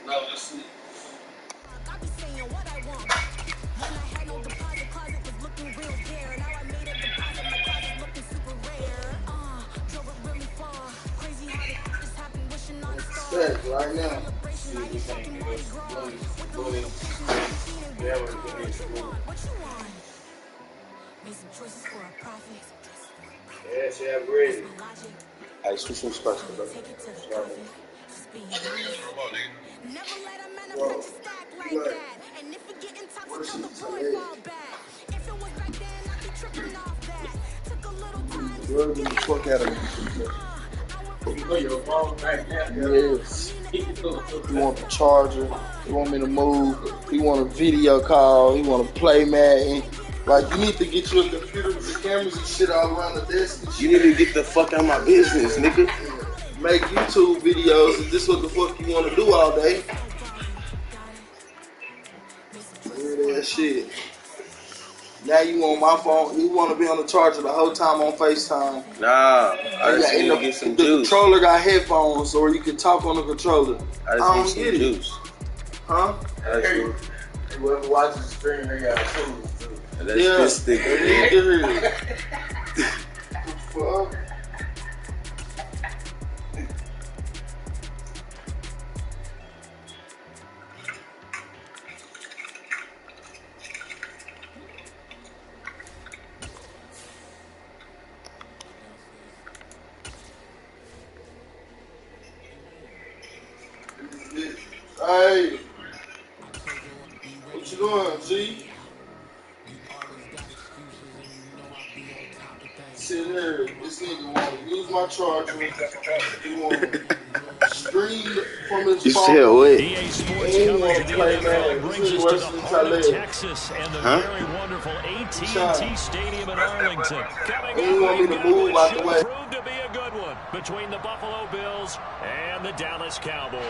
No, let's see. I be saying what I want. When I had no deposit, closet was looking real bare. Now I made a deposit, my closet's looking super rare. Drove it really far. Crazy how this just happened, wishing on a star. Right now. Celebration, I ain't fucking Mardi Gras. With the little patience, eating good car. What you want? What you want? Made some choices for a profit. Yes, yeah, great. Hey, switch some special, bro. Take it to the profit. Just being honest. Never let a manufacturer stack like that. And if it getting toxic, tell the boy fall back. If it was back then, I'd be tripping off that. Took a little time to Get the fuck out of me. You know your phone right now. Yes. He want the charger. He want me to move. He want a video call. He want to play Madden. Like, you need to get you a computer with cameras and shit all around the desk and shit. You need to get the fuck out of my business, nigga. Make YouTube videos. Is this what the fuck you want to do all day? Weird ass shit. Now you on my phone. You want to be on the charger the whole time on FaceTime. Nah, I just need to get some the juice. Controller got headphones, or you can talk on the controller. I just need some juice. Huh? Hey, whoever watches the stream, they got tools too. That's this nigga. Fuck. Hey, what you doing, G? Sit here. This nigga want to use my charger. He want to stream from his phone. You said what? EA Sports coverage of the NFL brings us to the heart of Texas and the very wonderful AT&T Stadium in Arlington. He want me to move out the way. Proved to be a good one between the Buffalo Bills and the Dallas Cowboys.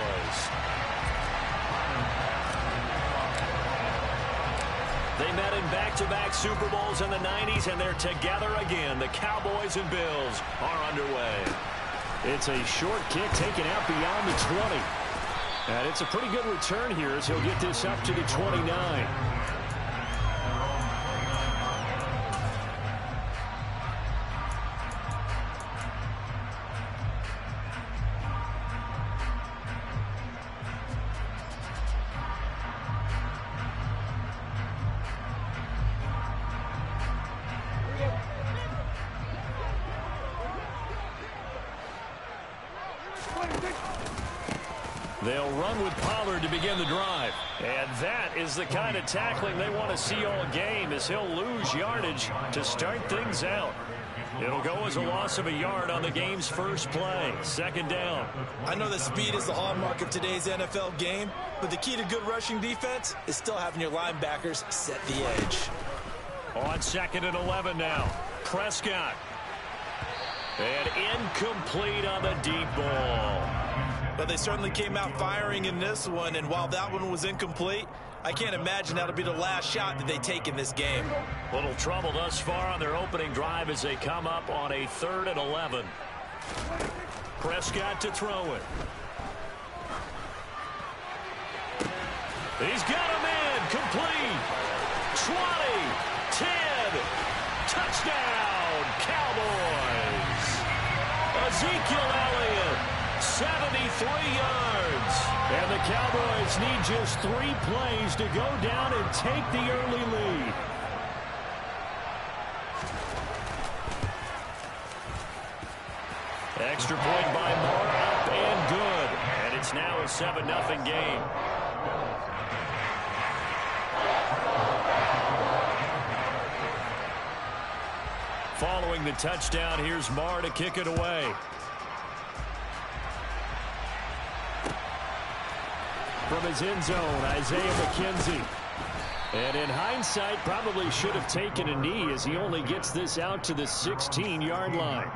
They met in back-to-back Super Bowls in the 90s, and they're together again. The Cowboys and Bills are underway. It's a short kick taken out beyond the 20. And it's a pretty good return here as he'll get this up to the 29. They'll run with Pollard to begin the drive. And that is the kind of tackling they want to see all game, as he'll lose yardage to start things out. It'll go as a loss of a yard on the game's first play. Second down. I know that speed is the hallmark of today's NFL game, but the key to good rushing defense is still having your linebackers set the edge. On 2nd and 11 now. Prescott. And incomplete on the deep ball. But they certainly came out firing in this one, and while that one was incomplete, I can't imagine that'll be the last shot that they take in this game. Little trouble thus far on their opening drive as they come up on a 3rd and 11. Prescott to throw it. He's got him in. Complete. 20. 10. Touchdown. Cowboys. Ezekiel Elliott. 73 yards. And the Cowboys need just 3 plays to go down and take the early lead. Extra point by Moore, up and good. And it's now a 7-0 game. Following the touchdown, here's Moore to kick it away. From his end zone, Isaiah McKenzie. And in hindsight, probably should have taken a knee as he only gets this out to the 16-yard line.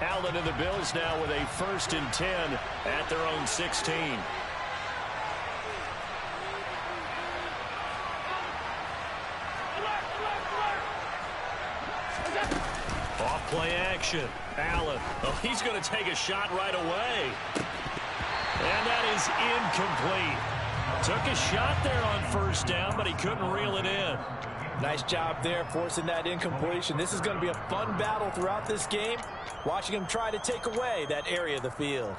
Allen and the Bills now with a 1st and 10 at their own 16. Off play action. Allen. Oh, he's going to take a shot right away. And that is incomplete. Took a shot there on first down, but he couldn't reel it in. Nice job there forcing that incompletion. This is going to be a fun battle throughout this game. Watching him try to take away that area of the field.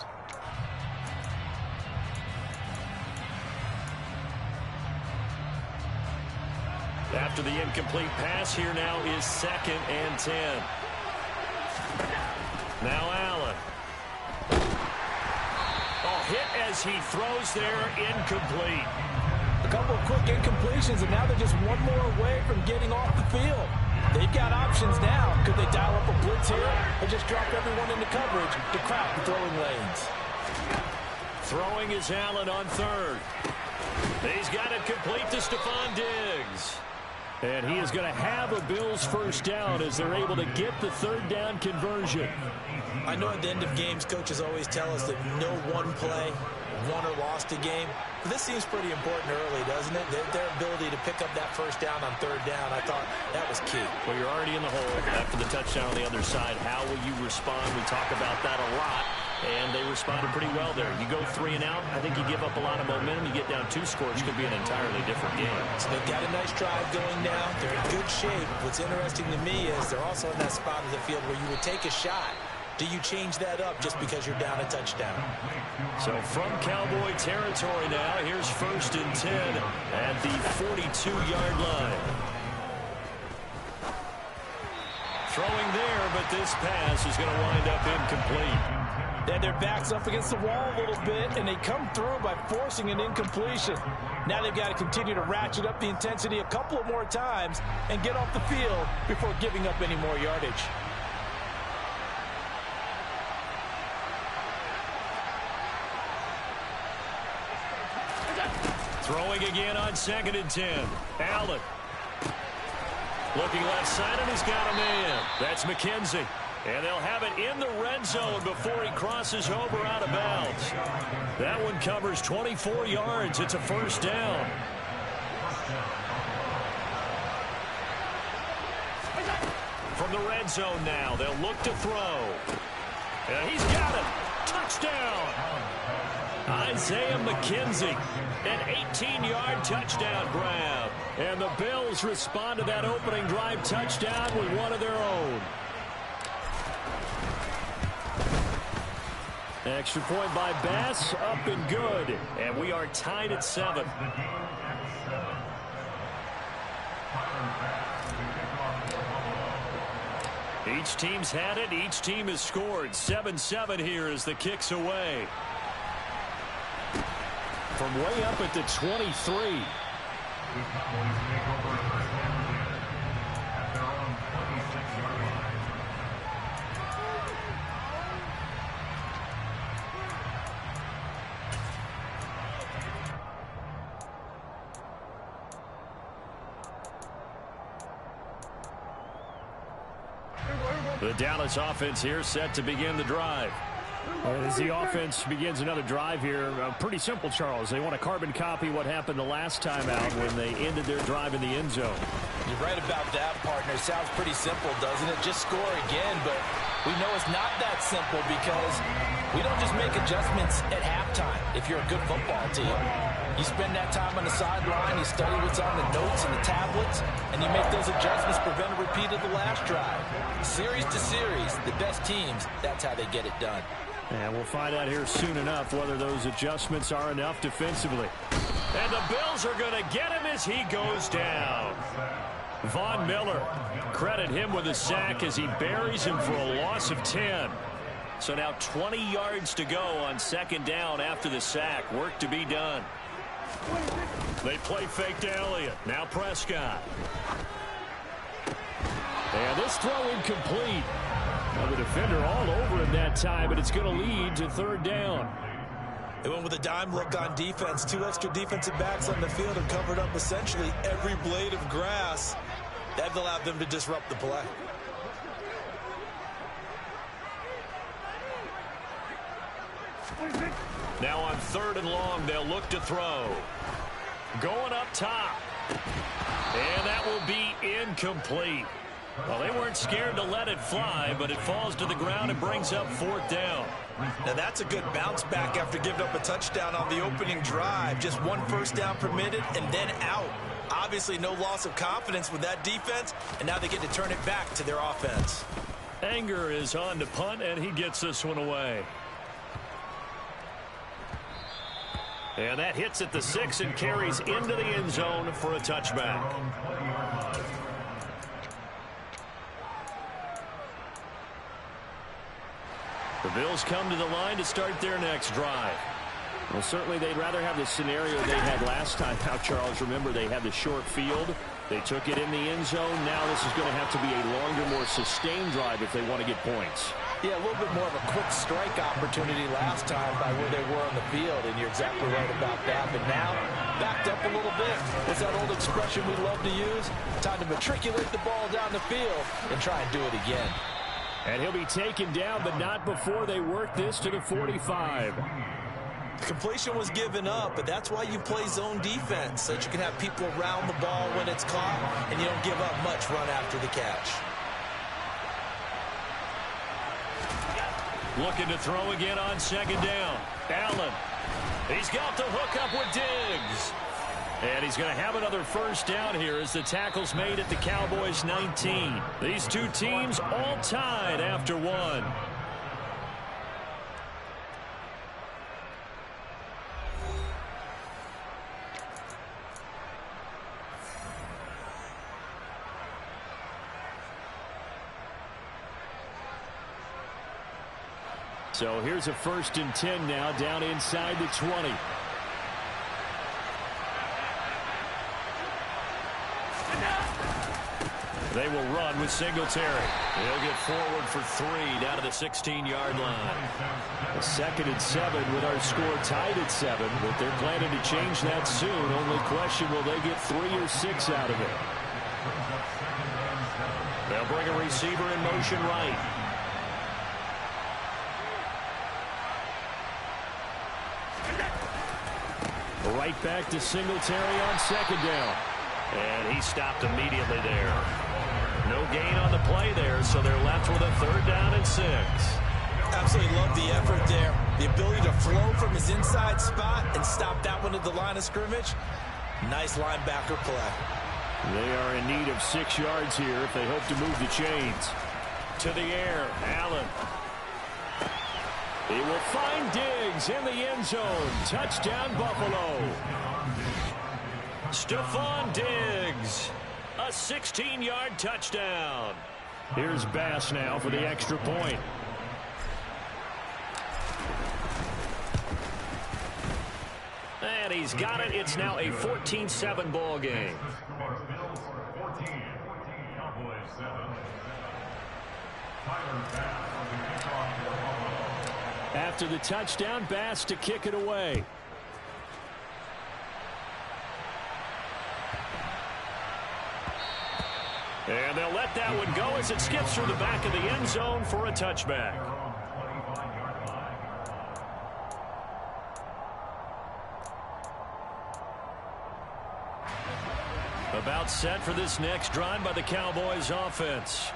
After the incomplete pass, here now is 2nd and 10. Now Allen. Oh, hit as he throws there, incomplete. A couple of quick incompletions, and now they're just one more away from getting off the field. They've got options now. Could they dial up a blitz here or just drop everyone into coverage to crowd the throwing lanes? Throwing is Allen on 3rd. He's got it complete to Stephon Diggs. And he is going to have a Bills first down as they're able to get the 3rd down conversion. I know at the end of games, coaches always tell us that no one play won or lost a game. But this seems pretty important early, doesn't it? Their ability to pick up that first down on 3rd down, I thought that was key. Well, you're already in the hole after the touchdown on the other side. How will you respond? We talk about that a lot. And they responded pretty well there. You go 3 and out, I think you give up a lot of momentum. You get down 2 scores, could be an entirely different game. So they've got a nice drive going now. They're in good shape. What's interesting to me is they're also in that spot of the field where you would take a shot. Do you change that up just because you're down a touchdown? So from Cowboy territory now, here's 1st and 10 at the 42-yard line. Throwing there, but this pass is going to wind up incomplete. Then their backs up against the wall a little bit, and they come through by forcing an incompletion. Now they've got to continue to ratchet up the intensity a couple of more times and get off the field before giving up any more yardage. Throwing again on 2nd and 10. Allen. Looking left side, and he's got a man. That's McKenzie. And they'll have it in the red zone before he crosses over out of bounds. That one covers 24 yards. It's a first down. From the red zone now, they'll look to throw. And he's got it. Touchdown. Isaiah McKenzie, an 18-yard touchdown grab. And the Bills respond to that opening drive touchdown with one of their own. Extra point by Bass, up and good. And we are tied at 7. Each team's had it. Each team has scored. 7-7 here as the kick's away. From way up at the 23. The Dallas offense here set to begin the drive. As the offense begins another drive here, pretty simple, Charles. They want to carbon copy what happened the last time out when they ended their drive in the end zone. You're right about that, partner. Sounds pretty simple, doesn't it? Just score again, but we know it's not that simple because we don't just make adjustments at halftime if you're a good football team. You spend that time on the sideline, you study what's on the notes and the tablets, and you make those adjustments, prevent a repeat of the last drive. Series to series, the best teams, that's how they get it done. And we'll find out here soon enough whether those adjustments are enough defensively. And the Bills are going to get him as he goes down. Von Miller, credit him with a sack as he buries him for a loss of 10. So now 20 yards to go on 2nd down after the sack. Work to be done. They play fake to Elliott. Now Prescott. And this throw incomplete. Well, the defender all over him that time, but it's going to lead to 3rd down. They went with a dime look on defense. 2 extra defensive backs on the field and covered up essentially every blade of grass. That allowed them to disrupt the play. Now on 3rd and long, they'll look to throw. Going up top. And that will be incomplete. Well, they weren't scared to let it fly, but it falls to the ground and brings up 4th down. Now that's a good bounce back after giving up a touchdown on the opening drive. Just 1 first down permitted and then out. Obviously no loss of confidence with that defense, and now they get to turn it back to their offense. Anger is on to punt, and he gets this one away. And that hits at the 6 and carries into the end zone for a touchback. The Bills come to the line to start their next drive. Well, certainly they'd rather have the scenario they had last time out, Charles. Remember, they had the short field. They took it in the end zone. Now this is going to have to be a longer, more sustained drive if they want to get points. Yeah, a little bit more of a quick strike opportunity last time by where they were on the field, and you're exactly right about that. But now, backed up a little bit. It's that old expression we love to use. Time to matriculate the ball down the field and try and do it again. And he'll be taken down, but not before they work this to the 45. Completion was given up, but that's why you play zone defense, so that you can have people around the ball when it's caught, and you don't give up much run after the catch. Looking to throw again on 2nd down. Allen. He's got the hook up with Diggs. And he's going to have another first down here as the tackle's made at the Cowboys' 19. These two teams all tied after 1. So here's a 1st and 10 now down inside the 20. They will run with Singletary. He'll get forward for 3 down to the 16-yard line. A 2nd and 7 with our score tied at 7, but they're planning to change that soon. Only question, will they get 3 or 6 out of it? They'll bring a receiver in motion right. Right back to Singletary on 2nd down. And he stopped immediately there. No gain on the play there, so they're left with a 3rd down and 6. Absolutely love the effort there. The ability to flow from his inside spot and stop that one at the line of scrimmage. Nice linebacker play. They are in need of 6 yards here if they hope to move the chains. To the air, Allen. He will find Diggs in the end zone. Touchdown, Buffalo. Stephon Diggs. A 16-yard touchdown. Here's Bass now for the extra point. And he's got it. It's now a 14-7 ball game. After the touchdown, Bass to kick it away. And they'll let that one go as it skips through the back of the end zone for a touchback. About set for this next drive by the Cowboys offense.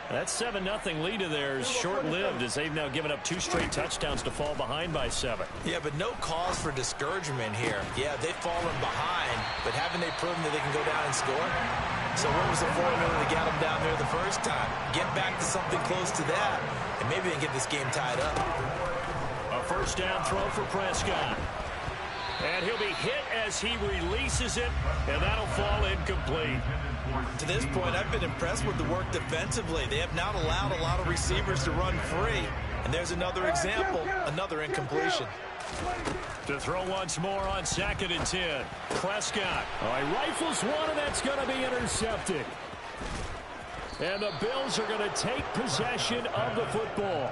That 7-0 lead of theirs short-lived as they've now given up 2 straight touchdowns to fall behind by 7. Yeah, but no cause for discouragement here. Yeah, they've fallen behind, but haven't they proven that they can go down and score? So what was the formula that got them down there the first time? Get back to something close to that, and maybe they can get this game tied up. A 1st down throw for Prescott. And he'll be hit as he releases it, and that'll fall incomplete. To this point, I've been impressed with the work defensively. They have not allowed a lot of receivers to run free. And there's another example, another incompletion. To throw once more on 2nd and 10. Prescott. He rifles one, and that's going to be intercepted. And the Bills are going to take possession of the football.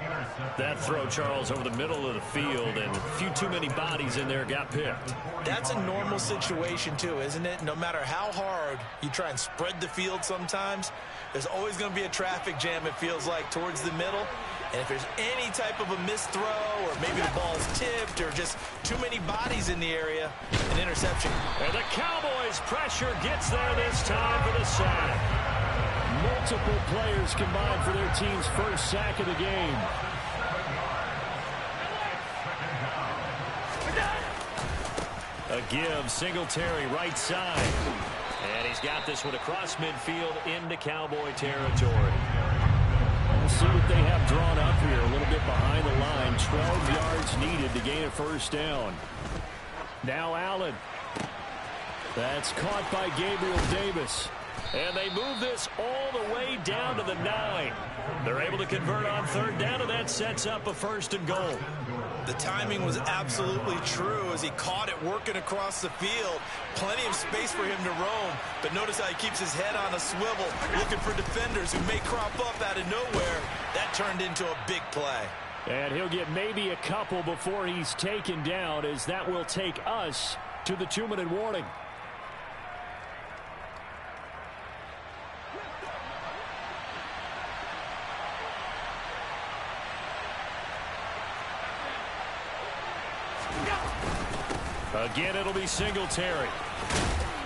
That throw, Charles, over the middle of the field, and a few too many bodies in there got picked. That's a normal situation, too, isn't it? No matter how hard you try and spread the field sometimes, there's always going to be a traffic jam, it feels like, towards the middle. And if there's any type of a missed throw, or maybe the ball's tipped, or just too many bodies in the area, an interception. And the Cowboys' pressure gets there this time for the sack. Multiple players combined for their team's first sack of the game. A give, Singletary right side. And he's got this one across midfield into Cowboy territory. We'll see what they have drawn up here. A little bit behind the line. 12 yards needed to gain a first down. Now Allen. That's caught by Gabriel Davis. And they move this all the way down to the 9. They're able to convert on third down, and that sets up a 1st and goal. The timing was absolutely true as he caught it working across the field. Plenty of space for him to roam, but notice how he keeps his head on a swivel, looking for defenders who may crop up out of nowhere. That turned into a big play. And he'll get maybe a couple before he's taken down, as that will take us to the 2-minute warning. Again, it'll be Singletary.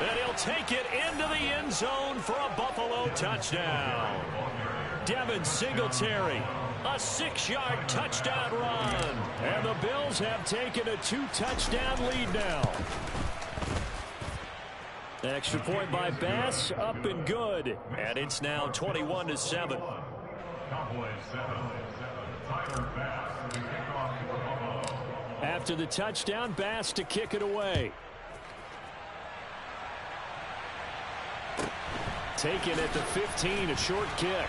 And he'll take it into the end zone for a Buffalo touchdown. Devin Singletary, a 6-yard touchdown run. And the Bills have taken a 2-touchdown lead now. Extra point by Bass, up and good. And it's now 21-7. After the touchdown, Bass to kick it away. Taken at the 15, a short kick.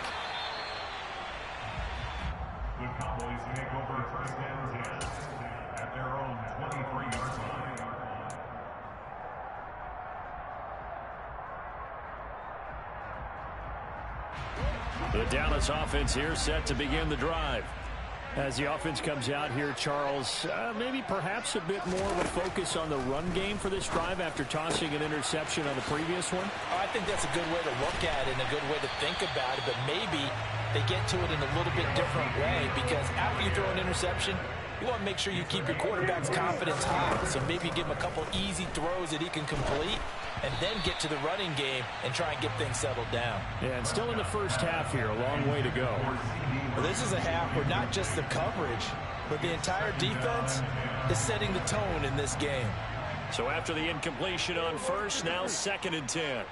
The Cowboys take over first and 10 at their own 23-yard line. The Dallas offense here set to begin the drive. As the offense comes out here, Charles, maybe perhaps a bit more of a focus on the run game for this drive after tossing an interception on the previous one? I think that's a good way to look at it and a good way to think about it, but maybe they get to it in a little bit different way, because after you throw an interception, you want to make sure you keep your quarterback's confidence high. So maybe give him a couple easy throws that he can complete, and then get to the running game and try and get things settled down. Yeah, and still in the first half here, a long way to go. Well, this is a half where not just the coverage, but the entire defense is setting the tone in this game. So after the incompletion on first, now 2nd and 10.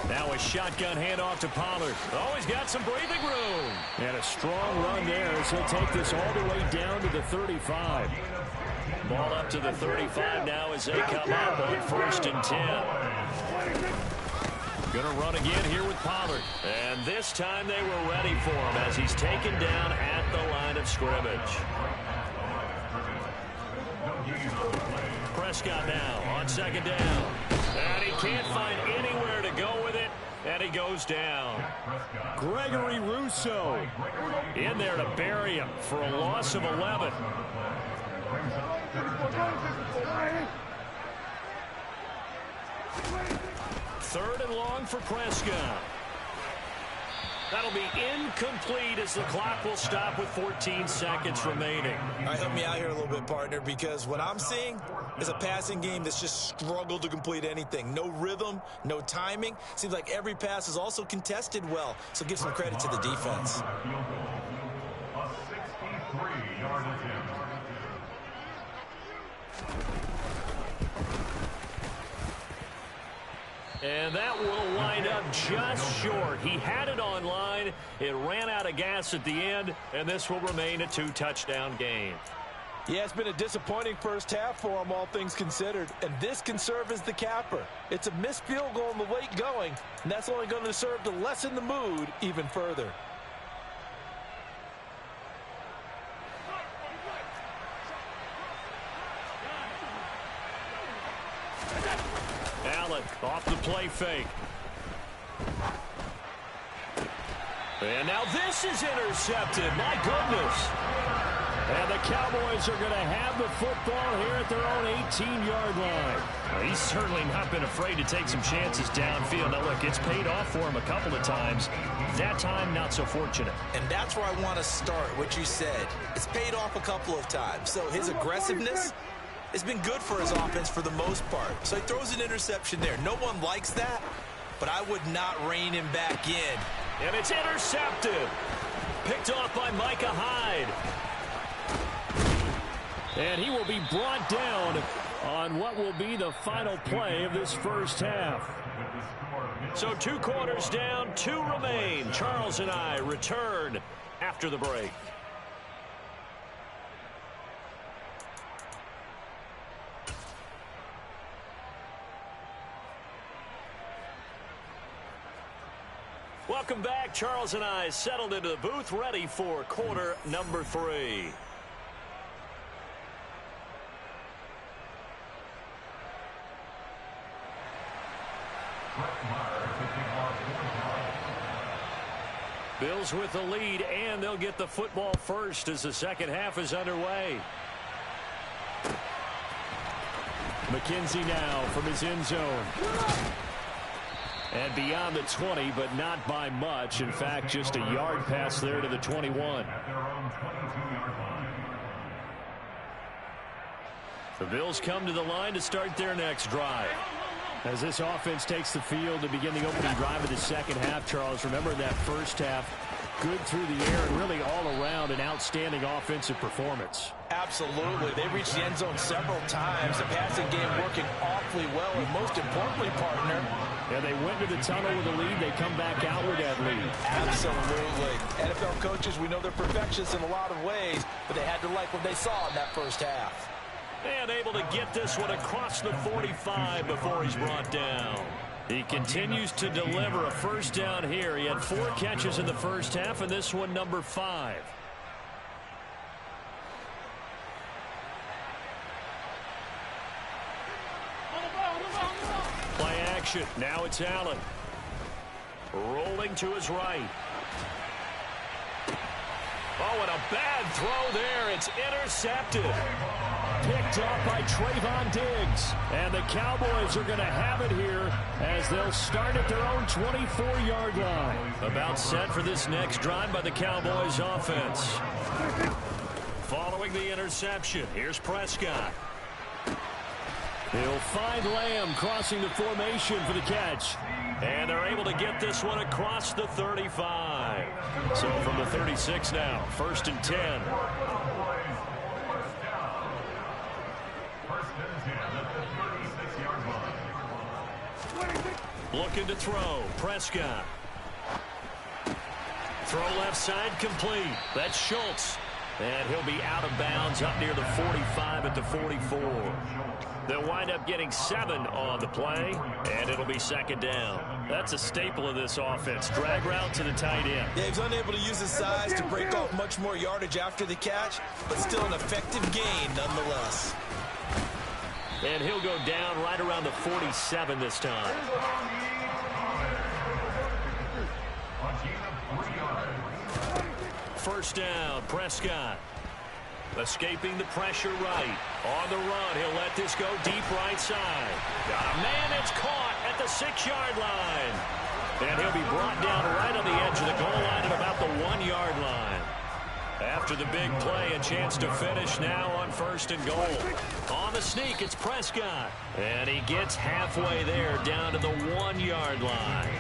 Now a shotgun handoff to Pollard. Oh, he's got some breathing room. And a strong run there as he'll take this all the way down to the 35. Ball up to the 35 now as they come up on 1st and 10. Going to run again here with Pollard. And this time they were ready for him as he's taken down at the line of scrimmage. Prescott now on 2nd down. And he can't find anywhere to go with it. And he goes down. Gregory Rousseau in there to bury him for a loss of 11. Third and long for Prescott. That'll be incomplete as the clock will stop with 14 seconds remaining. All right, help me out here a little bit, partner, because what I'm seeing is a passing game that's just struggled to complete anything. No rhythm, no timing. Seems like every pass is also contested well, so give some credit to the defense. A 63-yard attempt. And that will wind up just short. He had it on line. It ran out of gas at the end, and this will remain a 2-touchdown game. Yeah, it's been a disappointing first half for him, all things considered, and this can serve as the capper. It's a missed field goal in the late going, and that's only going to serve to lessen the mood even further. Allen off the play fake. And now this is intercepted. My goodness. And the Cowboys are going to have the football here at their own 18-yard line. Well, he's certainly not been afraid to take some chances downfield. Now, look, it's paid off for him a couple of times. That time, not so fortunate. And that's where I want to start, what you said. It's paid off a couple of times. So his aggressiveness has been good for his offense for the most part. So he throws an interception there. No one likes that. but I would not rein him back in. And it's intercepted. Picked off by Micah Hyde. And he will be brought down on what will be the final play of this first half. So 2 quarters down, 2 remain. Charles and I return after the break. Welcome back. Charles and I settled into the booth, ready for quarter number 3. Bills with the lead, and they'll get the football first as the second half is underway. McKenzie now from his end zone. And beyond the 20, but not by much. In fact, just a yard pass there to the 21. The Bills come to the line to start their next drive. As this offense takes the field to begin the opening drive of the second half, Charles, remember that first half, good through the air and really all around an outstanding offensive performance. Absolutely. They reached the end zone several times. The passing game working awfully well, and most importantly, partner. Yeah, they went to the tunnel with a lead. They come back out with that lead. Absolutely. NFL coaches, we know they're perfectionists in a lot of ways, but they had to like what they saw in that first half. And able to get this one across the 45 before he's brought down. He continues to deliver a first down here. He had 4 catches in the first half, and this one number 5. Play action. Now it's Allen. Rolling to his right. Oh, and a bad throw there. It's intercepted. Picked off by Trayvon Diggs. And the Cowboys are going to have it here as they'll start at their own 24-yard line. About set for this next drive by the Cowboys offense. Following the interception, here's Prescott. He'll find Lamb crossing the formation for the catch. And they're able to get this one across the 35. So from the 36 now, 1st and 10. Looking to throw. Prescott. Throw left side complete. That's Schultz. And he'll be out of bounds up near the 45 at the 44. They'll wind up getting 7 on the play, and it'll be 2nd down. That's a staple of this offense. Drag route to the tight end. Yeah, he's unable to use his size to break off much more yardage after the catch, but still an effective gain nonetheless. And he'll go down right around the 47 this time. First down, Prescott. Escaping the pressure right. On the run, he'll let this go deep right side. Got a man that's caught at the 6-yard line. And he'll be brought down right on the edge of the goal line at about the 1-yard line. After the big play, a chance to finish now on 1st and goal. On the sneak, it's Prescott. And he gets halfway there down to the 1-yard line.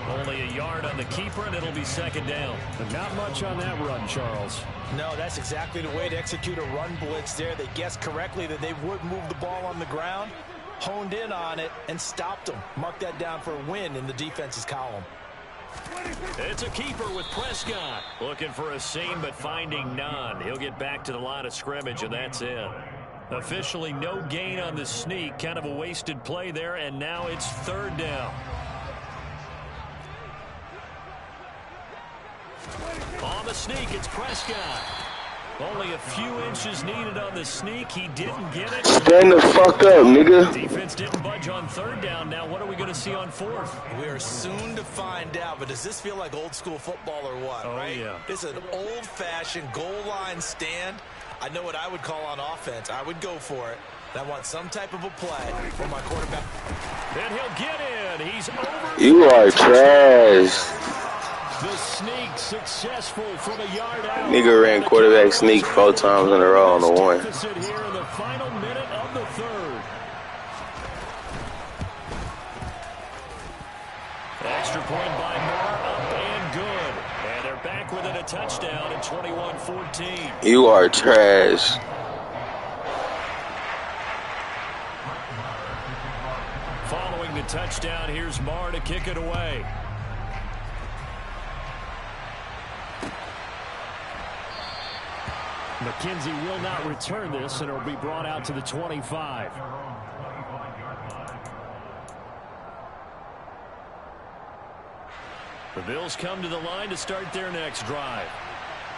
Only a yard on the keeper, and it'll be 2nd down. But not much on that run, Charles. No, that's exactly the way to execute a run blitz there. They guessed correctly that they would move the ball on the ground, honed in on it, and stopped them. Mark that down for a win in the defense's column. It's a keeper with Prescott. Looking for a seam, but finding none. He'll get back to the line of scrimmage, and that's it. Officially no gain on the sneak. Kind of a wasted play there, and now it's 3rd down. On the sneak, it's Prescott. Only a few inches needed on the sneak. He didn't get it. Stand the fuck up, nigga. Defense didn't budge on 3rd down. Now what are we going to see on 4th? We are soon to find out, but does this feel like old school football or what, right? Yeah. This is an old-fashioned goal line stand. I know what I would call on offense. I would go for it. I want some type of a play for my quarterback. And he'll get in. He's over. You are trash. The sneak successful from a yard out. Nigga ran quarterback sneak 4 times in a row on the 1. Here in the final minute of the 3rd. Extra point by Moore, up and good. And they're back within a touchdown at 21-14. You are trash. Following the touchdown, here's Marr to kick it away. McKenzie will not return this, and it will be brought out to the 25. The Bills come to the line to start their next drive.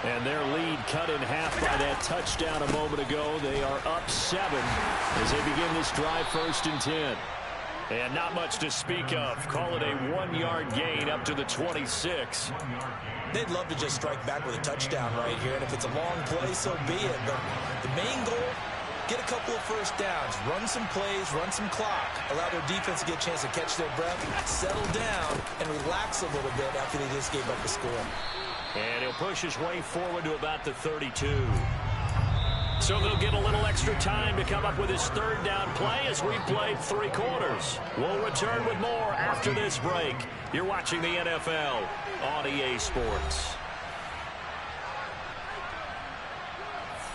And their lead cut in half by that touchdown a moment ago. They are up 7 as they begin this drive 1st and 10. And not much to speak of. Call it a 1-yard gain up to the 26. They'd love to just strike back with a touchdown right here. And if it's a long play, so be it. But the main goal, get a couple of first downs, run some plays, run some clock, allow their defense to get a chance to catch their breath, settle down, and relax a little bit after they just gave up the score. And he'll push his way forward to about the 32. So they'll get a little extra time to come up with his 3rd down play as we've played 3 quarters. We'll return with more after this break. You're watching the NFL on EA Sports.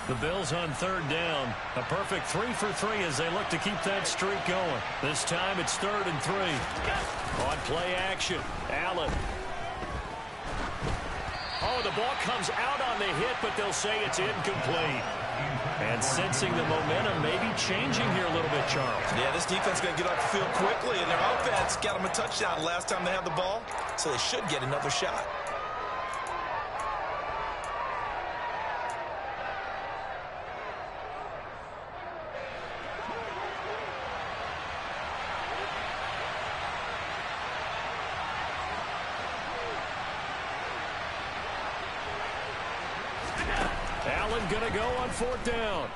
The Bills on 3rd down. A perfect 3 for 3 as they look to keep that streak going. This time it's 3rd and 3. On play action, Allen. Oh, the ball comes out on the hit, but they'll say it's incomplete. And sensing the momentum may be changing here a little bit, Charles. Yeah, this defense going to get off the field quickly, and their offense got them a touchdown last time they had the ball, so they should get another shot. Allen going to go on 4th down.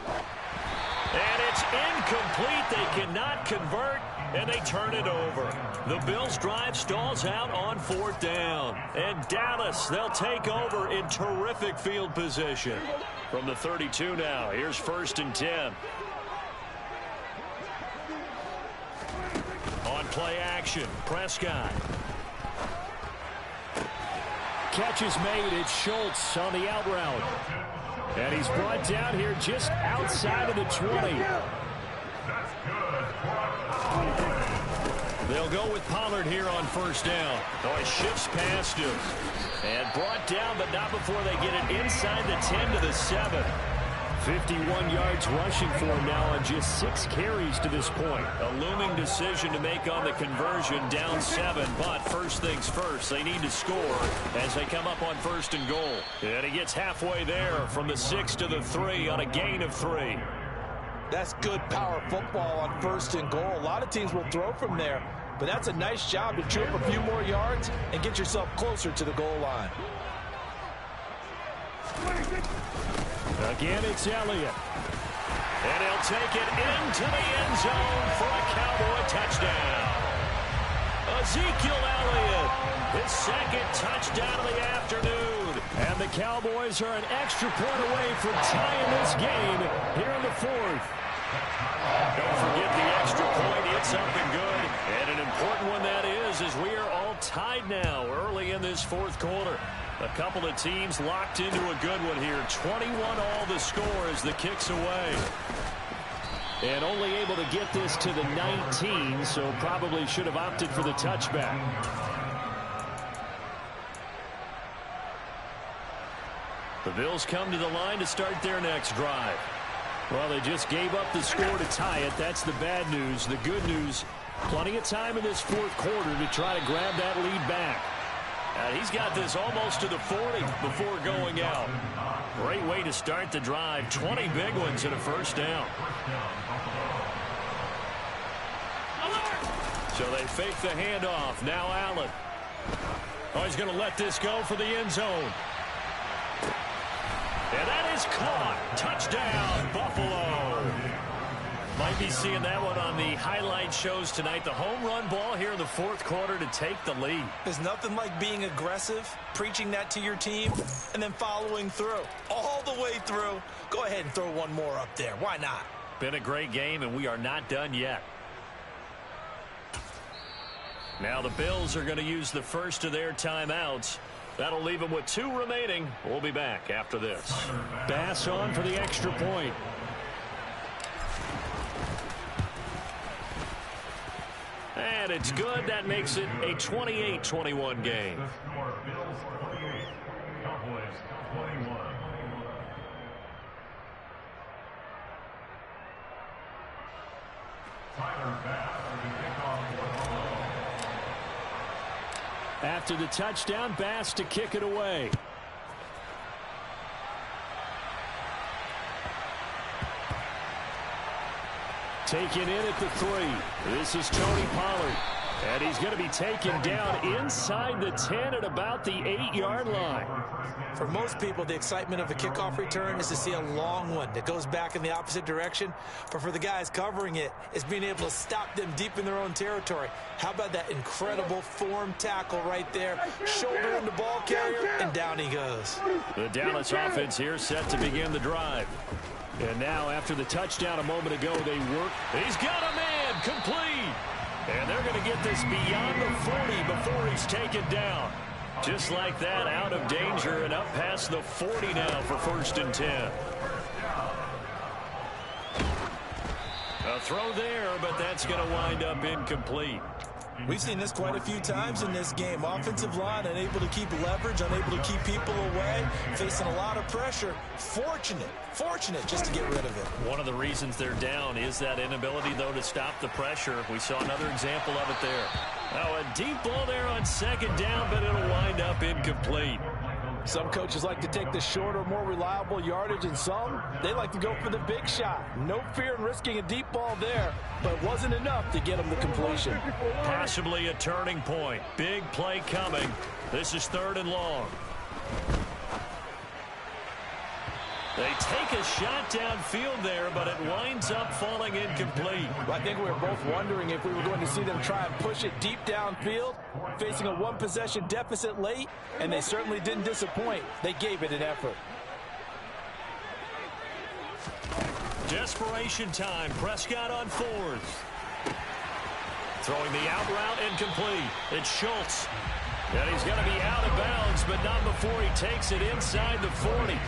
And it's incomplete. They cannot convert, and they turn it over. The Bills' drive stalls out on 4th down. And Dallas, they'll take over in terrific field position. From the 32 now, here's 1st and 10. On play action, Prescott. Catch is made. It's Schultz on the out route. And he's brought down here just outside of the 20. They'll go with Pollard here on 1st down. Oh, he shifts past him. And brought down, but not before they get it inside the 10 to the 7. 51 yards rushing for him now on just 6 carries to this point. A looming decision to make on the conversion, down 7. But first things first, they need to score as they come up on 1st and goal. And he gets halfway there from the 6 to the 3 on a gain of 3. That's good power football on 1st and goal. A lot of teams will throw from there, but that's a nice job to trip a few more yards and get yourself closer to the goal line. Again, it's Elliott. And he'll take it into the end zone for a Cowboy touchdown. Ezekiel Elliott, his 2nd touchdown of the afternoon. And the Cowboys are an extra point away from tying this game here in the 4th. Don't forget the extra point. It's up and good. And an important one that is, as we are all tied now early in this 4th quarter. A couple of teams locked into a good one here. 21 all the score as the kick's away. And only able to get this to the 19, so probably should have opted for the touchback. The Bills come to the line to start their next drive. Well, they just gave up the score to tie it. That's the bad news. The good news, plenty of time in this 4th quarter to try to grab that lead back. And he's got this almost to the 40 before going out. Great way to start the drive. 20 big ones and a 1st down. So they fake the handoff. Now Allen. Oh, he's going to let this go for the end zone. And that is caught. Touchdown, Buffalo. Might be seeing that one on the highlight shows tonight. The home run ball here in the 4th quarter to take the lead. There's nothing like being aggressive, preaching that to your team, and then following through. All the way through. Go ahead and throw one more up there. Why not? Been a great game, and we are not done yet. Now the Bills are going to use the first of their timeouts. That'll leave them with 2 remaining. We'll be back after this. Bass on for the extra point. And it's good. That makes it a 28-21 game. The score, Bills 28, Cowboys 21. Tyler Bass with the kickoff for the After the touchdown, Bass to kick it away. Taken in at the 3. This is Tony Pollard. And he's going to be taken down inside the 10 at about the 8-yard line. For most people, the excitement of a kickoff return is to see a long one that goes back in the opposite direction. But for the guys covering it, it's being able to stop them deep in their own territory. How about that incredible form tackle right there? Shoulder in the ball carrier, and down he goes. The Dallas offense here set to begin the drive. And now, after the touchdown a moment ago, they work. He's got a man complete. And they're going to get this beyond the 40 before he's taken down. Just like that, out of danger and up past the 40 now for 1st and 10. A throw there, but that's going to wind up incomplete. We've seen this quite a few times in this game. Offensive line unable to keep leverage, unable to keep people away, facing a lot of pressure. Fortunate just to get rid of it. One of the reasons they're down is that inability, though, to stop the pressure. We saw another example of it there. Oh, a deep ball there on 2nd down, but it'll wind up incomplete. Some coaches like to take the shorter, more reliable yardage, and some, they like to go for the big shot. No fear in risking a deep ball there, but it wasn't enough to get them the completion. Possibly a turning point. Big play coming. This is 3rd and long. They take a shot downfield there, but it winds up falling incomplete. I think we were both wondering if we were going to see them try and push it deep downfield, facing a 1-possession deficit late, and they certainly didn't disappoint. They gave it an effort. Desperation time. Prescott on 4th. Throwing the out route incomplete. It's Schultz. And he's going to be out of bounds, but not before he takes it inside the 40.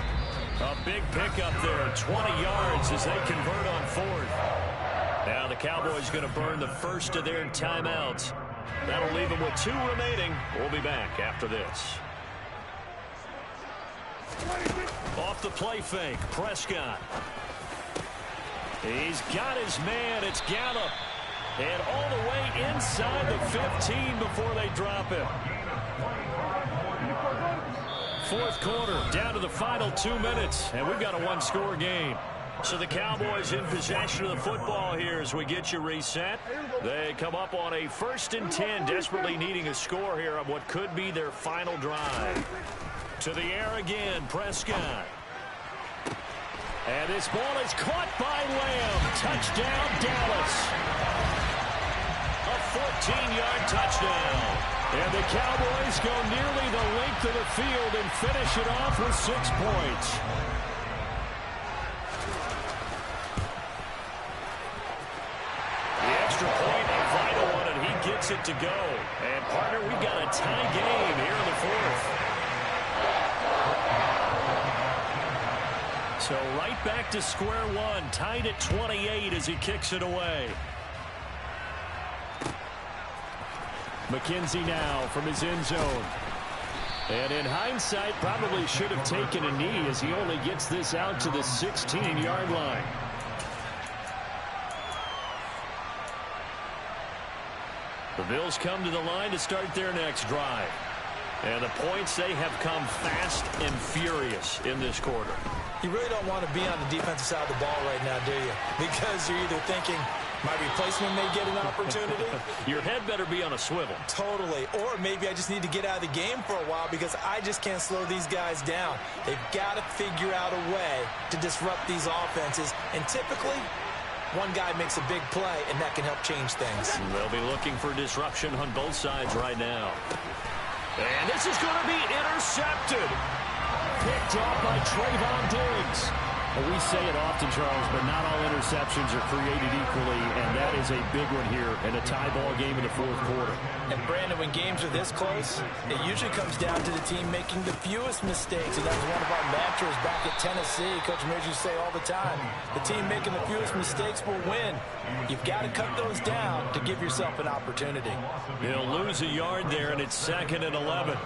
A big pickup there, 20 yards as they convert on 4th. Now the Cowboys going to burn the first of their timeouts. That'll leave them with 2 remaining. We'll be back after this. Off the play fake, Prescott. He's got his man. It's Gallup. And all the way inside the 15 before they drop him. 4th quarter, down to the final 2 minutes, and we've got a 1-score game. So the Cowboys in possession of the football here as we get you reset. They come up on a 1st and 10, desperately needing a score here on what could be their final drive. To the air again, Prescott. And this ball is caught by Lamb. Touchdown, Dallas. A 14-yard touchdown. And the Cowboys go nearly the length of the field and finish it off with 6 points. The extra point, a vital one, and he gets it to go. And, partner, we've got a tie game here in the 4th. So right back to square one, tied at 28 as he kicks it away. McKenzie now from his end zone. And in hindsight, probably should have taken a knee as he only gets this out to the 16-yard line. The Bills come to the line to start their next drive. And the points, they have come fast and furious in this quarter. You really don't want to be on the defensive side of the ball right now, do you? Because you're either thinking, my replacement may get an opportunity. Your head better be on a swivel. Totally. Or maybe I just need to get out of the game for a while because I just can't slow these guys down. They've got to figure out a way to disrupt these offenses. And typically, one guy makes a big play, and that can help change things. They'll be looking for disruption on both sides right now. And this is going to be intercepted. Picked off by Trayvon Diggs. Well, we say it often, Charles, but not all interceptions are created equally, and that is a big one here in a tie ball game in the fourth quarter. And, Brandon, when games are this close, it usually comes down to the team making the fewest mistakes, and that's one of our mantras back at Tennessee. Coach Mears used to say all the time, the team making the fewest mistakes will win. You've got to cut those down to give yourself an opportunity. They'll lose a yard there, and it's 2nd and 11.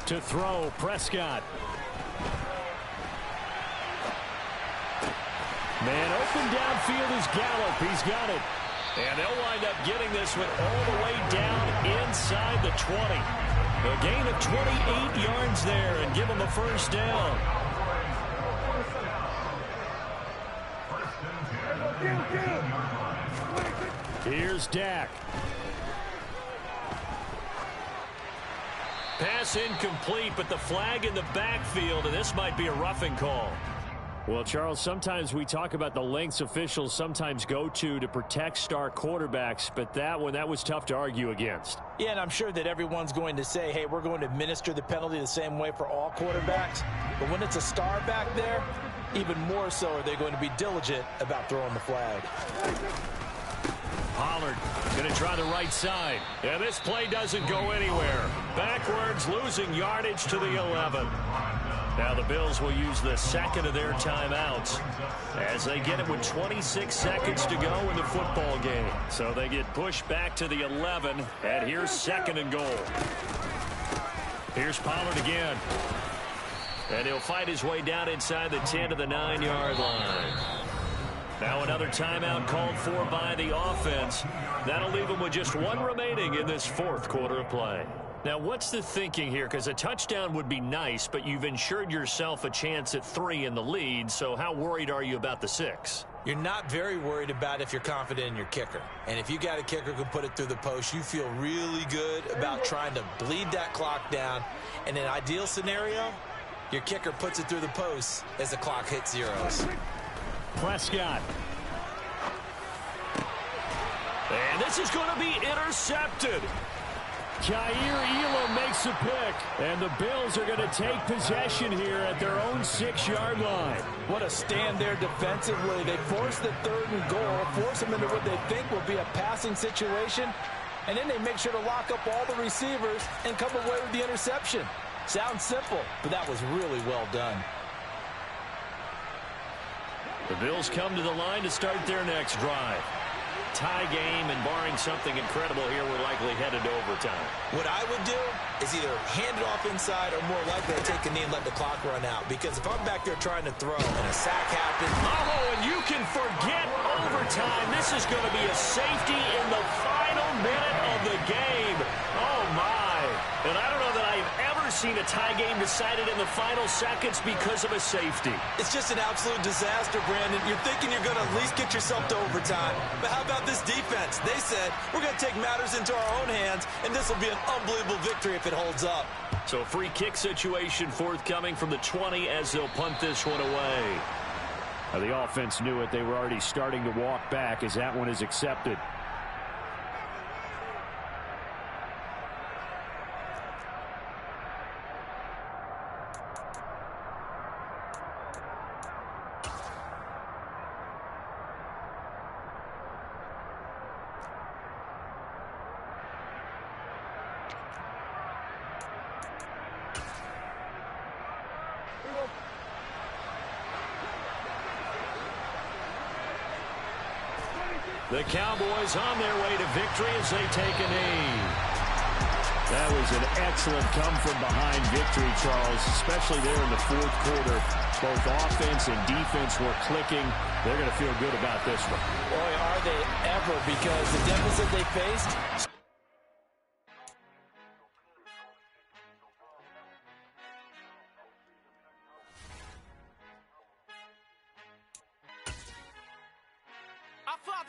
To throw, Prescott. Man open downfield is Gallup. He's got it. And they'll wind up getting this one all the way down inside the 20. A gain of 28 yards there and give them a first down. Here's Dak. Pass incomplete, but the flag in the backfield, and this might be a roughing call. Well, Charles, sometimes we talk about the lengths officials sometimes go to protect star quarterbacks, but that was tough to argue against. Yeah, and I'm sure that everyone's going to say, hey, we're going to administer the penalty the same way for all quarterbacks. But when it's a star back there, even more so are they going to be diligent about throwing the flag. Pollard going to try the right side. And this play doesn't go anywhere. Backwards, losing yardage to the 11. Now the Bills will use the second of their timeouts as they get it with 26 seconds to go in the football game. So they get pushed back to the 11, and here's 2nd and goal. Here's Pollard again. And he'll fight his way down inside the 10 to the 9-yard line. Now another timeout called for by the offense. That'll leave them with just one remaining in this fourth quarter of play. Now, what's the thinking here? Because a touchdown would be nice, but you've ensured yourself a chance at 3 in the lead, so how worried are you about the 6? You're not very worried about if you're confident in your kicker. And if you got a kicker who can put it through the post, you feel really good about trying to bleed that clock down. In an ideal scenario, your kicker puts it through the post as the clock hits zeros. Prescott. And this is going to be intercepted. Jair Elam makes a pick, and the Bills are going to take possession here at their own 6-yard line. What a stand there defensively. They force the 3rd and goal, force them into what they think will be a passing situation, and then they make sure to lock up all the receivers and come away with the interception. Sounds simple, but that was really well done. The Bills come to the line to start their next drive. Tie game, and barring something incredible here, we're likely headed to overtime. What I would do is either hand it off inside or more likely to take a knee and let the clock run out. Because if I'm back there trying to throw and a sack happens... Oh, and you can forget overtime. This is going to be a safety in the final minute of the game. Oh, my. And I don't know that I've ever seen a tie game decided in the final seconds because of a safety. It's just an absolute disaster, Brandon. You're thinking you're going to at least get yourself to overtime. But how about this defense? They said, we're going to take matters into our own hands, and this will be an unbelievable victory if it holds up. So a free kick situation forthcoming from the 20 as they'll punt this one away. Now the offense knew it. They were already starting to walk back as that one is accepted. The Cowboys on their way to victory as they take a knee. That was an excellent come-from-behind victory, Charles, especially there in the fourth quarter. Both offense and defense were clicking. They're going to feel good about this one. Boy, are they ever, because the deficit they faced... Our Father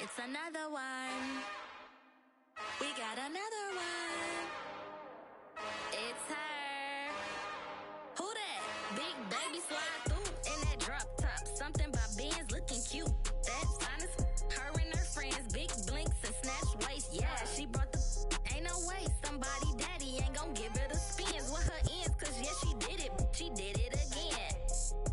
It's another one. We got another one. It's her. Who that? Big baby slide through in that drop top. Something by Benz looking cute. That's honest. Her and her friends, big blinks and snatch waist. Yeah, she brought the. Ain't no way somebody daddy ain't gon' give her the spins with her ends. Cause yeah, she did it. She did it again.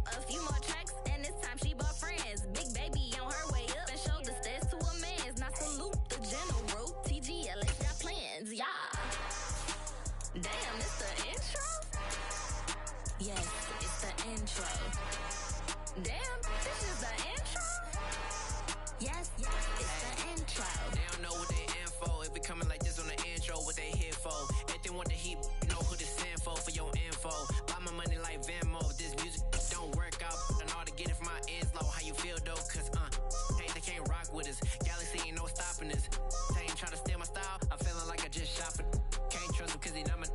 A few more tracks and this time she bought friends. Big baby on her way up and showed the stairs to a man's. Now salute the general. TGLS got plans, yeah. Damn, it's the intro? Yes, it's the intro. Damn, this is the intro? Yes, it's the intro. They don't know what they in for. If it coming like this on the intro, what they here for? If they want the heat, know who to send for your info. Buy my money like Venmo. If this music don't work out, and all to get it from my ends low. How you feel though? Cause hey, they can't rock with us. Galaxy ain't no stopping us. They ain't try to steal my style. I'm feeling like I just shot for. Can't trust them cause they not my.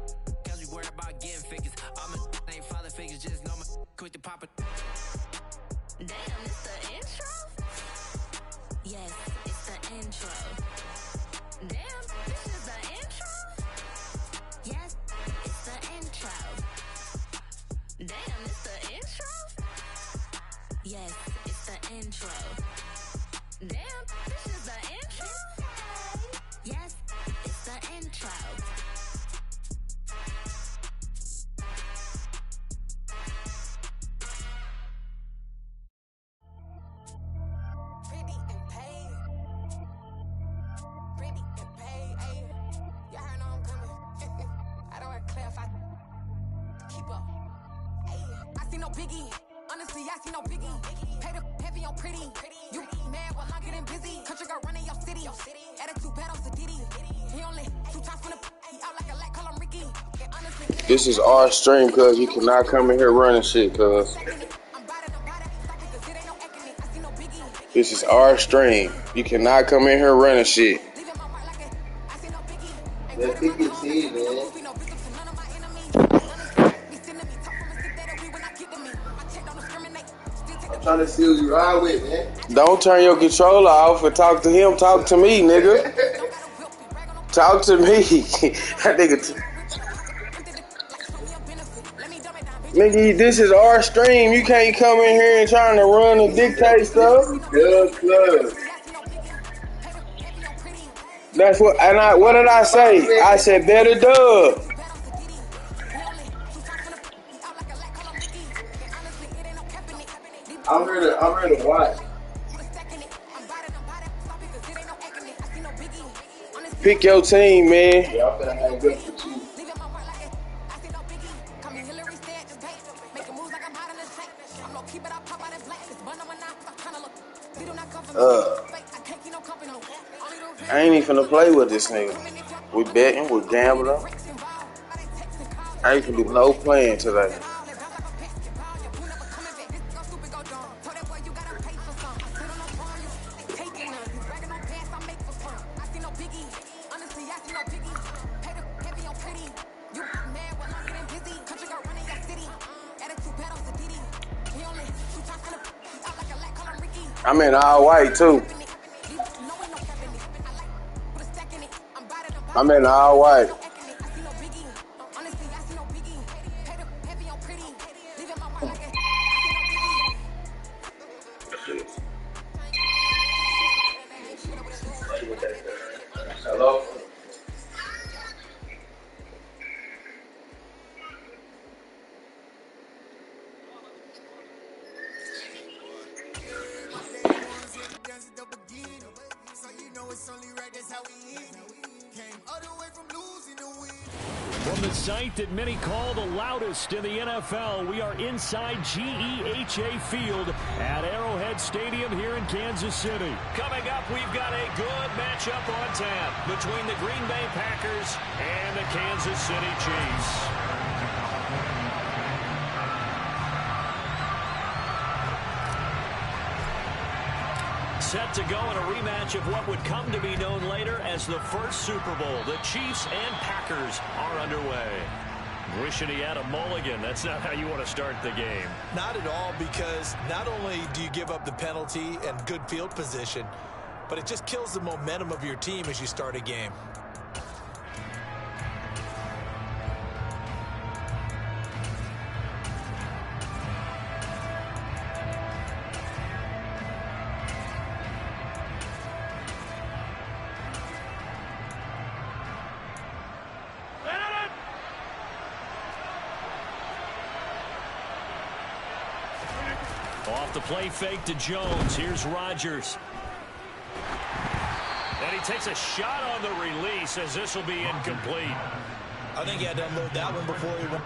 Cause we worried about getting figures. All my ain't father figures. Just know my quick to pop it. Damn, it's the intro? Yes, it's the intro. Damn, this is the intro? Yes, it's the intro. Damn, it's the intro? Yes, it's the intro. Damn, this is the intro? Yes, it's the intro. Pretty and paid. Pretty and paid, ayy. Y'all heard I'm coming. I don't want to clarify. Keep up. Ayy. I see no biggie. Honestly, I see no biggie. Pay the heavy on pretty. You mad while I'm getting busy. Country girl running your city. Attitude bad on Sadidi. He only 2 times from the he out like a light, call him Ricky. And honestly, This is our stream, cuz you cannot come in here running shit, cuz. This is our stream. You cannot come in here running shit. That PPT, man. I'm trying to see who you ride with, man. Don't turn your controller off and talk to him. Talk to me, nigga. Talk to me. That nigga. Nigga, this is our stream. You can't come in here and trying to run and dictate stuff. That's what. And what did I say? I said better dub. I'm here to watch. Pick your team, man. Yeah, I'm finna hang up with you. I ain't even finna play with this nigga. We betting, we gambling. I ain't finna do no playing today. I'm in all white too. I'm in all white. Hello? From the site that many call the loudest in the NFL, we are inside GEHA Field at Arrowhead Stadium here in Kansas City. Coming up, we've got a good matchup on tap between the Green Bay Packers and the Kansas City Chiefs. Set to go in a rematch of what would come to be known later as the first Super Bowl. The Chiefs and Packers are underway. Wishing he had a mulligan. That's not how you want to start the game. Not at all, because not only do you give up the penalty and good field position, but it just kills the momentum of your team as you start a game. Off the play fake to Jones. Here's Rodgers. And he takes a shot on the release as this will be incomplete. I think he had to unload that one before he went.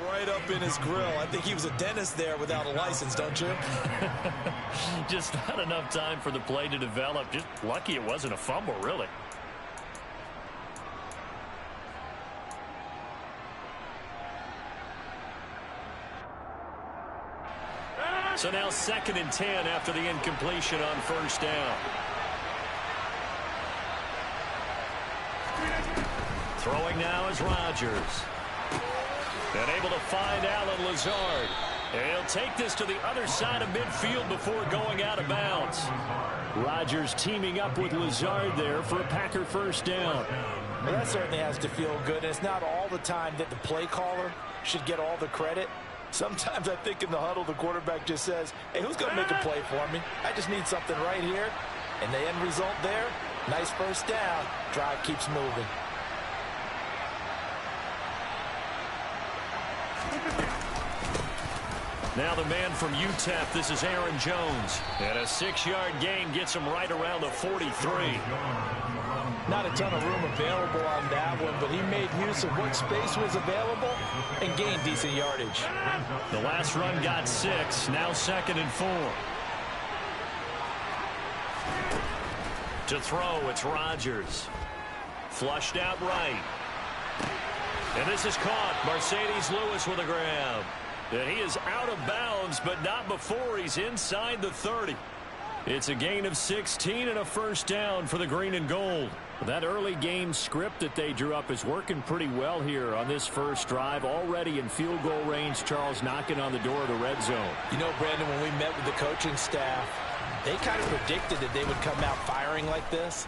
Right up in his grill. I think he was a dentist there without a license, don't you? Just not enough time for the play to develop. Just lucky it wasn't a fumble, really. So now 2nd and 10 after the incompletion on first down. Throwing now is Rodgers. And able to find Alan Lazard. And he'll take this to the other side of midfield before going out of bounds. Rodgers teaming up with Lazard there for a Packer first down. Well, that certainly has to feel good. And it's not all the time that the play caller should get all the credit. Sometimes I think in the huddle, the quarterback just says, hey, who's going to make a play for me? I just need something right here. And the end result there, nice first down. Drive keeps moving. Now the man from UTEP, this is Aaron Jones. And a 6-yard gain gets him right around the 43. Not a ton of room available on that one, but he made use of what space was available and gained decent yardage. The last run got 6, now 2nd and 4. To throw, it's Rodgers. Flushed out right. And this is caught. Mercedes Lewis with a grab. And he is out of bounds, but not before he's inside the 30. It's a gain of 16 and a first down for the green and gold. That early game script that they drew up is working pretty well here on this first drive. Already in field goal range, Charles knocking on the door of the red zone. You know, Brandon, when we met with the coaching staff, they kind of predicted that they would come out firing like this.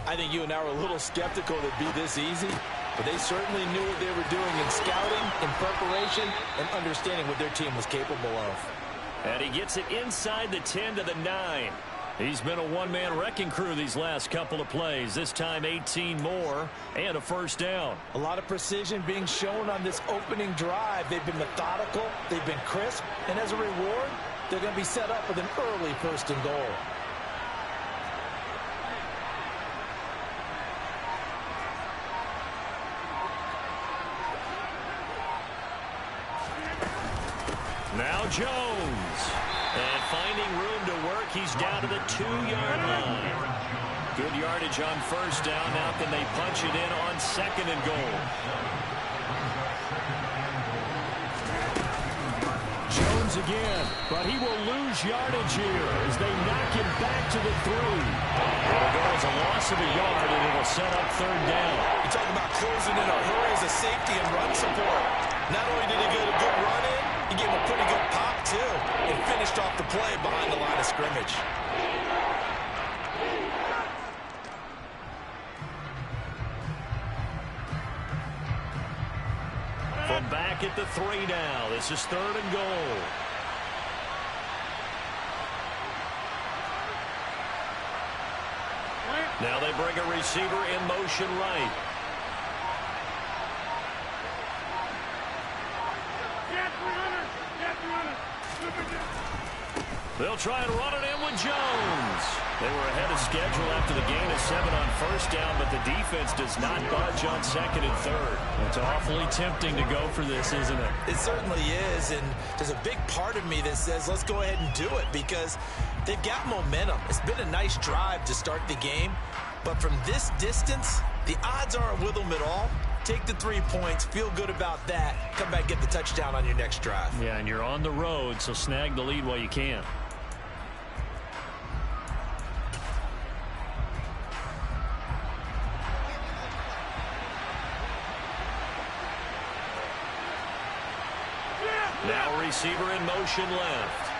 I think you and I were a little skeptical that it'd be this easy, but they certainly knew what they were doing in scouting, in preparation, and understanding what their team was capable of. And he gets it inside the 10 to the 9. He's been a one-man wrecking crew these last couple of plays. This time 18 more and a first down. A lot of precision being shown on this opening drive. They've been methodical, they've been crisp, and as a reward, they're going to be set up with an early 1st and goal. Now Jones. And finding room to work, he's down to the 2-yard line. Good yardage on first down. Now can they punch it in on 2nd and goal? Jones again, but he will lose yardage here as they knock him back to the 3. It'll go as a loss of a yard, and it'll set up 3rd down. You talk about closing in a hurry as a safety and run support. Not only did he get a good run in, he gave him a pretty good pop, too, and finished off the play behind the line of scrimmage. back at the 3 now. This is 3rd and goal. Now they bring a receiver in motion right. They'll try and run it in with Jones. They were ahead of schedule after the gain of 7 on 1st down, but the defense does not budge on 2nd and 3rd. It's awfully tempting to go for this, isn't it? It certainly is, and there's a big part of me that says let's go ahead and do it because they've got momentum. It's been a nice drive to start the game, but from this distance, the odds aren't with them at all. Take the 3 points, feel good about that, come back and get the touchdown on your next drive. Yeah, and you're on the road, so snag the lead while you can. Now receiver in motion left.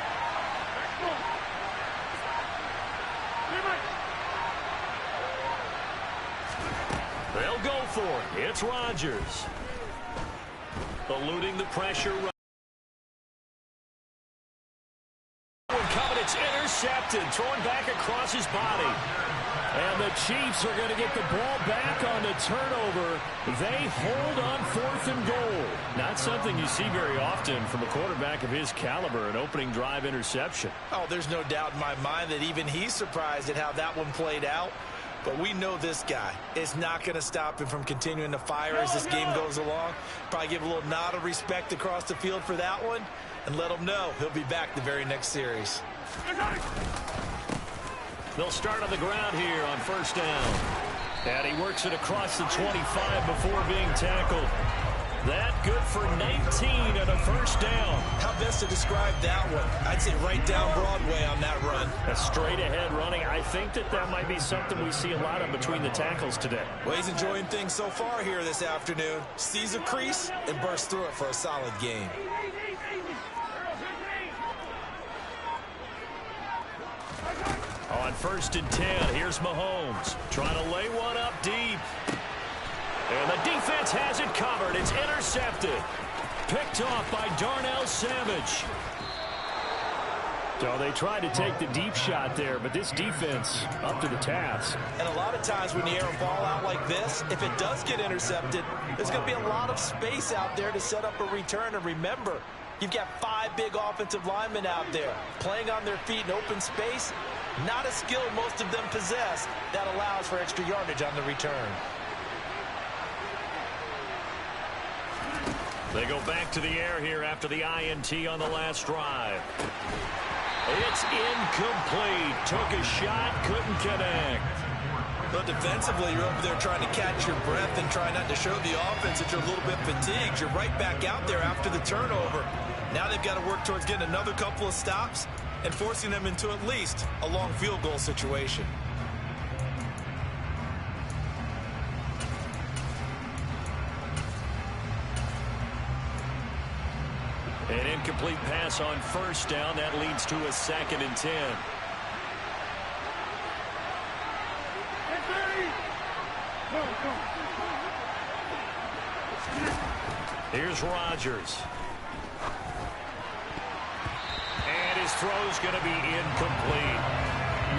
They'll go for it. It's Rodgers. Eluding the pressure. Coming, it's intercepted. Thrown back across his body. And the Chiefs are going to get the ball back on the turnover. They hold on 4th and goal. Not something you see very often from a quarterback of his caliber, an opening drive interception. Oh, there's no doubt in my mind that even he's surprised at how that one played out. But we know this guy is not going to stop him from continuing to fire as this game goes along. Probably give a little nod of respect across the field for that one and let him know he'll be back the very next series. They'll start on the ground here on 1st down. And he works it across the 25 before being tackled. That good for 19 and a 1st down. How best to describe that one? I'd say right down Broadway on that run. A straight ahead running. I think that might be something we see a lot of between the tackles today. Well, he's enjoying things so far here this afternoon. Sees a crease and bursts through it for a solid game. On 1st and 10, here's Mahomes trying to lay one up deep. And the defense has it covered. It's intercepted. Picked off by Darnell Savage. So they tried to take the deep shot there, but this defense up to the task. And a lot of times when you air a ball out like this, if it does get intercepted, there's going to be a lot of space out there to set up a return. And remember, you've got 5 big offensive linemen out there playing on their feet in open space. Not a skill most of them possess that allows for extra yardage on the return. They go back to the air here after the INT on the last drive. It's incomplete. Took a shot, couldn't connect. But defensively, you're over there trying to catch your breath and try not to show the offense that you're a little bit fatigued. You're right back out there after the turnover. Now they've got to work towards getting another couple of stops and forcing them into at least a long field goal situation. An incomplete pass on 1st down. That leads to a 2nd and 10. Here's Rodgers. And his throw's going to be incomplete.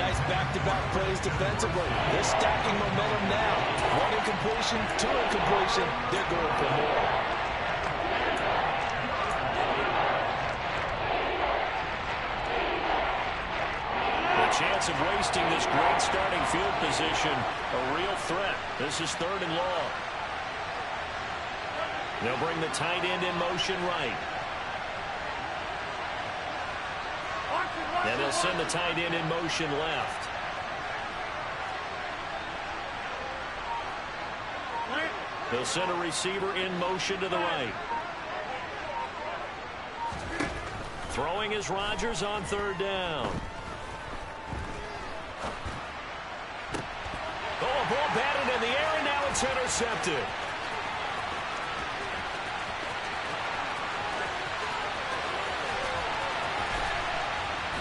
Nice back-to-back plays defensively. They're stacking momentum now. 1 incompletion, 2 incompletion. They're going for more. Chance of wasting this great starting field position. A real threat. This is 3rd and long. They'll bring the tight end in motion right. And they'll send the tight end in motion left. They'll send a receiver in motion to the right. Throwing is Rodgers on 3rd down. Oh, ball batted in the air, and now it's intercepted.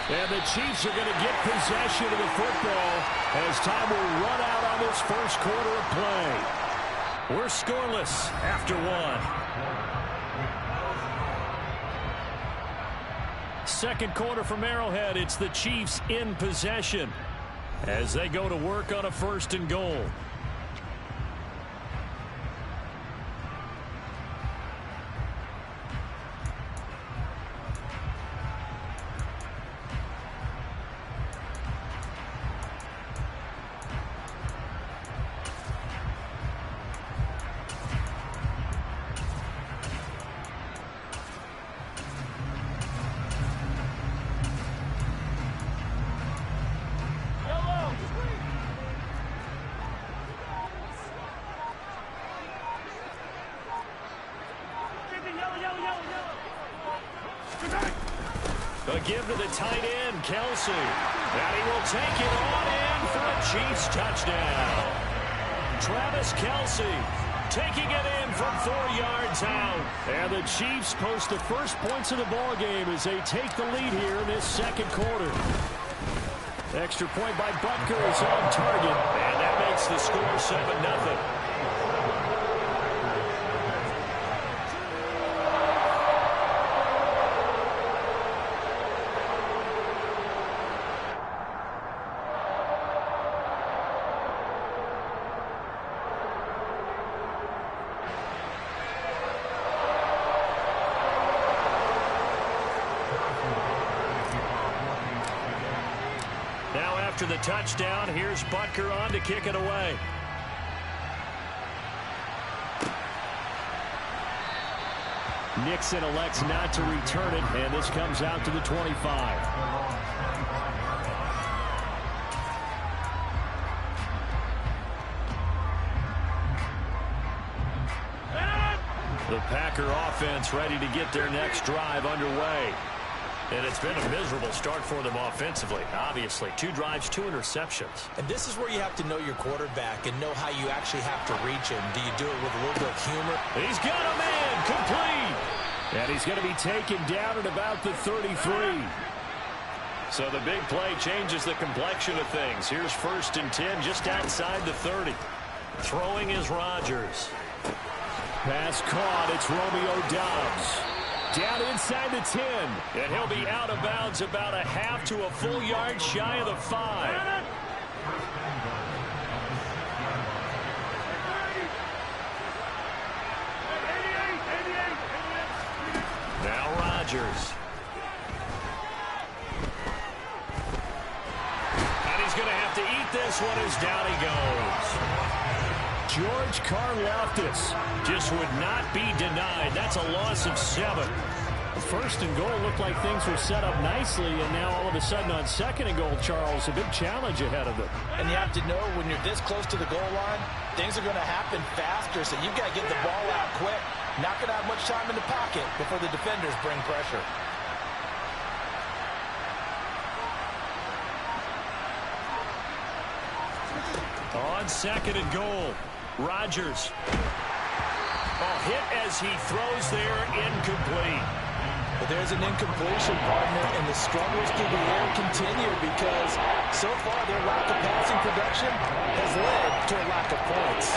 And the Chiefs are going to get possession of the football as time will run out on this 1st quarter of play. We're scoreless after 1. second quarter from Arrowhead. It's the Chiefs in possession as they go to work on a 1st and goal. A give to the tight end, Kelsey. And he will take it on in for a Chiefs touchdown. Travis Kelsey taking it in from 4 yards out. And the Chiefs post the first points of the ball game as they take the lead here in this second quarter. Extra point by Butker is on target. And that makes the score 7-0. After the touchdown, here's Butker on to kick it away. Nixon elects not to return it, and this comes out to the 25. The Packer offense ready to get their next drive underway. And it's been a miserable start for them offensively. Obviously, 2 drives, 2 interceptions. And this is where you have to know your quarterback and know how you actually have to reach him. Do you do it with a little bit of humor? He's got a man complete. And he's going to be taken down at about the 33. So the big play changes the complexion of things. Here's 1st and 10 just outside the 30. Throwing is Rodgers. Pass caught. It's Romeo Doubs. Down inside the 10, and he'll be out of bounds about a half to a full yard shy of the 5. Now Rodgers. And he's going to have to eat this one as down he goes. George Karlaftis just would not be denied. That's a loss of 7. 1st and goal looked like things were set up nicely, and now all of a sudden on 2nd and goal, Charles, a big challenge ahead of them. And you have to know when you're this close to the goal line, things are going to happen faster, so you've got to get the ball out quick. Not going to have much time in the pocket before the defenders bring pressure. On 2nd and goal, Rodgers. Hit as he throws there, incomplete. But there's an incompletion, partner, and the struggles through the air continue because so far their lack of passing production has led to a lack of points.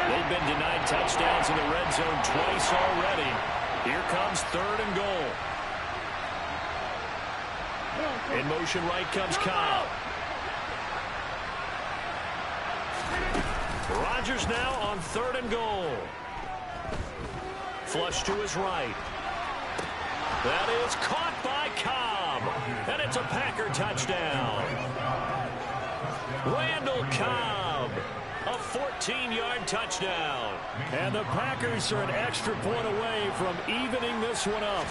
They've been denied touchdowns in the red zone twice already. Here comes 3rd and goal. In motion right comes Cobb. Rodgers now on 3rd and goal. Flush to his right. That is caught by Cobb. And it's a Packer touchdown. Randall Cobb. A 14-yard touchdown. And the Packers are an extra point away from evening this one up.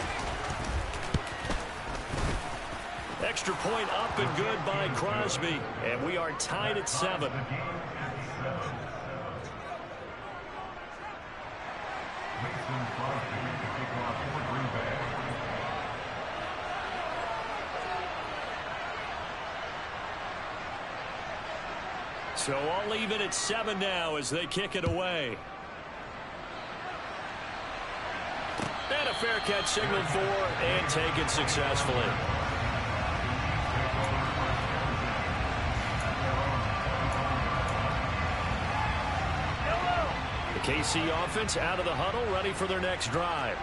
Extra point up and good by Crosby. And we are tied at 7. So I'll leave it at 7 now as they kick it away. And a fair catch signaled for and taken successfully. The KC offense out of the huddle, ready for their next drive.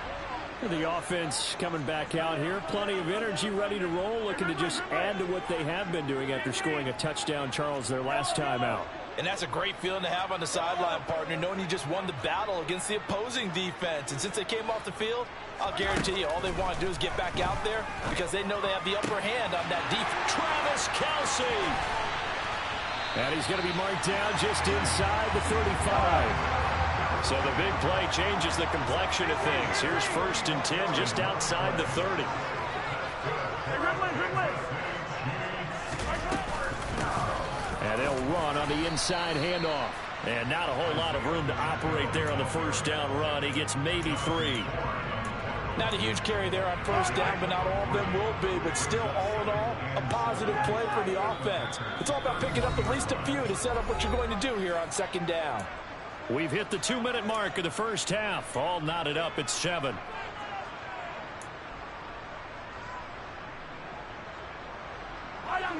The offense coming back out here. Plenty of energy, ready to roll, looking to just add to what they have been doing after scoring a touchdown, Charles, their last time out. And that's a great feeling to have on the sideline, partner, knowing you just won the battle against the opposing defense. And since they came off the field, I'll guarantee you all they want to do is get back out there because they know they have the upper hand on that defense. Travis Kelce. And he's going to be marked down just inside the 35. So the big play changes the complexion of things. Here's 1st and 10 just outside the 30. And they'll run on the inside handoff. And not a whole lot of room to operate there on the first down run. He gets maybe 3. Not a huge carry there on first down, but not all of them will be. But still, all in all, a positive play for the offense. It's all about picking up at least a few to set up what you're going to do here on 2nd down. We've hit the 2-minute mark of the first half. All knotted up at 7.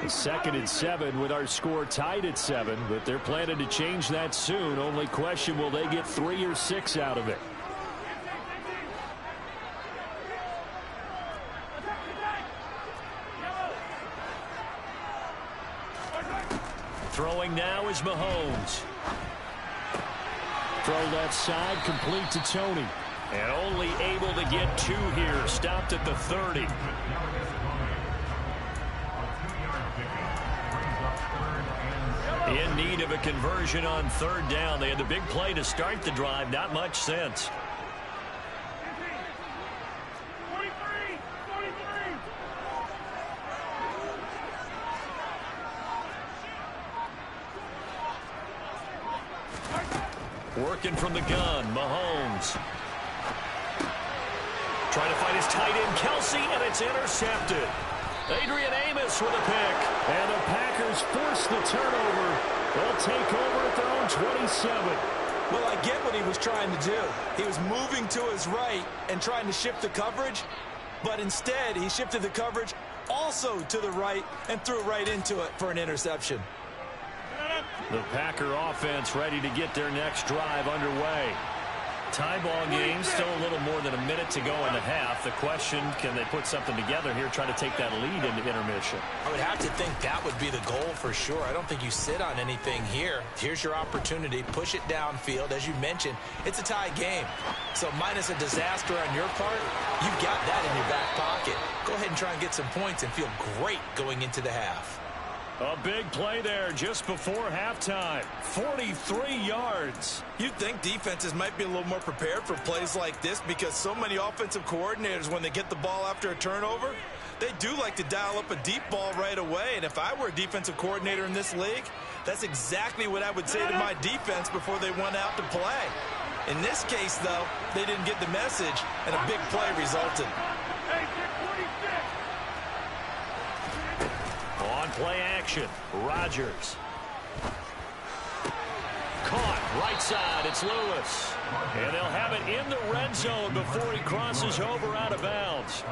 It's 2nd and 7 with our score tied at 7, but they're planning to change that soon. Only question, will they get 3 or 6 out of it? Throwing now is Mahomes. Throw left side, complete to Tony. And only able to get 2 here. Stopped at the 30. In need of a conversion on 3rd down. They had the big play to start the drive. Not much sense. Working from the gun, Mahomes. Trying to find his tight end, Kelce, and it's intercepted. Adrian Amos with a pick. And the Packers force the turnover. They'll take over at their own 27. Well, I get what he was trying to do. He was moving to his right and trying to shift the coverage, but instead he shifted the coverage also to the right and threw right into it for an interception. The Packer offense ready to get their next drive underway. Tie ball game, still a little more than a minute to go in the half. The question, can they put something together here, try to take that lead into intermission? I would have to think that would be the goal for sure. I don't think you sit on anything here. Here's your opportunity. Push it downfield. As you mentioned, it's a tie game. So minus a disaster on your part, you've got that in your back pocket. Go ahead and try and get some points and feel great going into the half. A big play there just before halftime. 43 yards. You'd think defenses might be a little more prepared for plays like this because so many offensive coordinators, when they get the ball after a turnover, they do like to dial up a deep ball right away. And if I were a defensive coordinator in this league, that's exactly what I would say to my defense before they went out to play. In this case, though, they didn't get the message, and a big play resulted. On play action, Rodgers. Caught, right side, it's Lewis. And they'll have it in the red zone before he crosses over out of bounds.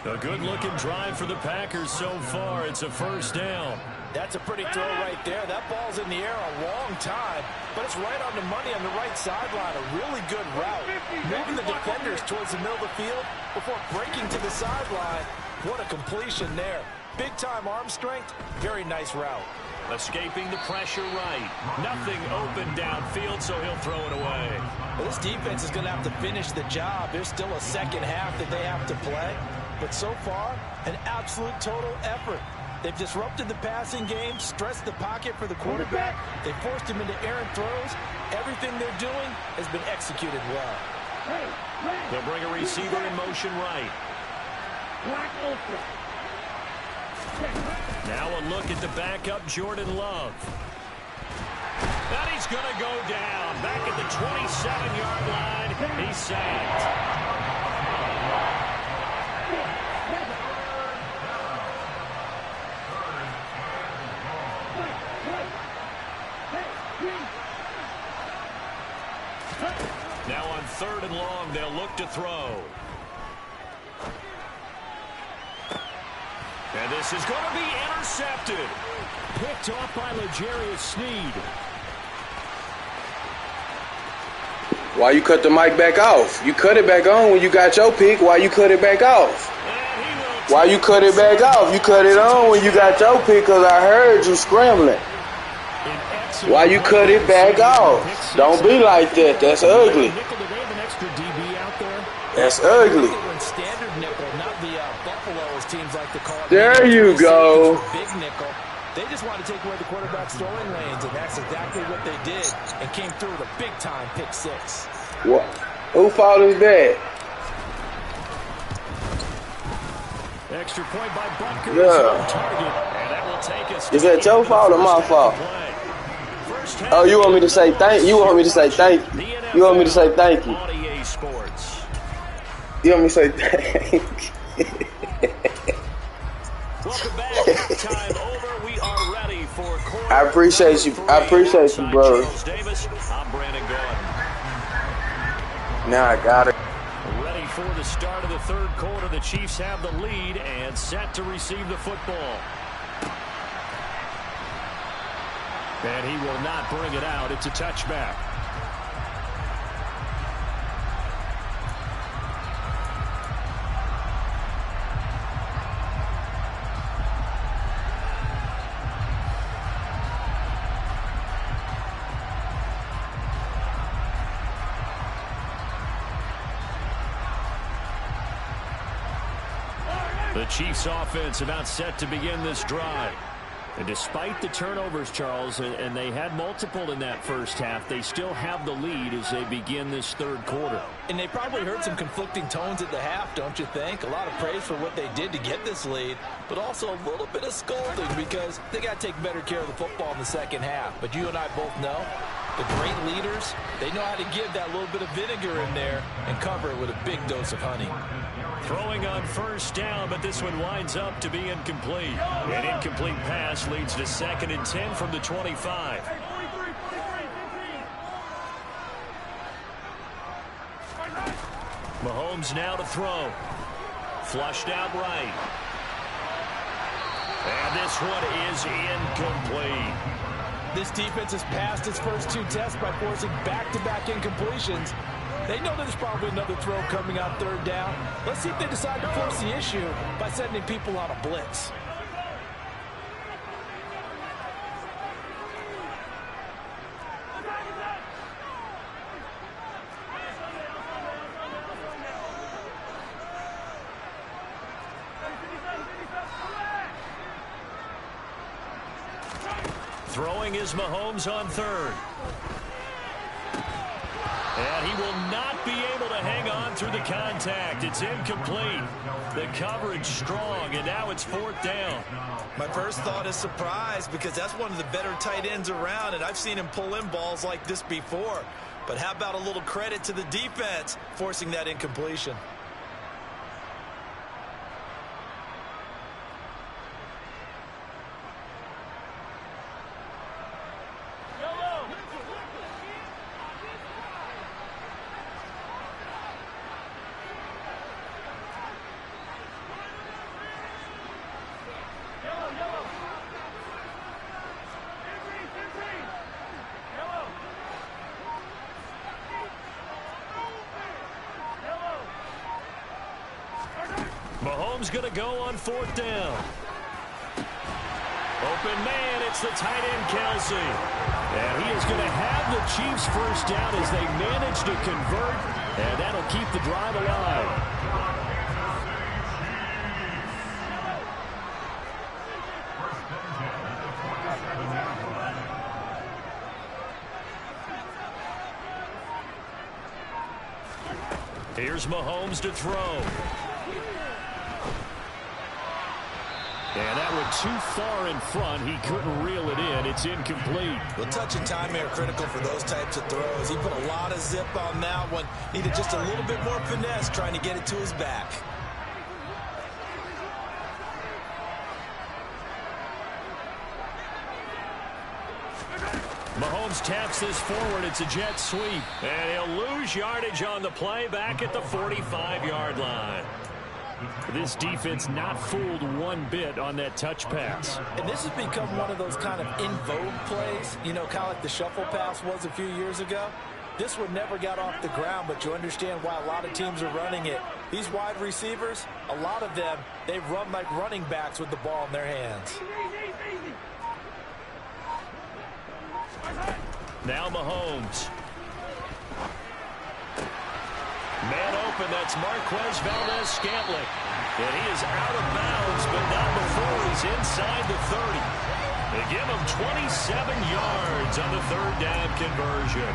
A good-looking drive for the Packers so far. It's a first down. That's a pretty throw right there. That ball's in the air a long time, but it's right on the money on the right sideline. A really good route. Moving the defenders towards the middle of the field before breaking to the sideline. What a completion there. Big-time arm strength. Very nice route. Escaping the pressure right. Nothing open downfield, so he'll throw it away. Well, this defense is going to have to finish the job. There's still a second half that they have to play. But so far, an absolute total effort. They've disrupted the passing game, stressed the pocket for the quarterback. They forced him into errant throws. Everything they're doing has been executed well. They'll bring a receiver in motion right. Now a look at the backup, Jordan Love. And he's going to go down. Back at the 27-yard line. He's sacked. Now on 3rd and long, they'll look to throw. And this is going to be intercepted. Picked off by L'Jarius Sneed. Why you cut the mic back off? You cut it back on when you got your pick. Why you cut it back off? Why you cut it back off? You cut it on when you got your pick because I heard you scrambling. Why you cut it back off? Don't be like that. That's ugly. That's ugly. There you go. Big nickel. They just want to take away the quarterback's throwing lanes, and that's exactly what they did, and came through with a big-time pick six. What? Who fault is that? Extra point by Butker. Yeah. And that will take us. Is that your fault or my fault? Oh, you want me to say thank you? You want me to say thank you? You want me to say thank you? You want me to say thank you? Welcome back. Time over. We are ready for I appreciate you. I appreciate you, bro. I'm Brandon Gordon. Now I got it. Ready for the start of the third quarter. The Chiefs have the lead and set to receive the football. And he will not bring it out. It's a touchback. The Chiefs offense about set to begin this drive. And despite the turnovers, Charles, and they had multiple in that first half, they still have the lead as they begin this third quarter. And they probably heard some conflicting tones at the half, don't you think? A lot of praise for what they did to get this lead, but also a little bit of scolding because they got to take better care of the football in the second half. But you and I both know the great leaders, they know how to give that little bit of vinegar in there and cover it with a big dose of honey. Throwing on first down, but this one winds up to be incomplete. An incomplete pass leads to 2nd and 10 from the 25. Mahomes now to throw. Flushed out right. And this one is incomplete. This defense has passed its first two tests by forcing back-to-back incompletions. They know there's probably another throw coming on third down. Let's see if they decide to force the issue by sending people on a blitz. Throwing is Mahomes on third. And he will not be able to hang on through the contact. It's incomplete. The coverage strong, and now it's 4th down. My first thought is surprise because that's one of the better tight ends around, and I've seen him pull in balls like this before. But how about a little credit to the defense forcing that incompletion? Mahomes going to go on 4th down. Open man, it's the tight end, Kelsey. And he is going to have the Chiefs first down as they manage to convert, and that'll keep the drive alive. Here's Mahomes to throw. And that one too far in front. He couldn't reel it in. It's incomplete. Well, touch and time are critical for those types of throws. He put a lot of zip on that one. Needed just a little bit more finesse trying to get it to his back. Mahomes taps this forward. It's a jet sweep. And he'll lose yardage on the play back at the 45-yard line. This defense not fooled one bit on that touch pass. And this has become one of those kind of in vogue plays, you know, kind of like the shuffle pass was a few years ago. this one never got off the ground, but you understand why a lot of teams are running it. These wide receivers, a lot of them, they run like running backs with the ball in their hands. Now Mahomes. Man open, that's Marquez Valdez-Scantling. And he is out of bounds, but not before he's inside the 30. They give him 27 yards on the third down conversion.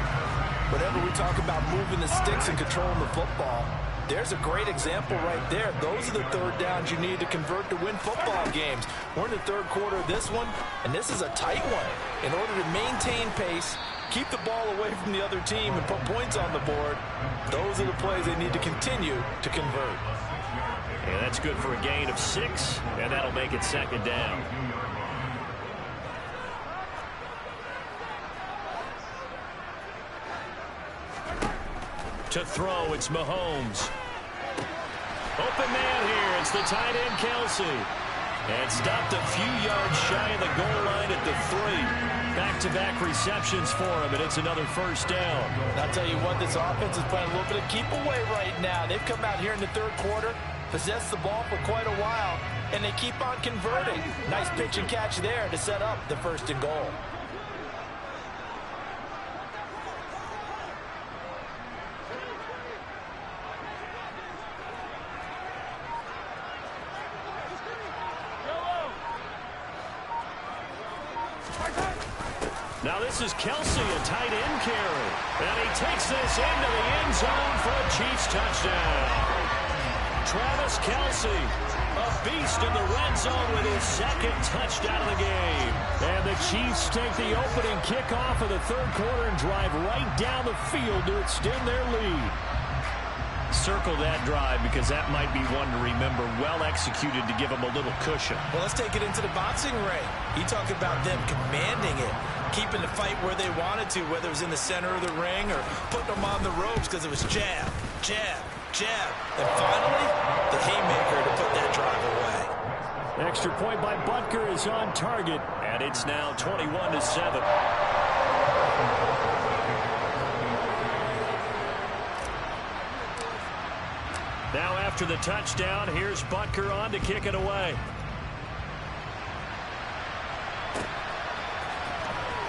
Whenever we talk about moving the sticks and controlling the football, there's a great example right there. Those are the third downs you need to convert to win football games. We're in the third quarter of this one, and this is a tight one. In order to maintain pace, keep the ball away from the other team, and put points on the board, those are the plays they need to continue to convert. And that's good for a gain of 6, and that'll make it second down. To throw, it's Mahomes. Open man here. It's the tight end, Kelsey. And stopped a few yards shy of the goal line at the 3. Back-to-back receptions for him, and it's another first down. And I'll tell you what, this offense is playing a little bit of keep away right now. They've come out here in the third quarter, possessed the ball for quite a while, and they keep on converting. Nice pitch and catch there to set up the first and goal. Now this is Kelsey, a tight end carry. And he takes this into the end zone for a Chiefs touchdown. Travis Kelsey, a beast in the red zone with his second touchdown of the game. And the Chiefs take the opening kickoff of the third quarter and drive right down the field to extend their lead. Circle that drive because that might be one to remember. Well executed to give them a little cushion. Well, let's take it into the boxing ring. You talk about them commanding it, keeping the fight where they wanted to, whether it was in the center of the ring or putting them on the ropes because it was jab, jab, jab. And finally, the haymaker to put that drive away. Extra point by Butker is on target, and it's now 21-7. Now after the touchdown, here's Butker on to kick it away.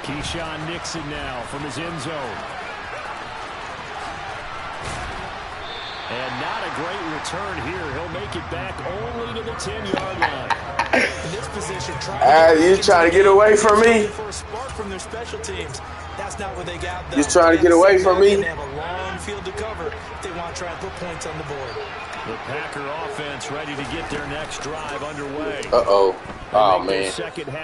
Keyshawn Nixon now from his end zone. And not a great return here. He'll make it back only to the 10-yard line. In this position, you trying to get away from me? For a spark from their special teams. That's not what they got. You trying to get away from me? They have a long field to cover if they want to try and put points on the board. The Packer offense ready to get their next drive underway. Uh-oh. Oh, man.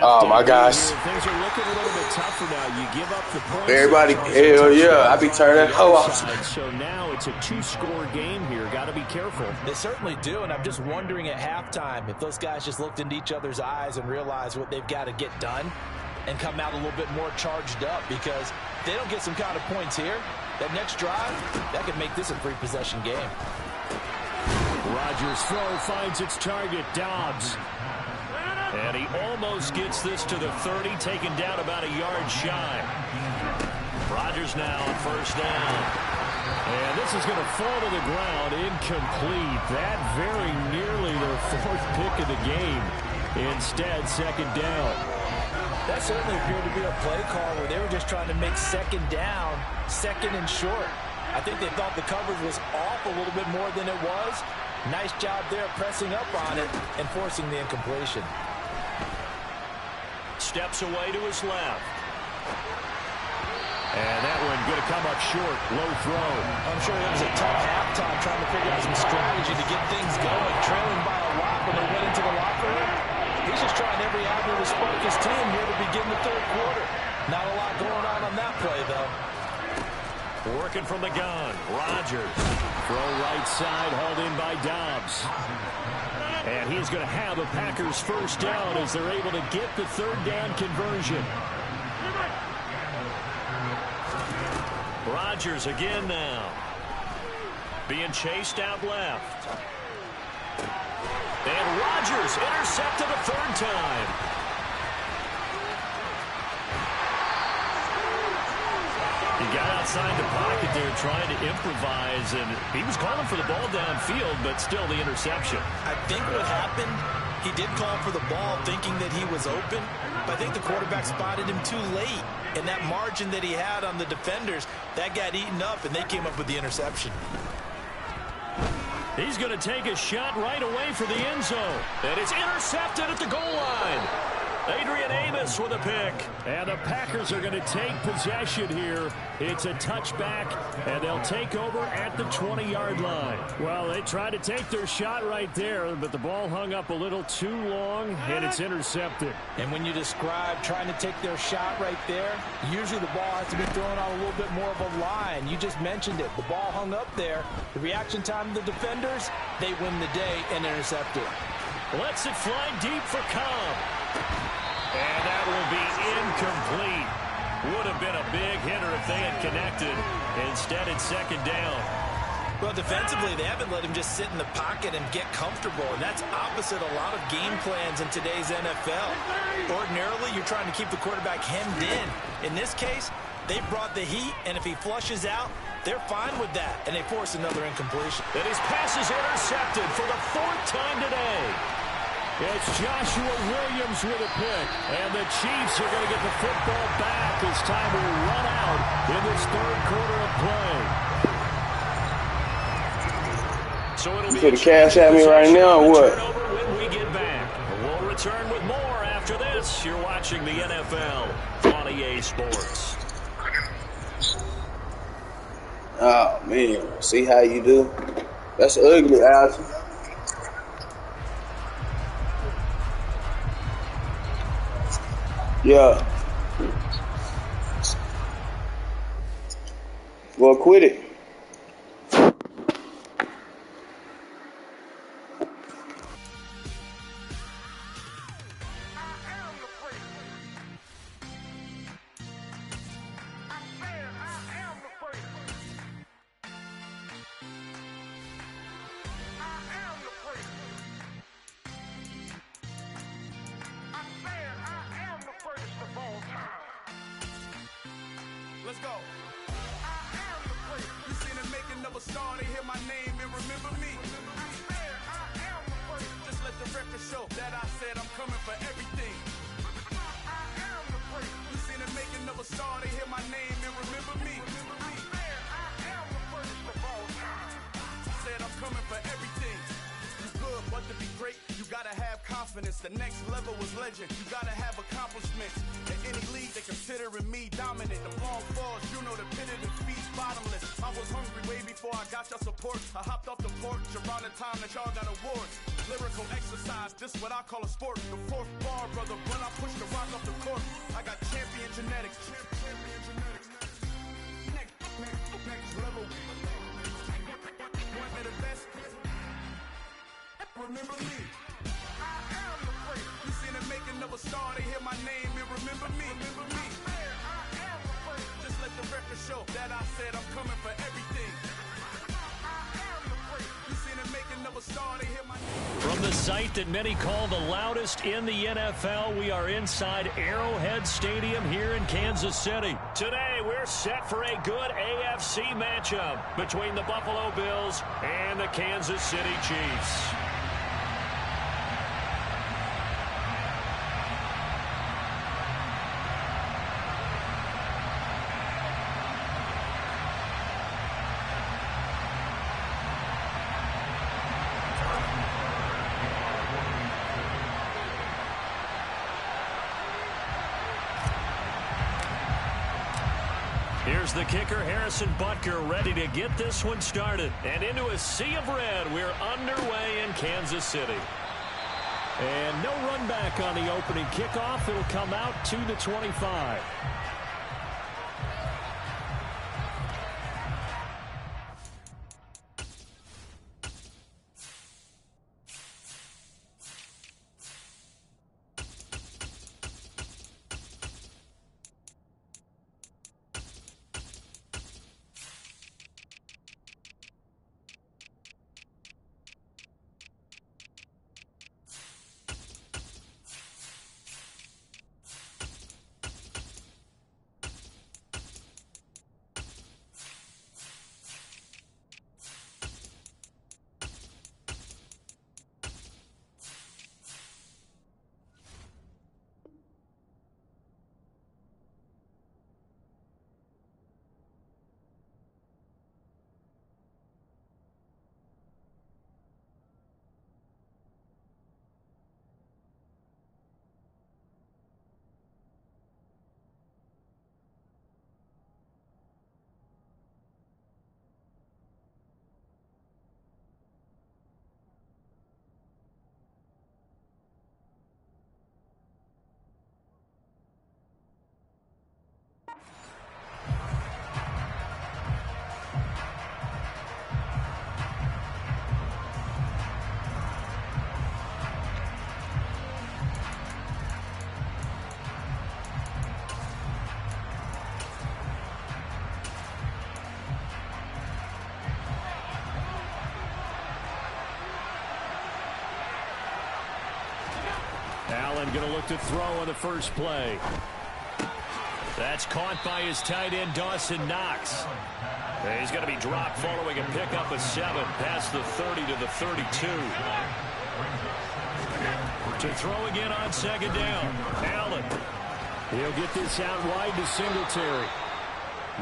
Oh, my gosh. Things are looking a little bit tougher now. You give up the points. Everybody, hell yeah. I be turning off. So now it's a 2-score game here. Got to be careful. They certainly do, and I'm just wondering at halftime if those guys just looked into each other's eyes and realized what they've got to get done and come out a little bit more charged up, because if they don't get some kind of points here, that next drive, that could make this a 3-possession game. Rodgers' throw finds its target, Dobbs. And he almost gets this to the 30, taken down about a yard shy. Rodgers now on first down. And this is going to fall to the ground, incomplete. That very nearly their 4th pick of the game. Instead, second down. That certainly appeared to be a play call where they were just trying to make second down, second and short. I think they thought the coverage was off a little bit more than it was. Nice job there pressing up on it and forcing the incompletion. Steps away to his left. And that one going to come up short. Low throw. I'm sure it was a tough halftime trying to figure out some strategy to get things going. Trailing by a lot when they went into the locker room. He's just trying every avenue to spark his team here to begin the third quarter. Not a lot going on that play, though. Working from the gun. Rodgers. Throw right side, hauled in by Dobbs. And he's going to have a Packers first down as they're able to get the third down conversion. Rodgers again now. Being chased out left. And Rodgers intercepted a third time. He got outside the pocket there trying to improvise, and he was calling for the ball downfield, but still the interception. I think what happened, he did call for the ball thinking that he was open, but I think the quarterback spotted him too late. And that margin that he had on the defenders, that got eaten up, and they came up with the interception. He's going to take a shot right away for the end zone. And it's intercepted at the goal line. Adrian Amos with a pick. And the Packers are going to take possession here. It's a touchback, and they'll take over at the 20-yard line. Well, they tried to take their shot right there, but the ball hung up a little too long, and it's intercepted. And when you describe trying to take their shot right there, usually the ball has to be thrown on a little bit more of a line. You just mentioned it. The ball hung up there. The reaction time of the defenders, they win the day and intercept it. Lets it fly deep for Cobb. And that will be incomplete. Would have been a big hitter if they had connected. Instead, it's second down. Well, defensively, they haven't let him just sit in the pocket and get comfortable, and that's opposite a lot of game plans in today's NFL. Ordinarily, you're trying to keep the quarterback hemmed in. In this case, they brought the heat, and if he flushes out, they're fine with that, and they force another incompletion. And his pass is intercepted for the fourth time today. It's Joshua Williams with a pick, and the Chiefs are going to get the football back as time will run out in this third quarter of play. So it'll be put a cash at me right now or what? When we get back. We'll return with more after this. You're watching the NFL on EA Sports. Oh, man. See how you do? That's ugly, Alton. Yeah. Well, quit it. Let's go. You seen the making of a star, they hear my name and remember me. Just let the record show that I said I'm coming for everything. You seen the making of a star, they hear my name and remember me. Said I'm coming for everything. You good, but to be great, you gotta have confidence. The next level was legend. You gotta have accomplishments. In any league, they considering me dominant. The long falls, you know the pit of defeat's bottomless. I was hungry way before I got your support. I hopped off the porch around the time that y'all got awards. Lyrical exercise, this what I call a sport. The fourth bar, brother, when I push the rock off the court. I got champion genetics. Next level. One of the best. Remember me. You seen the making of a star, they hear my name and remember me. Just let the record show that I said I'm coming for everything. You seen the making of a star, they hear my name. From the site that many call the loudest in the NFL, we are inside Arrowhead Stadium here in Kansas City. Today, we're set for a good AFC matchup between the Buffalo Bills and the Kansas City Chiefs. Here's the kicker, Harrison Butker, ready to get this one started. And into a sea of red, we're underway in Kansas City. And no run back on the opening kickoff. It'll come out to the 25. Allen going to look to throw on the first play. That's caught by his tight end, Dawson Knox. He's going to be dropped following a pickup of 7 past the 30 to the 32. To throw again on second down. Allen. He'll get this out wide to Singletary.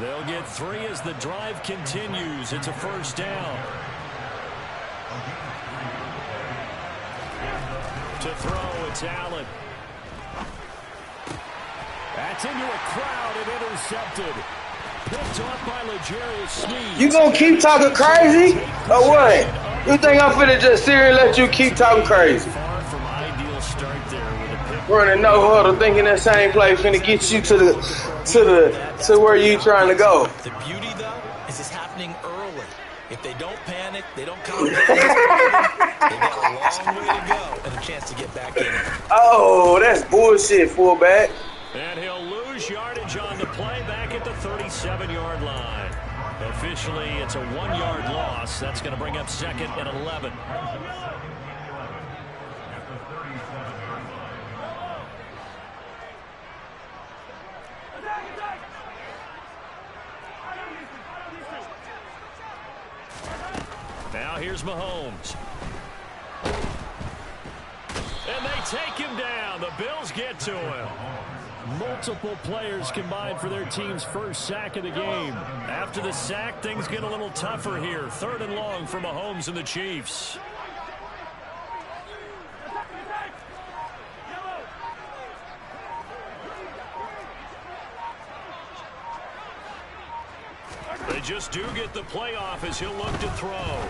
They'll get 3 as the drive continues. It's a first down. To throw, it's Allen. That's into a crowd and intercepted. Picked off by L'Jarius Sneed. You gonna keep talking crazy? Or what? You think I'm finna just sit here and let you keep talking crazy? Far from ideal start there with a pick. Running no huddle, thinking that same play finna get you to where you trying to go. The beauty, though, is it's happening early. If they don't panic, they don't come down. They got a long way to go and a chance to get back in. Oh, that's bullshit, fullback. And he'll lose yardage on the play back at the 37-yard line. Officially, it's a 1-yard loss. That's going to bring up 2nd and 11. Now here's Mahomes. And they take him down. The Bills get to him. Multiple players combined for their team's first sack of the game. After the sack, things get a little tougher here. 3rd and long for Mahomes and the Chiefs. They just do get the playoff as he'll look to throw.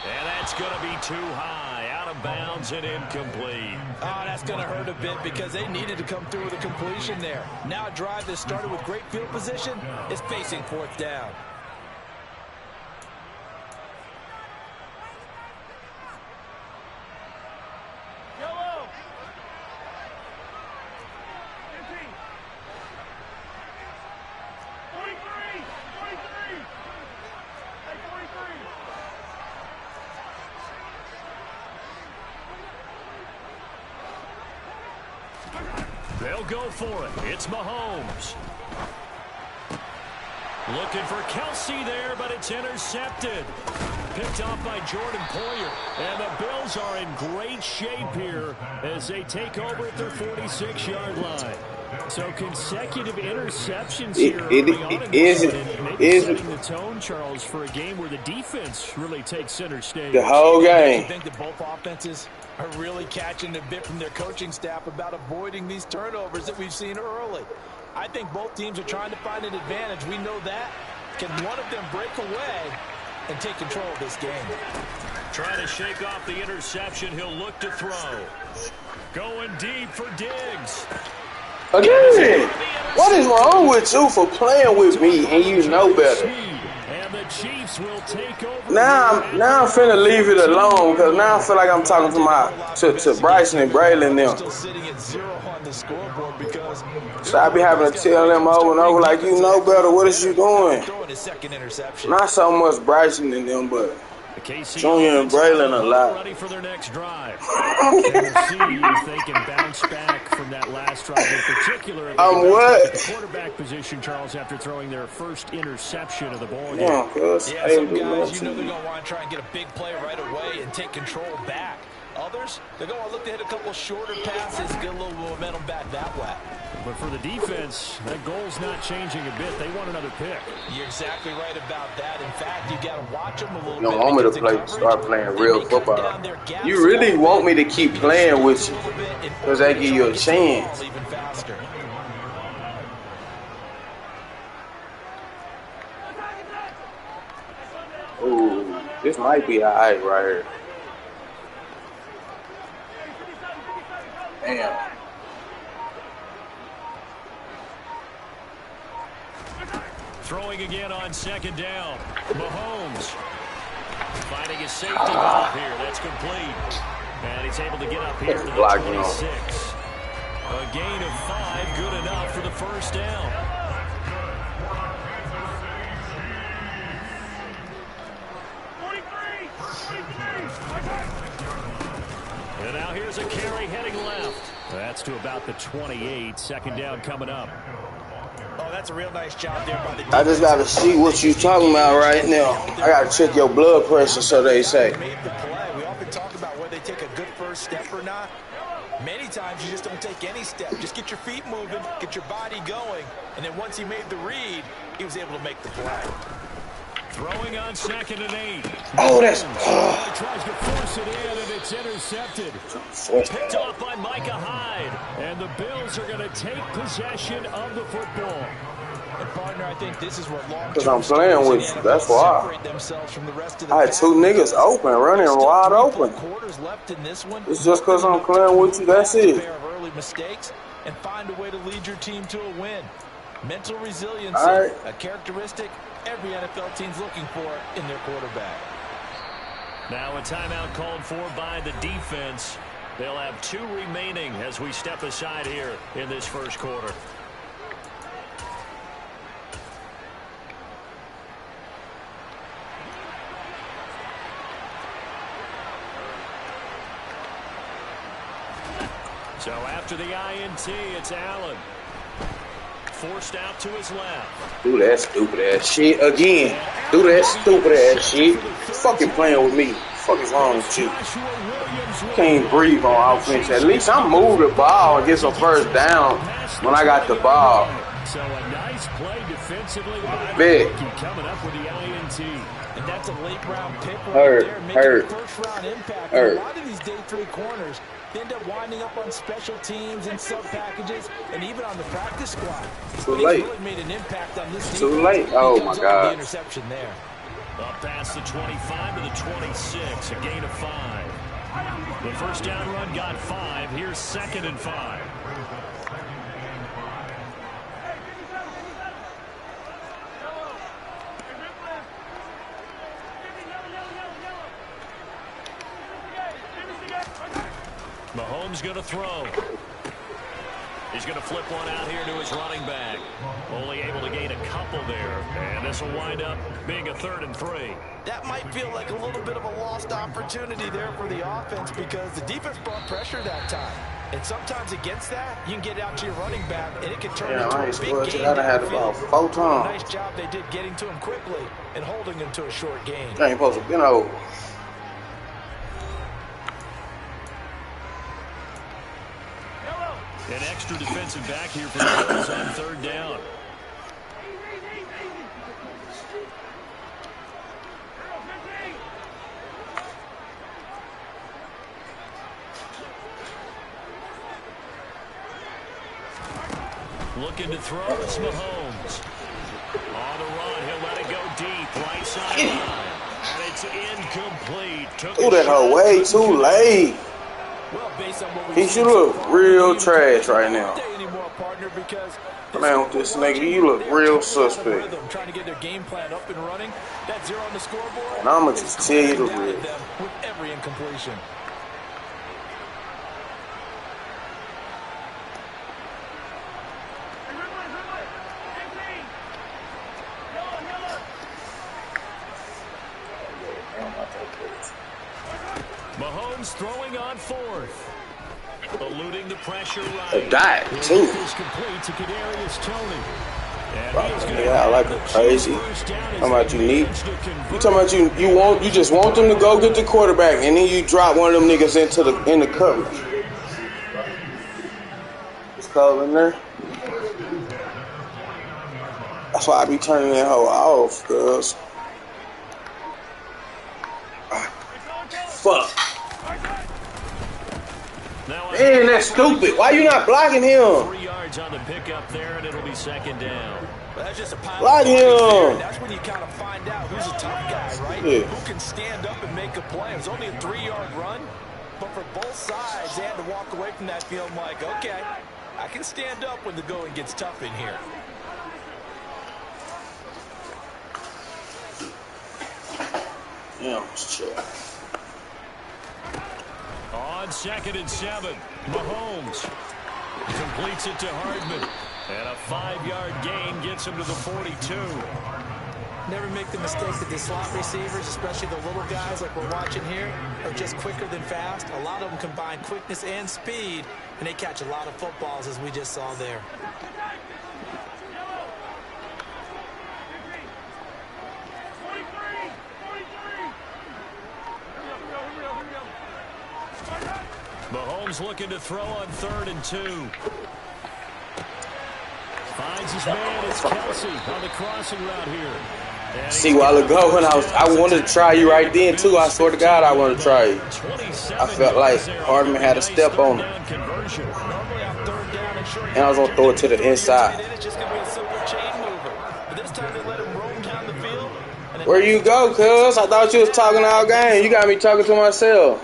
And that's going to be too high, out of bounds and incomplete. Oh, that's going to hurt a bit because they needed to come through with a completion there. Now a drive that started with great field position is facing 4th down. They'll go for it. It's Mahomes. Looking for Kelsey there, but it's intercepted. Picked off by Jordan Poyer. And the Bills are in great shape here as they take over at their 46-yard line. So consecutive interceptions here. Is setting the tone, Charles, for a game where the defense really takes center stage. The whole game. You think that both offenses are really catching a bit from their coaching staff about avoiding these turnovers that we've seen early? I think both teams are trying to find an advantage. We know that. Can one of them break away and take control of this game? Trying to shake off the interception. He'll look to throw. Going deep for Diggs. Again, what is wrong with you for playing with me and you know better? And the Chiefs will take over. Now I'm finna leave it alone because now I feel like I'm talking to Bryson and Braylon them. Still sitting at 0 on the scoreboard because so I be having to tell them over and over like, you know better. What is you doing? throwing his 2nd interception. Not so much Bryson and them, but Junior and Braylon a lot. Ready for their next drive. We'll see if they can bounce back from that last drive in particular. What? The quarterback position, Charles, after throwing their first interception of the ball game. Yeah, some guys, you know they're going to want to try and get a big play right away and take control back. Others, they're going to look to hit a couple shorter passes, get a little momentum back that way. But for the defense, that goal's not changing a bit. They want another pick. You're exactly right about that. In fact, you got to watch them a little bit. You don't want me to start playing real football. You really want me to keep playing with you because they give you a chance. Even faster. Ooh, this might be alright right here. Damn. Throwing again on 2nd down. Mahomes finding his safety valve here. That's complete. And he's able to get up here to the 26. A gain of 5, good enough for the first down. And now here's a carry heading That's to about the 28. Second down coming up. Oh, that's a real nice job there by the defense. I just got to see what you talking about right now. I got to check your blood pressure, so they say. Made the play. We often talk about whether they take a good first step or not. Many times you just don't take any step. Just get your feet moving, get your body going, and then once he made the read, he was able to make the play. Throwing on 2nd and 8. Oh, that's... Tries to force it in, and it's intercepted. Picked off by Micah Hyde. And the Bills are going to take possession of the football. And partner, I think this is where because I'm playing with you. That's why. I had 2 niggas open, running wide open. It's just because I'm playing with you. That's it. Early mistakes and find a way to lead your team to a win. Mental resiliency, right. A characteristic every NFL team's looking for in their quarterback. Now a timeout called for by the defense. They'll have 2 remaining as we step aside here in this first quarter. So after the INT, it's Allen. Forced out to his left. Do that stupid ass shit again. Do that stupid ass shit. Fucking playing with me. Fuck is wrong with you? Can't breathe on offense. At least I move the ball and get some first down when I got the ball. So a nice play defensively. Big. Coming up with the INT. And that's a late round pick right Hurt. there, making Hurt. a first round impact. Hurt. A lot of these day 3 corners, they end up winding up on special teams and sub packages and even on the practice squad. Too But late. he's really made an impact on this Too defense. late. Oh He my comes up with God. the interception there. Up past the 25 to the 26, a gain of 5. The first down run got 5. Here's 2nd and 5. Mahomes going to throw. He's going to flip one out here to his running back. Only able to gain a couple there. And this will wind up being a 3rd and 3. That might feel like a little bit of a lost opportunity there for the offense because the defense brought pressure that time. And sometimes against that, you can get out to your running back, and it can turn into I a ain't big scored game. yet. I had about 4 times. Nice job they did getting to him quickly and holding him to a short gain. I ain't supposed to be over. An extra defensive back here for the Bills on 3rd down. Looking to throw, it's Mahomes. On the run, he'll let it go deep, right sideline. And it's incomplete. Threw that hoe way too late. He should look real trash right now. Man, with this nigga, you look real suspect. Trying to get their game plan up and running. That 0 on the scoreboard. And I'ma just tell you the real. With every incompletion. Mahomes throwing on 4th. Eluding the pressure right. They died too. Is complete to Kadarius Toney. Yeah, I like it crazy. How about you need? You talking about you just want them to go get the quarterback and then you drop one of them niggas in the coverage. It's cold in there. That's why I be turning that hoe off, cuz. Fuck. Man, that's stupid. Why you not blocking him? 3 yards on the pickup there, and it'll be 2nd down. But that's just a pile Block of there. him. That's when you kind of find out who's a tough guy, right? Yeah. Who can stand up and make a play. It was only a 3-yard run, but for both sides, they had to walk away from that feeling like, okay, I can stand up when the going gets tough in here. Yeah, let's chill. On 2nd and 7, Mahomes completes it to Hardman. And a 5-yard gain gets him to the 42. Never make the mistake that the slot receivers, especially the little guys like we're watching here, are just quicker than fast. A lot of them combine quickness and speed, and they catch a lot of footballs, as we just saw there. Mahomes looking to throw on 3rd and 2. Finds his man. It's Kelsey on the crossing route here. See, a while ago when I wanted to try you right then too. I swear to God, I wanted to try you. I felt like Hardman had a step on him, and I was gonna throw it to the inside. Where you go, cuz? I thought you was talking all game. You got me talking to myself.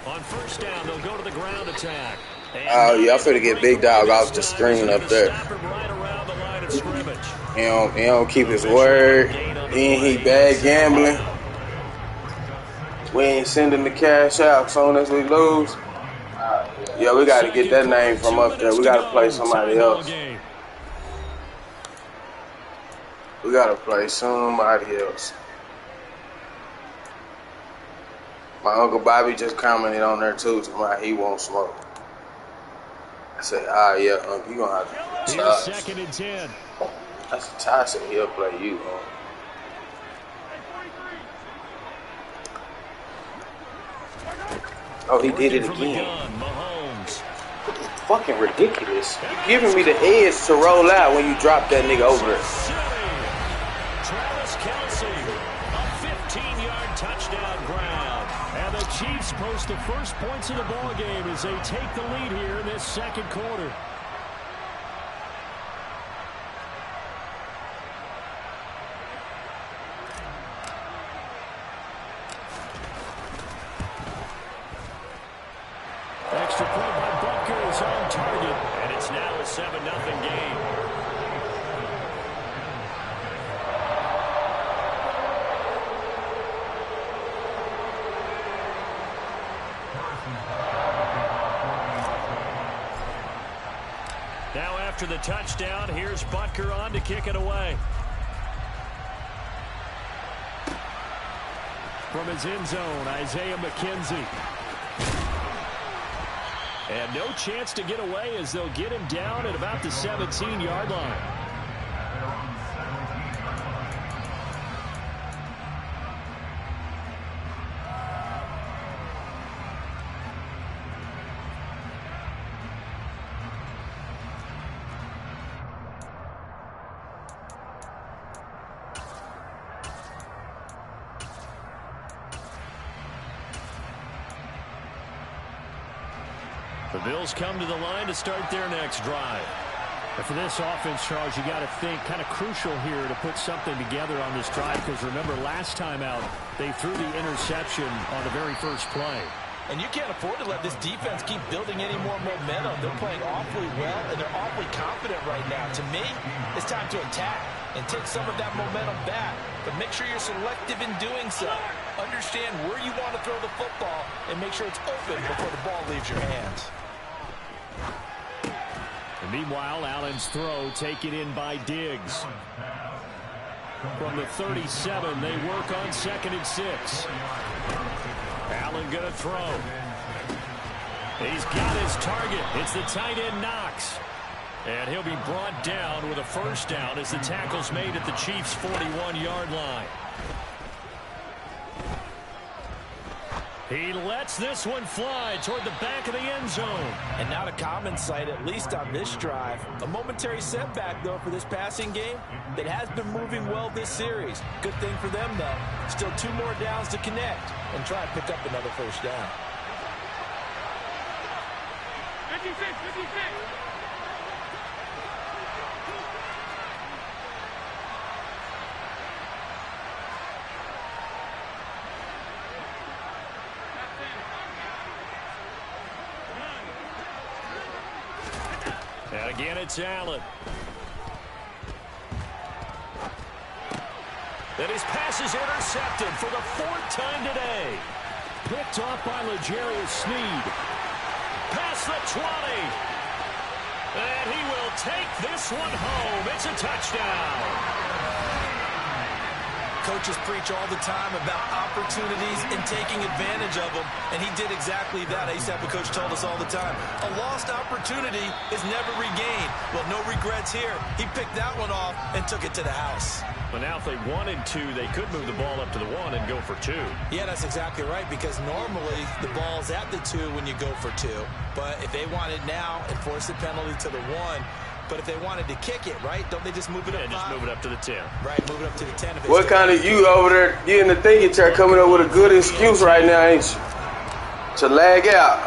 On 1st down, they'll go to the ground attack. Oh yeah, I'm finna get Big Dog off the screen up there. He don't keep his word. He bad gambling. We ain't sending the cash out soon as we lose. Yeah, we gotta get that name from up there. We gotta play somebody else. We gotta play somebody else. My Uncle Bobby just commented on there too, about he won't smoke. I said, yeah, Uncle, you gonna have to touch. 2nd and 10. That's a toss, and he'll play you, huh? Oh, he did it again. Fucking ridiculous. You're giving me the edge to roll out when you drop that nigga over there. Travis Kelsey, a 15-yard touchdown grab. And the Chiefs post the first points of the ball game as they take the lead here in this 2nd quarter. Extra point by Butker is on target, and it's now a 7-0 game. Now after the touchdown, here's Butker on to kick it away. From his end zone, Isaiah McKenzie. And no chance to get away as they'll get him down at about the 17-yard line. The Bills come to the line to start their next drive. And for this offense, Charles, you got to think kind of crucial here to put something together on this drive, because remember last time out they threw the interception on the very first play. And you can't afford to let this defense keep building any more momentum. They're playing awfully well, and they're awfully confident right now. To me, it's time to attack and take some of that momentum back. But make sure you're selective in doing so. Understand where you want to throw the football and make sure it's open before the ball leaves your hands. And meanwhile, Allen's throw taken in by Diggs. From the 37, they work on 2nd and 6. Allen going to throw. He's got his target. It's the tight end Knox. And he'll be brought down with a first down as the tackle's made at the Chiefs' 41-yard line. He lets this one fly toward the back of the end zone. And not a common sight, at least on this drive. A momentary setback, though, for this passing game that has been moving well this series. Good thing for them, though. Still 2 more downs to connect and try and pick up another first down. 56, 56. And again, it's Allen. And his pass is intercepted for the 4th time today. Picked off by L'Jarius Sneed. Past the 20. And he will will take this one home. It's a touchdown. Coaches preach all the time about opportunities and taking advantage of them, and he did exactly that. I used to have a coach told us all the time, a lost opportunity is never regained. Well, no regrets here. He picked that one off and took it to the house. But now if they wanted to, they could move the ball up to the 1 and go for 2. Yeah, that's exactly right, because normally the ball's at the 2 when you go for 2. But if they want it now and force the penalty to the 1, but if they wanted to kick it, right, don't they just move it up? Yeah, just move it up to the 10. Right, move it up to the 10. What kind of you over there, you in the thinking chair coming up with a good excuse right now, ain't you? To lag out.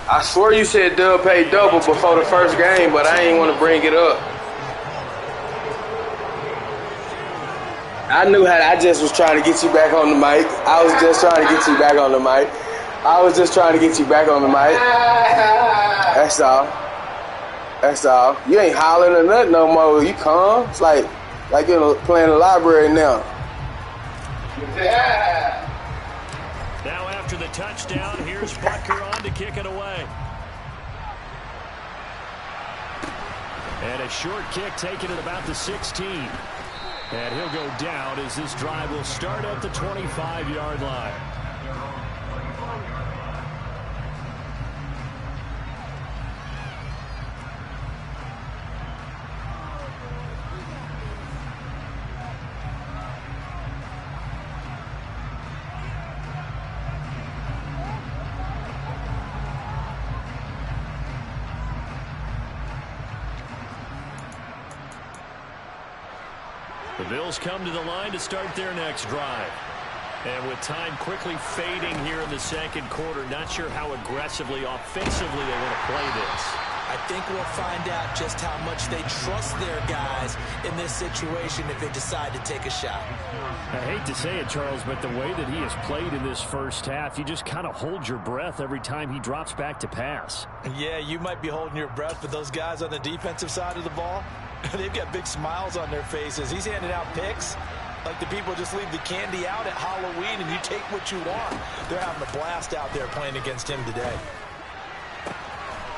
I swear you said Dub paid double before the first game, but I ain't want to bring it up. I knew how. I just was trying to get you back on the mic. I was just trying to get you back on the mic. That's all. That's all. You ain't hollering or nothing no more. You calm. It's like you're playing the library now. Yeah. Now after the touchdown, here's Butker on to kick it away. And a short kick taken at about the 16. And he'll go down as this drive will start at the 25-yard line. The Bills come to the line to start their next drive. And with time quickly fading here in the second quarter, not sure how aggressively, offensively they want to play this. I think we'll find out just how much they trust their guys in this situation if they decide to take a shot. I hate to say it, Charles, but the way that he has played in this first half, you just kind of hold your breath every time he drops back to pass. Yeah, you might be holding your breath, but those guys on the defensive side of the ball, they've got big smiles on their faces. He's handing out picks like the people just leave the candy out at Halloween and you take what you want. They're having a blast out there playing against him today.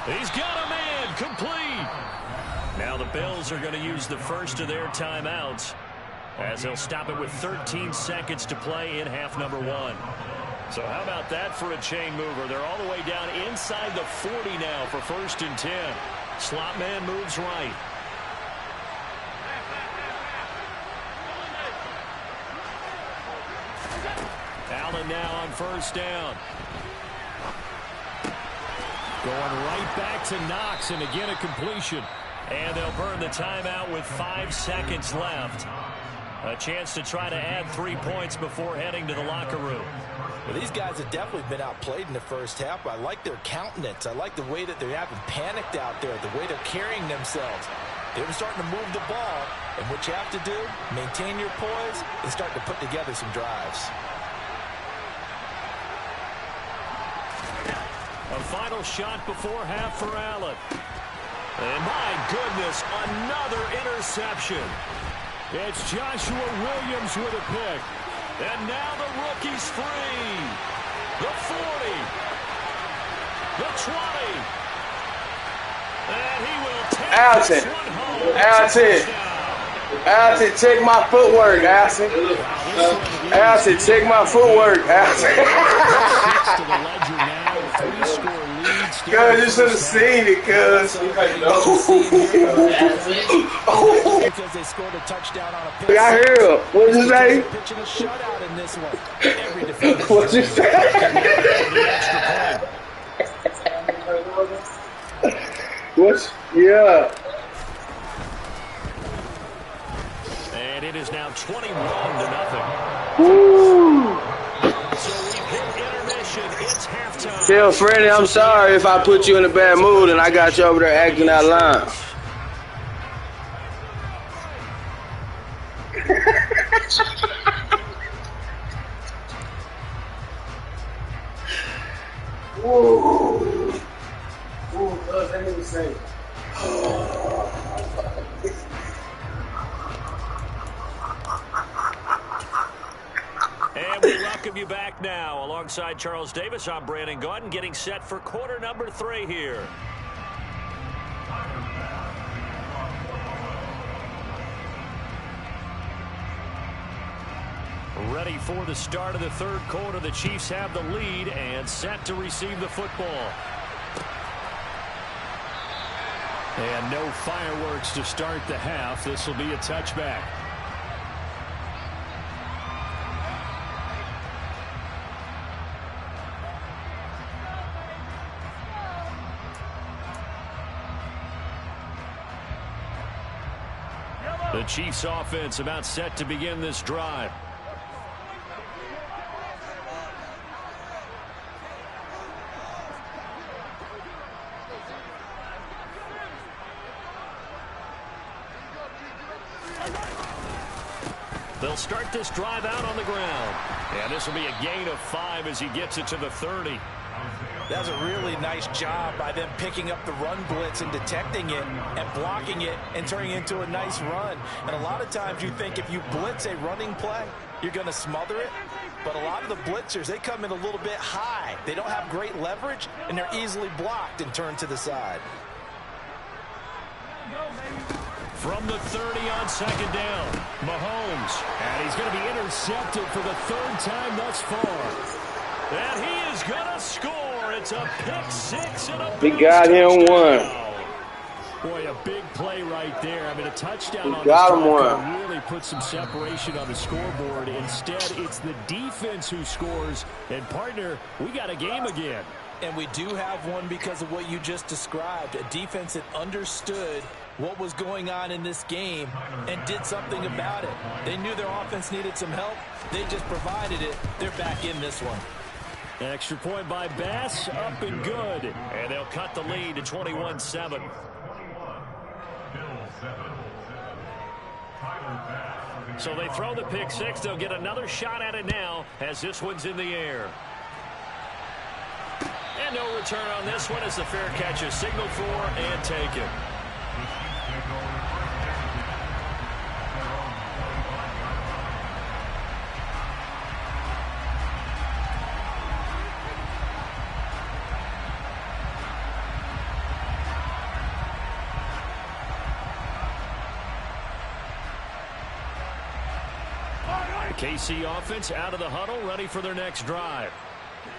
He's got a man complete. Now the Bills are going to use the first of their timeouts as they'll stop it with 13 seconds to play in half number 1. So how about that for a chain mover? They're all the way down inside the 40 now for 1st and 10. Slot man moves right. Allen now on 1st down. Going right back to Knox, and again a completion. And they'll burn the timeout with 5 seconds left. A chance to try to add 3 points before heading to the locker room. Well, these guys have definitely been outplayed in the first half. I like their countenance. I like the way that they haven't panicked out there, the way they're carrying themselves. They're starting to move the ball, and what you have to do, maintain your poise and start to put together some drives. A final shot before half for Allen. And my goodness, another interception. It's Joshua Williams with a pick. And now the rookie's free. The 40. The 20. And he will take Alton. this one home. Alton, check my footwork, Alton. Alton, check my footwork, Alton. Cuz, you should have seen it, cuz. Because they scored a touchdown on a pitch. I hear him. What'd you say? Pitching a shutout in this one. Every defender. What'd you say? What? Yeah. And it is now 21-0. Woo. So we've hit intermission. It's halftime. Tell Freddie I'm sorry if I put you in a bad mood and I got you over there acting out loud. Ooh. Ooh, that nigga say. And we welcome you back now. Alongside Charles Davis, I'm Brandon Gordon, getting set for quarter number 3 here. Ready for the start of the third quarter. The Chiefs have the lead and set to receive the football. And no fireworks to start the half. This will be a touchback. The Chiefs offense about set to begin this drive. They'll start this drive out on the ground. And this will be a gain of 5 as he gets it to the 30. That's a really nice job by them picking up the run blitz and detecting it and blocking it and turning it into a nice run. And a lot of times you think if you blitz a running play, you're going to smother it. But a lot of the blitzers, they come in a little bit high. They don't have great leverage, and they're easily blocked and turned to the side. From the 30 on second down, Mahomes. And he's going to be intercepted for the third time thus far. And he is going to score. It's a pick six and a We got him one. Boy, a big play right there. I mean, a touchdown We on got this him drive one. could really put some separation on the scoreboard. Instead, it's the defense who scores. And, partner, we got a game again. And we do have one because of what you just described. A defense that understood what was going on in this game and did something about it. They knew their offense needed some help. They just provided it. They're back in this one. An extra point by Bass, up and good. And they'll cut the lead to 21-7. So they throw the pick six. They'll get another shot at it now as this one's in the air. And no return on this one as the fair catch is signaled for and taken. KC offense out of the huddle, ready for their next drive.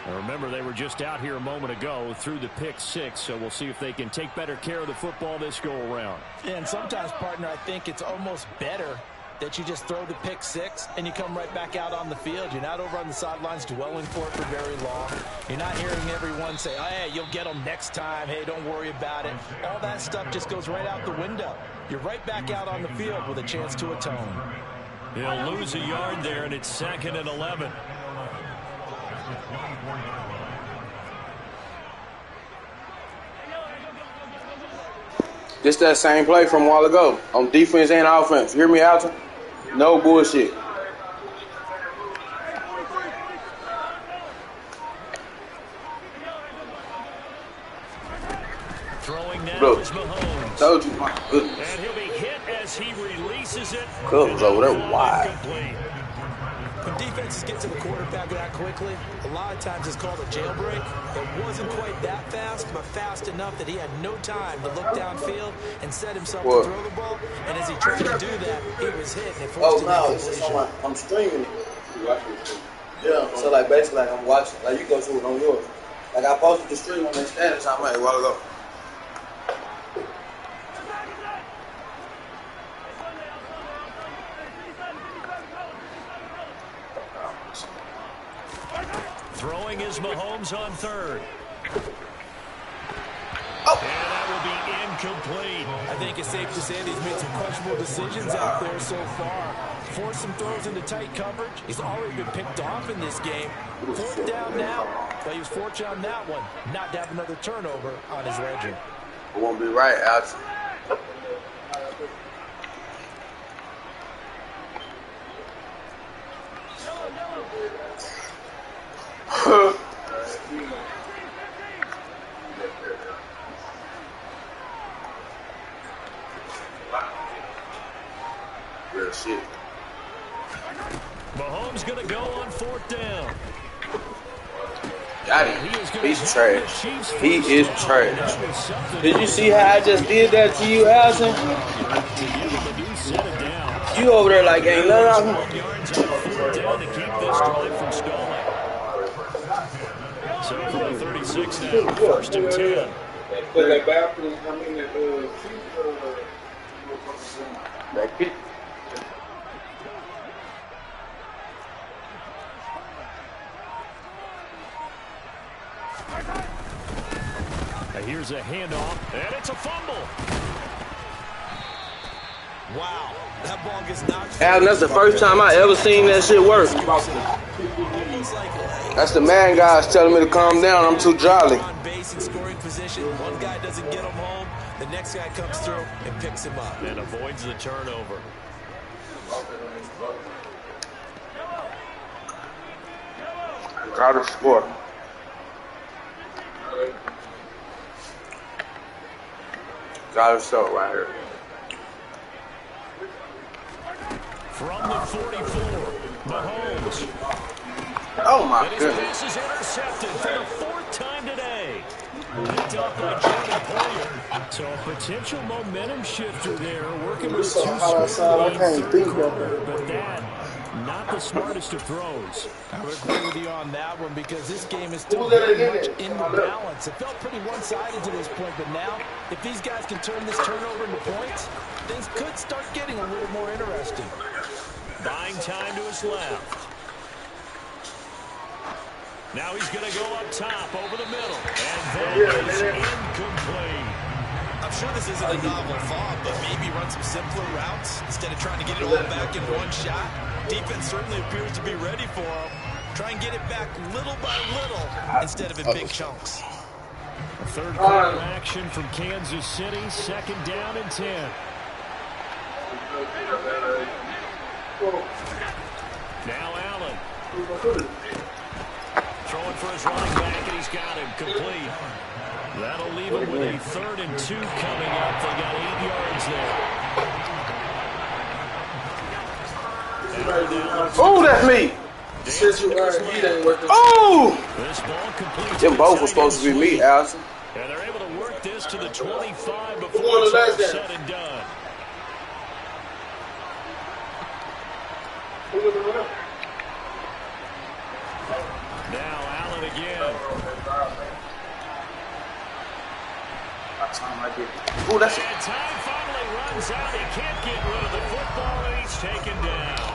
Now remember, they were just out here a moment ago through the pick six, so we'll see if they can take better care of the football this go-around. And sometimes, partner, I think it's almost better that you just throw the pick six and you come right back out on the field. You're not over on the sidelines dwelling for it for very long. You're not hearing everyone say, hey, you'll get them next time. Hey, don't worry about it. All that stuff just goes right out the window. You're right back out on the field with a chance to atone. He'll lose a yard there, and it's 2nd and 11. Just that same play from a while ago on defense and offense. Hear me, Alton? No bullshit. Throwing now Look, is Mahomes. told you, my goodness. And he'll be hit as he releases it. Cubs over there wide. When defenses get to the quarterback that quickly, a lot of times it's called a jailbreak. It wasn't quite that fast, but fast enough that he had no time to look downfield and set himself to throw the ball. And as he tried to do that, he was hit and it forced him no, it's just on I'm streaming it. Yeah, so like basically like I'm watching. Like you go to it on yours. Like I posted the stream on their status I made a while ago. Throwing is Mahomes on third. Oh. And that will be incomplete. I think it's safe to say that he's made some questionable decisions out there so far. Forced some throws into tight coverage. He's already been picked off in this game. 4th down now. But he was fortunate on that one not to have another turnover on his ledger. It won't be right, Alex. Real shit. Mahomes going to go on 4th down. Got him. He's trash. He is trash. Did you see how I just did that to you, Alton? You over there like ain't none of them. last drive from stalling. So from the 36 now, first and 10. Here's a handoff, and it's a fumble. Wow, that ball gets knocked. Alan, that's the first time I ever seen that shit work. That's the man guys telling me to calm down. I'm too jolly. On base and scoring position, one guy doesn't get him home, the next guy comes through and picks him up and avoids the turnover. Gotta score. Gotta show right here. From the 44, Mahomes. Oh my goodness. goodness. Pass is intercepted for the 4th time today. Picked up by Jordan Poyer. So a potential momentum shifter there, working with 2 scores in the 3rd quarter, but that, not the smartest of throws. I would agree with you on that one because this game is still very much in the balance. It felt pretty one-sided to this point, but now, if these guys can turn this turnover into points, things could start getting a little more interesting. Buying time to his left. Now he's going to go up top over the middle. And that is incomplete. I'm sure this isn't a novel thought, but maybe run some simpler routes instead of trying to get it all back in one shot. Defense certainly appears to be ready for him. Try and get it back little by little instead of in big chunks. A 3rd quarter action from Kansas City. 2nd down and 10. Now Allen. Throwing for his running back, and he's got him complete. That'll leave him with a 3rd and 2 coming up. They got 8 yards there. Oh, that's me. Oh! Them both were supposed to be me, Allison. And they're able to work this to the 25 before it's all said and done. Now Allen again. Oh, that's and time finally runs out. He can't get rid of the football, and he's taken down.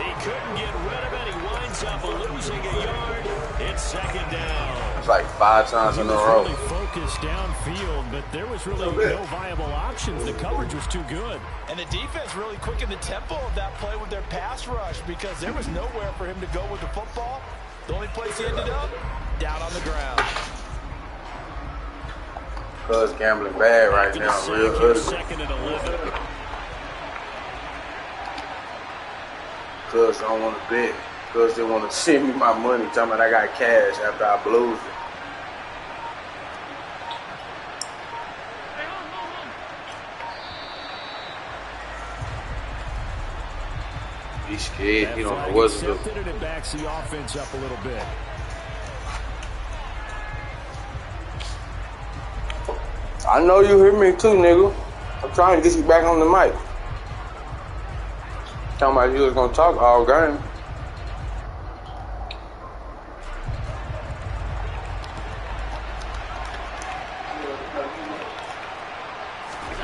He couldn't get rid of it. He winds up losing a yard. It's 2nd down. It's like 5 times in a row. He was really focused downfield, but there was really no viable options. The coverage was too good. And the defense really quickened the tempo of that play with their pass rush because there was nowhere for him to go with the football. The only place he ended up, down on the ground. Cuz gambling bad right now, real ugly. 2nd and 11. Cuz don't want to bet. Cuz they want to send me my money, tell me I got cash after I lose it. He's scared. He don't know what to do. And it backs the offense up a little bit. I know you hear me too, nigga. I'm trying to get you back on the mic. Talking about you was gonna talk all game.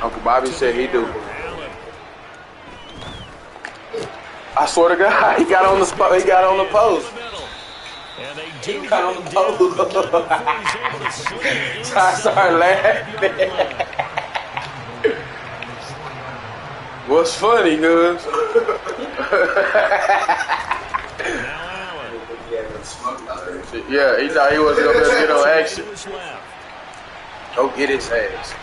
Uncle Bobby said he do. I swear to God, he got on the spot. He got on the post. He got on the post. So I started laughing. What's funny, cuz? Yeah, he thought he wasn't gonna be able to get on action. Go get his ass.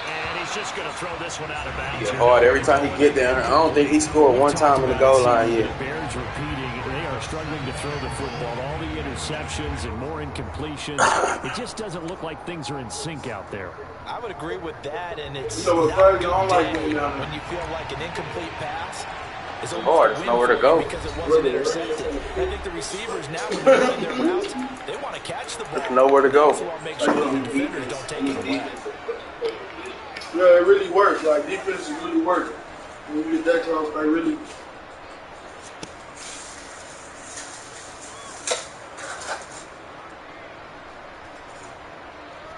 And he's just gonna throw this one out of bounds. Yeah, hard every time he get there. I don't think he scored one time in the goal line yet. Bears repeating, they are struggling to throw the football. All the interceptions and more incompletions. It just doesn't look like things are in sync out there. I would agree with that, and it's not good day when you feel like an incomplete pass. It's hard. There's nowhere to go. Because it wasn't intercepted. I think the receivers now, when they're running their routes, they want to catch the ball. There's nowhere to go. They also want to make sure the defenders don't take it away. Yeah, it really works. Like, defense is really working. When you get that close, like, really.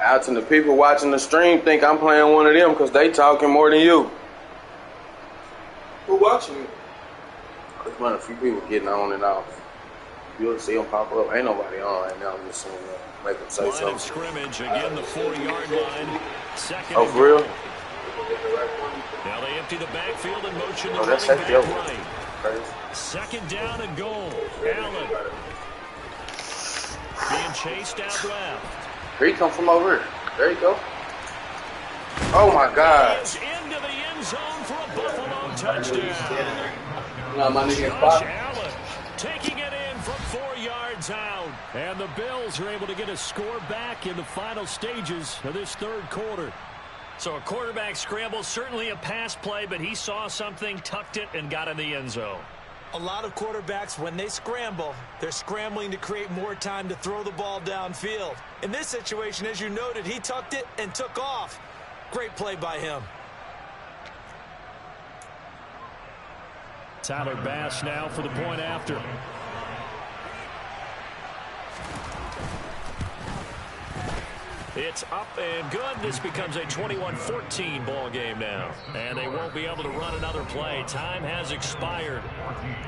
Out and the people watching the stream think I'm playing one of them because they talking more than you. Who watching me? There's been a few people getting on and off. You'll see them pop up. Ain't nobody on right now. I'm just seeing them make them say Line something. of scrimmage, again the 4-yard line. Second Oh, and for real? goal. Now they empty the backfield and motion the Oh, that's running back safety over. right. Crazy. Second down and goal. Allen being chased out left. Here he come from over here. There you go. Oh my God. Is into the end zone for a Buffalo touchdown. No, my nigga Josh Allen taking it in from 4 yards out. And the Bills are able to get a score back in the final stages of this third quarter. So a quarterback scramble, certainly a pass play, but he saw something, tucked it, and got in the end zone. A lot of quarterbacks, when they scramble, they're scrambling to create more time to throw the ball downfield. In this situation, as you noted, he tucked it and took off. Great play by him. Tyler Bass now for the point after. It's up and good. This becomes a 21-14 ball game now. And they won't be able to run another play. Time has expired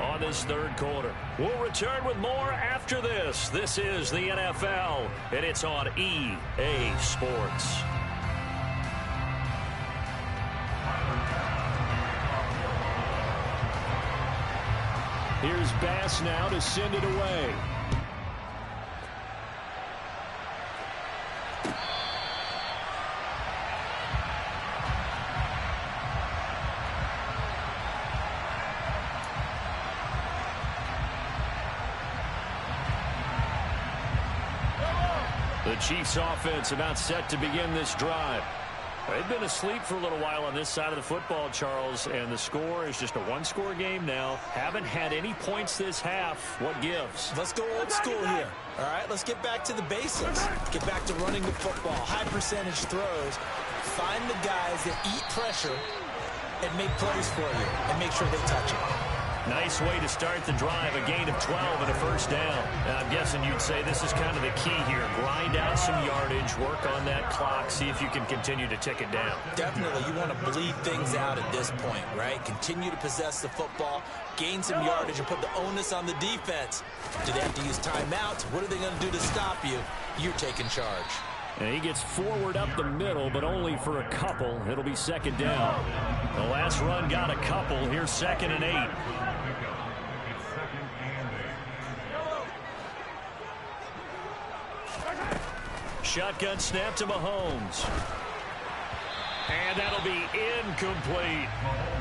on this third quarter. We'll return with more after this. This is the NFL, and it's on EA Sports. Here's Bass now to send it away. The Chiefs offense about set to begin this drive. They've been asleep for a little while on this side of the football, Charles, and the score is just a one-score game now. Haven't had any points this half. What gives? Let's go old school here. All right, let's get back to the basics. Get back to running the football, high percentage throws. Find the guys that eat pressure and make plays for you and make sure they touch it. Nice way to start the drive, a gain of 12 and a first down. And I'm guessing you'd say this is kind of the key here. Grind out some yardage, work on that clock, see if you can continue to tick it down. Definitely, you want to bleed things out at this point, right? Continue to possess the football, gain some yardage, and put the onus on the defense. Do they have to use timeouts? What are they going to do to stop you? You're taking charge. And he gets forward up the middle, but only for a couple. It'll be second down. The last run got a couple. Here's 2nd and 8. Shotgun snap to Mahomes. And that'll be incomplete.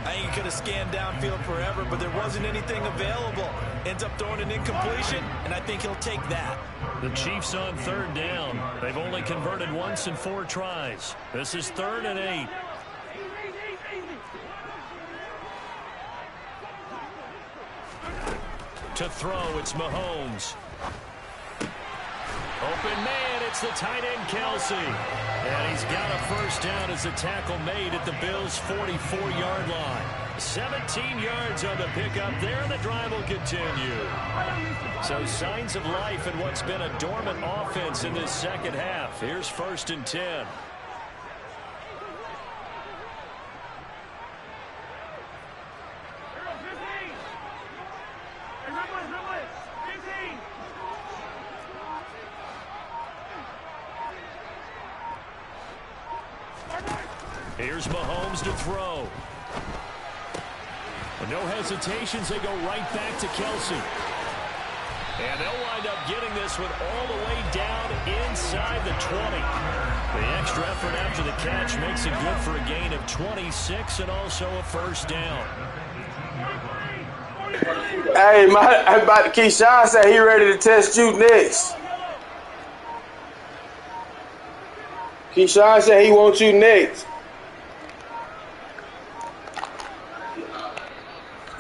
I think he could have scanned downfield forever, but there wasn't anything available. Ends up throwing an incompletion, and I think he'll take that. The Chiefs on third down. They've only converted once in 4 tries. This is 3rd and 8. To throw, it's Mahomes. Open man, it's the tight end Kelsey. And he's got a first down as a tackle made at the Bills' 44-yard line. 17 yards on the pickup there, and the drive will continue. So signs of life in what's been a dormant offense in this second half. Here's 1st and 10. Here's Mahomes to throw. With no hesitations, they go right back to Kelsey. And they'll wind up getting this one all the way down inside the 20. The extra effort after the catch makes it good for a gain of 26 and also a first down. Hey, Keyshawn said he ready to test you next. Keyshawn said he wants you next.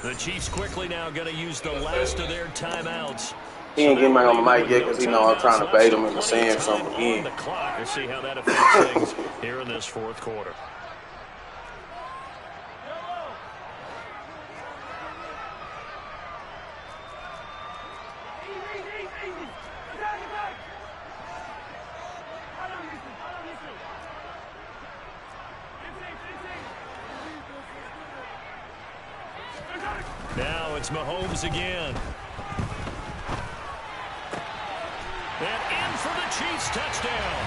The Chiefs quickly now going to use the last of their timeouts. He ain't getting back on the mic yet because he know I'm trying to bait him into saying something again. The clock. We'll see how that affects things here in this fourth quarter. Now it's Mahomes again. And in for the Chiefs touchdown.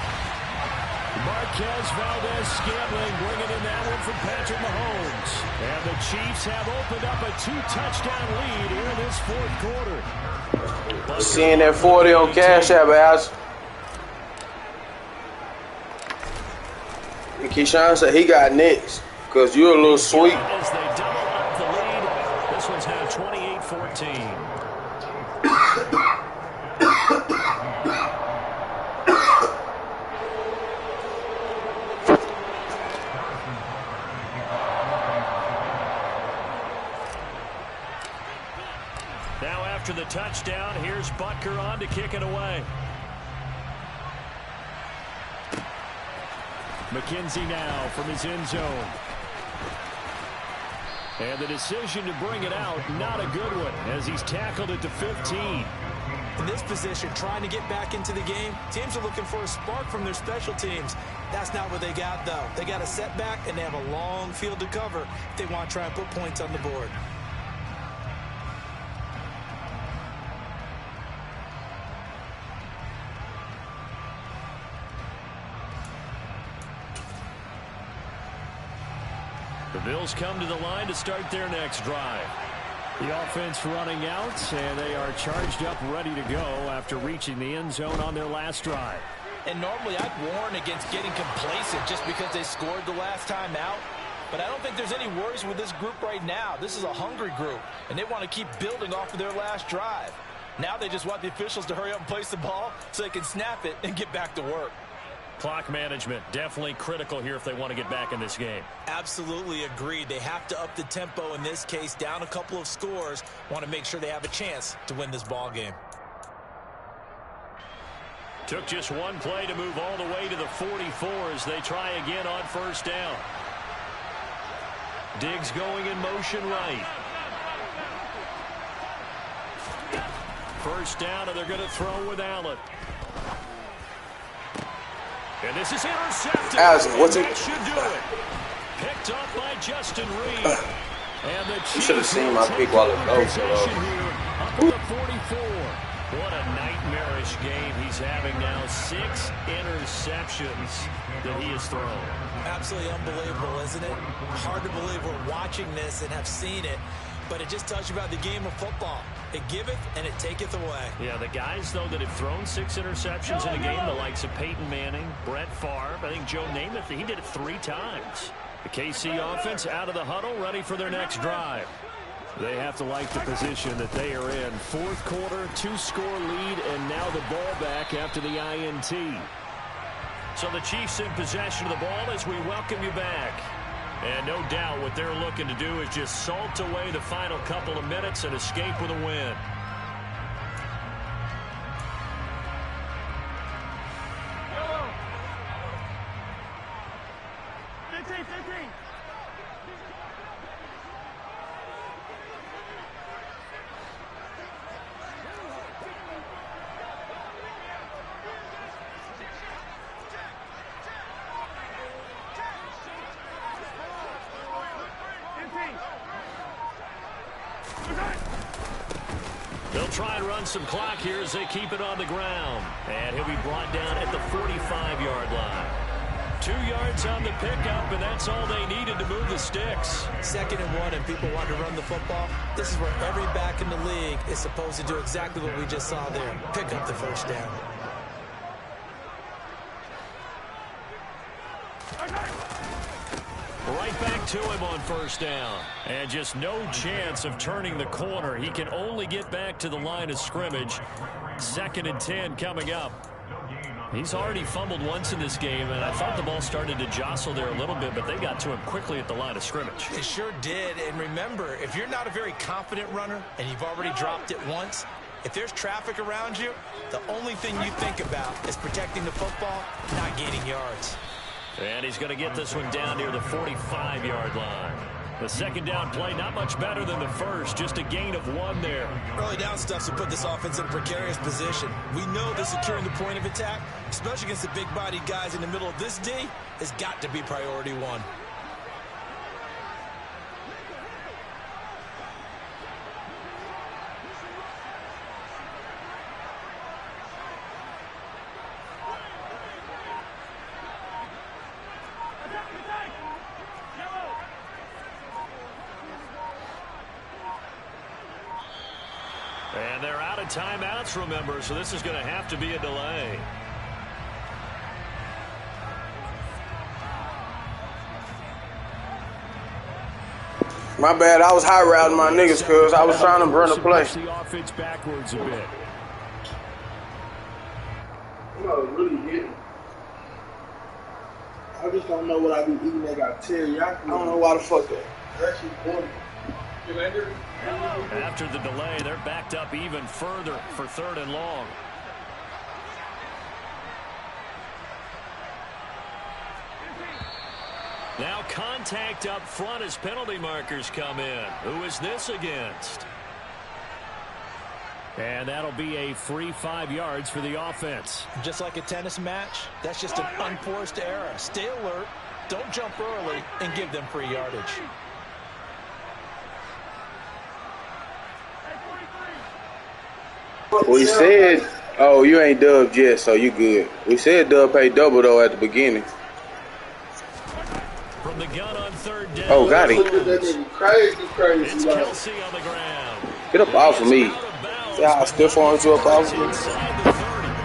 Marquez Valdez-Scantling bringing in that one from Patrick Mahomes. And the Chiefs have opened up a 2-touchdown lead here in this fourth quarter. Seeing that 40 on Cash App, Alex. Keyshawn said he got next because you're a little sweet. As they double up the lead, this one's now 28-14. Now after the touchdown, here's Butker on to kick it away. McKenzie now from his end zone. And the decision to bring it out, not a good one, as he's tackled it to 15. In this position, trying to get back into the game, teams are looking for a spark from their special teams. That's not what they got, though. They got a setback, and they have a long field to cover if they want to try and put points on the board. The Bills come to the line to start their next drive. The offense running out, and they are charged up, ready to go after reaching the end zone on their last drive. And normally I'd warn against getting complacent just because they scored the last time out. But I don't think there's any worries with this group right now. This is a hungry group, and they want to keep building off of their last drive. Now they just want the officials to hurry up and place the ball so they can snap it and get back to work. Clock management, definitely critical here if they want to get back in this game. Absolutely agreed. They have to up the tempo in this case, down a couple of scores. Want to make sure they have a chance to win this ball game. Took just one play to move all the way to the 44 as they try again on first down. Diggs going in motion right. First down, and they're going to throw with Allen. And this is intercepted. That should do it. Picked up by Justin Reed. And the you should have seen my pick while it goes. Up to the 44. What a nightmarish game he's having now. 6 interceptions that he has thrown. Absolutely unbelievable, isn't it? Hard to believe we're watching this and have seen it. But it just tells you about the game of football. It giveth and it taketh away. Yeah, the guys, though, that have thrown 6 interceptions in a game, the likes of Peyton Manning, Brett Favre, I think Joe Namath, he did it 3 times. The KC offense out of the huddle, ready for their next drive. They have to like the position that they are in. Fourth quarter, 2-score lead, and now the ball back after the INT. So the Chiefs in possession of the ball as we welcome you back. And no doubt what they're looking to do is just salt away the final couple of minutes and escape with a win. They'll try and run some clock here as they keep it on the ground. And he'll be brought down at the 45-yard line. 2 yards on the pickup, and that's all they needed to move the sticks. 2nd and 1, and people want to run the football. This is where every back in the league is supposed to do exactly what we just saw there. Pick up the first down. Right back to him on first down. And just no chance of turning the corner. He can only get back to the line of scrimmage. 2nd and 10 coming up. He's already fumbled once in this game, and I thought the ball started to jostle there a little bit, but they got to him quickly at the line of scrimmage. It sure did. And remember, if you're not a very confident runner and you've already dropped it once, if there's traffic around you, the only thing you think about is protecting the football, not gaining yards. And he's going to get this one down near the 45-yard line. The 2nd down play, not much better than the first, just a gain of 1 there. Early down stuff to put this offense in a precarious position. We know that securing the point of attack, especially against the big-bodied guys in the middle of this D, has got to be priority 1. And they're out of timeouts, remember, so this is going to have to be a delay. My bad, I was high routing my niggas because I was trying to run a play. The offense backwards a bit. I'm not really hitting. I just don't know what I be eating that got teriyaki. I don't know why the fuck that. That shit boring. After the delay, they're backed up even further for 3rd and long. Now contact up front as penalty markers come in. Who is this against? And that'll be a free 5 yards for the offense. Just like a tennis match, that's just an unforced error. Stay alert, don't jump early, and give them free yardage. We said, oh, you ain't dubbed yet, so you good. We said Dub paid double, though, at the beginning. From the gun on 3rd down. Oh, got him. Crazy. It's Kelsey on the ground. Get up off of me. See how I stiff arms you up off of me?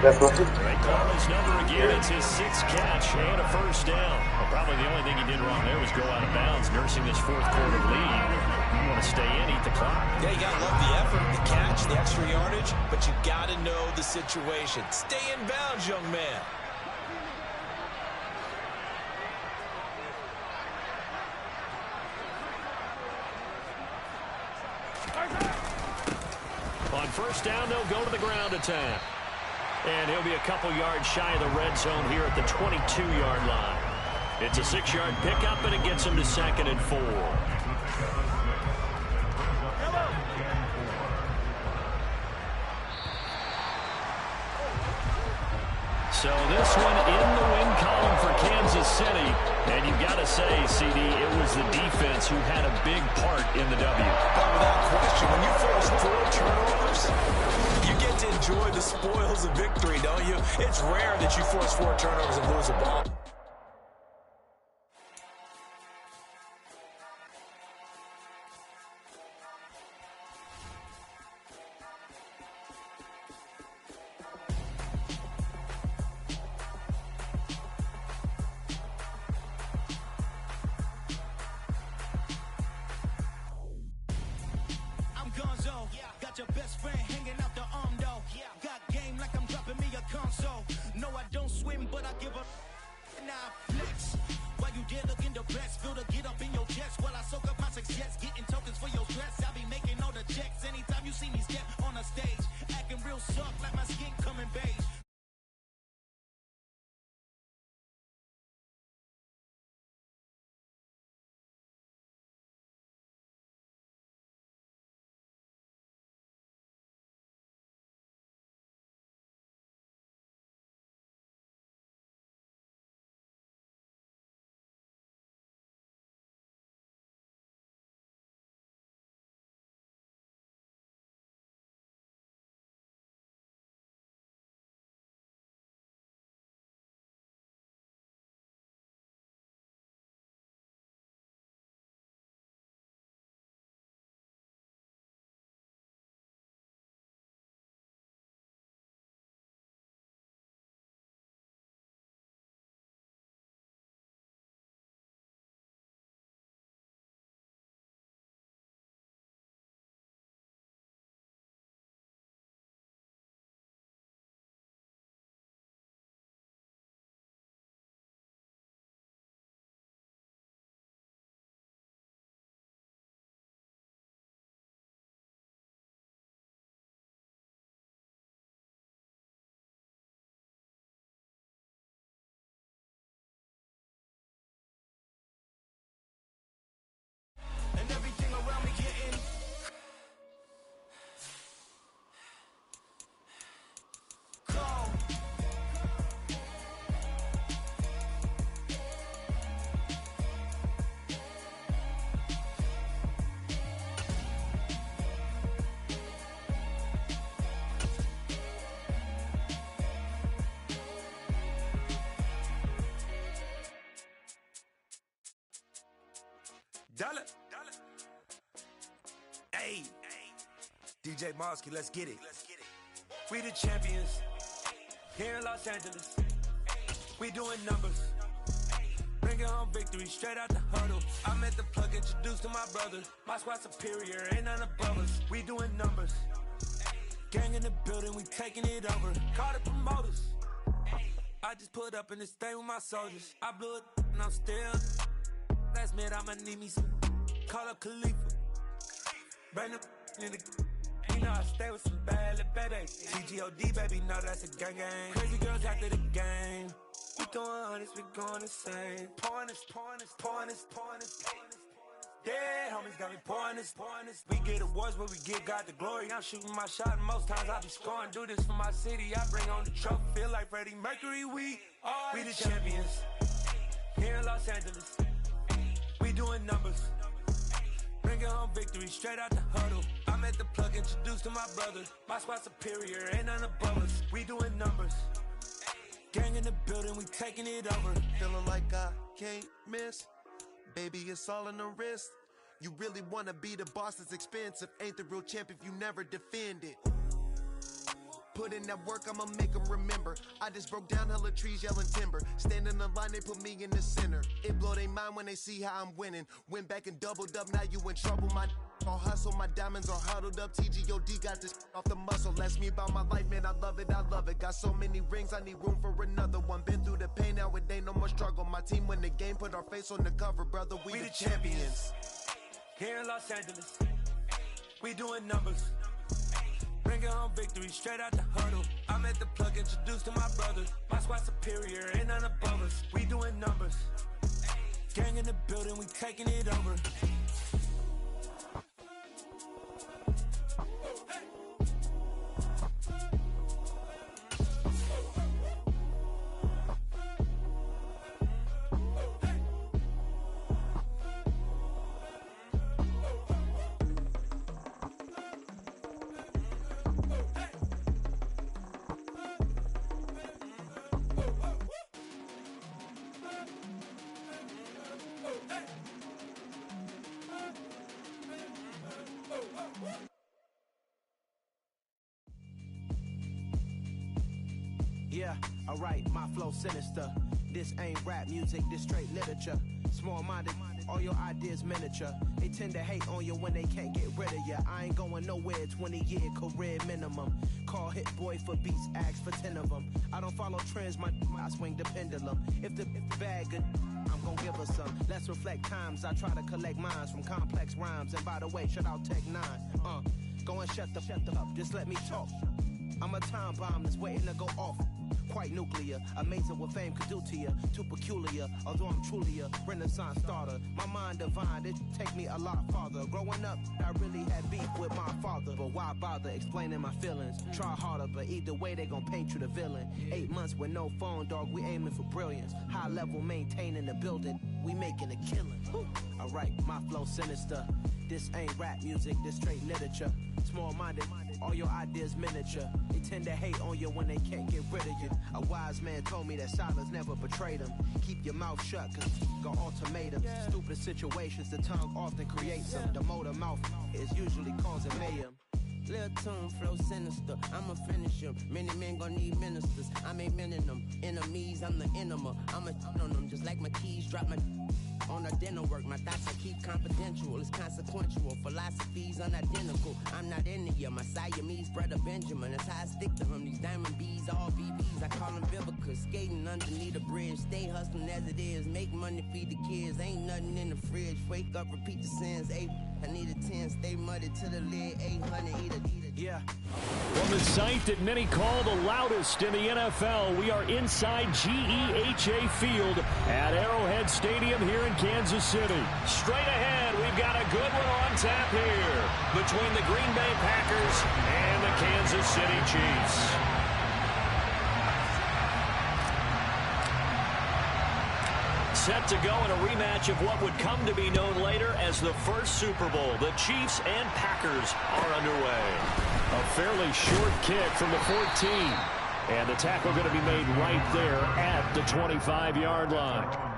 That's right. They call his number again. It's his 6th catch and a 1st down. Well, probably the only thing he did wrong there was go out of bounds, nursing this 4th quarter lead. You want to stay in, eat the clock. Yeah, you got to love the effort, the catch, the extra yardage, but you got to know the situation. Stay in bounds, young man. On 1st down, they'll go to the ground attack. And he'll be a couple yards shy of the red zone here at the 22-yard line. It's a 6-yard pickup, and it gets him to 2nd and 4. So this one in the win column for Kansas City. And you've got to say, CD, it was the defense who had a big part in the W. Without question, when you force 4 turnovers, you get to enjoy the spoils of victory, don't you? It's rare that you force 4 turnovers and lose a ball. Got your best friend hanging out the arm though. Got game like I'm dropping me a console. No, I don't swim, but I give a now flex. While you there looking the best, feel to get up in your chest while I soak up my success, getting tokens for your stress. I be making all the checks anytime you see me step on a stage, acting real soft like my skin coming beige. And everything around me getting cold. Dollar. Hey. DJ Mosky, let's get it. We the champions here in Los Angeles. We doing numbers. Bringing home victory straight out the huddle. I'm at the plug, introduced to my brother. My squad superior, ain't none above us. We doing numbers. Gang in the building, we taking it over. Call the promoters. I just put up in this thing with my soldiers. I blew it and I'm still. Last minute, I'ma need me some. Call up Khalifa. Bring them in the. You know I stay with some bad little baby. TGOD, baby, know that's a gang gang. Crazy girls after the game. We throwing hundreds, we going insane. Pouring this. Dead homies got me pouring this. We get awards, but we give God the glory. I'm shooting my shot, and most times I be scoring. Do this for my city, I bring on the trophy. Feel like Freddie Mercury, we the champions. Here in Los Angeles, we doing numbers. Bringing home victory straight out the huddle. I'm at the plug, introduced to my brother. My squad superior, ain't none above us. We doing numbers. Gang in the building, we taking it over. Feeling like I can't miss. Baby, it's all in the wrist. You really wanna be the boss, it's expensive. Ain't the real champ if you never defend it. Put in that work, I'ma make them remember. I just broke down hella trees, yelling timber. Stand in the line, they put me in the center. It blow their mind when they see how I'm winning. Went back and doubled up, now you in trouble. My all hustle, my diamonds are huddled up. TGOD got this off the muscle. Ask me about my life, man, I love it. Got so many rings, I need room for another one. Been through the pain, now it ain't no more struggle. My team win the game, put our face on the cover, brother. We the champions. Here in Los Angeles, we doing numbers. Bringing home victory straight out the huddle. I'm at the plug, introduced to my brother. My squad superior, ain't none above us. We doing numbers. Gang in the building, we taking it over. Yeah, alright, my flow sinister. This ain't rap music, this straight literature. Small-minded, all your ideas miniature. They tend to hate on you when they can't get rid of you. I ain't going nowhere, 20-year career minimum. Call Hit Boy for beats, ask for 10 of them. I don't follow trends, I swing the pendulum. If the bag good, I'm gon' give her some. Let's reflect times, I try to collect minds from complex rhymes. And by the way, shout out Tech 9. Go and shut the up, just let me talk. I'm a time bomb that's waiting to go off. Quite nuclear, amazing what fame could do to you. Too peculiar, although I'm truly a renaissance starter. My mind divine, it take me a lot farther. Growing up, I really had beef with my father. But why bother explaining my feelings? Try harder, but either way they gon' paint you the villain. 8 months with no phone, dog, we aiming for brilliance. High level maintaining the building, we making a killing. Alright, my flow sinister. This ain't rap music, this straight literature. Small-minded, all your ideas miniature. They tend to hate on you when they can't get rid of you. A wise man told me that silence never betrayed him. Keep your mouth shut, cause got ultimatums. Stupid situations, the tongue often creates them. The motor mouth is usually causing mayhem. Lil' tune, flow sinister, I'ma finish him. Many men gon' need ministers, I'm aiming them. Enemies, I'm the enema. I'ma on them, just like my keys, drop my on our dinner work. My thoughts I keep confidential, it's consequential. Philosophies unidentical, I'm not into you. My Siamese brother Benjamin, that's how I stick to him. These diamond bees, all BBs, I call them Vivica. Skating underneath the bridge, stay hustling as it is. Make money, feed the kids, ain't nothing in the fridge. Wake up, repeat the sins, 8, I need a 10, stay muddy to the lid, 800, eat a. Yeah. From the site that many call the loudest in the NFL, we are inside GEHA Field at Arrowhead Stadium here in Kansas City. Straight ahead, we've got a good one on tap here between the Green Bay Packers and the Kansas City Chiefs. Set to go in a rematch of what would come to be known later as the first Super Bowl. The Chiefs and Packers are underway. A fairly short kick from the 14. And the tackle going to be made right there at the 25-yard line.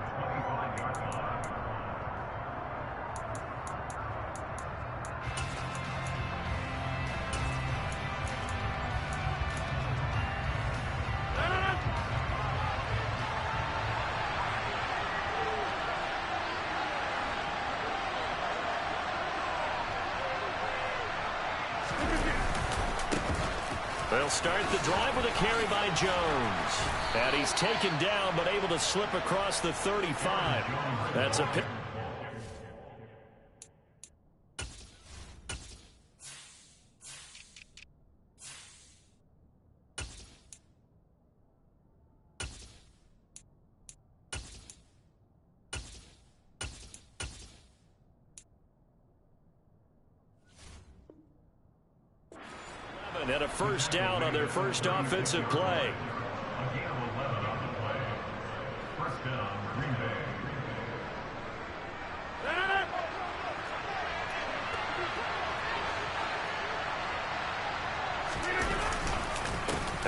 They'll start the drive with a carry by Jones. And he's taken down, but able to slip across the 35. That's a pick. And a first down on their first offensive play. First down, Green Bay.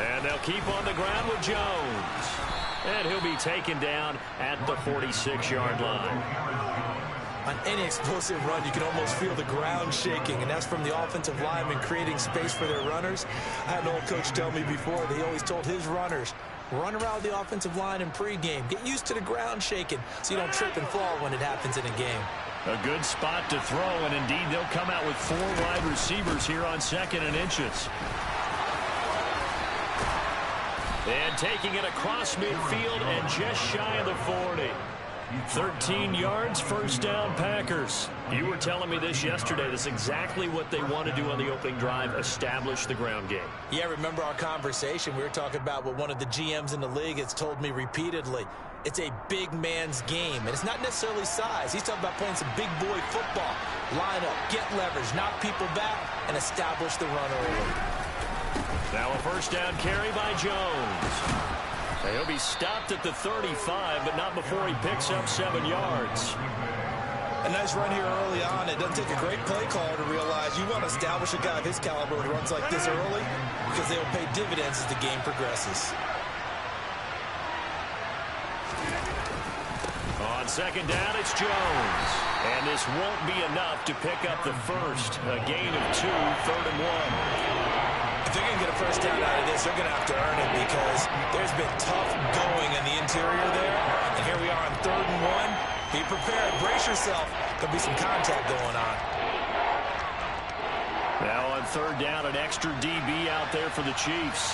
And they'll keep on the ground with Jones. And he'll be taken down at the 46-yard line. On any explosive run, you can almost feel the ground shaking, and that's from the offensive linemen creating space for their runners. I had an old coach tell me before, they always told his runners, run around the offensive line in pregame. Get used to the ground shaking so you don't trip and fall when it happens in a game. A good spot to throw, and indeed they'll come out with 4 wide receivers here on 2nd and inches. And taking it across midfield and just shy of the 40. 13 yards, first down, Packers. You were telling me this yesterday. That's exactly what they want to do on the opening drive, establish the ground game. Yeah, remember our conversation? We were talking about what one of the GMs in the league has told me repeatedly. It's a big man's game, and it's not necessarily size. He's talking about playing some big boy football. Line up, get leverage, knock people back, and establish the run early. Now a first down carry by Jones. He'll be stopped at the 35, but not before he picks up 7 yards. A nice run here early on. It doesn't take a great play caller to realize you want to establish a guy of his caliber who runs like this early because they will pay dividends as the game progresses. On 2nd down, it's Jones. And this won't be enough to pick up the first. A gain of 2, 3rd and 1. If they're going to get a first down out of this, they're going to have to earn it because there's been tough going in the interior there. And here we are on 3rd and 1. Be prepared. Brace yourself. There'll be some contact going on. Now on 3rd down, an extra DB out there for the Chiefs.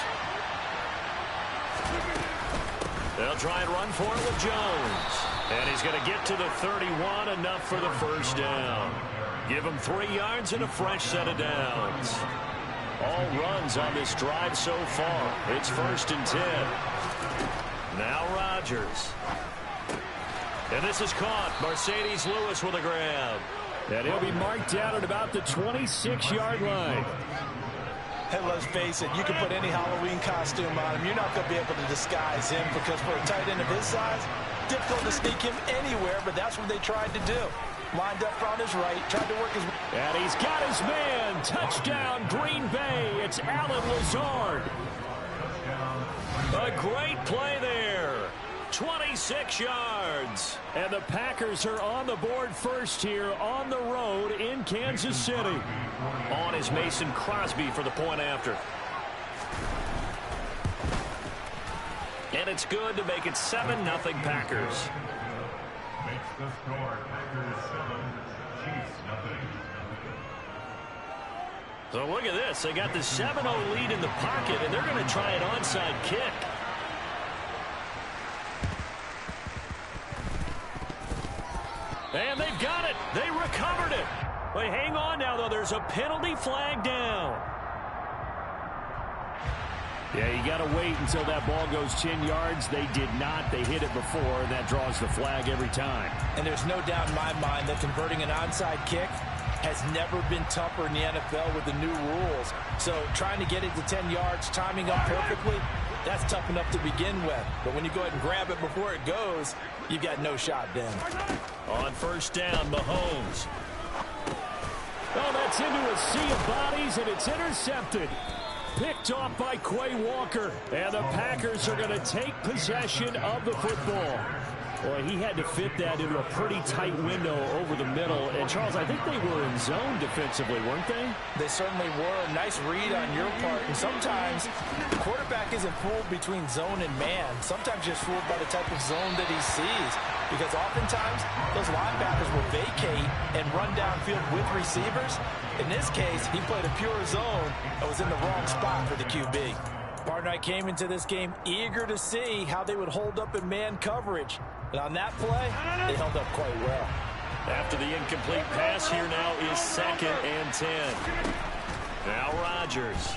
They'll try and run for it with Jones. And he's going to get to the 31, enough for the first down. Give him 3 yards and a fresh set of downs. All runs on this drive so far. It's 1st and 10. Now Rodgers. And this is caught. Mercedes Lewis with a grab. And he'll be marked down at about the 26-yard line. Hey, let's face it, you can put any Halloween costume on him. You're not going to be able to disguise him because for a tight end of his size, difficult to sneak him anywhere, but that's what they tried to do. Lined up on his right, tried to work his... And he's got his man. Touchdown, Green Bay. It's Allen Lazard. A great play there. 26 yards. And the Packers are on the board first here on the road in Kansas City. On is Mason Crosby for the point after. And it's good to make it 7-0 Packers. Makes the score. Packers 7, Chiefs nothing. So look at this. They got the 7-0 lead in the pocket, and they're going to try an onside kick. And they've got it. They recovered it. But hang on now, though. There's a penalty flag down. Yeah, you got to wait until that ball goes 10 yards. They did not. They hit it before, and that draws the flag every time. And there's no doubt in my mind that converting an onside kick has never been tougher in the NFL with the new rules. So trying to get it to 10 yards, timing up perfectly, that's tough enough to begin with. But when you go ahead and grab it before it goes, you've got no shot then. On first down, Mahomes. Oh, that's into a sea of bodies, and it's intercepted. Picked off by Quay Walker. And the Packers are going to take possession of the football. Well, he had to fit that into a pretty tight window over the middle. And, Charles, I think they were in zone defensively, weren't they? They certainly were. Nice read on your part. And sometimes the quarterback isn't fooled between zone and man. Sometimes just fooled by the type of zone that he sees. Because oftentimes, those linebackers will vacate and run downfield with receivers. In this case, he played a pure zone and was in the wrong spot for the QB. Partner, I came into this game eager to see how they would hold up in man coverage. And on that play, they held up quite well. After the incomplete pass, here now is 2nd and 10. Now Rodgers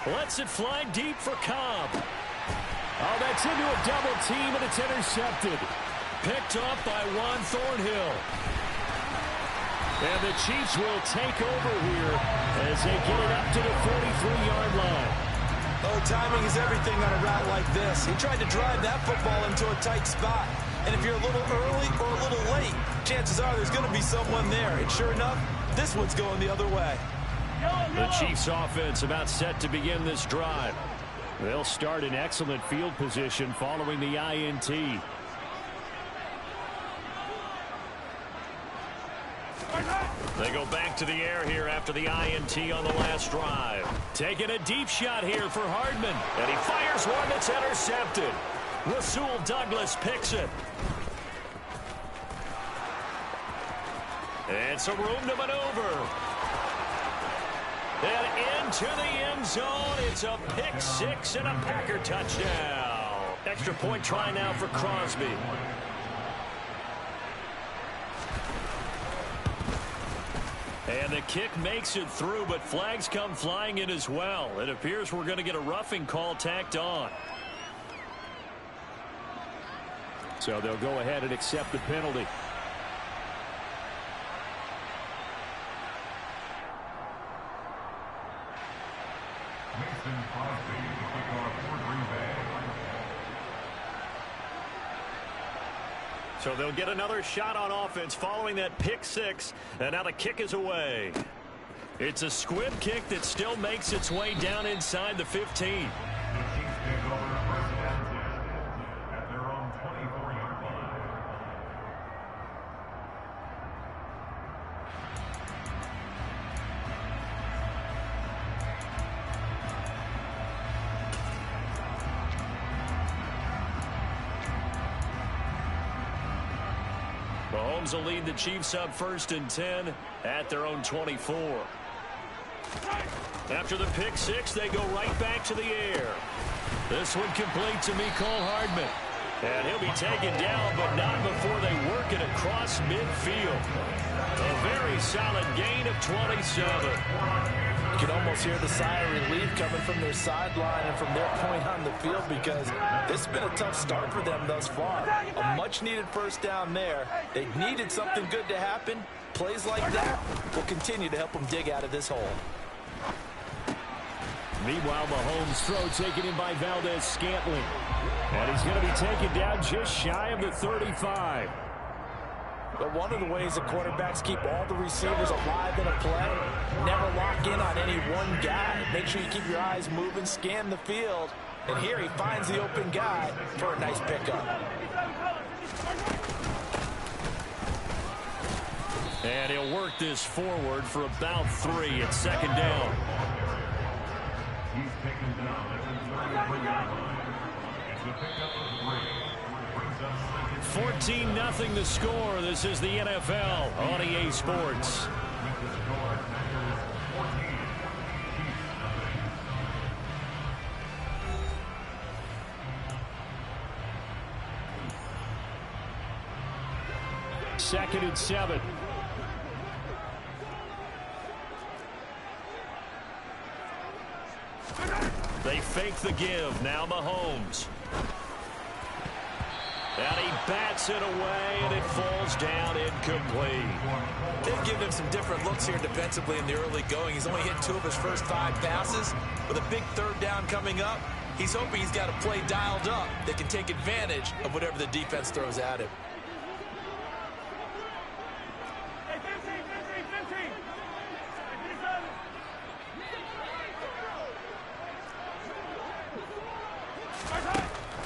lets it fly deep for Cobb. Oh, that's into a double team, and it's intercepted. Picked up by Juan Thornhill. And the Chiefs will take over here as they get it up to the 43-yard line. Oh, timing is everything on a route like this. He tried to drive that football into a tight spot. And if you're a little early or a little late, chances are there's going to be someone there. And sure enough, this one's going the other way. The Chiefs offense about set to begin this drive. They'll start in excellent field position following the INT. They go back to the air here after the INT on the last drive. Taking a deep shot here for Hardman. And he fires one that's intercepted. Rasul Douglas picks it. And some room to maneuver. And into the end zone. It's a pick six and a Packer touchdown. Extra point try now for Crosby. And the kick makes it through, but flags come flying in as well. It appears we're going to get a roughing call tacked on. So they'll go ahead and accept the penalty. So they'll get another shot on offense following that pick six, and now the kick is away. It's a squib kick that still makes its way down inside the 15. Mahomes will lead the Chiefs up 1st and 10 at their own 24. After the pick six, they go right back to the air. This one complete to Mecole Hardman. And he'll be taken down, but not before they work it across midfield. A very solid gain of 27. You can almost hear the sigh of relief coming from their sideline and from their point on the field, because this has been a tough start for them thus far. A much-needed first down there. They needed something good to happen. Plays like that will continue to help them dig out of this hole. Meanwhile, Mahomes' throw taken in by Valdez-Scantling. And he's going to be taken down just shy of the 35. But one of the ways that quarterbacks keep all the receivers alive in a play, never lock in on any one guy. Make sure you keep your eyes moving, scan the field. And here he finds the open guy for a nice pickup. And he'll work this forward for about 3. It's 2nd down. He's taken down at the 33-yard line. It's a pickup of 3. 14-0 the score. This is the NFL on EA Sports. Second and 7. They fake the give. Now Mahomes. And he bats it away, and it falls down incomplete. They've given him some different looks here defensively in the early going. He's only hit 2 of his first 5 passes. With a big 3rd down coming up, he's hoping he's got a play dialed up that can take advantage of whatever the defense throws at him.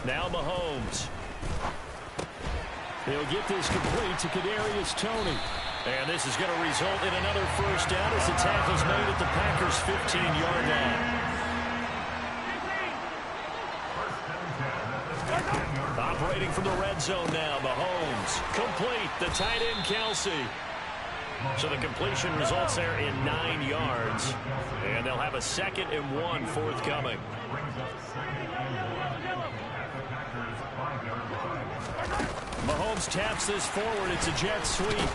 Now Mahomes. He'll get this complete to Kadarius Toney. And this is going to result in another first down as the tackle's made at the Packers' 15-yard line. Operating from the red zone now, Mahomes. Complete, the tight end Kelsey. So the completion results there in 9 yards. And they'll have a 2nd and 1 forthcoming. Mahomes taps this forward. It's a jet sweep.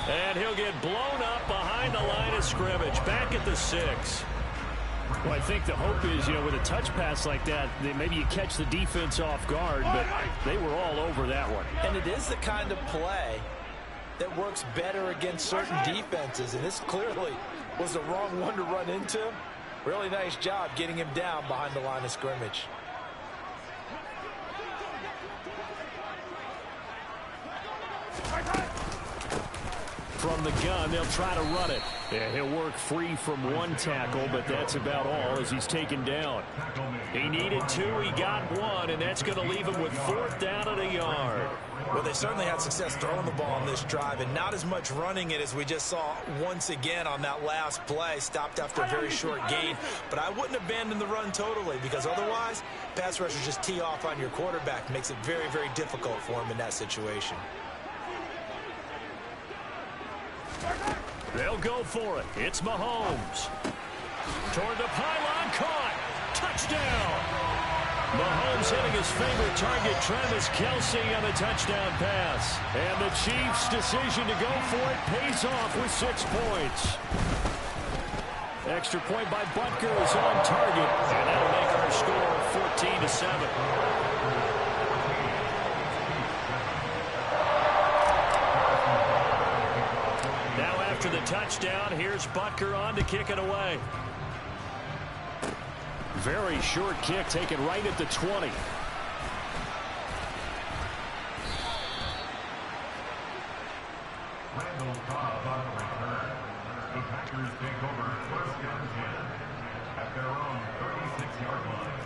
And he'll get blown up behind the line of scrimmage. Back at the 6. Well, I think the hope is, with a touch pass like that, maybe you catch the defense off guard, but they were all over that one. And it is the kind of play that works better against certain defenses, and this clearly was the wrong one to run into him. Really nice job getting him down behind the line of scrimmage. From the gun, they'll try to run it. Yeah, he'll work free from one tackle, but that's about all as he's taken down. He needed 2, he got 1, and that's going to leave him with 4th down and a yard. Well, they certainly had success throwing the ball on this drive, and not as much running it as we just saw once again on that last play. Stopped after a very short gain, but I wouldn't abandon the run totally, because otherwise, pass rushers just tee off on your quarterback. Makes it very, very difficult for him in that situation. They'll go for it. It's Mahomes. Toward the pylon, caught. Touchdown. Mahomes hitting his favorite target, Travis Kelce, on the touchdown pass. And the Chiefs' decision to go for it pays off with 6 points. Extra point by Butker is on target. And that'll make our score 14-7. After the touchdown, here's Butker on to kick it away. Very short kick taken right at the 20. Randall Cobb on the return. The Packers take over 1st and 10 at their own 36-yard line.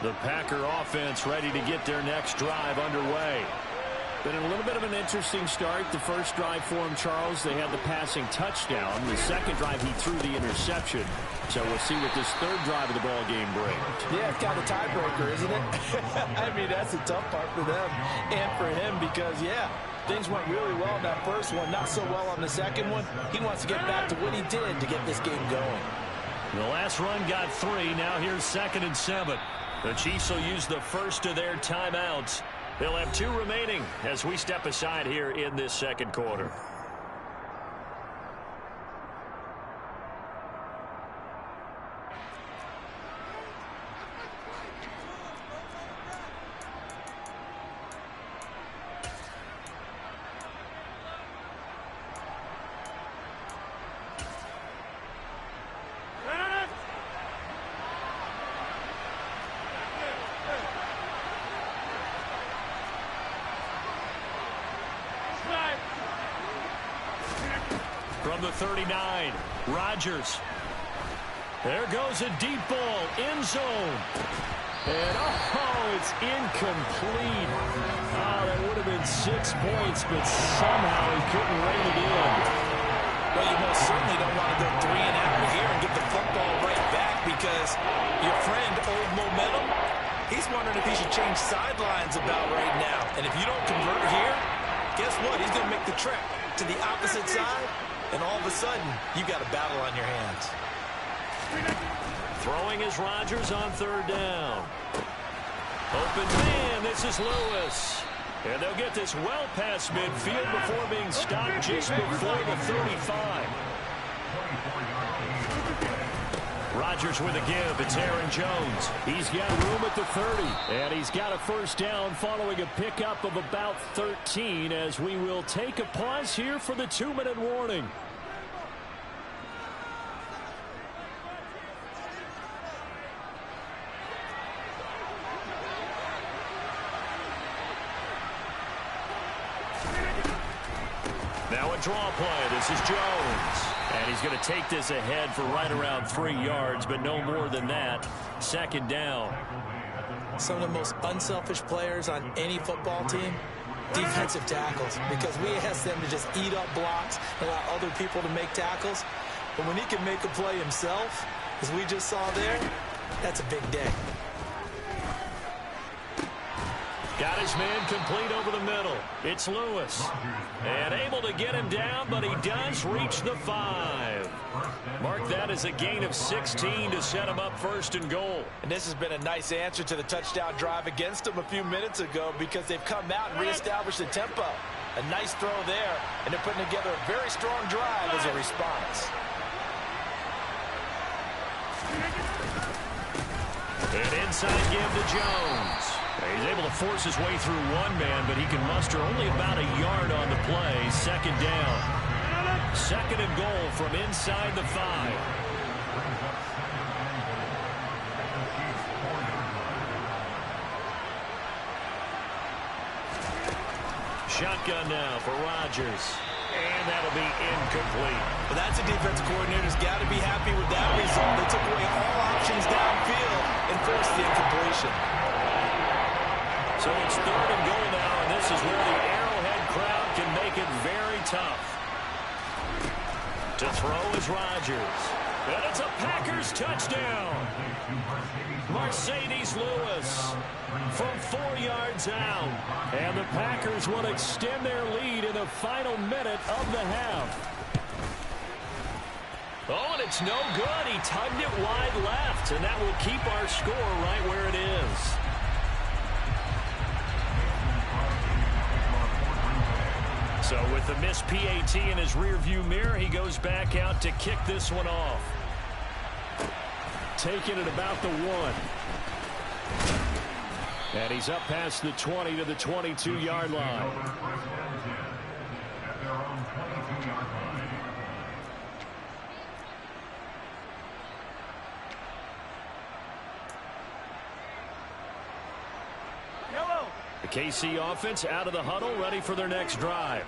The Packer offense ready to get their next drive underway. Been a little bit of an interesting start. The first drive for him, Charles, they had the passing touchdown. The second drive, he threw the interception. So we'll see what this 3rd drive of the ball game brings. Yeah, it's kind of a tiebreaker, isn't it? I mean, that's a tough part for them and for him because, yeah, things went really well in that first one, not so well on the second one. He wants to get back to what he did to get this game going. The last run got 3. Now here's 2nd and 7. The Chiefs will use the first of their timeouts. They'll have 2 remaining as we step aside here in this 2nd quarter. From the 39, Rodgers. There goes a deep ball, end zone. And, it's incomplete. That would have been 6 points, but somehow he couldn't rein it in. Well, you most certainly don't want to go 3 and out here and get the football right back because your friend, Old Momentum, he's wondering if he should change sidelines about right now. And if you don't convert here, guess what? He's going to make the trek to the opposite side. And all of a sudden, you got a battle on your hands. Throwing is Rodgers on 3rd down. Open man, this is Lewis. And they'll get this well past midfield before being stopped just before the 35. Rodgers with a give. It's Aaron Jones. He's got room at the 30. And he's got a first down following a pickup of about 13 as we will take a pause here for the 2-minute warning. Now a draw play. This is Jones. And he's going to take this ahead for right around 3 yards, but no more than that. Second down. Some of the most unselfish players on any football team, defensive tackles, because we ask them to just eat up blocks and allow other people to make tackles. But when he can make a play himself, as we just saw there, that's a big day. Got his man complete over the middle. It's Lewis. And able to get him down, but he does reach the 5. Mark that as a gain of 16 to set him up first and goal. And this has been a nice answer to the touchdown drive against them a few minutes ago because they've come out and reestablished the tempo. A nice throw there, and they're putting together a very strong drive as a response. An inside give to Jones. He's able to force his way through one man, but he can muster only about a yard on the play. Second down. Second and goal from inside the 5. Shotgun now for Rodgers. And that'll be incomplete. Well, that's a defensive coordinator's got to be happy with that result. They took away all options downfield and forced the incompletion. So it's third and goal now, and this is where the Arrowhead crowd can make it very tough. To throw is Rodgers. And it's a Packers touchdown. Mercedes Lewis from 4 yards out. And the Packers will extend their lead in the final minute of the half. Oh, and it's no good. He tugged it wide left, and that will keep our score right where it is. So with the missed PAT in his rearview mirror, he goes back out to kick this one off. Taking it about the 1. And he's up past the 20 to the 22-yard line. The KC offense out of the huddle, ready for their next drive.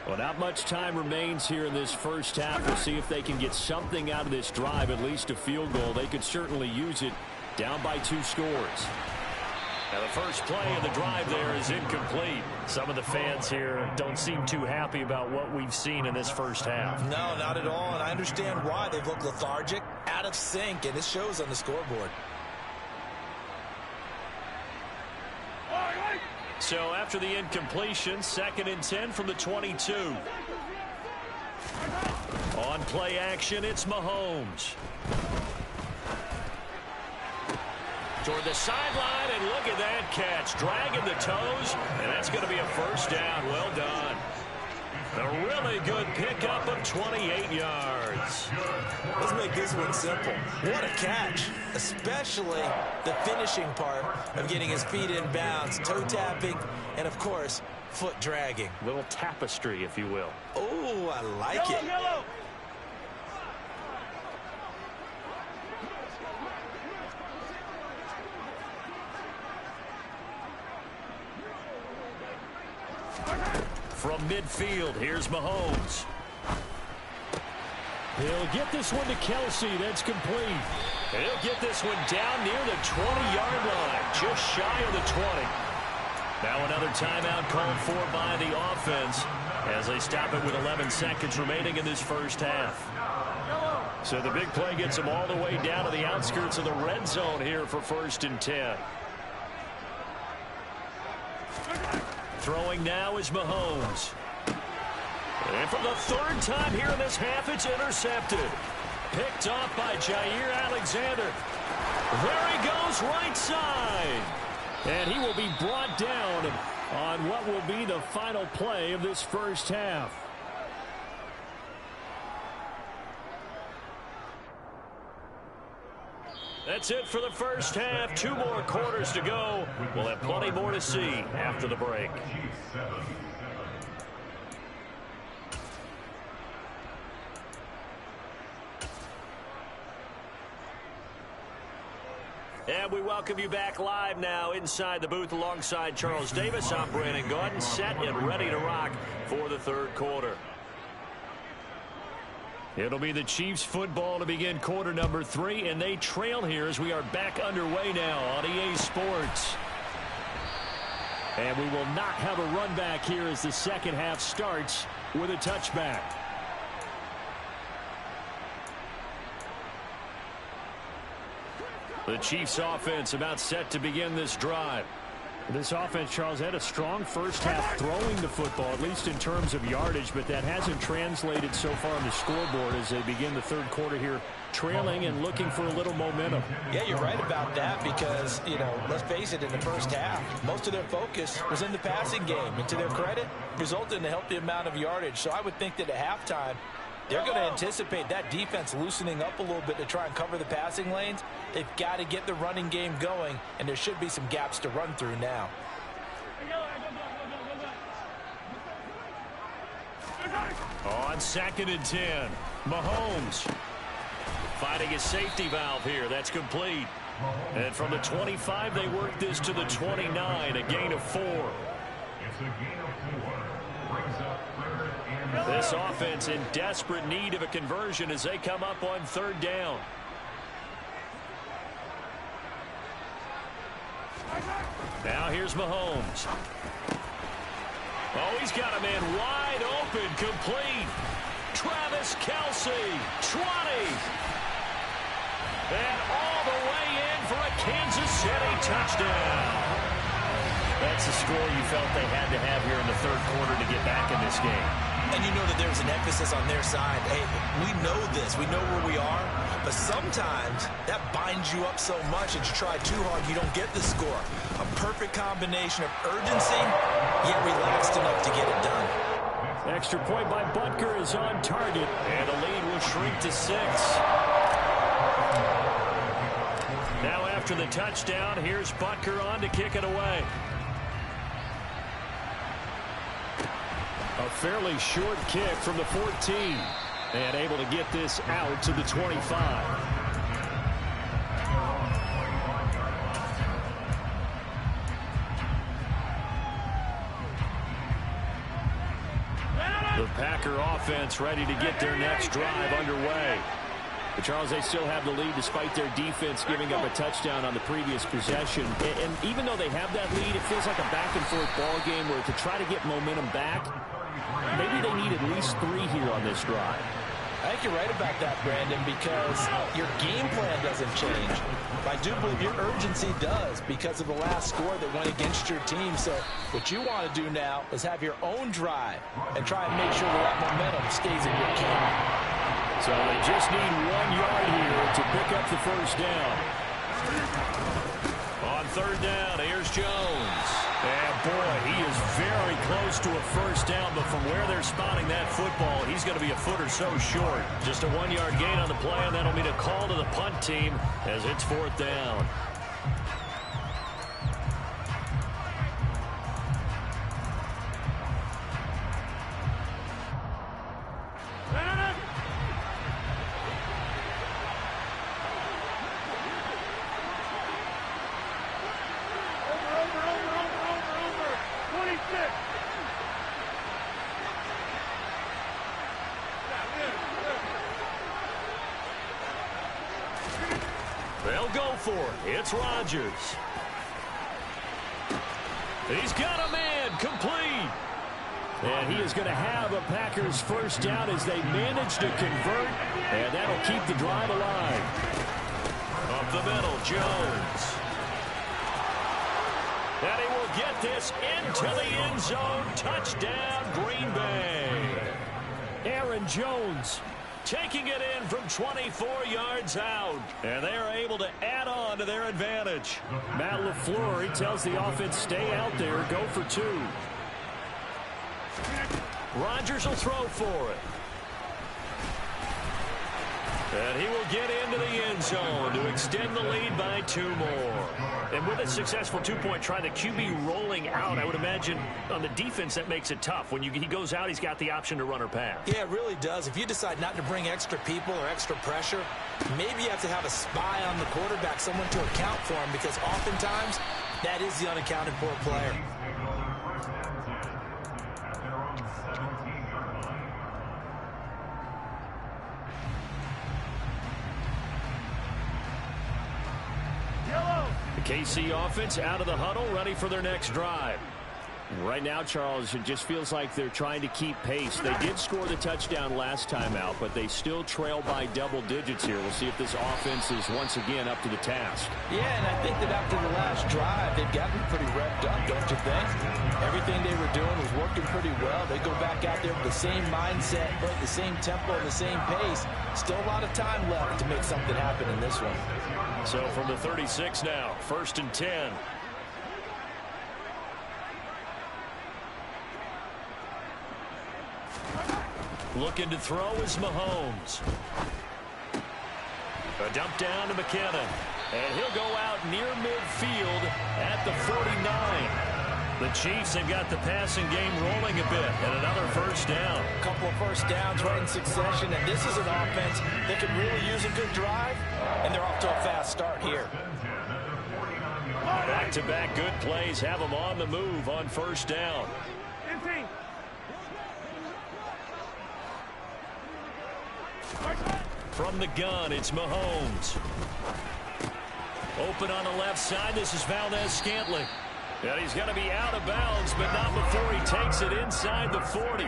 Well, not much time remains here in this first half. We'll see if they can get something out of this drive, at least a field goal. They could certainly use it, down by 2 scores. Now, the first play of the drive there is incomplete. Some of the fans here don't seem too happy about what we've seen in this first half. No, not at all, and I understand why. They've looked lethargic, out of sync, and it shows on the scoreboard. So after the incompletion, 2nd and 10 from the 22. On play action, it's Mahomes. Toward the sideline, and look at that catch. Dragging the toes, and that's going to be a first down. Well done. A really good pickup of 28 yards. Let's make this one simple. What a catch, especially the finishing part of getting his feet in bounds, toe tapping, and, of course, foot dragging. Little tapestry, if you will. Oh, I like it. From midfield, here's Mahomes. He'll get this one to Kelsey. That's complete. He'll get this one down near the 20-yard line, just shy of the 20. Now another timeout called for by the offense as they stop it with 11 seconds remaining in this first half. So the big play gets them all the way down to the outskirts of the red zone here for 1st and 10. Throwing now is Mahomes. And for the 3rd time here in this half, it's intercepted. Picked off by Jair Alexander. There he goes, right side. And he will be brought down on what will be the final play of this first half. That's it for the first half. 2 more quarters to go. We'll have plenty more to see after the break. And we welcome you back live now inside the booth alongside Charles Davis. I'm Brandon Gordon, set and ready to rock for the 3rd quarter. It'll be the Chiefs football to begin quarter number 3, and they trail here as we are back underway now on EA Sports. And we will not have a run back here as the second half starts with a touchback. The Chiefs offense about set to begin this drive. This offense, Charles, had a strong first half throwing the football, at least in terms of yardage, but that hasn't translated so far on the scoreboard as they begin the third quarter here, trailing and looking for a little momentum. Yeah, you're right about that because, you know, let's face it, in the first half, most of their focus was in the passing game. And to their credit, resulted in a healthy amount of yardage. So I would think that at halftime, they're going to anticipate that defense loosening up a little bit to try and cover the passing lanes. They've got to get the running game going, and there should be some gaps to run through now. On 2nd and 10, Mahomes finding a safety valve here. That's complete. And from the 25, they work this to the 29, a gain of 4. It's a gain of 4. Brings up 3rd and This offense in desperate need of a conversion as they come up on 3rd down. Now here's Mahomes. Oh, he's got a man wide open, complete. Travis Kelce, 20. And all the way in for a Kansas City touchdown. That's the score you felt they had to have here in the third quarter to get back in this game. And you know that there's an emphasis on their side. Hey, we know this. We know where we are. But sometimes that binds you up so much that you try too hard, you don't get the score. A perfect combination of urgency, yet relaxed enough to get it done. Extra point by Butker is on target. And the lead will shrink to 6. Now after the touchdown, here's Butker on to kick it away. A fairly short kick from the 14. And able to get this out to the 25. The Packer offense ready to get their next drive underway. But Charles, they still have the lead despite their defense giving up a touchdown on the previous possession. And even though they have that lead, it feels like a back-and-forth ball game where to try to get momentum back, maybe they need at least 3 here on this drive. I think you're right about that, Brandon, because your game plan doesn't change. I do believe your urgency does because of the last score that went against your team. So what you want to do now is have your own drive and try and make sure that momentum stays in your camp. So they just need 1 yard here to pick up the first down. On 3rd down, here's Jones. And boy, he is very close to a first down, but from where they're spotting that football, he's going to be a foot or so short. Just a 1 yard gain on the play, and that'll mean a call to the punt team as it's 4th down. They'll go for it. It's Rodgers. He's got a man complete. And he is going to have a Packers first down as they manage to convert. And that'll keep the drive alive. Up the middle, Jones. And he will get this into the end zone. Touchdown, Green Bay. Aaron Jones taking it in from 24 yards out. And they are able to add on to their advantage. Matt LaFleur, he tells the offense, stay out there, go for 2. Rodgers will throw for it. And he will get into the end zone to extend the lead by 2 more. And with a successful 2-point try, the QB rolling out, I would imagine on the defense that makes it tough. When he goes out, he's got the option to run or pass. Yeah, it really does. If you decide not to bring extra people or extra pressure, maybe you have to have a spy on the quarterback, someone to account for him, because oftentimes that is the unaccounted for player. KC offense out of the huddle, ready for their next drive. Right now, Charles, it just feels like they're trying to keep pace. They did score the touchdown last time out, but they still trail by double digits here. We'll see if this offense is once again up to the task. Yeah, and I think that after the last drive, they've gotten pretty revved up, don't you think? Everything they were doing was working pretty well. They go back out there with the same mindset, but the same tempo and the same pace. Still a lot of time left to make something happen in this one. So from the 36 now, 1st and 10. Looking to throw is Mahomes. A dump down to McKinnon. And he'll go out near midfield at the 49. The Chiefs have got the passing game rolling a bit. And another first down. A couple of first downs right in succession. And this is an offense that could really use a good drive. And they're off to a fast start here. Back-to-back good plays have them on the move on first down. From the gun, it's Mahomes. Open on the left side. This is Valdez-Scantling. And he's going to be out of bounds, but not before he takes it inside the 40.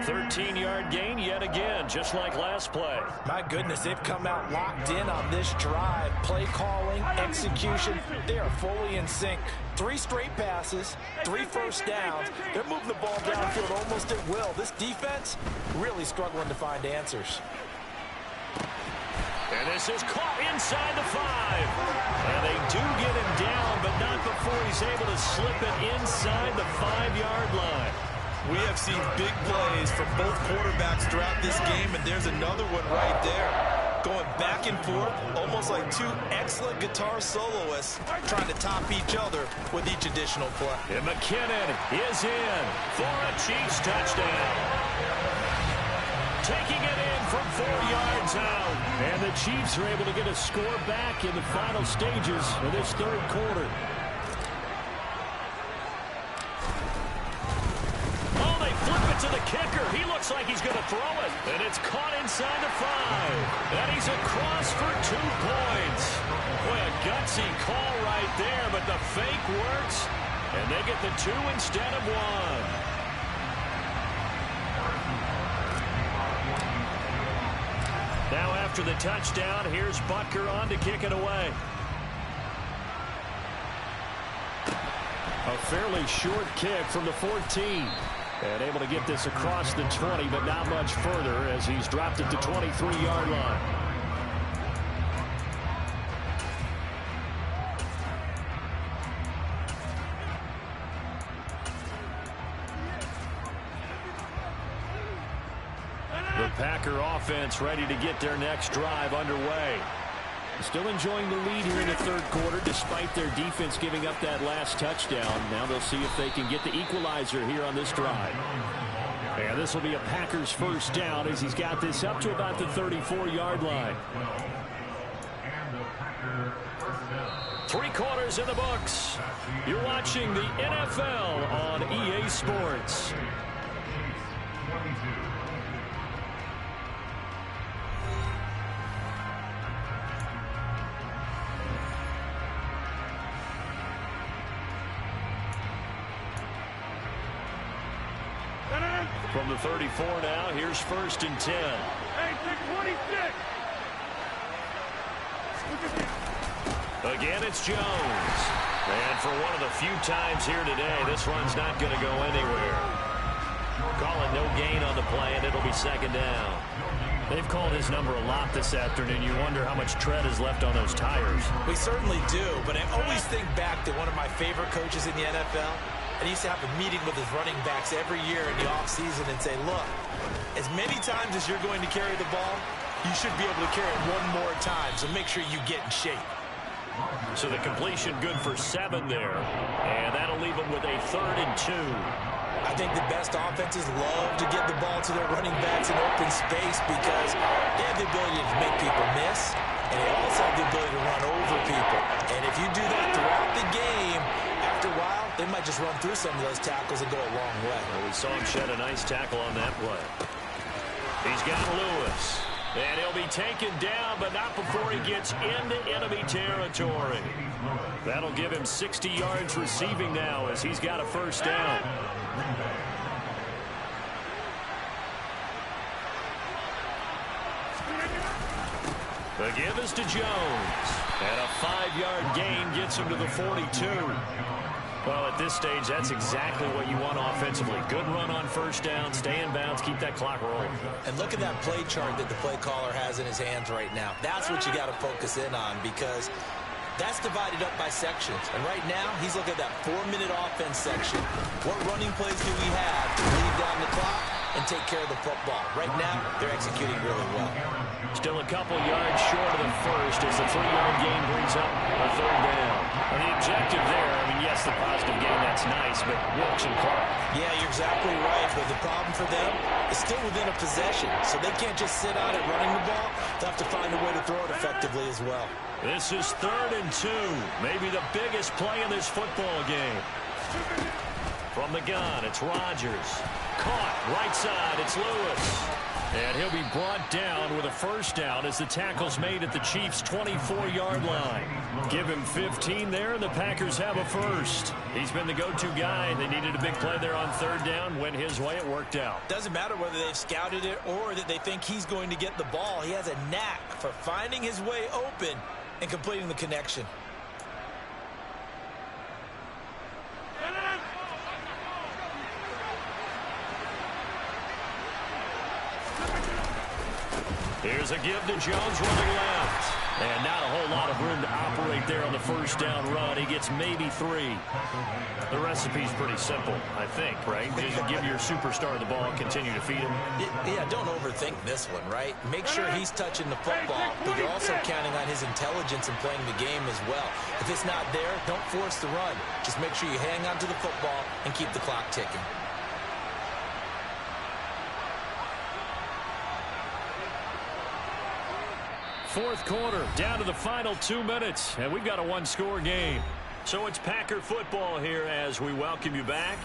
13-yard gain yet again, just like last play. My goodness, they've come out locked in on this drive. Play calling, execution, they are fully in sync. 3 straight passes, 3 first downs. They're moving the ball downfield almost at will. This defense really struggling to find answers. And this is caught inside the 5. And they do get him down, but not before he's able to slip it inside the 5-yard line. We have seen big plays from both quarterbacks throughout this game, and there's another one right there. Going back and forth, almost like 2 excellent guitar soloists trying to top each other with each additional play. And McKinnon is in for a Chiefs touchdown. Taking it in from 4 yards out. And the Chiefs are able to get a score back in the final stages of this 3rd quarter. Oh, they flip it to the kicker. He looks like he's going to throw it. And it's caught inside the 5. And he's across for 2 points. Boy, a gutsy call right there, but the fake works. And they get the 2 instead of 1. Now after the touchdown, here's Butker on to kick it away. A fairly short kick from the 14. And able to get this across the 20, but not much further as he's dropped it to 23-yard line. The Packer offense ready to get their next drive underway. Still enjoying the lead here in the 3rd quarter despite their defense giving up that last touchdown. Now they'll see if they can get the equalizer here on this drive. And this will be a Packers first down as he's got this up to about the 34-yard line. 3 quarters in the books. You're watching the NFL on EA Sports. From the 34 now, here's 1st and 10. Again, it's Jones. And for one of the few times here today, this run's not going to go anywhere. Calling no gain on the play, and it'll be 2nd down. They've called his number a lot this afternoon. You wonder how much tread is left on those tires. We certainly do, but I always think back to one of my favorite coaches in the NFL. And he used to have a meeting with his running backs every year in the offseason and say, look, as many times as you're going to carry the ball, you should be able to carry it 1 more time, so make sure you get in shape. So the completion good for 7 there. And that'll leave them with a 3rd and 2. I think the best offenses love to get the ball to their running backs in open space because they have the ability to make people miss, and they also have the ability to run over people. And if you do that throughout the game, after a while, they might just run through some of those tackles and go a long way. Well, we saw him shed a nice tackle on that play. He's got Lewis. And he'll be taken down, but not before he gets into enemy territory. That'll give him 60 yards receiving now as he's got a first down. The give is to Jones. And a 5-yard gain gets him to the 42. Well, at this stage, that's exactly what you want offensively. Good run on first down, stay in bounds, keep that clock rolling. And look at that play chart that the play caller has in his hands right now. That's what you got to focus in on, because that's divided up by sections. And right now, he's looking at that 4-minute offense section. What running plays do we have to lead down the clock and take care of the football? Right now, they're executing really well. Still a couple yards short of the first as the 3-yard gain brings up a third down. And the objective there, I mean, yes, the positive gain, that's nice, but works in clock. Yeah, you're exactly right, but the problem for them is still within a possession, so they can't just sit on it running the ball. They'll have to find a way to throw it effectively as well. This is 3rd and 2, maybe the biggest play in this football game. From the gun, it's Rodgers. Caught, right side, it's Lewis. And he'll be brought down with a first down as the tackle's made at the Chiefs' 24-yard line. Give him 15 there, and the Packers have a first. He's been the go-to guy. They needed a big play there on 3rd down. Went his way, it worked out. Doesn't matter whether they've scouted it or that they think he's going to get the ball. He has a knack for finding his way open and completing the connection. Here's a give to Jones running left. And not a whole lot of room to operate there on the first down run. He gets maybe 3. The recipe's pretty simple, I think, right? Just give your superstar the ball and continue to feed him. Yeah, don't overthink this one, right? Make sure he's touching the football, but you're also counting on his intelligence in playing the game as well. If it's not there, don't force the run. Just make sure you hang on to the football and keep the clock ticking. Fourth quarter, down to the final 2 minutes, and we've got a 1-score game. So it's Packer football here as we welcome you back.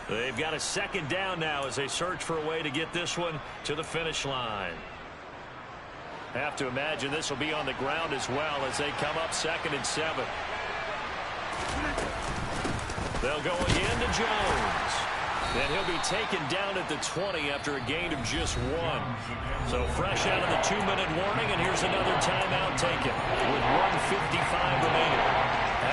They've got a 2nd down now as they search for a way to get this one to the finish line. Have to imagine this will be on the ground as well as they come up 2nd and 7. They'll go again to Jones. And he'll be taken down at the 20 after a gain of just 1. So fresh out of the 2-minute warning, and here's another timeout taken with 1:55 remaining.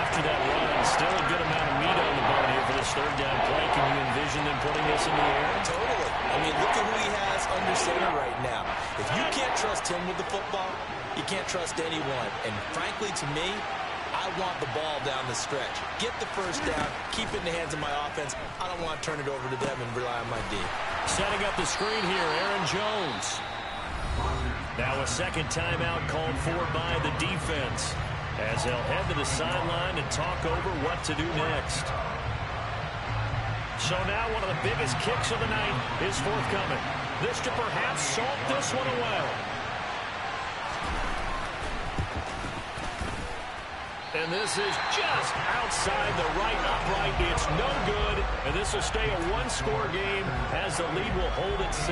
After that run, still a good amount of meat on the bone here for this 3rd down play. Can you envision them putting this in the air? Totally. I mean, look at who he has under center right now. If you can't trust him with the football, you can't trust anyone. And frankly, to me, I want the ball down the stretch. Get the first down, keep it in the hands of my offense. I don't want to turn it over to them and rely on my D. Setting up the screen here, Aaron Jones. Now a 2nd timeout called for by the defense as they'll head to the sideline and talk over what to do next. So now one of the biggest kicks of the night is forthcoming. This to perhaps salt this one away. And this is just outside the right upright. It's no good. And this will stay a 1-score game as the lead will hold at 6.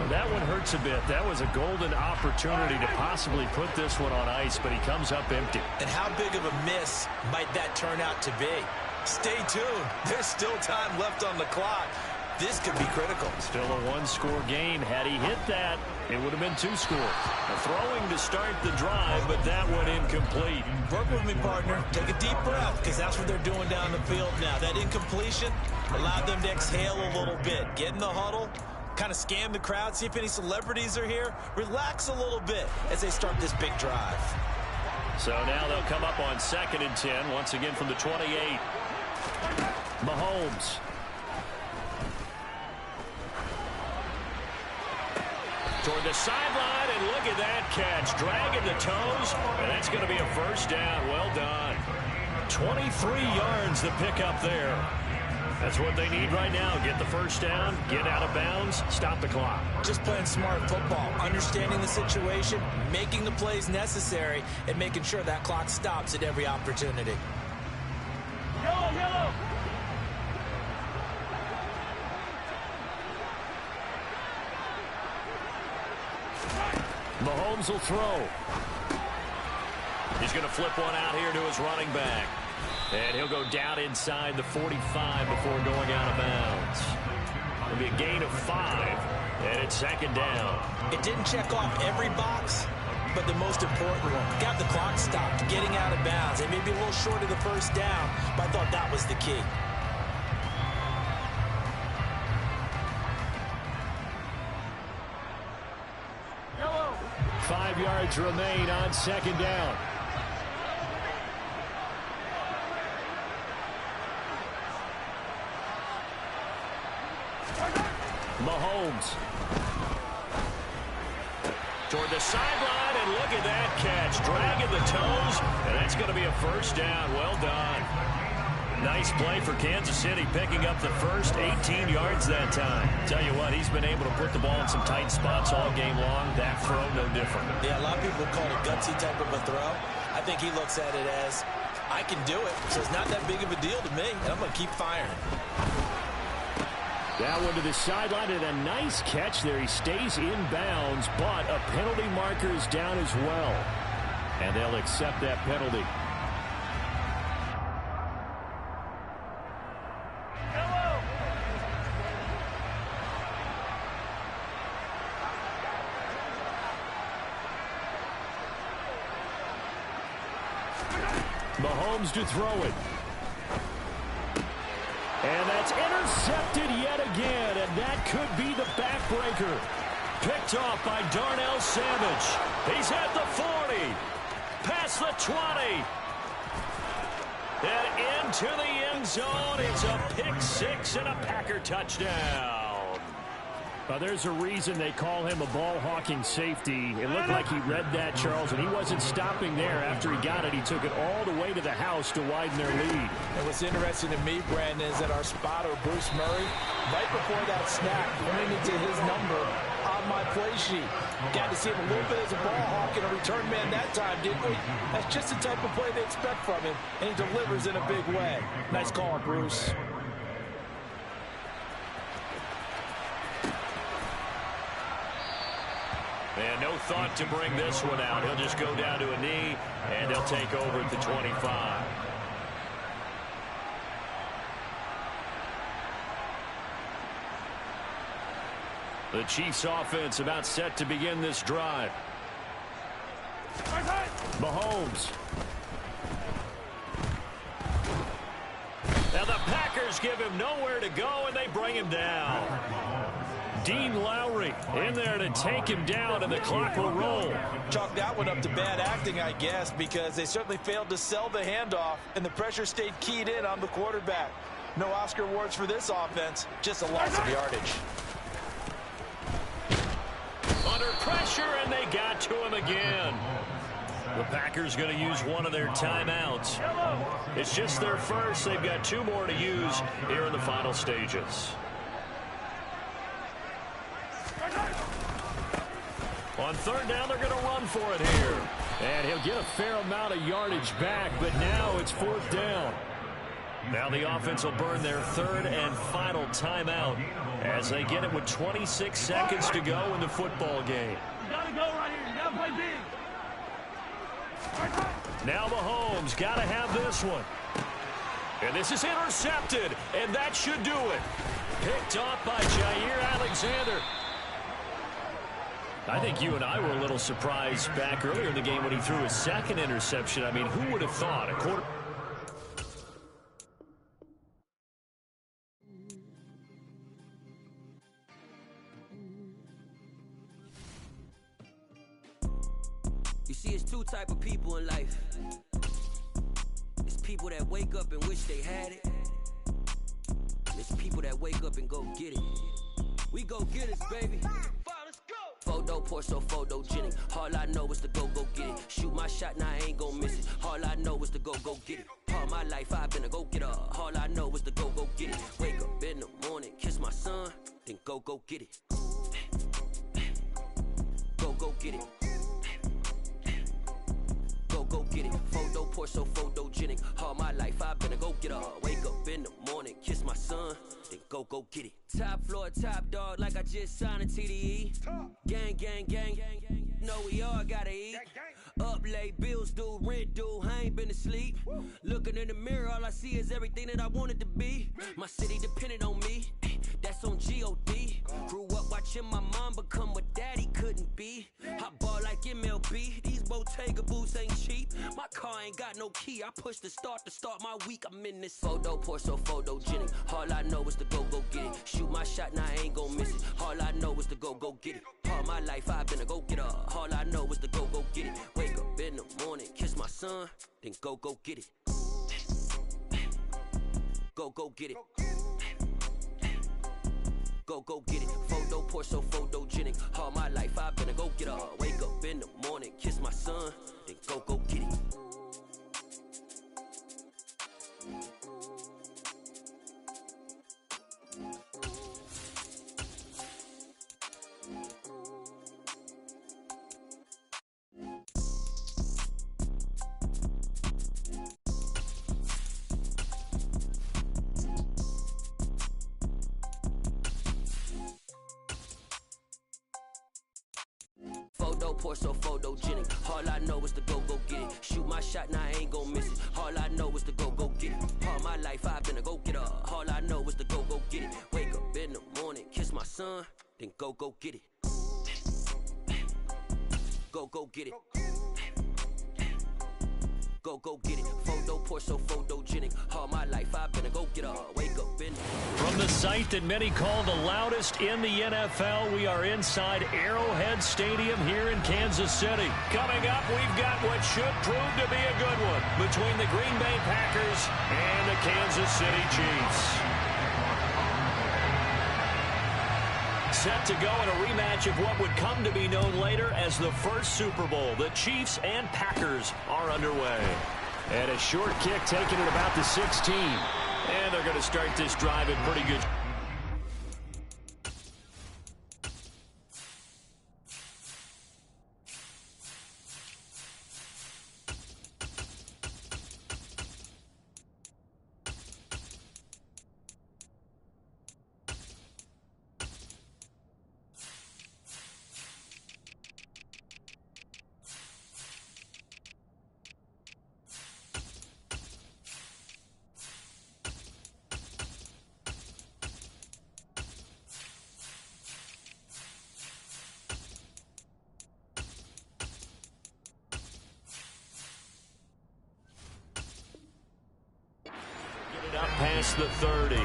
Well, that one hurts a bit. That was a golden opportunity to possibly put this one on ice, but he comes up empty. And how big of a miss might that turn out to be? Stay tuned. There's still time left on the clock. This could be critical. Still a 1-score game. Had he hit that, it would have been 2 scores. A throwing to start the drive, but that one incomplete. Work with me, partner. Take a deep breath, because that's what they're doing down the field now. That incompletion allowed them to exhale a little bit. Get in the huddle, kind of scan the crowd, see if any celebrities are here. Relax a little bit as they start this big drive. So now they'll come up on 2nd and 10, once again from the 28. Mahomes. Toward the sideline, and look at that catch. Dragging the toes, and that's going to be a first down. Well done. 23 yards to pick up there. That's what they need right now. Get the first down, get out of bounds, stop the clock. Just playing smart football, understanding the situation, making the plays necessary, and making sure that clock stops at every opportunity. Yellow, yellow. Mahomes will throw. He's going to flip one out here to his running back. And he'll go down inside the 45 before going out of bounds. It'll be a gain of 5, and it's second down. It didn't check off every box, but the most important one. Got the clock stopped, getting out of bounds. It may be a little short of the first down, but I thought that was the key. Yellow. 5 yards remain on second down. Mahomes. Toward the sideline, and look at that catch. Dragging the toes, and that's going to be a first down. Well done. Nice play for Kansas City, picking up the first 18 yards that time. Tell you what, he's been able to put the ball in some tight spots all game long. That throw, no different. Yeah, a lot of people call it a gutsy type of a throw. I think he looks at it as, I can do it, so it's not that big of a deal to me, and I'm going to keep firing. That one to the sideline, and a nice catch there. He stays in bounds, but a penalty marker is down as well. And they'll accept that penalty. Mahomes to throw it. And that's intercepted yet again, and that could be the backbreaker. Picked off by Darnell Savage. He's at the 40, past the 20, and into the end zone. It's a pick six and a Packer touchdown. There's a reason they call him a ball-hawking safety. It looked like he read that, Charles, and he wasn't stopping there. After he got it, he took it all the way to the house to widen their lead. And what's interesting to me, Brandon, is that our spotter, Bruce Murray, right before that snap, pointed to his number on my play sheet. Got to see him a little bit as a ball hawk and a return man that time, didn't we? That's just the type of play they expect from him, and he delivers in a big way. Nice call, Bruce. And no thought to bring this one out. He'll just go down to a knee, and they'll take over at the 25. The Chiefs offense about set to begin this drive. Mahomes. Now the Packers give him nowhere to go, and they bring him down. Dean Lowry in there to take him down, and the clock will roll. Chalk that one up to bad acting, I guess, because they certainly failed to sell the handoff, and the pressure stayed keyed in on the quarterback. No Oscar awards for this offense, just a loss of yardage. Under pressure, and they got to him again. The Packers going to use one of their timeouts. It's just their first. They've got 2 more to use here in the final stages. On third down, they're going to run for it here. And he'll get a fair amount of yardage back, but now it's 4th down. Now the offense will burn their 3rd and final timeout as they get it with 26 seconds to go in the football game. You got to go right here. You got to play big. Now Mahomes got to have this one. And this is intercepted, and that should do it. Picked off by Jair Alexander. I think you and I were a little surprised back earlier in the game when he threw his 2nd interception. I mean, who would have thought a quarter... You see, it's 2 type of people in life. It's people that wake up and wish they had it. And it's people that wake up and go get it. We go get it, baby. Photo, Porsche, photogenic. All I know is to go get it. Shoot my shot, now I ain't gon' miss it. All I know is to go get it. All my life I've been a go-getter. All I know is to go get it. Wake up in the morning, kiss my son, then go get it. Go get it. Go get it. Photo, Porsche, photogenic. All my life I've been a go-getter. Wake up in the morning, kiss my son, then go get it. Top floor, top dog, like I just signed a TDE. Gang, know we all gotta eat. Up late, bills due, rent due, I ain't been asleep. Looking in the mirror, all I see is everything that I wanted to be. My city depended on me, that's on G.O.D. Grew up watching my mom become what daddy couldn't be. I ball like MLB, these Bottega boots ain't cheap. My car ain't got no key, I push the start to start my week. I'm in this photo, pour so photogenic. All I know is to go get it. Shoot my shot, now I ain't gon' miss it. All I know is to go get it. All my life I've been a go-getter. All I know is to go get it. Wake up in the morning, kiss my son, then go get it. Go get it. Go get it. Photo, pour so photogenic. All my life I've been a go-getter. Wake up in the morning, kiss my son, then go get it. Photo, pour so photogenic. All I know is to go get it. Shoot my shot, now I ain't gon' miss it. All I know is to go get it. All my life I've been a go-getter. All I know is to go get it. Wake up in the morning, kiss my son, then go get it. Go get it. Go get it. Photo, pour so photogenic. All my life I've been a go-getter. Wake up in. From the site that many call the loudest in the NFL, we are inside Arrowhead Stadium here in Kansas City. Coming up, we've got what should prove to be a good one between the Green Bay Packers and the Kansas City Chiefs. Set to go in a rematch of what would come to be known later as the first Super Bowl. The Chiefs and Packers are underway. And a short kick taken at about the 16. And they're going to start this drive in pretty good. Up past the 30.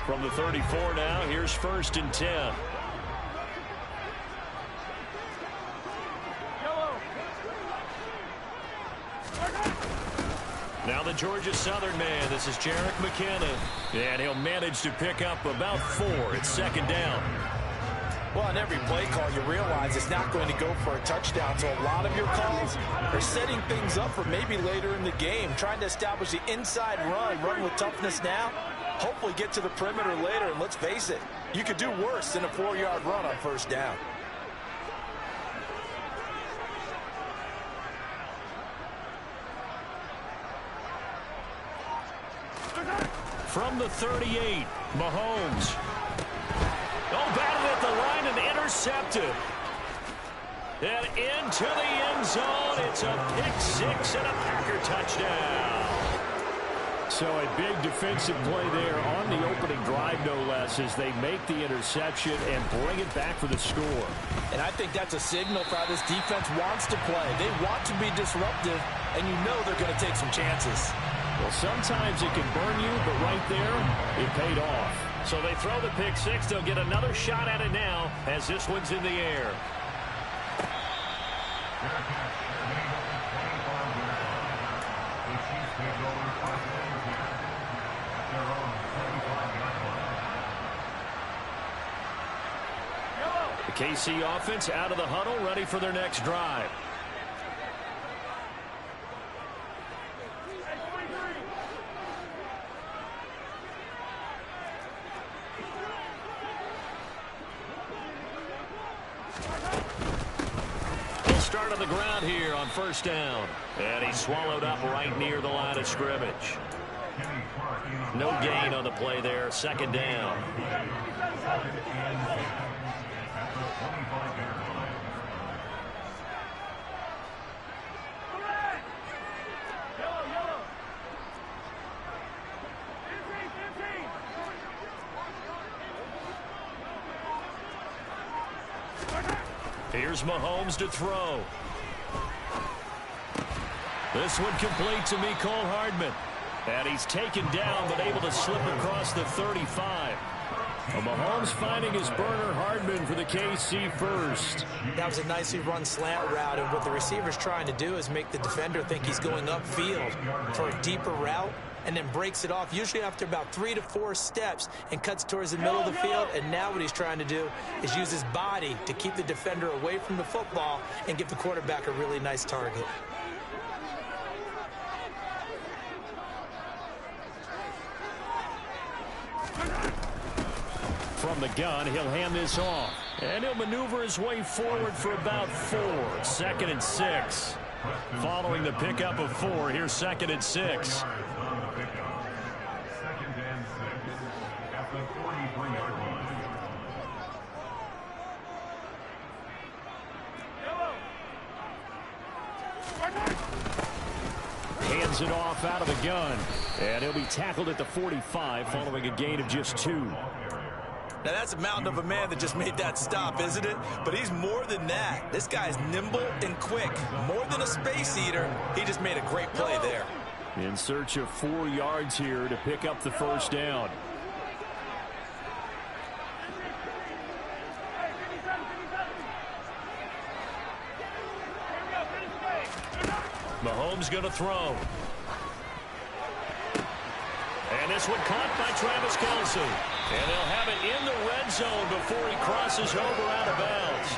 From the 34 now, here's 1st and 10. Now the Georgia Southern man, this is Jerick McKinnon. And he'll manage to pick up about 4. It's 2nd down. Well, on every play call, you realize it's not going to go for a touchdown. So a lot of your calls are setting things up for maybe later in the game, trying to establish the inside run with toughness now, hopefully get to the perimeter later. And let's face it, you could do worse than a 4-yard run on 1st down. From the 38, Mahomes. Oh, batted at the line and intercepted. And into the end zone. It's a pick-6 and a Packer touchdown. So a big defensive play there on the opening drive, no less, as they make the interception and bring it back for the score. And I think that's a signal for how this defense wants to play. They want to be disruptive, and you know they're going to take some chances. Well, sometimes it can burn you, but right there, it paid off. So they throw the pick-6. They'll get another shot at it now as this one's in the air. The KC offense out of the huddle, ready for their next drive. start on the ground here on first down. And he's swallowed up right near the line of scrimmage. No gain on the play there. Second down. Here's Mahomes to throw. This one complete to Mecole Hardman. And he's taken down, but able to slip across the 35. Well, Mahomes finding his burner, Hardman for the KC first. That was a nicely run slant route, and what the receiver's trying to do is make the defender think he's going upfield for a deeper route, and then breaks it off, usually after about 3 to 4 steps, and cuts towards the middle of the field. And now what he's trying to do is use his body to keep the defender away from the football and give the quarterback a really nice target. From the gun, he'll hand this off. And he'll maneuver his way forward for about 4. 2nd and 6. Following the pickup of 4, here's 2nd and 6. Hands it off out of the gun. And he'll be tackled at the 45 following a gain of just 2. Now, that's a mountain of a man that just made that stop, isn't it? But he's more than that. This guy's nimble and quick. More than a space eater, he just made a great play there. In search of 4 yards here to pick up the first down. Mahomes going to throw. And this one caught by Travis Kelce. And they'll have it in the red zone before he crosses over out of bounds.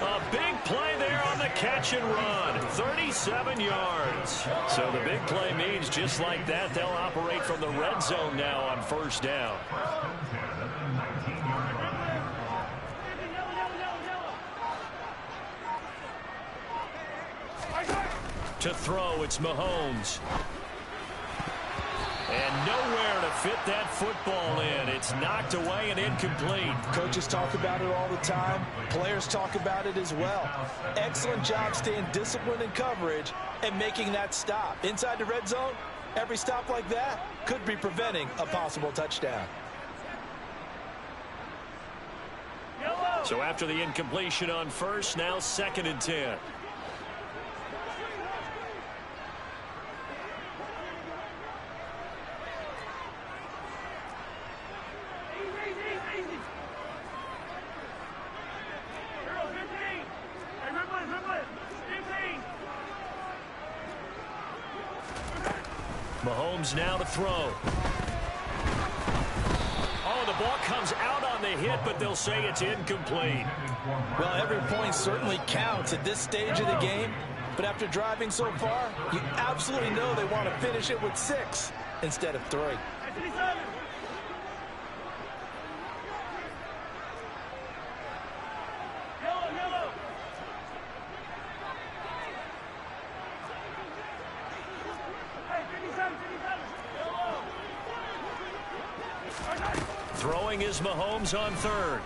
A big play there on the catch and run. 37 yards. So the big play means just like that, they'll operate from the red zone now on first down. To throw, it's Mahomes. And nowhere to fit that football in. It's knocked away and incomplete. Coaches talk about it all the time. Players talk about it as well. Excellent job staying disciplined in coverage and making that stop. Inside the red zone, every stop like that could be preventing a possible touchdown. So after the incompletion on first, now 2nd and 10. Mahomes now to throw. Oh, the ball comes out on the hit, but they'll say it's incomplete. Well, every point certainly counts at this stage of the game, but after driving so far, you absolutely know they want to finish it with 6 instead of 3. Throwing is Mahomes on 3rd.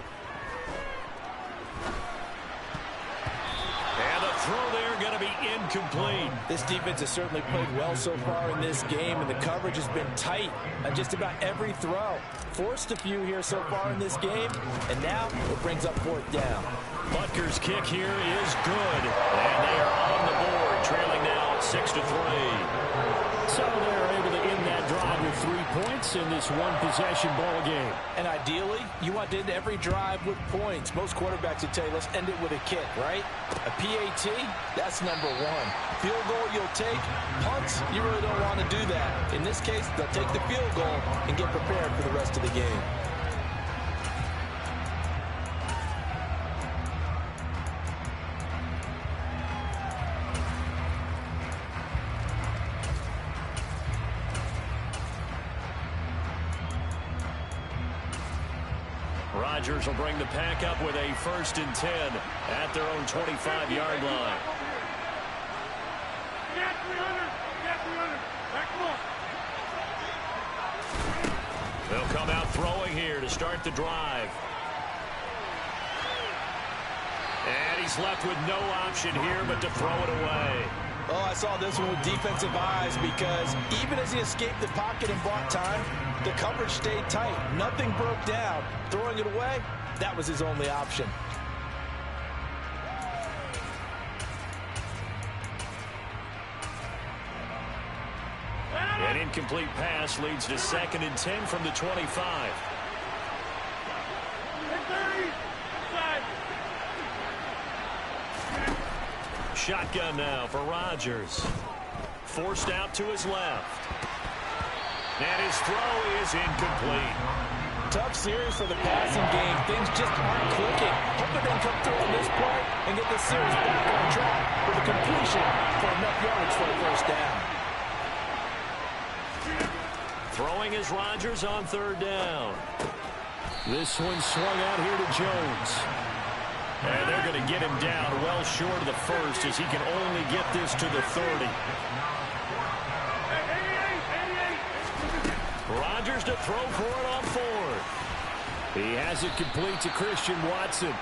And a throw there going to be incomplete. This defense has certainly played well so far in this game, and the coverage has been tight on just about every throw. Forced a few here so far in this game, and now it brings up 4th down. Butker's kick here is good, and they are on the board, trailing now 6-3. So they're able to end that drive with 3 points in this one-possession ball game. And ideally, you want to end every drive with points. Most quarterbacks would tell you, let's end it with a kick, right? A PAT, that's number 1. Field goal you'll take. Punts, you really don't want to do that. In this case, they'll take the field goal and get prepared for the rest of the game. Rodgers will bring the pack up with a 1st and 10 at their own 25-yard line. come out throwing here to start the drive. And he's left with no option here but to throw it away. Oh, I saw this one with defensive eyes because even as he escaped the pocket and bought time, the coverage stayed tight. Nothing broke down. Throwing it away, that was his only option. An incomplete pass leads to 2nd and 10 from the 25. Shotgun now for Rodgers. Forced out to his left. And his throw is incomplete. Tough series for the passing game. Things just aren't clicking. Hope they can come through on this play and get this series back on track with a completion for enough yards for a first down. Throwing is Rodgers on 3rd down. This one swung out here to Jones. And they're going to get him down well short of the first as he can only get this to the 30. Rodgers to throw for it on 4th. He has it complete to Christian Watson.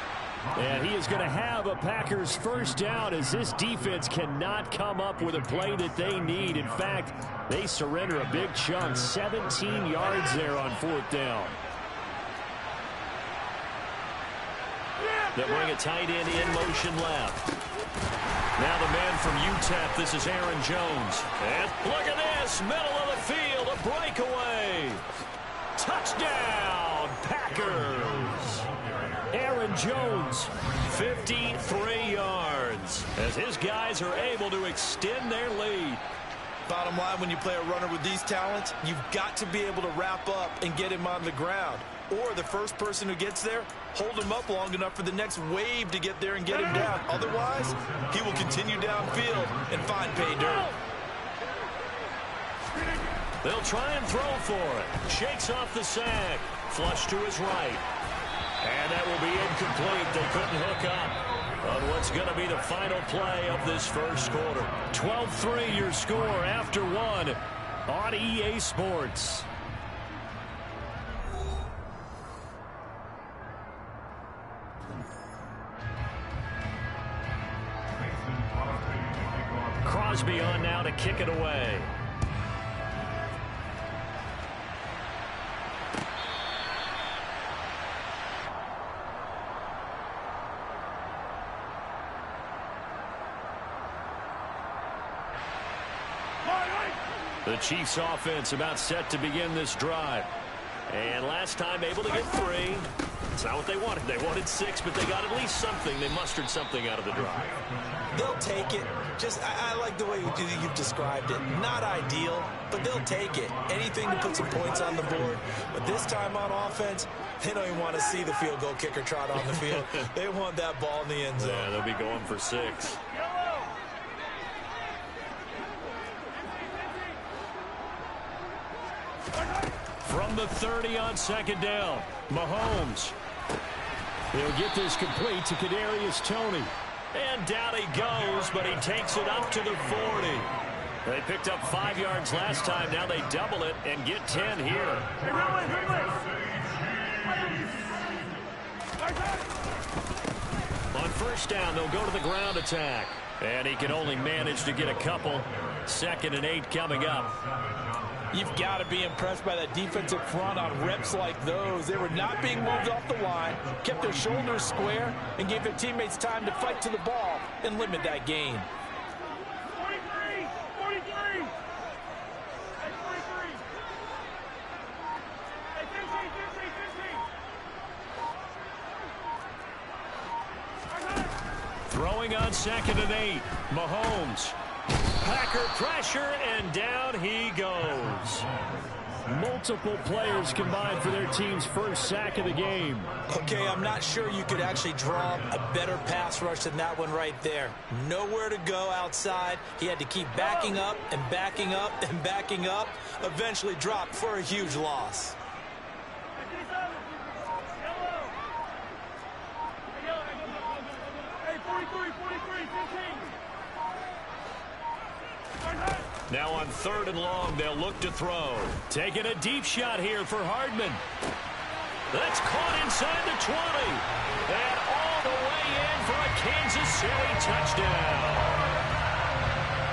And he is going to have a Packers first down as this defense cannot come up with a play that they need. In fact, they surrender a big chunk, 17 yards there on 4th down. They'll bring a tight end in motion left. Now the man from UTEP, this is Aaron Jones. And look at this, middle of the field, a breakaway. Touchdown, Packers. Aaron Jones, 53 yards, as his guys are able to extend their lead. Bottom line, when you play a runner with these talents, you've got to be able to wrap up and get him on the ground. Or the first person who gets there, hold him up long enough for the next wave to get there and get him down. Otherwise, he will continue downfield and find pay dirt. They'll try and throw for it. Shakes off the sack. Flush to his right. And that will be incomplete. They couldn't hook up on what's going to be the final play of this first quarter. 12-3 your score after 1 on EA Sports. Crosby on now to kick it away. The Chiefs offense about set to begin this drive. And last time able to get 3. It's not what they wanted. They wanted 6, but they got at least something. They mustered something out of the drive. They'll take it. Just, I like the way you've described it. Not ideal, but they'll take it. Anything to put some points on the board. But this time on offense, they don't even want to see the field goal kicker trot on the field. They want that ball in the end zone. Yeah, they'll be going for 6. From the 30 on 2nd down, Mahomes. He'll get this complete to Kadarius Toney. And down he goes, but he takes it up to the 40. They picked up 5 yards last time. Now they double it and get 10 here. On 1st down, they'll go to the ground attack. And he can only manage to get a couple. 2nd and 8 coming up. You've got to be impressed by that defensive front on reps like those. They were not being moved off the line, kept their shoulders square, and gave their teammates time to fight to the ball and limit that gain. 43. Throwing on 2nd and 8, Mahomes. Packer pressure, and down he goes. Multiple players combined for their team's first sack of the game. Okay, I'm not sure you could actually draw a better pass rush than that one right there. Nowhere to go outside. He had to keep backing up and backing up and backing up. Eventually dropped for a huge loss. Hey, 43, 15. Now on 3rd and long, they'll look to throw. Taking a deep shot here for Hardman. That's caught inside the 20. And all the way in for a Kansas City touchdown.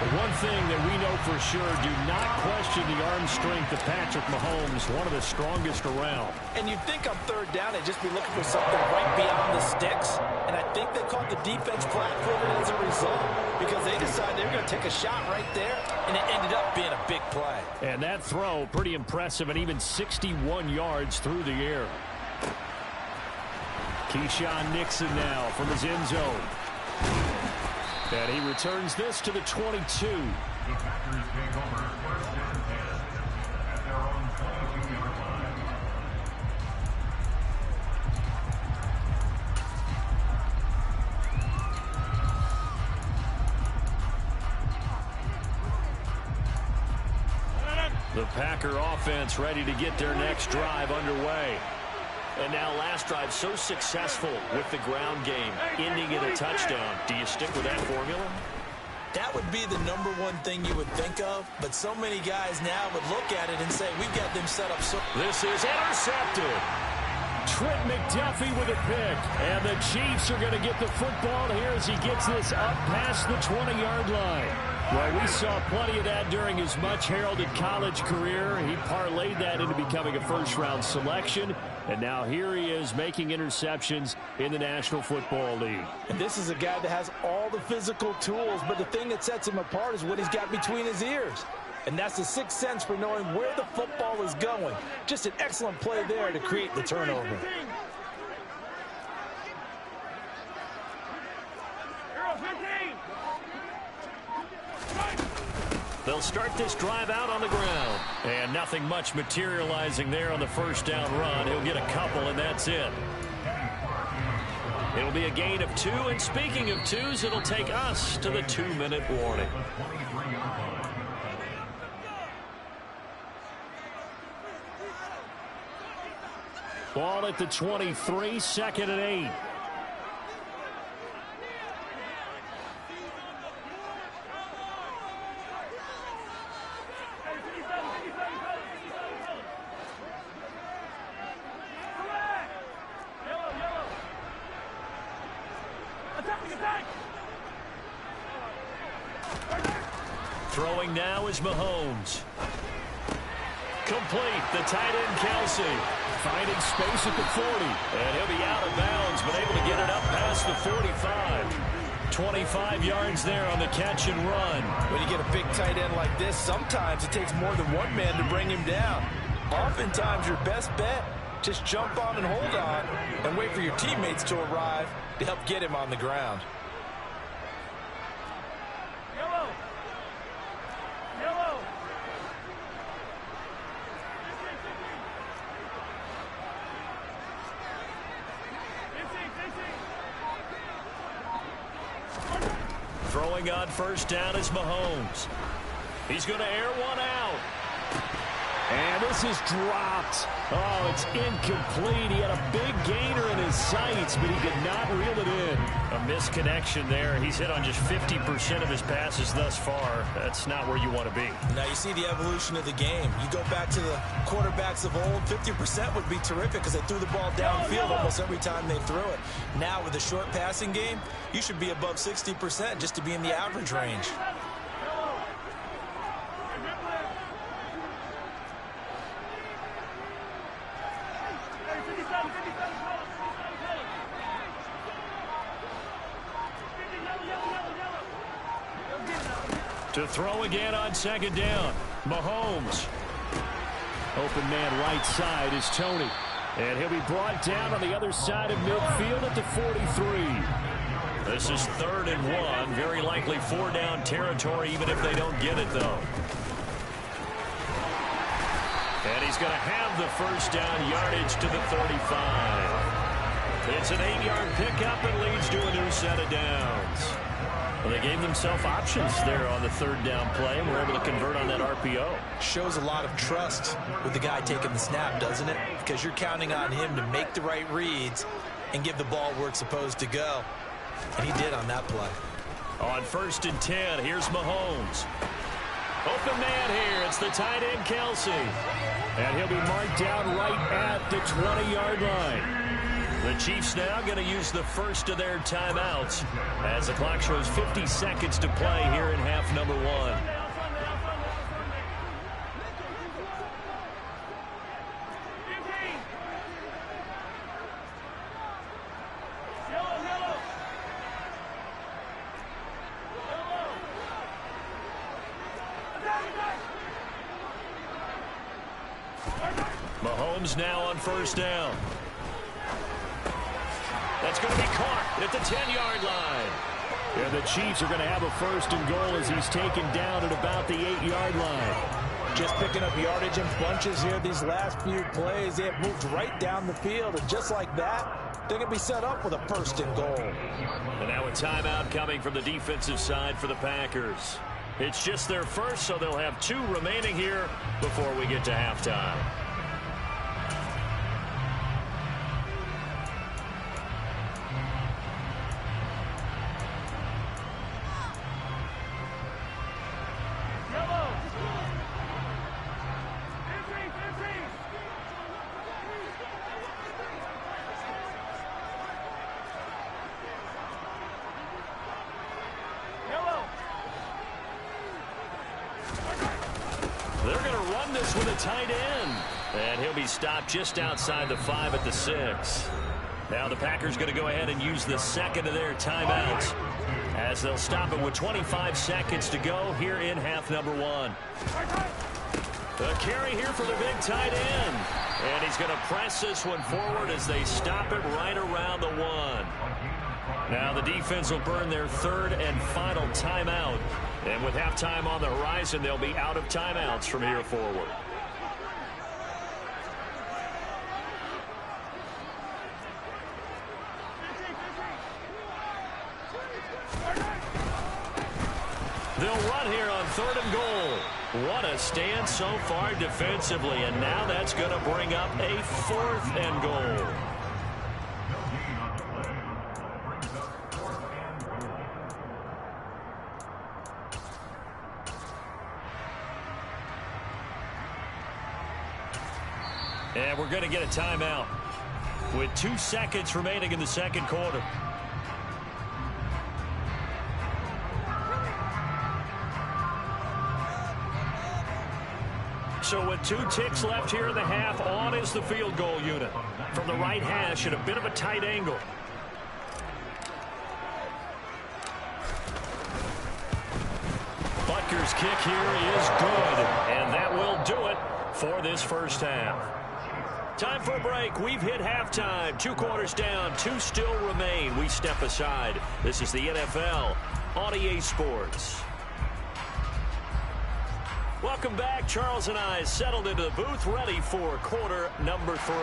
One thing that we know for sure, do not question the arm strength of Patrick Mahomes, one of the strongest around. And you'd think on 3rd down, they'd just be looking for something right beyond the sticks. And I think they caught the defense flat-footed as a result because they decided they were going to take a shot right there, and it ended up being a big play. And that throw, pretty impressive, and even 61 yards through the air. Keyshawn Nixon now from his end zone. And he returns this to the 22. The Packers take over 1st and 10 at their own 22-yard line. The Packer offense ready to get their next drive underway. And now last drive so successful with the ground game, ending in a touchdown. Do you stick with that formula? That would be the #1 thing you would think of, but so many guys now would look at it and say, we've got them set up so... This is intercepted. Trent McDuffie with a pick. And the Chiefs are going to get the football here as he gets this up past the 20-yard line. Well, we saw plenty of that during his much-heralded college career. He parlayed that into becoming a first-round selection. And now here he is making interceptions in the National Football League. And this is a guy that has all the physical tools, but the thing that sets him apart is what he's got between his ears. And that's the sixth sense for knowing where the football is going. Just an excellent play there to create the turnover. They'll start this drive out on the ground. And nothing much materializing there on the first down run. He'll get a couple, and that's it. It'll be a gain of 2. And speaking of 2s, it'll take us to the 2-minute warning. Ball at the 23, 2nd and 8. Throwing now is Mahomes. Complete. The tight end, Kelsey. Finding space at the 40. And he'll be out of bounds, but able to get it up past the 45. 25 yards there on the catch and run. When you get a big tight end like this, sometimes it takes more than one man to bring him down. Oftentimes, your best bet, just jump on and hold on and wait for your teammates to arrive to help get him on the ground. Throwing on first down is Mahomes. He's going to air one out. And this is dropped. Oh, it's incomplete. He had a big gainer in his sights, but he could not reel it in. A misconnection there. He's hit on just 50% of his passes thus far. That's not where you want to be. Now you see the evolution of the game. You go back to the quarterbacks of old, 50% would be terrific because they threw the ball downfield almost every time they threw it. Now with the short passing game, you should be above 60% just to be in the average range. To throw again on second down. Mahomes. Open man right side is Tony. And he'll be brought down on the other side of midfield at the 43. This is 3rd and 1. Very likely 4-down territory even if they don't get it, though. And he's going to have the first down yardage to the 35. It's an 8-yard pickup and leads to a new set of downs. Well, they gave themselves options there on the 3rd down play and were able to convert on that RPO. Shows a lot of trust with the guy taking the snap, doesn't it? Because you're counting on him to make the right reads and give the ball where it's supposed to go. And he did on that play. On 1st and 10, here's Mahomes. Open man here. It's the tight end, Kelsey. And he'll be marked down right at the 20-yard line. The Chiefs now going to use the first of their timeouts as the clock shows 50 seconds to play here in half number 1. Mahomes now on first down. That's going to be caught at the 10-yard line. And the Chiefs are going to have a first and goal as he's taken down at about the 8-yard line. Just picking up yardage in bunches here these last few plays. They have moved right down the field, and just like that, they're going to be set up with a first and goal. And now a timeout coming from the defensive side for the Packers. It's just their first, so they'll have 2 remaining here before we get to halftime. They're going to run this with a tight end. And he'll be stopped just outside the 5 at the 6. Now the Packers going to go ahead and use the second of their timeouts as they'll stop it with 25 seconds to go here in half number 1. The carry here for the big tight end. And he's going to press this one forward as they stop it right around the 1. Now the defense will burn their third and final timeout. And with halftime on the horizon, they'll be out of timeouts from here forward. They'll run here on third and goal. What a stand so far defensively. And now that's going to bring up a 4th and goal. And we're going to get a timeout with 2 seconds remaining in the second quarter. So with 2 ticks left here in the half, on is the field goal unit. From the right hash at a bit of a tight angle. Butker's kick here is good. And that will do it for this first half. Time for a break. We've hit halftime. 2 quarters down. 2 still remain. We step aside. This is the NFL on EA Sports. Welcome back. Charles and I settled into the booth, ready for quarter number 3.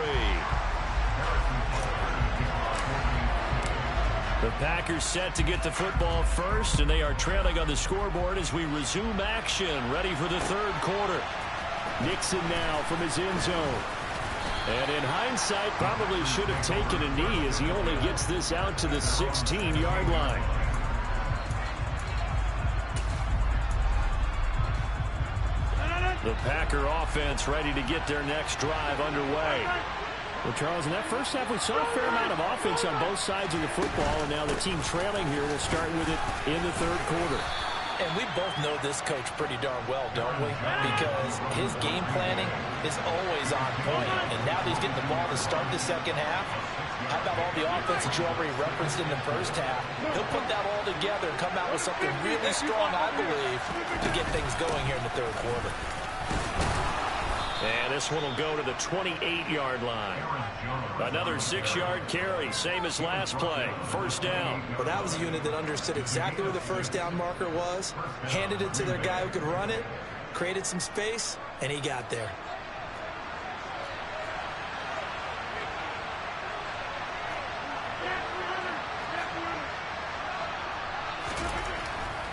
The Packers set to get the football first, and they are trailing on the scoreboard as we resume action, ready for the third quarter. Nixon now from his end zone. And in hindsight, probably should have taken a knee as he only gets this out to the 16-yard line. The Packer offense ready to get their next drive underway. Well, Charles, in that first half, we saw a fair amount of offense on both sides of the football, and now the team trailing here will start with it in the third quarter. And we both know this coach pretty darn well, don't we? Because his game planning is always on point. And now that he's getting the ball to start the second half, how about all the offense that you already referenced in the first half? He'll put that all together and come out with something really strong, I believe, to get things going here in the third quarter. And this one will go to the 28-yard line. Another 6-yard carry, same as last play. First down. Well, that was a unit that understood exactly where the first down marker was, handed it to their guy who could run it, created some space, and he got there.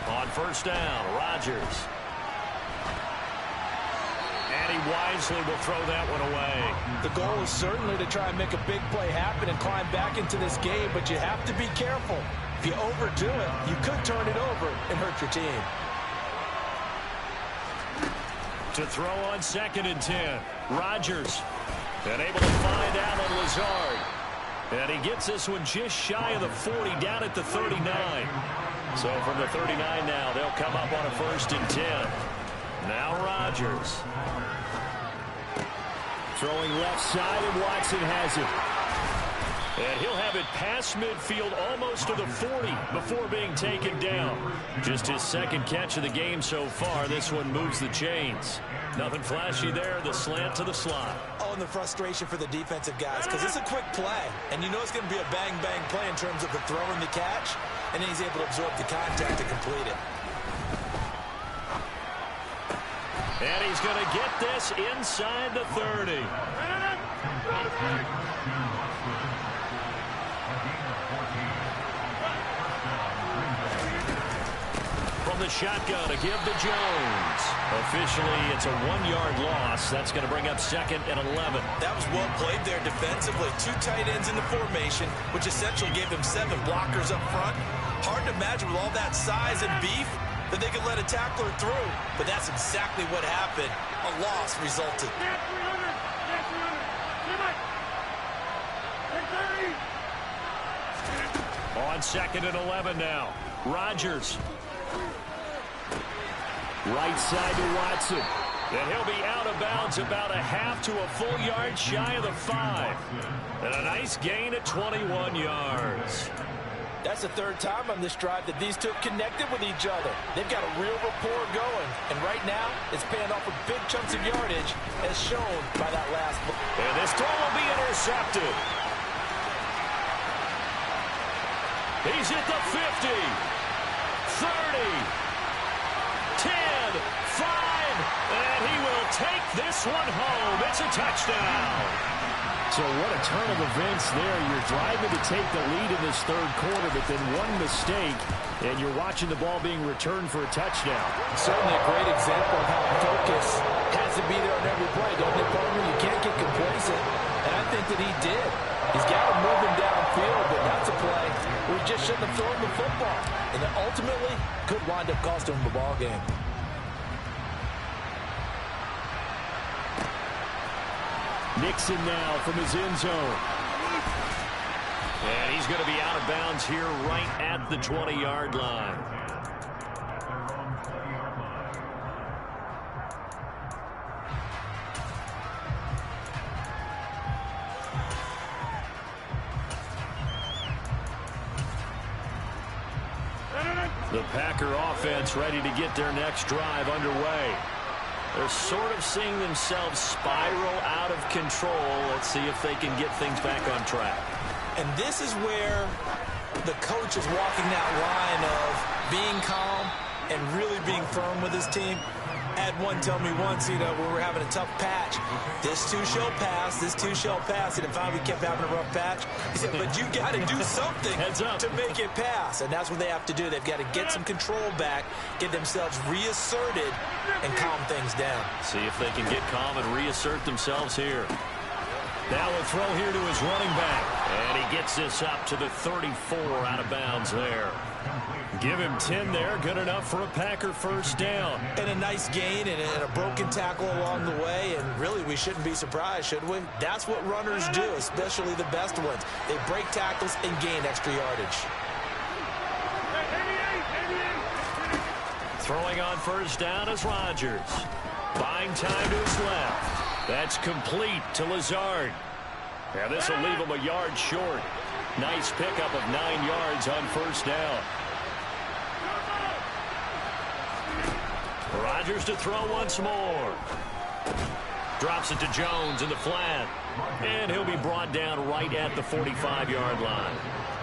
On first down, Rodgers. And he wisely will throw that one away. The goal is certainly to try and make a big play happen and climb back into this game, but you have to be careful. If you overdo it, you could turn it over and hurt your team. To throw on 2nd and 10. Rodgers. And able to find Allen Lazard. And he gets this one just shy of the 40, down at the 39. So from the 39 now, they'll come up on a 1st and 10. Now Rodgers. Throwing left side, and Watson has it. And he'll have it past midfield almost to the 40 before being taken down. Just his 2nd catch of the game so far. This one moves the chains. Nothing flashy there. The slant to the slot. Oh, and the frustration for the defensive guys, because it's a quick play. And you know it's going to be a bang-bang play in terms of the throw and the catch. And then he's able to absorb the contact to complete it. And he's going to get this inside the 30. From the shotgun to give to Jones. Officially, it's a 1-yard loss. That's going to bring up 2nd and 11. That was well played there defensively. 2 tight ends in the formation, which essentially gave him 7 blockers up front. Hard to imagine with all that size and beef that they could let a tackler through. But that's exactly what happened. A loss resulted. On 2nd and 11 now. Rodgers. Right side to Watson. And he'll be out of bounds about a half to a full yard shy of the 5. And a nice gain at 21 yards. That's the 3rd time on this drive that these two connected with each other. They've got a real rapport going. And right now, it's paying off with big chunks of yardage, as shown by that last play. And this throw will be intercepted. He's at the 50, 30, 10, 5, and he will take this one home. It's a touchdown. So what a turn of events there. You're driving to take the lead in this 3rd quarter, but then one mistake, and you're watching the ball being returned for a touchdown. Certainly a great example of how focus has to be there on every play, don't it, partner? You can't get complacent, and I think that he did. He's got to move him downfield, but that's a play where he just shouldn't have thrown the football. And that ultimately could wind up costing him the ball game. Nixon now from his end zone. And he's going to be out of bounds here right at the 20-yard line. The Packer offense ready to get their next drive underway. They're sort of seeing themselves spiral out of control. Let's see if they can get things back on track. And this is where the coach is walking that line of being calm and really being firm with his team. I had one tell me once, when we were having a tough patch, this too shall pass, this too shall pass, and finally we kept having a rough patch. He said, but you got to do something to make it pass, and that's what they have to do. They've got to get some control back, get themselves reasserted, and calm things down. See if they can get calm and reassert themselves here. Now a throw here to his running back, and he gets this up to the 34, out of bounds there. Give him 10 there, good enough for a Packer first down. And a nice gain and a broken tackle along the way, and really we shouldn't be surprised, should we? That's what runners do, especially the best ones. They break tackles and gain extra yardage. Throwing on first down is Rodgers. Buying time to his left. That's complete to Lazard. Now this will leave him a yard short. Nice pickup of 9 yards on first down. Rodgers to throw once more. Drops it to Jones in the flat. And he'll be brought down right at the 45-yard line.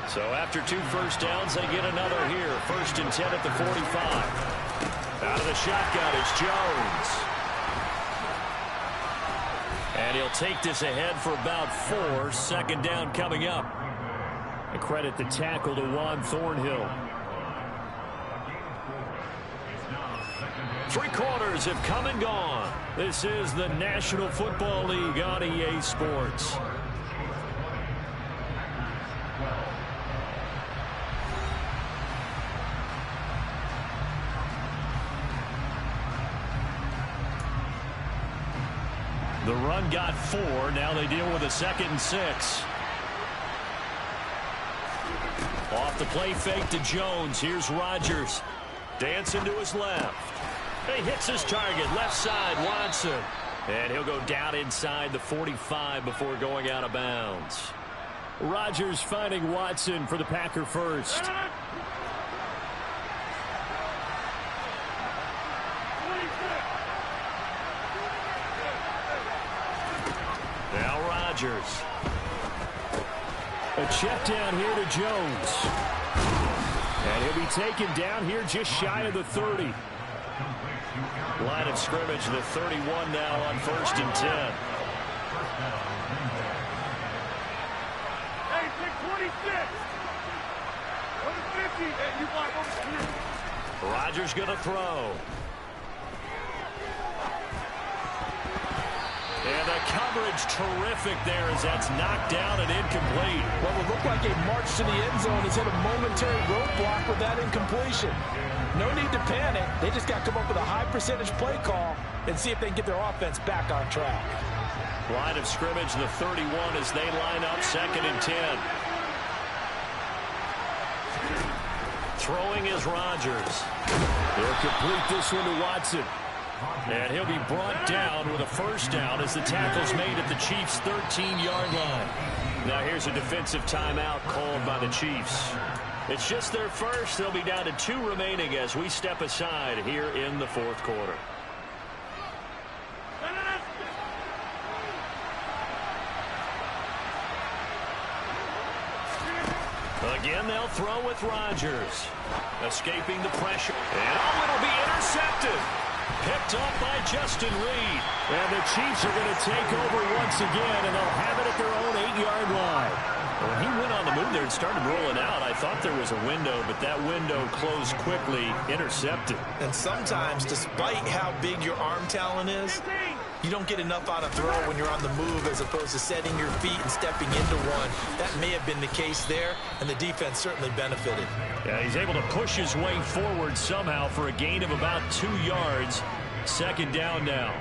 So after 2 first downs, they get another here. 1st and 10 at the 45. Out of the shotgun, it's Jones. And he'll take this ahead for about 4. 2nd down coming up. And credit the tackle to Juan Thornhill. 3 quarters have come and gone. This is the National Football League on EA Sports. run got 4. Now they deal with a 2nd and 6. Off the play fake to Jones. Here's Rodgers. Dancing to his left. He hits his target. Left side, Watson. And he'll go down inside the 45 before going out of bounds. Rodgers finding Watson for the Packer first. Now Rodgers. A check down here to Jones. And he'll be taken down here just shy of the 30. Line of scrimmage, the 31 now on 1st and 10. Hey, pick 26. Go to 50. Hey, you block over here. Rodgers going to throw. And the coverage terrific there as that's knocked down and incomplete. What would look like a march to the end zone has hit a momentary roadblock with that incompletion. No need to panic. They just got to come up with a high percentage play call and see if they can get their offense back on track. Line of scrimmage, the 31 as they line up 2nd and 10. Throwing is Rodgers. They'll complete this one to Watson. And he'll be brought down with a 1st down as the tackle's made at the Chiefs' 13-yard line. Now here's a defensive timeout called by the Chiefs. It's just their first. They'll be down to 2 remaining as we step aside here in the 4th quarter. Again, they'll throw with Rodgers. Escaping the pressure. And it'll be intercepted. Picked up by Justin Reed. And the Chiefs are going to take over once again, and they'll have it at their own 8-yard line. When he went on the move there and started rolling out, I thought there was a window, but that window closed quickly, intercepted. And sometimes, despite how big your arm talent is, you don't get enough on a throw when you're on the move as opposed to setting your feet and stepping into one. That may have been the case there, and the defense certainly benefited. Yeah, he's able to push his way forward somehow for a gain of about 2 yards. 2nd down now.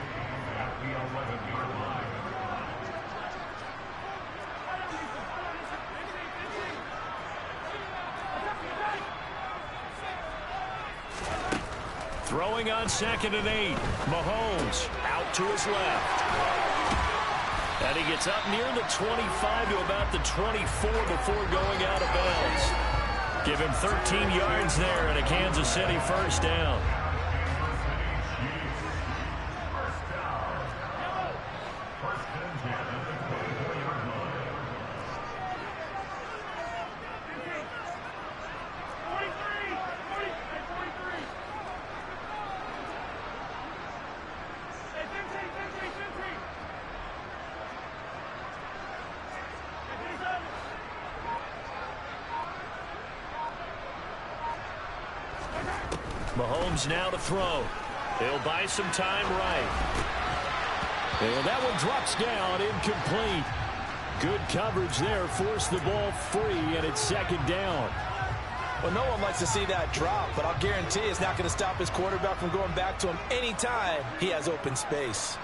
Throwing on 2nd and 8. Mahomes out to his left. And he gets up near the 25 to about the 24 before going out of bounds. Give him 13 yards there and a Kansas City 1st down. Mahomes now to throw. He'll buy some time right. And that one drops down, incomplete. Good coverage there, forced the ball free, and it's 2nd down. Well, no one likes to see that drop, but I'll guarantee it's not going to stop his quarterback from going back to him anytime he has open space.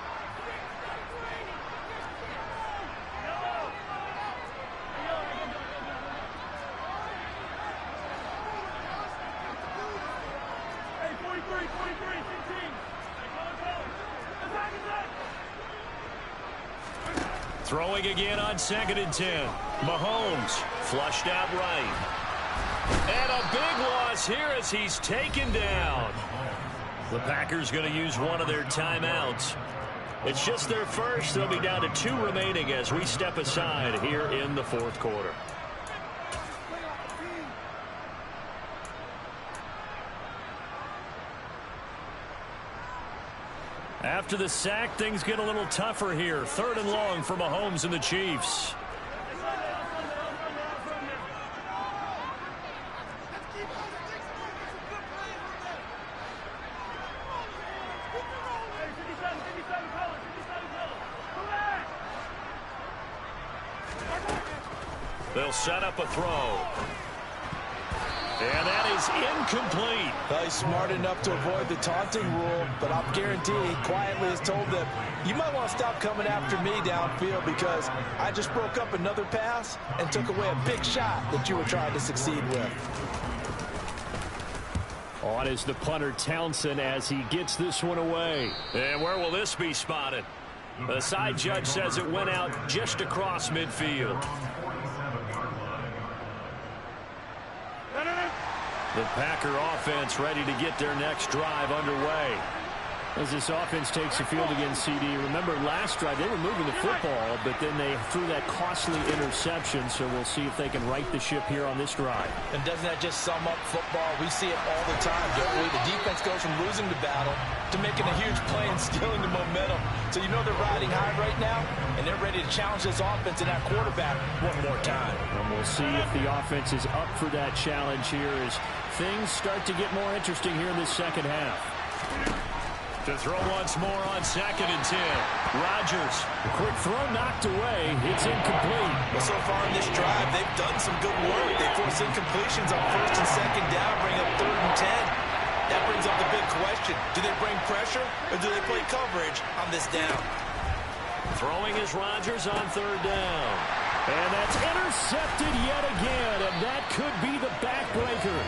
Throwing again on 2nd and 10. Mahomes flushed out right. And a big loss here as he's taken down. The Packers going to use one of their timeouts. It's just their first. They'll be down to 2 remaining as we step aside here in the 4th quarter. After the sack, things get a little tougher here. 3rd and long for Mahomes and the Chiefs. They'll set up a throw. And that is incomplete. Well, he's smart enough to avoid the taunting rule, but I'll guarantee he quietly has told them, you might want to stop coming after me downfield because I just broke up another pass and took away a big shot that you were trying to succeed with. On is the punter Townsend as he gets this one away. And where will this be spotted? The side judge says it went out just across midfield. The Packer offense ready to get their next drive underway. As this offense takes the field against CD, remember last drive they were moving the football, but then they threw that costly interception, so we'll see if they can right the ship here on this drive. And doesn't that just sum up football? We see it all the time, don't we? The defense goes from losing the battle to making a huge play and stealing the momentum. So you know they're riding high right now, and they're ready to challenge this offense and that quarterback one more time. And we'll see if the offense is up for that challenge here as things start to get more interesting here in this second half. To throw once more on 2nd and 10. Rodgers, quick throw knocked away. It's incomplete. Well, so far in this drive, they've done some good work. They force incompletions on 1st and 2nd down, bring up 3rd and 10. That brings up the big question. Do they bring pressure or do they play coverage on this down? Throwing is Rodgers on 3rd down. And that's intercepted yet again, and that could be the backbreaker.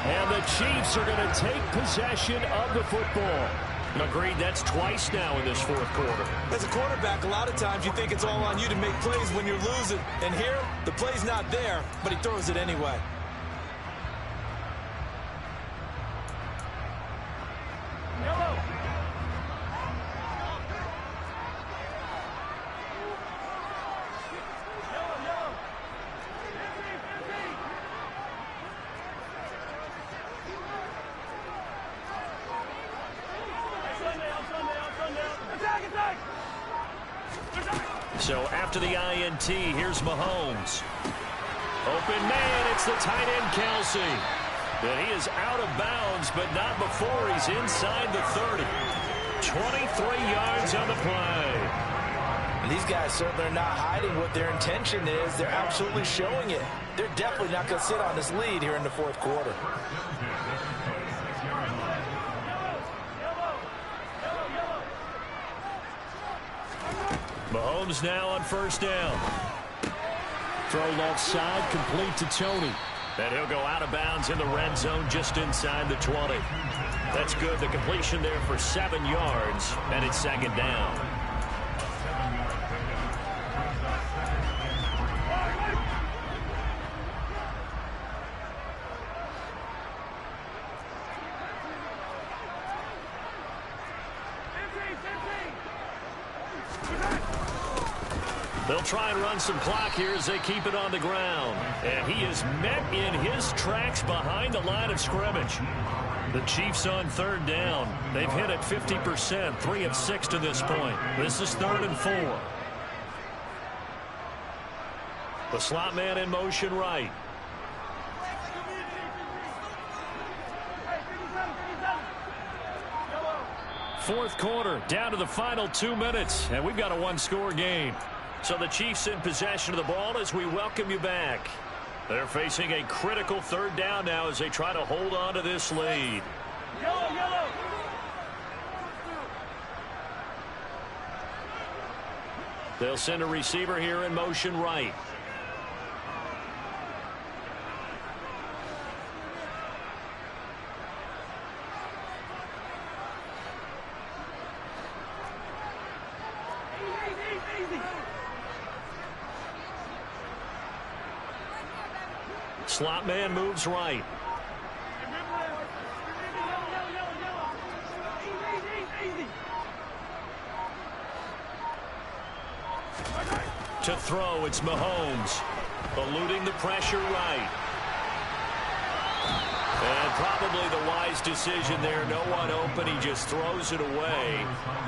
And the Chiefs are going to take possession of the football. Agreed, that's twice now in this 4th quarter. As a quarterback, a lot of times you think it's all on you to make plays when you're losing. And here, the play's not there, but he throws it anyway. So after the INT, here's Mahomes. Open man, it's the tight end Kelsey. And he is out of bounds, but not before he's inside the 30. 23 yards on the play. And these guys certainly are not hiding what their intention is. They're absolutely showing it. They're definitely not going to sit on this lead here in the 4th quarter. Mahomes now on 1st down. Throw left side, complete to Tony. And he'll go out of bounds in the red zone just inside the 20. That's good. The completion there for 7 yards, and it's 2nd down. They'll try and run some clock here as they keep it on the ground. And he is met in his tracks behind the line of scrimmage. The Chiefs on 3rd down. They've hit it 50%, 3 of 6 to this point. This is 3rd and 4. The slot man in motion right. Fourth quarter, down to the final 2 minutes, and we've got a one-score game. So the Chiefs in possession of the ball as we welcome you back. They're facing a critical 3rd down now as they try to hold on to this lead. Yellow. They'll send a receiver here in motion right. Slot man moves right. To throw, it's Mahomes. Eluding the pressure right. And probably the wise decision there. No one open. He just throws it away.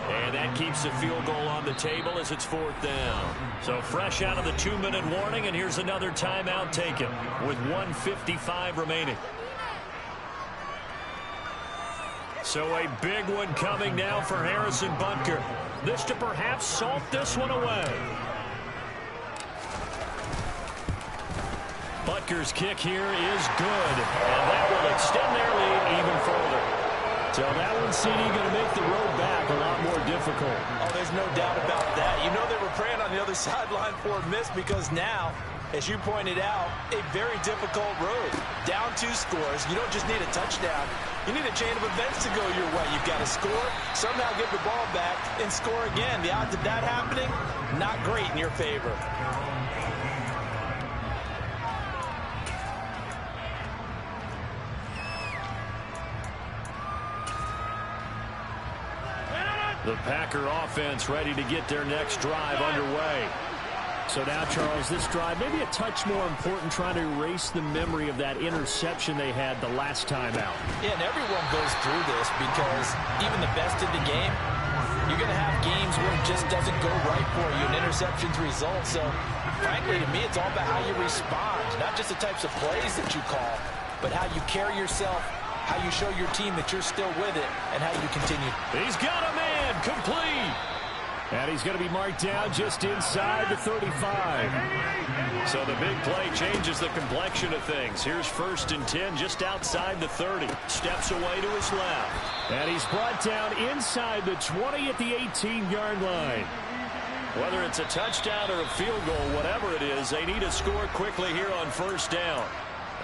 And that keeps the field goal on the table as it's 4th down. So fresh out of the 2-minute warning, and here's another timeout taken with 1:55 remaining. So a big one coming now for Harrison Butker. This to perhaps salt this one away. Butker's kick here is good, and that will extend their lead even further. So that one, CD, going to make the road back a lot more difficult. Oh, there's no doubt about that. You know they were praying on the other sideline for a miss because now, as you pointed out, a very difficult road. Down 2 scores. You don't just need a touchdown. You need a chain of events to go your way. You've got to score, somehow get the ball back, and score again. The odds of that happening, not great in your favor. The Packer offense ready to get their next drive underway. So now, Charles, this drive maybe a touch more important, trying to erase the memory of that interception they had the last time out. Yeah, and everyone goes through this because even the best in the game, you're going to have games where it just doesn't go right for you, and interceptions result. So, frankly, to me, it's all about how you respond, not just the types of plays that you call, but how you carry yourself, how you show your team that you're still with it, and how you continue. He's got a man complete. And he's going to be marked down just inside the 35. So the big play changes the complexion of things. Here's 1st and 10 just outside the 30. Steps away to his left. And he's brought down inside the 20 at the 18-yard line. Whether it's a touchdown or a field goal, whatever it is, they need to score quickly here on 1st down.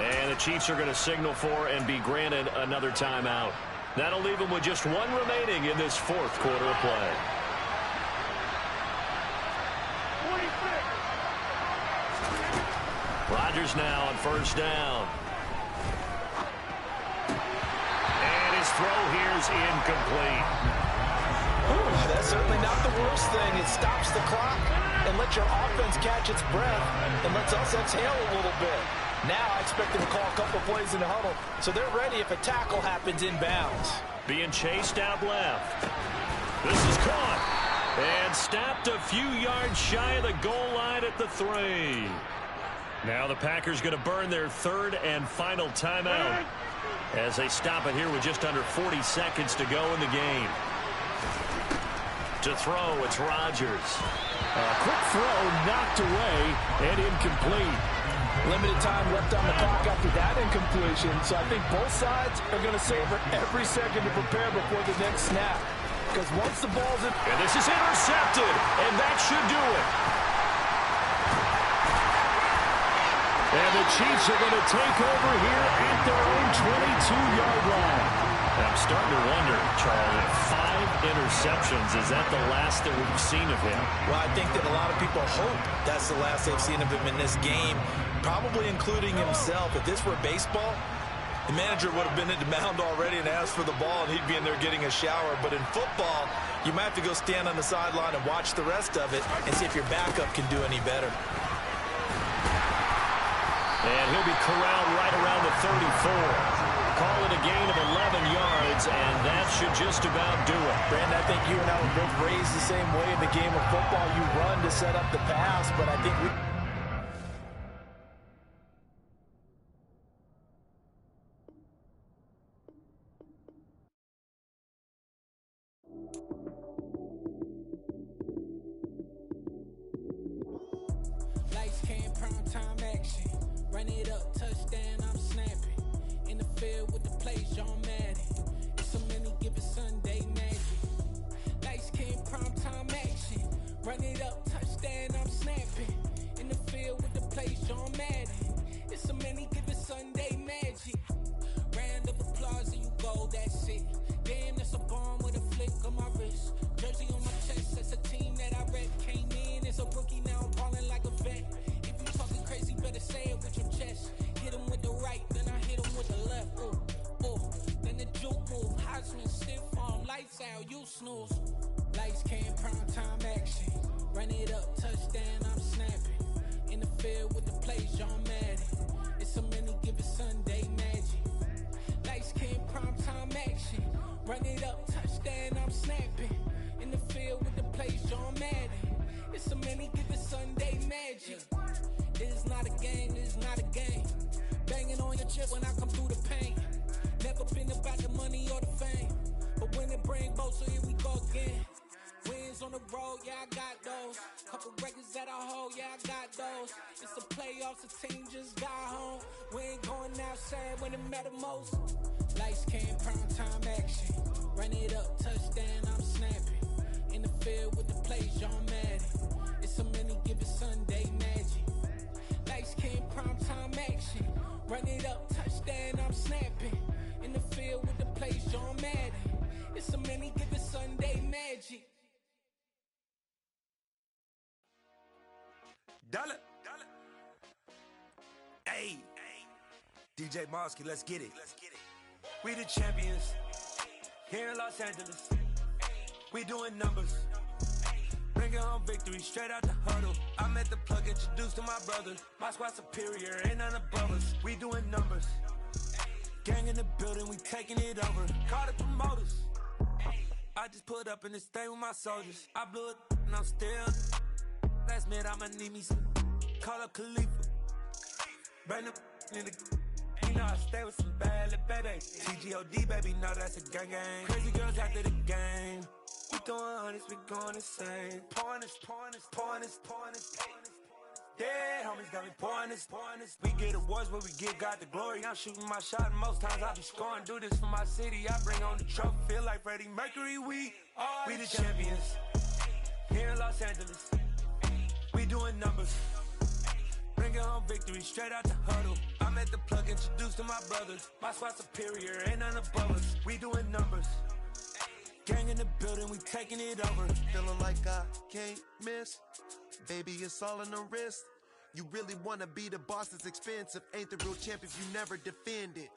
And the Chiefs are going to signal for and be granted another timeout. That'll leave them with just 1 remaining in this 4th quarter of play. Rodgers now on 1st down. And his throw here is incomplete. Ooh, that's certainly not the worst thing. It stops the clock and lets your offense catch its breath and lets us exhale a little bit. Now I expect them to call a couple plays in the huddle, so they're ready if a tackle happens inbounds. Being chased out left. This is caught and stopped a few yards shy of the goal line at the 3. Now the Packers going to burn their 3rd and final timeout as they stop it here with just under 40 seconds to go in the game. To throw, it's Rodgers. A quick throw knocked away and incomplete. Limited time left on the clock after that incompletion, so I think both sides are going to savor every second to prepare before the next snap. Because once the ball's in... And this is intercepted, and that should do it. And the Chiefs are going to take over here at their own 22-yard line. And I'm starting to wonder, Charlie, 5 interceptions, is that the last that we've seen of him? Well, I think that a lot of people hope that's the last they've seen of him in this game, probably including himself. If this were baseball, the manager would have been at the mound already and asked for the ball, and he'd be in there getting a shower. But in football, you might have to go stand on the sideline and watch the rest of it and see if your backup can do any better. And he'll be corralled right around the 34. Call it a gain of 11 yards, and that should just about do it. Brandon, I think you and I were both raised the same way in the game of football. You run to set up the pass, but I think we... Lights, cam, prime time action. Run it up, touchdown, I'm snapping. In the field with the plays, John Madden. It's so many given Sunday magic. Lights, cam, prime time action. Run it up, touchdown, I'm snapping. In the field with the plays, John Madden. It's so many given Sunday magic. Round of applause and you go, that's it. Damn, that's a bomb with a flick on my wrist. Jersey on my chest, that's a team that I rep. Came in as a rookie, now I'm balling like a vet. If you talking crazy, better say it with your chest. Hit him with the right, then I hit him with the left. Ooh, ooh. Then the juke move, Heisman, stiff arm, lights out, you snooze. Lights, cam, prime time action. Run it up, touchdown, I'm snapping. In the field with the plays, John Madden. It's so many given Sunday magic. Lights, cam, prime time action. Run it up, touchdown, I'm snapping. In the field with the plays, John Madden. It's so many given Sunday magic. This is not a game, this is not a game. Banging on your chest when I come through the pain. Never been about the money or the fame. But when it bring both, so here we go again. Wins on the road, yeah, I got those. Couple records that I hold, yeah, I got those. It's the playoffs, the team just got home. We ain't going outside when it matter most. Lights came, prime time action. Run it up, touchdown, I'm snapping. In the field with the plays, John Madden. It's a many given Sunday magic. Lights came, prime time action. Run it up, touchdown, I'm snapping. In the field with the plays, John Madden. It's a many given Sunday magic. Dollar. Hey. DJ Mosky, let's get it. We the champions. Here in Los Angeles. We doing numbers. Bringing home victory straight out the huddle. I'm at the plug, introduced to my brother. My squad superior, ain't none above us. We doing numbers. Gang in the building, we taking it over. Call the promoters. I just put up in this thing with my soldiers. I blew it and I'm still. Last minute I'ma need me some. Call up Khalifa. Bring them in the. You know I stay with some bad little baby. TGOD baby, know that's a gang gang. Crazy girls after the game. We throwing hundreds, we going insane. Pouring this. Dead homies got me pouring this. We get awards where we give God the glory. I'm shooting my shot and most times I be scoring. Do this for my city, I bring on the trophy. Feel like Freddie Mercury, we the champions. Here in Los Angeles, we doing numbers. Bringing home victory straight out the huddle. I'm at the plug, introduced to my brothers. My squad superior, ain't none above us. We doing numbers. Gang in the building, we taking it over. Feeling like I can't miss. Baby, it's all in the wrist. You really wanna be the boss, it's expensive. Ain't the real champ if you never defend it.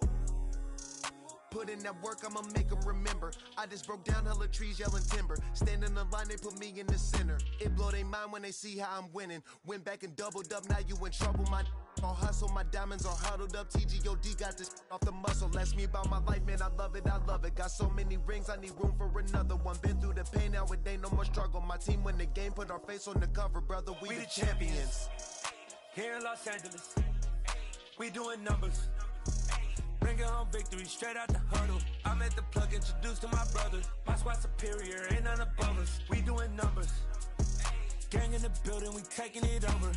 Put in that work, I'ma make them remember. I just broke down hella trees, yelling timber. Stand in the line, they put me in the center. It blow their mind when they see how I'm winning. Went back and doubled up, now you in trouble. My all hustle, my diamonds are huddled up. TGOD got this off the muscle. Ask me about my life, man, I love it. Got so many rings, I need room for another one. Been through the pain, now it ain't no more struggle. My team win the game, put our face on the cover, brother. We the champions. Here in Los Angeles, we doing numbers. Bringing home victory straight out the huddle. I'm at the plug, introduced to my brothers. My squad superior, ain't none above us. We doing numbers. Gang in the building, we taking it over.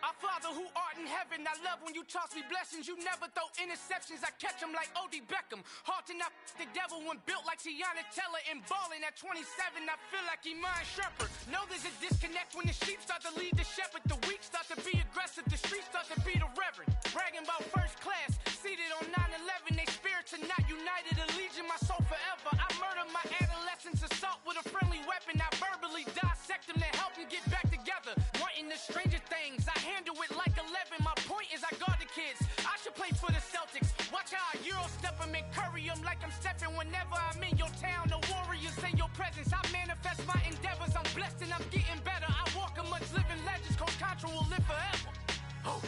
Our Father who art in heaven, I love when you toss me blessings. You never throw interceptions, I catch them like O.D. Beckham. Hard to not the devil when built like Tiana Teller and balling at 27. I feel like Iman Shumpert. Know there's a disconnect when the sheep start to lead the shepherd. The weak start to be aggressive, the streets start to be the reverend. Bragging about first class, seated on 9/11. They spirits are not united, a legion, my soul forever. I murder my adolescence, assault with a friendly weapon. I verbally dissect them to help them get back together. Wanting the stranger things, I handle it like 11. My point is I guard the kids. I should play for the Celtics. Watch how I Euro step them and curry them like I'm stepping whenever I'm in your town. The Warriors in your presence. I manifest my endeavors. I'm blessed and I'm getting better. I walk amongst living legends. Coach Contra will live forever. Oh.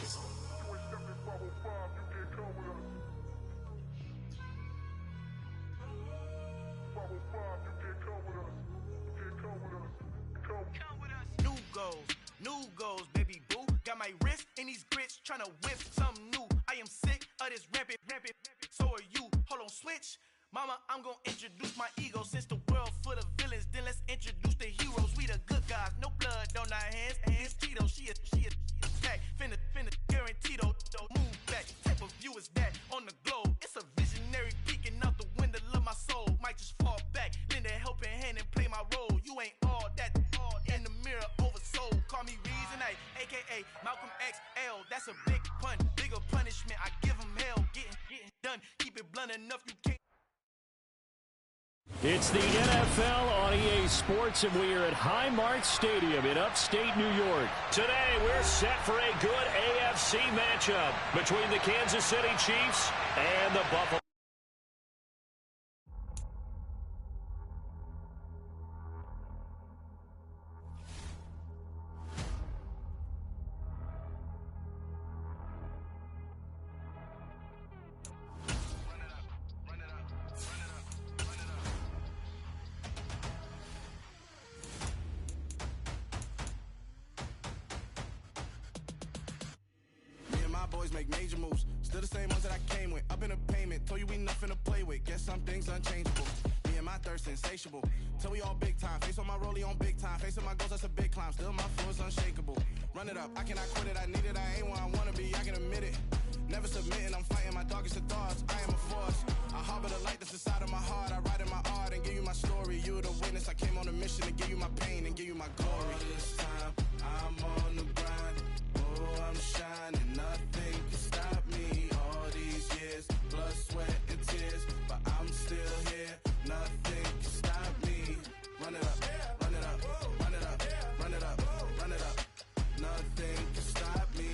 New goals, baby boo. Got my wrist in these grits, tryna whip something new. I am sick of this rampant. So are you. Hold on, switch. Mama, I'm gonna introduce my ego. Since the world full of villains, then let's introduce the heroes. We the good guys, no blood on our hands. Hands Tito, she a tag. Finna, guaranteed. Move back. Type of view is that on the globe? It's a visionary peeking out the window of my soul. Might just fall back, lend a helping hand and play my role. You ain't all that. In the mirror, oversold. Call me Reason A, aka Malcolm XL. That's a big pun, bigger punishment. I give him hell, getting done. Keep it blunt enough, you can't. It's the NFL on EA Sports, and we are at Highmark Stadium in upstate New York. Today, we're set for a good AFC matchup between the Kansas City Chiefs and the Buffalo. Boys make major moves, still the same ones that I came with. Up in the payment, told you we nothing to play with. Guess some things unchangeable. Me and my thirst insatiable. Till we all big time. Face on my rollie on big time. Facing my goals, that's a big climb. Still my flow is unshakable. Run it up, I cannot quit it. I need it, I ain't where I wanna be. I can admit it. Never submitting, I'm fighting my darkest of thoughts. I am a force. I harbor the light that's inside of my heart. I write in my art and give you my story. You the witness. I came on a mission to give you my pain and give you my glory. All this time, I'm on the grind. Oh, I'm shining. Nothing can stop me. All these years, blood, sweat, and tears. But I'm still here. Nothing can stop me. Run it up, run it up, run it up, run it up, run it up. Nothing can stop me.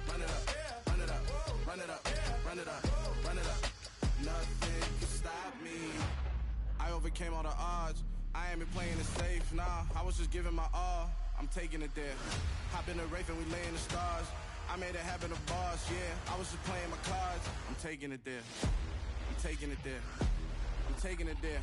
Run it up, run it up, run it up, run it up, run it up. Nothing can stop me. I overcame all the odds. I ain't been playing it safe, nah. I was just giving my all. I'm taking it there. Hop in the Wraith and we lay in the stars. I made it happen, the boss, yeah. I was just playing my cards. I'm taking it there. I'm taking it there. I'm taking it there.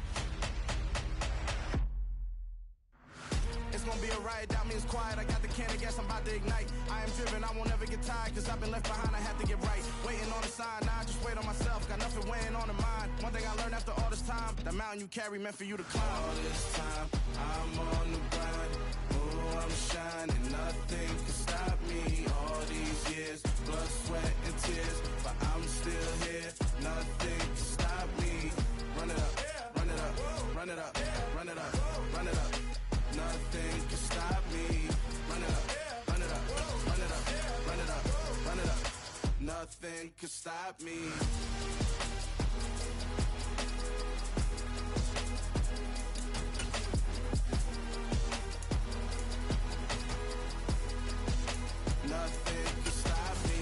It's gonna be a riot, doubt me it's quiet. I got the can of gas, I'm about to ignite. I am driven, I won't ever get tired, cause I've been left behind, I have to get right. Waiting on the sign, now I just wait on myself. Got nothing weighing on the mind. One thing I learned after all this time, the mountain you carry meant for you to climb. All this time, I'm on the grind. Oh, I'm shining, nothing can stop me. All these years, blood, sweat, and tears. But I'm still here, nothing can stop me. Run it up, run it up, run it up, run it up, run it up. Nothing can stop me. Run it up, run it up, run it up, run it up, run it up. Nothing can stop me. Nothing can stop me.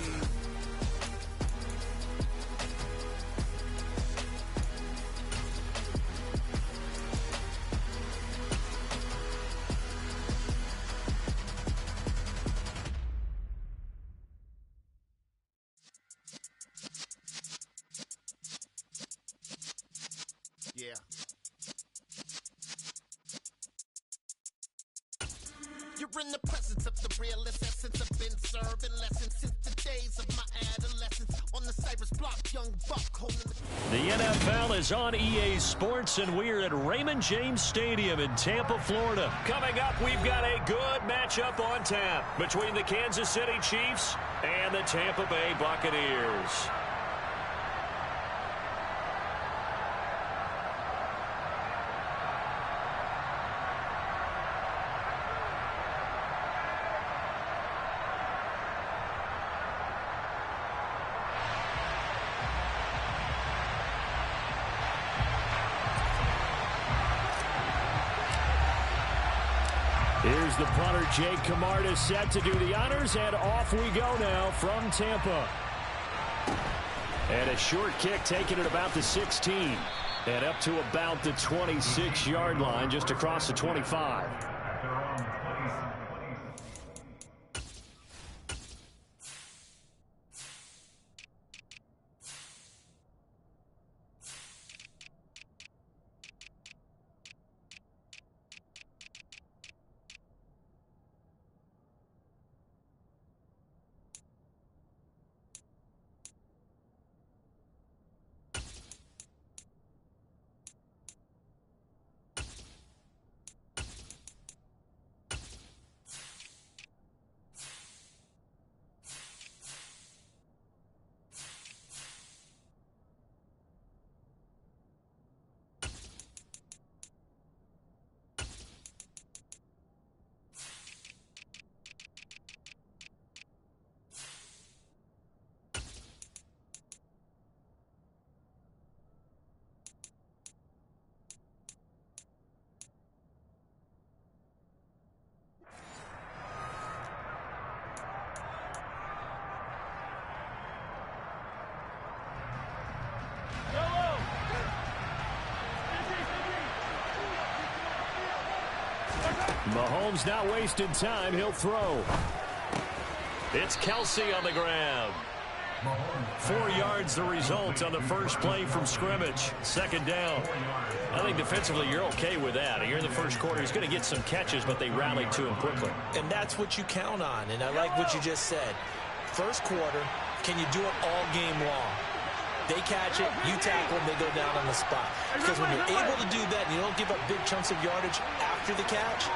Yeah. You're in the presence of the realest essence. I've been serving lessons since the days of my adolescence. On the Cypress block, young buck holding The NFL is on EA Sports, and we're at Raymond James Stadium in Tampa, Florida. Coming up, we've got a good matchup on tap between the Kansas City Chiefs and the Tampa Bay Buccaneers. Here's the punter, Jake Camarda, set to do the honors, and off we go now from Tampa. And a short kick taken at about the 16. And up to about the 26-yard line, just across the 25. Mahomes not wasting time. He'll throw. It's Kelsey on the grab. 4 yards the result on the first play from scrimmage. Second down. I think defensively you're okay with that. You're in the first quarter. He's going to get some catches, but they rallied to him quickly. And that's what you count on, and I like what you just said. First quarter, can you do it all game long? They catch it, you tackle them, they go down on the spot. Because when you're able to do that and you don't give up big chunks of yardage after the catch,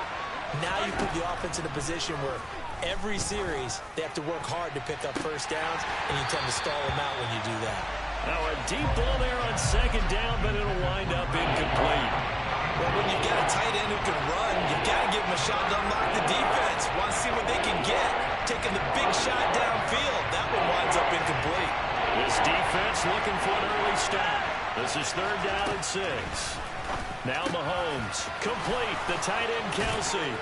now you put the offense in a position where every series they have to work hard to pick up first downs, and you tend to stall them out when you do that. Now a deep ball there on second down, but it'll wind up incomplete. Well, when you've got a tight end who can run, you've got to give him a shot to unlock the defense. Want to see what they can get. Taking the big shot downfield. That one winds up incomplete. This defense looking for an early stop. This is third down and 6. Now Mahomes. Complete. The tight end Kelsey.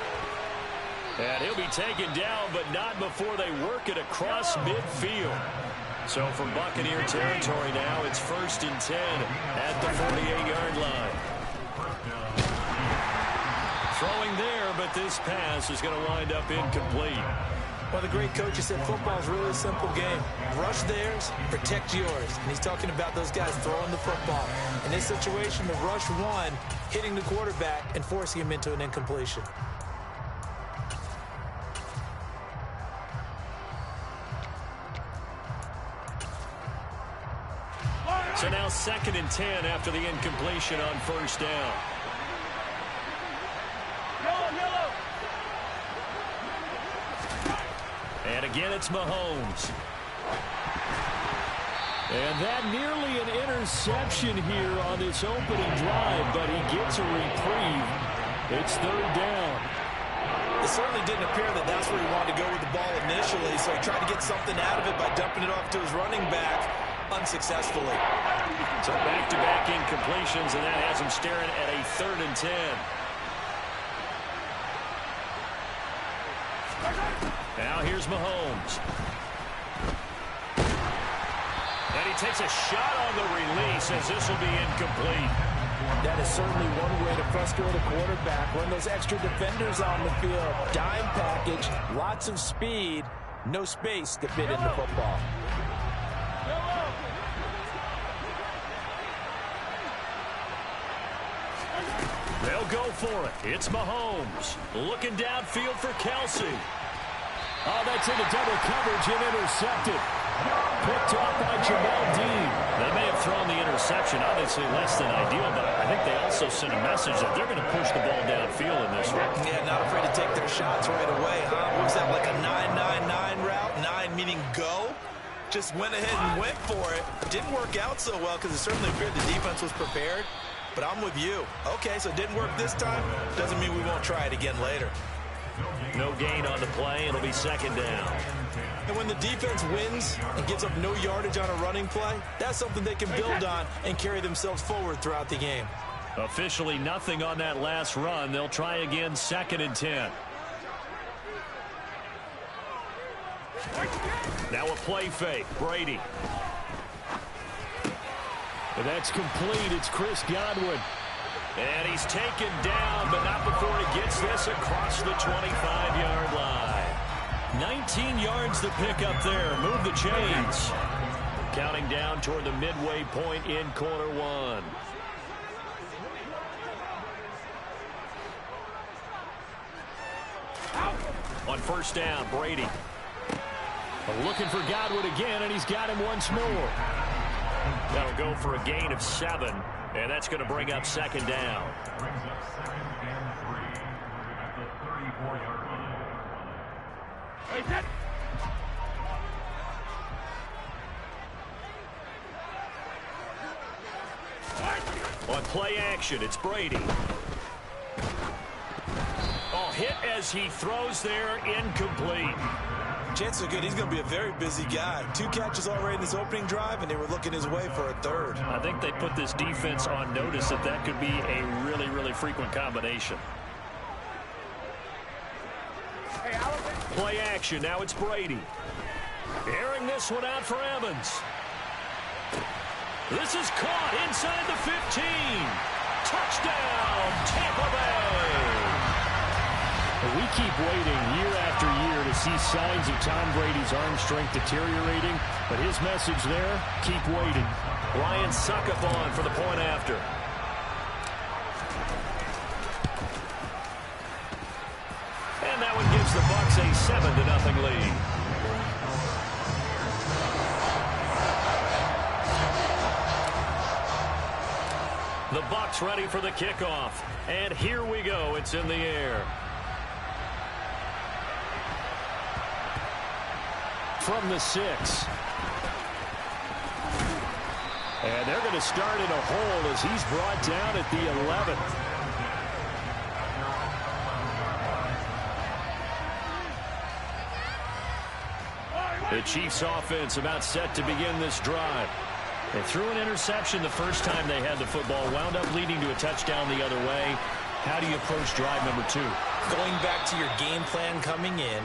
And he'll be taken down, but not before they work it across midfield. So from Buccaneer territory now, it's 1st and 10 at the 48-yard line. Throwing there, but this pass is going to wind up incomplete. Well, the great coach said football is really a simple game. Rush theirs, protect yours. And he's talking about those guys throwing the football. In this situation, the rush one, hitting the quarterback and forcing him into an incompletion. So now 2nd and 10 after the incompletion on first down. And again, it's Mahomes. And that nearly an interception here on this opening drive, but he gets a reprieve. It's third down. It certainly didn't appear that that's where he wanted to go with the ball initially, so he tried to get something out of it by dumping it off to his running back unsuccessfully. So back-to-back incompletions, and that has him staring at a 3rd and 10. Now here's Mahomes. And he takes a shot on the release as this will be incomplete. That is certainly one way to frustrate a quarterback. Run those extra defenders on the field. Dime package, lots of speed, no space to fit in the football. They'll go for it. It's Mahomes. Looking downfield for Kelsey. Oh, that's into double coverage and intercepted. Picked off by Jamel Dean. They may have thrown the interception, obviously less than ideal, but I think they also sent a message that they're going to push the ball downfield in this one. Yeah, not afraid to take their shots right away, huh? What was that, like a 9-9-9 route? 9 meaning go? Just went ahead and went for it. Didn't work out so well because it certainly appeared the defense was prepared. But I'm with you. Okay, so it didn't work this time. Doesn't mean we won't try it again later. No gain on the play. It'll be 2nd down. And when the defense wins and gives up no yardage on a running play, that's something they can build on and carry themselves forward throughout the game. Officially nothing on that last run. They'll try again, 2nd and 10. Now a play fake. Brady. And that's complete. It's Chris Godwin. And he's taken down, but not before he gets this across the 25-yard line. 19 yards to pick up there. Move the chains. Counting down toward the midway point in quarter one. On first down, Brady. Looking for Godwin again, and he's got him once more. That'll go for a gain of 7, and that's going to bring up 2nd down. Brings up 2nd and 3 at the 34-yard line. On play action, it's Brady. Oh, hit as he throws there, incomplete. Chances are good. He's going to be a very busy guy. 2 catches already in this opening drive, and they were looking his way for a 3rd. I think they put this defense on notice that that could be a really, really frequent combination. Play action. Now it's Brady. Airing this one out for Evans. This is caught inside the 15. Touchdown, Tampa Bay. We keep waiting year after year to see signs of Tom Brady's arm strength deteriorating, but his message there, keep waiting. Ryan Suckup on for the point after. And that one gives the Bucs a 7-0 lead. The Bucs ready for the kickoff. And here we go. It's in the air. From the 6. And they're going to start in a hole as he's brought down at the 11. The Chiefs offense about set to begin this drive. They threw an interception the first time they had the football, wound up leading to a touchdown the other way. How do you approach drive number 2? Going back to your game plan coming in,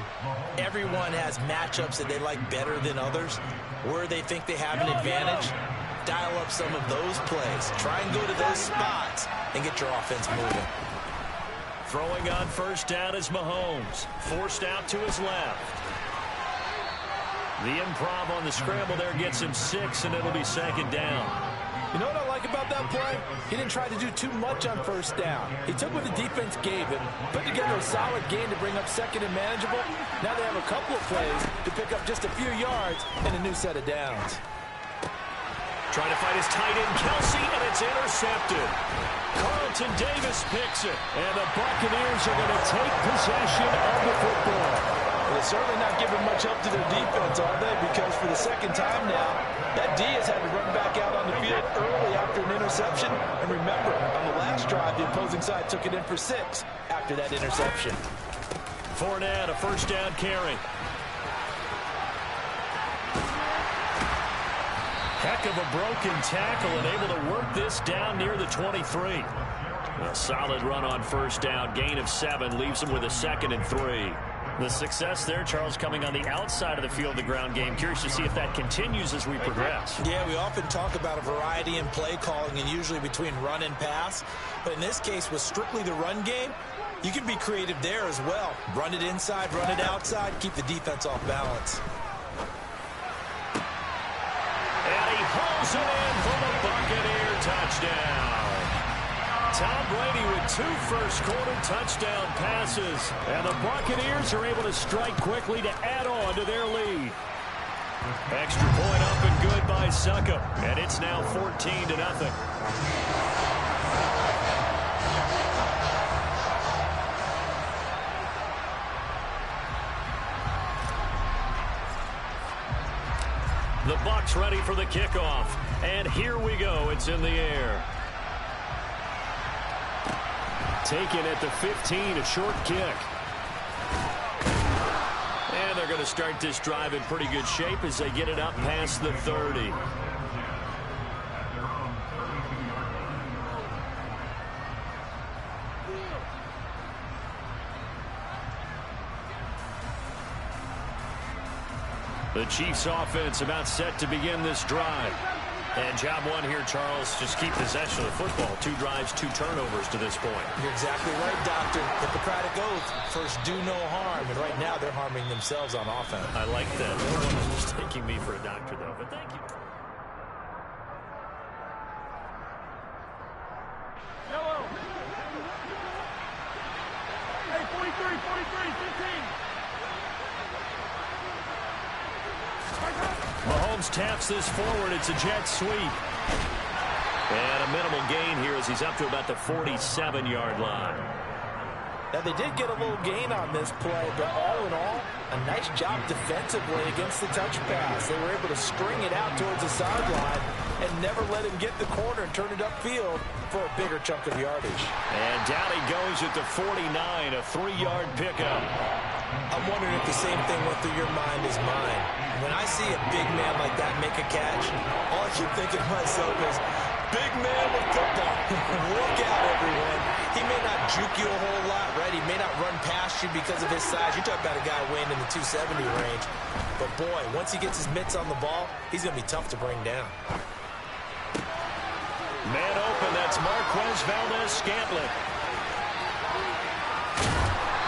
everyone has matchups that they like better than others. Where they think they have an advantage, dial up some of those plays. Try and go to those spots and get your offense moving. Throwing on first down is Mahomes. Forced out to his left. The improv on the scramble there gets him 6, and it'll be second down. You know what I like about that play? He didn't try to do too much on first down. He took what the defense gave him, put together a solid game to bring up second and manageable. Now they have a couple of plays to pick up just a few yards and a new set of downs. Trying to fight his tight end, Kelsey, and it's intercepted. Carlton Davis picks it, and the Buccaneers are going to take possession of the football. They're certainly not giving much help to their defense, are they? Because for the second time now, that D has had to run back out on the field early after an interception. And remember, on the last drive, the opposing side took it in for 6 after that interception. Fournette, a first down carry. Heck of a broken tackle and able to work this down near the 23. A solid run on first down. Gain of 7 leaves him with a 2nd and 3. The success there, Charles, coming on the outside of the field, the ground game. Curious to see if that continues as we progress. Yeah, we often talk about a variety in play calling and usually between run and pass. But in this case, with strictly the run game, you can be creative there as well. Run it inside, run it outside, keep the defense off balance. And he pulls it in for the Buccaneer touchdown. Tom Brady with 2 first-quarter touchdown passes. And the Buccaneers are able to strike quickly to add on to their lead. Extra point up and good by Suckup. And it's now 14-0. The Bucs ready for the kickoff. And here we go. It's in the air. Taken at the 15, a short kick. And they're going to start this drive in pretty good shape as they get it up past the 30. The Chiefs offense about set to begin this drive. And job 1 here, Charles, just keep possession of the football. 2 drives, 2 turnovers to this point. You're exactly right, Doctor. Hippocratic oath, first do no harm. And right now they're harming themselves on offense. I like that. No one is mistaking me for a doctor, though. But thank you. Yellow. Hey, 43, 15. Mahomes taps this forward. It's a jet sweep. And a minimal gain here as he's up to about the 47-yard line. Now, they did get a little gain on this play, but all in all, a nice job defensively against the touch pass. They were able to string it out towards the sideline and never let him get the corner and turn it upfield for a bigger chunk of yardage. And down he goes at the 49, a 3-yard pickup. I'm wondering if the same thing went through your mind as mine. When I see a big man like that make a catch, all I keep thinking to myself is, big man with football. Look out, everyone. He may not juke you a whole lot, right? He may not run past you because of his size. You're talking about a guy weighing in the 270 range. But, boy, once he gets his mitts on the ball, he's going to be tough to bring down. Man open, that's Marquez Valdez-Scantling.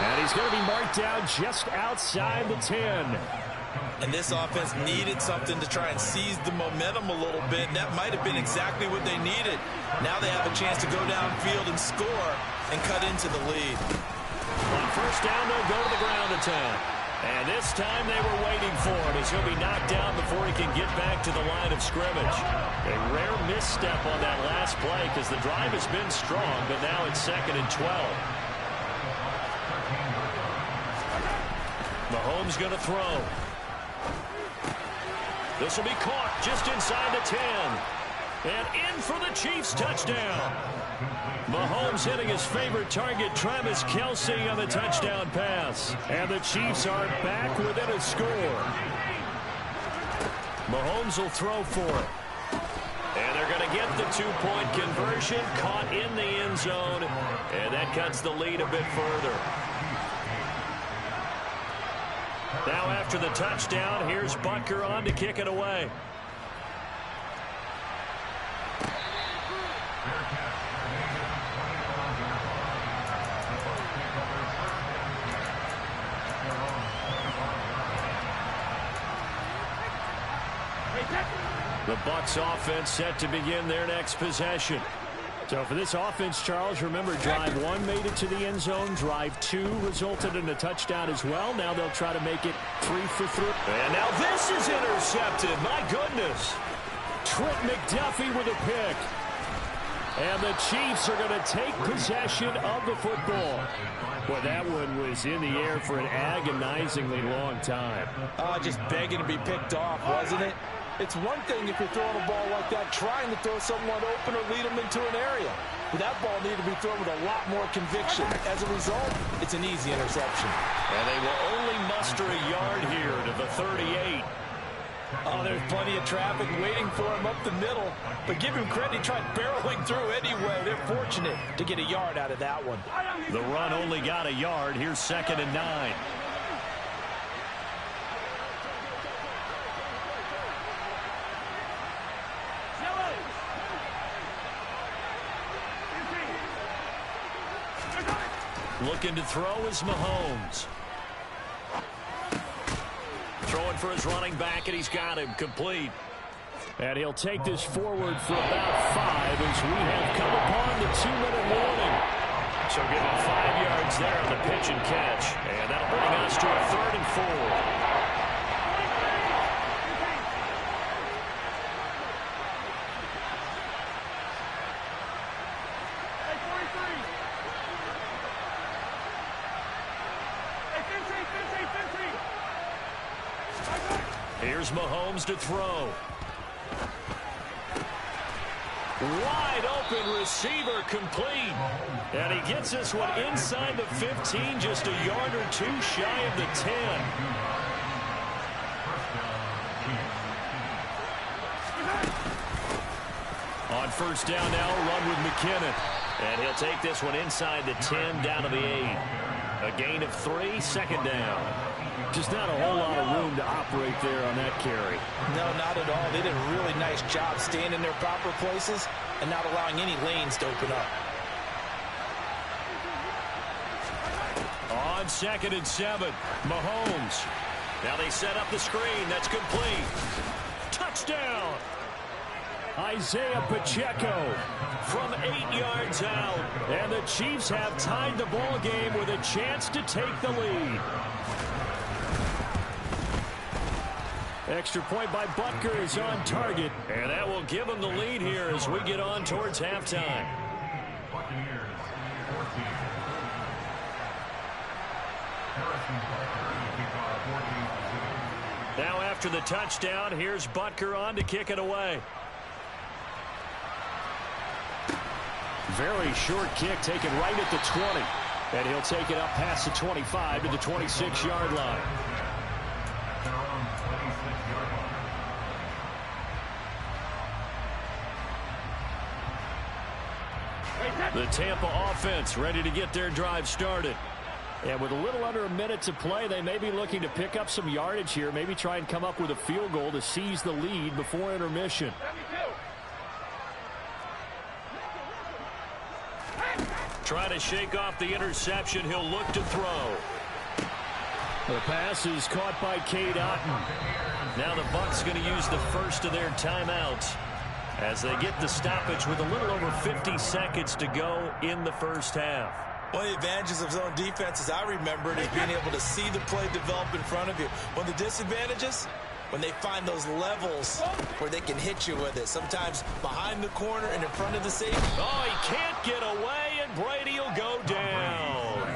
And he's going to be marked down just outside the 10. And this offense needed something to try and seize the momentum a little bit. And that might have been exactly what they needed. Now they have a chance to go downfield and score and cut into the lead. On first down, they'll go to the ground attack. And this time they were waiting for him as he'll be knocked down before he can get back to the line of scrimmage. A rare misstep on that last play because the drive has been strong, but now it's 2nd and 12. Mahomes going to throw. This will be caught just inside the 10. And in for the Chiefs touchdown. Mahomes hitting his favorite target, Travis Kelce, on the touchdown pass. And the Chiefs are back within a score. Mahomes will throw for it. And they're going to get the 2-point conversion, caught in the end zone. And that cuts the lead a bit further. Now after the touchdown, here's Butker on to kick it away. The Bucs offense set to begin their next possession. So for this offense, Charles, remember drive 1 made it to the end zone. Drive 2 resulted in a touchdown as well. Now they'll try to make it 3 for 3. And now this is intercepted. My goodness. Trent McDuffie with a pick. And the Chiefs are going to take possession of the football. Well, that one was in the air for an agonizingly long time. Just begging to be picked off, wasn't it? It's one thing if you're throwing a ball like that, trying to throw someone open or lead them into an area. But that ball needed to be thrown with a lot more conviction. As a result, it's an easy interception. And they will only muster a yard here to the 38. Oh, there's plenty of traffic waiting for him up the middle. But give him credit, he tried barreling through anyway. They're fortunate to get a yard out of that one. The run only got a yard. Here's 2nd and 9. Looking to throw is Mahomes. Throwing for his running back, and he's got him complete. And he'll take this forward for about 5 as we have come upon the 2-minute warning. So give him 5 yards there on the pitch and catch. And that'll bring us to a 3rd and 4. Here's Mahomes to throw. Wide open receiver complete. And he gets this one inside the 15, just a yard or 2 shy of the 10. On first down now, a run with McKinnon. And he'll take this one inside the 10, down to the 8. A gain of 3, 2nd down. Just not a whole lot of room to operate there on that carry. No, not at all. They did a really nice job staying in their proper places and not allowing any lanes to open up. On 2nd and 7, Mahomes. Now they set up the screen. That's complete. Touchdown! Isaiah Pacheco from 8 yards out. And the Chiefs have tied the ball game with a chance to take the lead. Extra point by Butker is on target. And that will give them the lead here as we get on towards halftime. Now after the touchdown, here's Butker on to kick it away. Very short kick taken right at the 20. And he'll take it up past the 25 to the 26-yard line. The Tampa offense ready to get their drive started. And with a little under a minute to play, they may be looking to pick up some yardage here, maybe try and come up with a field goal to seize the lead before intermission. Trying to shake off the interception. He'll look to throw. The pass is caught by Cade Otton. Now the Bucs going to use the first of their timeouts as they get the stoppage with a little over 50 seconds to go in the first half. One of the advantages of zone defense, as I remember it, is being able to see the play develop in front of you. One of the disadvantages, when they find those levels where they can hit you with it. Sometimes behind the corner and in front of the safety. Oh, he can't get away, and Brady will go down.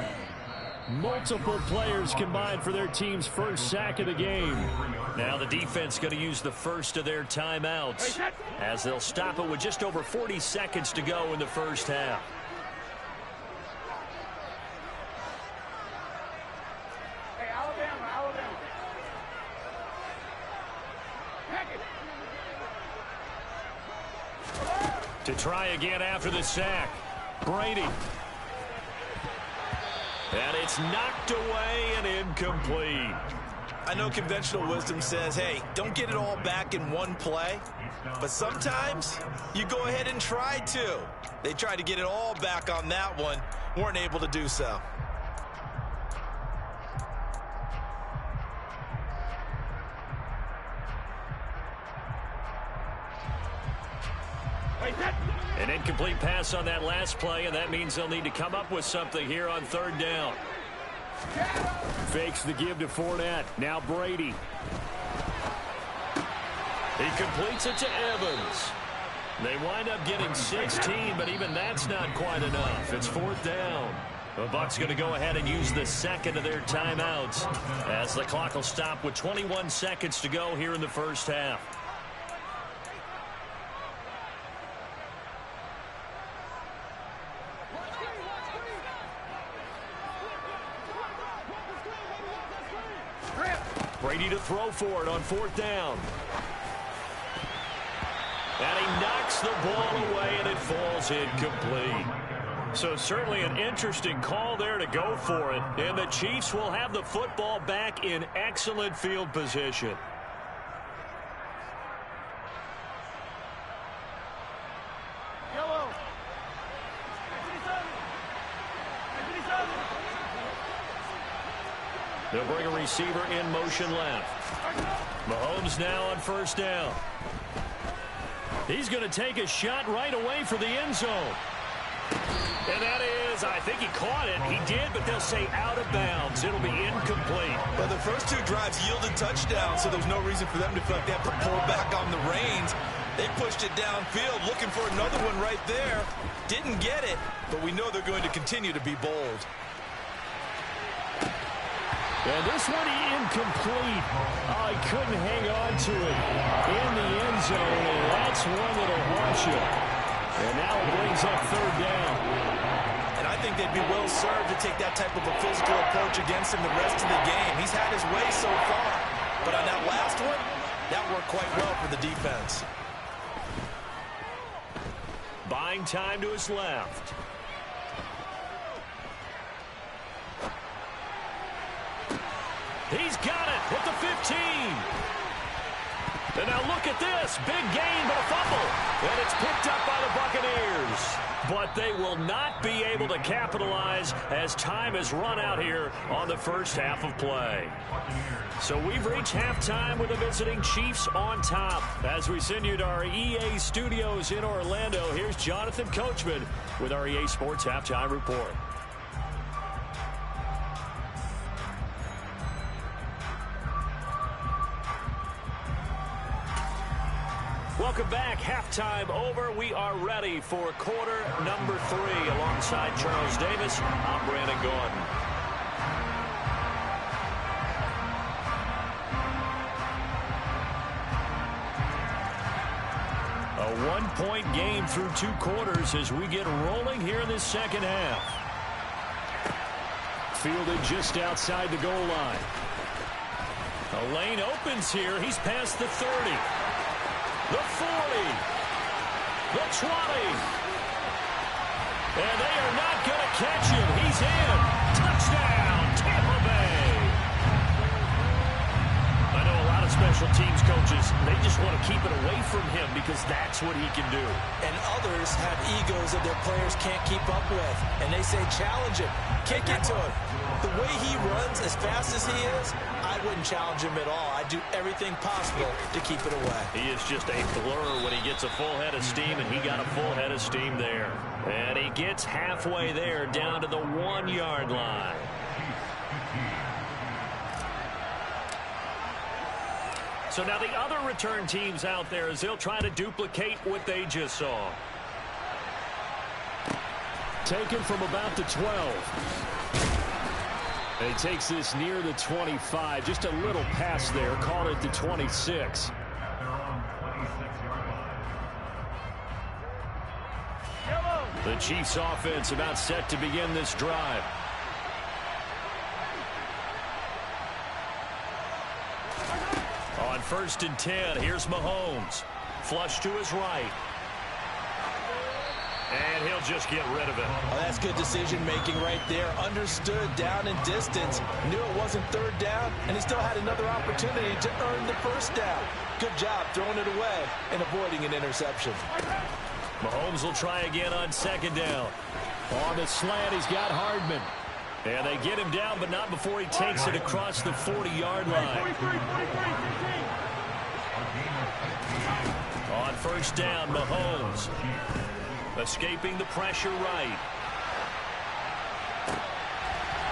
Multiple players combined for their team's first sack of the game. Now the defense going to use the first of their timeouts as they'll stop it with just over 40 seconds to go in the first half. To try again after the sack, Brady. And it's knocked away and incomplete. I know conventional wisdom says, hey, don't get it all back in one play. But sometimes you go ahead and try to. They tried to get it all back on that one. Weren't able to do so. An incomplete pass on that last play, and that means they'll need to come up with something here on third down. Fakes the give to Fournette. Now Brady. He completes it to Evans. They wind up getting 16, but even that's not quite enough. It's fourth down. The Bucs going to go ahead and use the second of their timeouts as the clock will stop with 21 seconds to go here in the first half. Brady to throw for it on fourth down. And he knocks the ball away, and it falls incomplete. So certainly an interesting call there to go for it. And the Chiefs will have the football back in excellent field position. They'll bring a receiver in motion left. Mahomes now on first down. He's going to take a shot right away for the end zone. And that is, I think he caught it. He did, but they'll say out of bounds. It'll be incomplete. Well, the first two drives yielded touchdowns, so there's no reason for them to feel like they have to pull back on the reins. They pushed it downfield, looking for another one right there. Didn't get it, but we know they're going to continue to be bold. And this one incomplete. Oh, he couldn't hang on to it in the end zone, and that's one that'll haunt you. And now it brings up third down. And I think they'd be well served to take that type of a physical approach against him the rest of the game. He's had his way so far, but on that last one, that worked quite well for the defense. Buying time to his left. He's got it at the 15. And now look at this. Big gain, but a fumble. And it's picked up by the Buccaneers. But they will not be able to capitalize as time has run out here on the first half of play. So we've reached halftime with the visiting Chiefs on top. As we send you to our EA studios in Orlando, here's Jonathan Coachman with our EA Sports Halftime Report. Welcome back. Halftime over. We are ready for quarter number 3. Alongside Charles Davis, I'm Brandon Gordon. A one-point game through 2 quarters as we get rolling here in this second half. Fielded just outside the goal line. A lane opens here. He's past the 30. The 40, the 20, and they are not going to catch him. He's in. Touchdown, Tampa Bay. I know a lot of special teams coaches, they just want to keep it away from him because that's what he can do. And others have egos that their players can't keep up with. And they say, challenge him, kick it to him. The way he runs as fast as he is, I wouldn't challenge him at all. I'd do everything possible to keep it away. He is just a blur when he gets a full head of steam, and he got a full head of steam there. And he gets halfway there down to the 1-yard line. So now the other return teams out there as they'll try to duplicate what they just saw. Taken from about the 12. And he takes this near the 25. Just a little pass there. Called it the 26. The Chiefs offense about set to begin this drive. On 1st and 10, here's Mahomes. Flush to his right. And he'll just get rid of it. Oh, that's good decision-making right there. Understood down and distance. Knew it wasn't 3rd down, and he still had another opportunity to earn the 1st down. Good job throwing it away and avoiding an interception. Mahomes will try again on 2nd down. On the slant, he's got Hardman. And they get him down, but not before he takes it across the 40-yard line. On 1st down, Mahomes. Escaping the pressure right.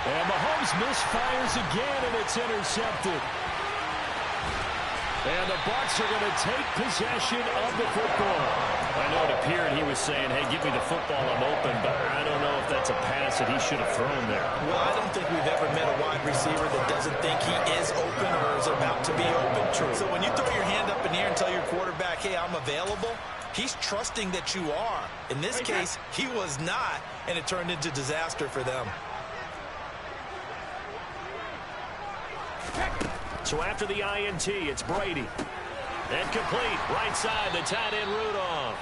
And Mahomes misfires again, and it's intercepted. And the Bucs are going to take possession of the football. I know it appeared he was saying, hey, give me the football, I'm open, but I don't know if that's a pass that he should have thrown there. Well, I don't think we've ever met a wide receiver that doesn't think he is open or is about to be open. True. So when you throw your hand up in the air and tell your quarterback, hey, I'm available, he's trusting that you are. In this case, he was not, and it turned into disaster for them. So after the INT, it's Brady. And complete, right side, the tight end Rudolph.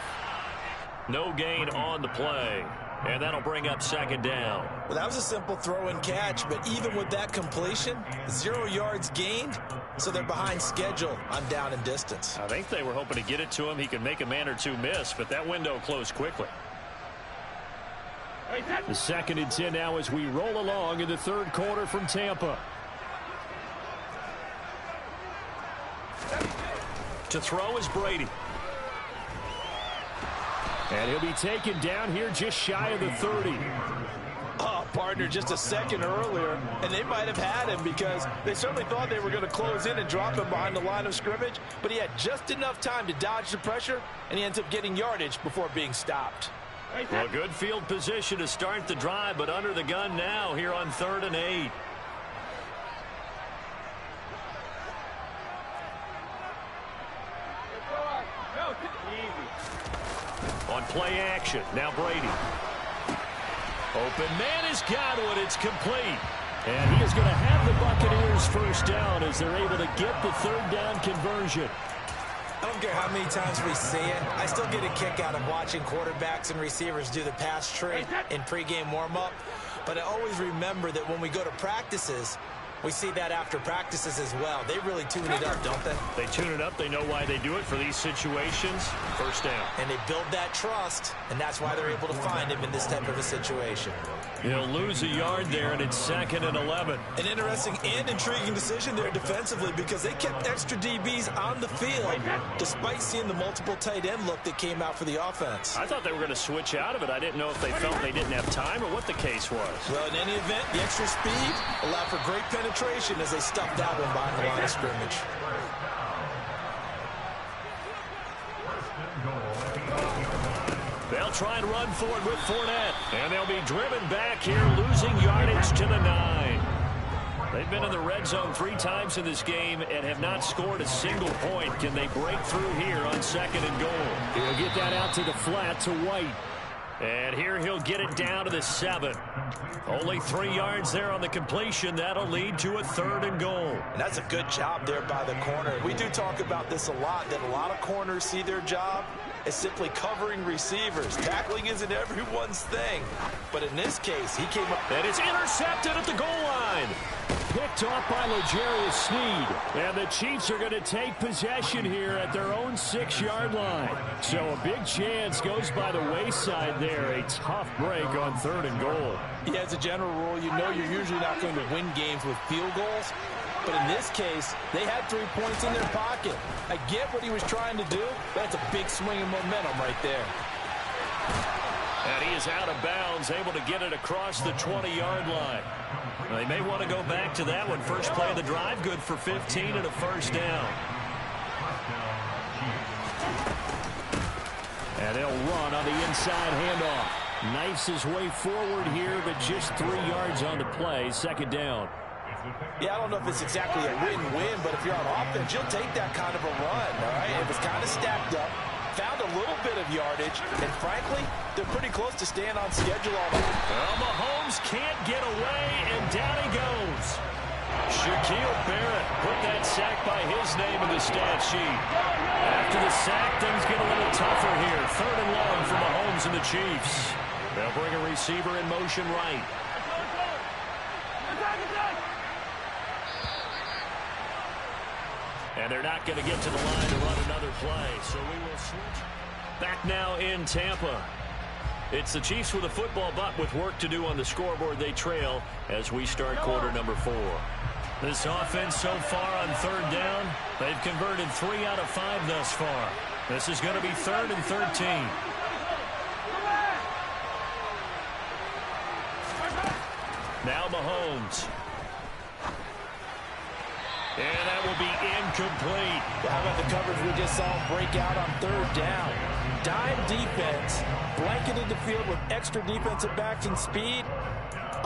No gain on the play. And that'll bring up 2nd down. Well, that was a simple throw and catch, but even with that completion, 0 yards gained, so they're behind schedule on down and distance. I think they were hoping to get it to him. He could make a man or two miss, but that window closed quickly. The 2nd and 10 now as we roll along in the 3rd quarter from Tampa. To throw is Brady. And he'll be taken down here just shy of the 30. Oh, partner, just a second earlier, and they might have had him because they certainly thought they were going to close in and drop him behind the line of scrimmage, but he had just enough time to dodge the pressure, and he ends up getting yardage before being stopped. Well, good field position to start the drive, but under the gun now here on 3rd and 8. On play action, now Brady. Open man has got one, it's complete. And he is going to have the Buccaneers 1st down as they're able to get the 3rd down conversion. I don't care how many times we see it. I still get a kick out of watching quarterbacks and receivers do the pass tree in pregame warm-up. But I always remember that when we go to practices, we see that after practices as well. They really tune it up, don't they? They tune it up. They know why they do it for these situations. 1st down. And they build that trust, and that's why they're able to find him in this type of a situation. He'll lose a yard there, and it's 2nd and 11. An interesting and intriguing decision there defensively because they kept extra DBs on the field despite seeing the multiple tight end look that came out for the offense. I thought they were going to switch out of it. I didn't know if they felt they didn't have time or what the case was. Well, in any event, the extra speed allowed for great penetration as they stuffed that one behind the line of scrimmage. They'll try and run for it with Fournette. And they'll be driven back here, losing yardage to the 9. They've been in the red zone 3 times in this game and have not scored a single point. Can they break through here on 2nd and goal? He'll get that out to the flat to White. And here he'll get it down to the 7. Only 3 yards there on the completion. That'll lead to a 3rd and goal. And that's a good job there by the corner. We do talk about this a lot, that a lot of corners see their job as simply covering receivers. Tackling isn't everyone's thing. But in this case, he came up. And it's intercepted at the goal line. Picked Picked off by L'Jarius Sneed. And the Chiefs are going to take possession here at their own 6-yard line. So a big chance goes by the wayside there. A tough break on 3rd and goal. Yeah, as a general rule, you know you're usually not going to win games with field goals. But in this case, they had 3 points in their pocket. I get what he was trying to do, but that's a big swing of momentum right there. And he is out of bounds, able to get it across the 20-yard line. They may want to go back to that one. First play of the drive, good for 15 and a first down. And they'll run on the inside handoff. Knifes his way forward here, but just 3 yards on the play. 2nd down. Yeah, I don't know if it's exactly a win-win, but if you're on offense, you'll take that kind of a run, all right? It was kind of stacked up, found a little bit of yardage, and frankly, they're pretty close to staying on schedule already. Well, Mahomes can't get away, and down he goes. Shaquille Barrett put that sack by his name in the stat sheet. After the sack, things get a little tougher here. 3rd and long for Mahomes and the Chiefs. They'll bring a receiver in motion right. And they're not going to get to the line to run another play, so we will switch. Back now in Tampa. It's the Chiefs with a football, but with work to do on the scoreboard, they trail as we start quarter number 4. This offense so far on 3rd down, they've converted 3 out of 5 thus far. This is going to be 3rd and 13. Now Mahomes. And that will be incomplete. How about the coverage we just saw break out on 3rd down? Dime defense, blanketed the field with extra defensive backs and speed,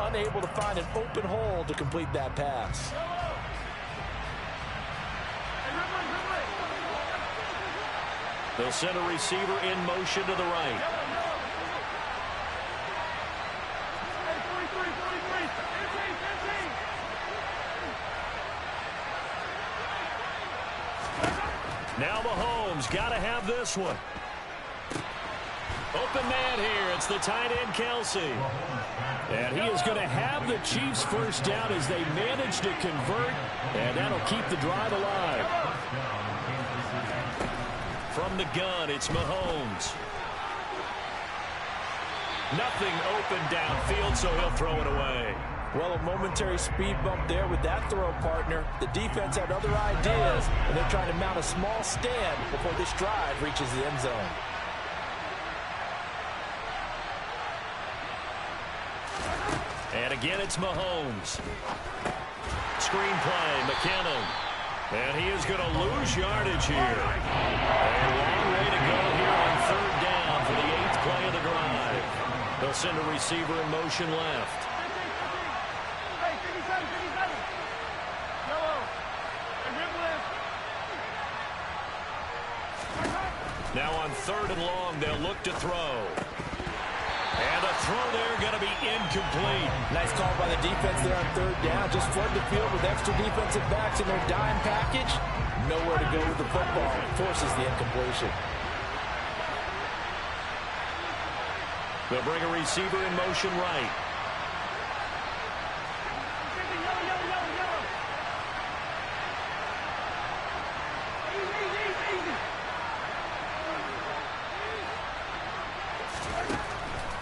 unable to find an open hole to complete that pass. They'll send a receiver in motion to the right. Now Mahomes got to have this one. Open man here. It's the tight end, Kelsey. And he is going to have the Chiefs first down as they manage to convert. And that'll keep the drive alive. From the gun, it's Mahomes. Nothing open downfield, so he'll throw it away. Well, a momentary speed bump there with that throw, partner. The defense had other ideas, and they're trying to mount a small stand before this drive reaches the end zone. And again, it's Mahomes. Screen play, McKinnon. And he is going to lose yardage here. A long way to go here on 3rd down for the 8th play of the drive. They'll send a receiver in motion left. Now on 3rd and long, they'll look to throw. And the throw there going to be incomplete. Nice call by the defense there on 3rd down. Just flood the field with extra defensive backs in their dime package. Nowhere to go with the football. Forces the incompletion. They'll bring a receiver in motion right.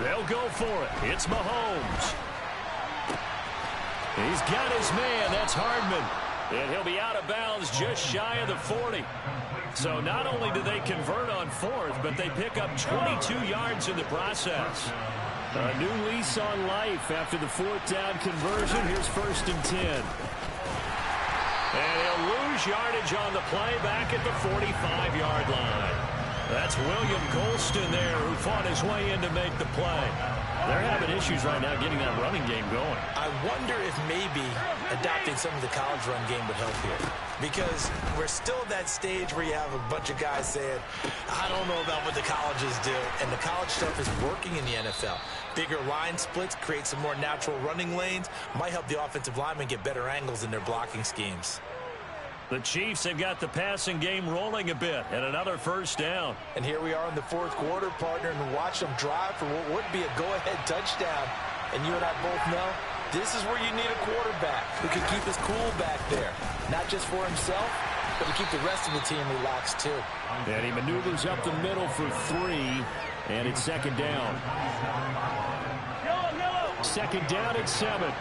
They'll go for it. It's Mahomes. He's got his man. That's Hardman. And he'll be out of bounds just shy of the 40. So not only do they convert on 4th, but they pick up 22 yards in the process. A new lease on life after the 4th down conversion. Here's 1st and 10. And he'll lose yardage on the play back at the 45-yard line. That's William Golston there who fought his way in to make the play. They're having issues right now getting that running game going. I wonder if maybe adopting some of the college run game would help here. Because we're still at that stage where you have a bunch of guys saying, I don't know about what the colleges do. And the college stuff is working in the NFL. Bigger line splits, create some more natural running lanes, might help the offensive linemen get better angles in their blocking schemes. The Chiefs have got the passing game rolling a bit, and another 1st down. And here we are in the 4th quarter, partner, and watch them drive for what would be a go-ahead touchdown. And you and I both know This is where you need a quarterback who can keep his cool back there. Not just for himself, but to keep the rest of the team relaxed too. And he maneuvers up the middle for 3, and it's second down. Second down at 7.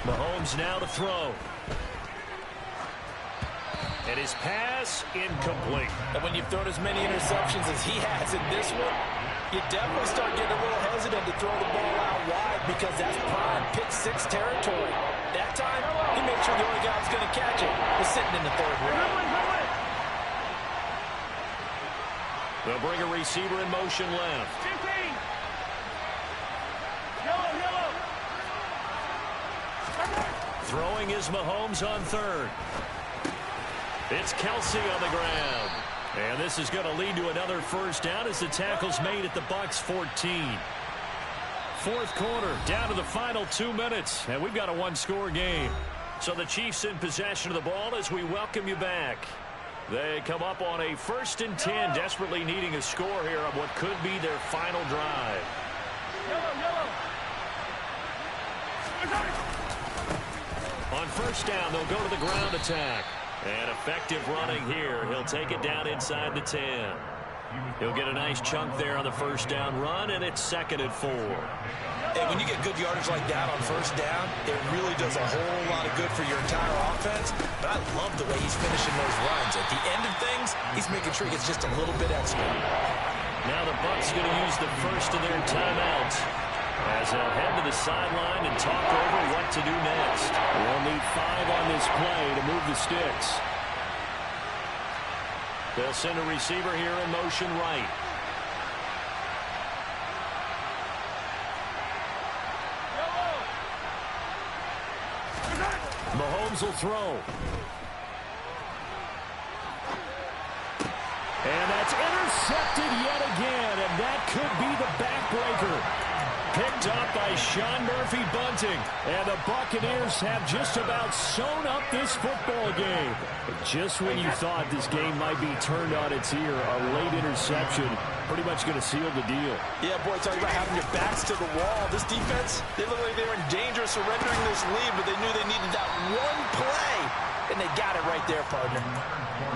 Mahomes now to throw. And his pass incomplete. And when you've thrown as many interceptions as he has in this one, you definitely start getting a little hesitant to throw the ball out wide because that's prime pick 6 territory. That time, he made sure the only guy who's going to catch it was sitting in the 3rd row. They'll bring a receiver in motion left. Throwing is Mahomes on 3rd. It's Kelsey on the ground. And this is going to lead to another first down as the tackle's made at the Bucs 14. 4th quarter, down to the final 2 minutes. And we've got a 1-score game. So the Chiefs in possession of the ball as we welcome you back. They come up on a 1st and 10, desperately needing a score here on what could be their final drive. On 1st down, they'll go to the ground attack. And effective running here. He'll take it down inside the 10. He'll get a nice chunk there on the 1st down run, and it's 2nd and 4. Hey, when you get good yardage like that on 1st down, it really does a whole lot of good for your entire offense. But I love the way he's finishing those runs. At the end of things, he's making sure he gets just a little bit extra. Now the Bucs going to use the first of their timeouts as they'll head to the sideline and talk over what to do next. We'll need 5 on this play to move the sticks. They'll send a receiver here in motion right. Mahomes will throw. And that's intercepted yet again, and that could be the backbreaker. Picked up by Sean Murphy-Bunting. And the Buccaneers have just about sewn up this football game. Just when you thought this game might be turned on its ear, a late interception pretty much going to seal the deal. Yeah, boy, talking about having your backs to the wall. This defense, they look like they were in danger of surrendering this lead, but they knew they needed that one play, and they got it right there, partner.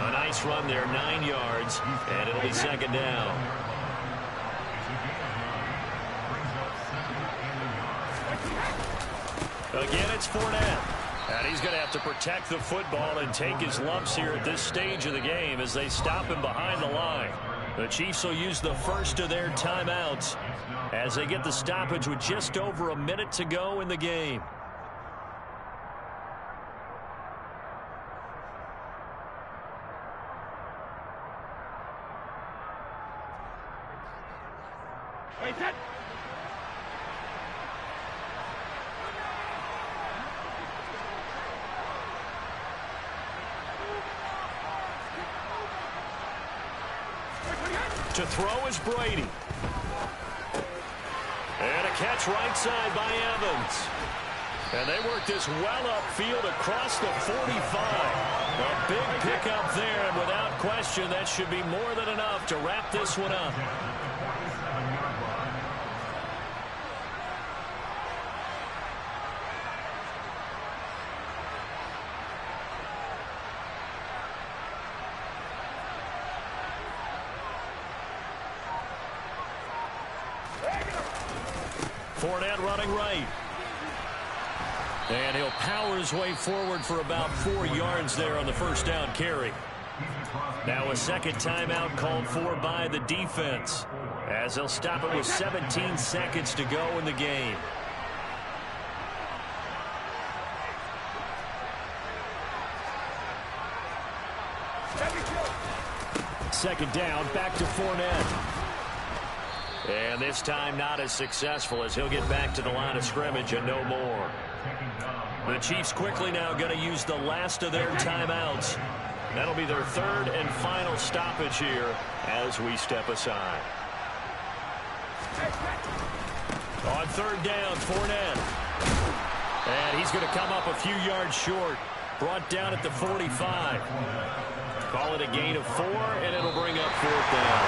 A nice run there, 9 yards, and it'll be 2nd down. Again, it's Fournette. And he's going to have to protect the football and take his lumps here at this stage of the game as they stop him behind the line. The Chiefs will use the first of their timeouts as they get the stoppage with just over a minute to go in the game. To throw is Brady. And a catch right side by Evans. And they work this well upfield across the 45. A big pickup there, and without question, that should be more than enough to wrap this one up. Fournette running right. And he'll power his way forward for about 4 yards there on the 1st down carry. Now a 2nd timeout called for by the defense as they'll stop it with 17 seconds to go in the game. Second down, back to Fournette. And this time not as successful as he'll get back to the line of scrimmage and no more. The Chiefs quickly now going to use the last of their timeouts. That'll be their 3rd and final stoppage here as we step aside. On 3rd down, Fournette. And he's going to come up a few yards short. Brought down at the 45. Call it a gain of 4, and it'll bring up 4th down.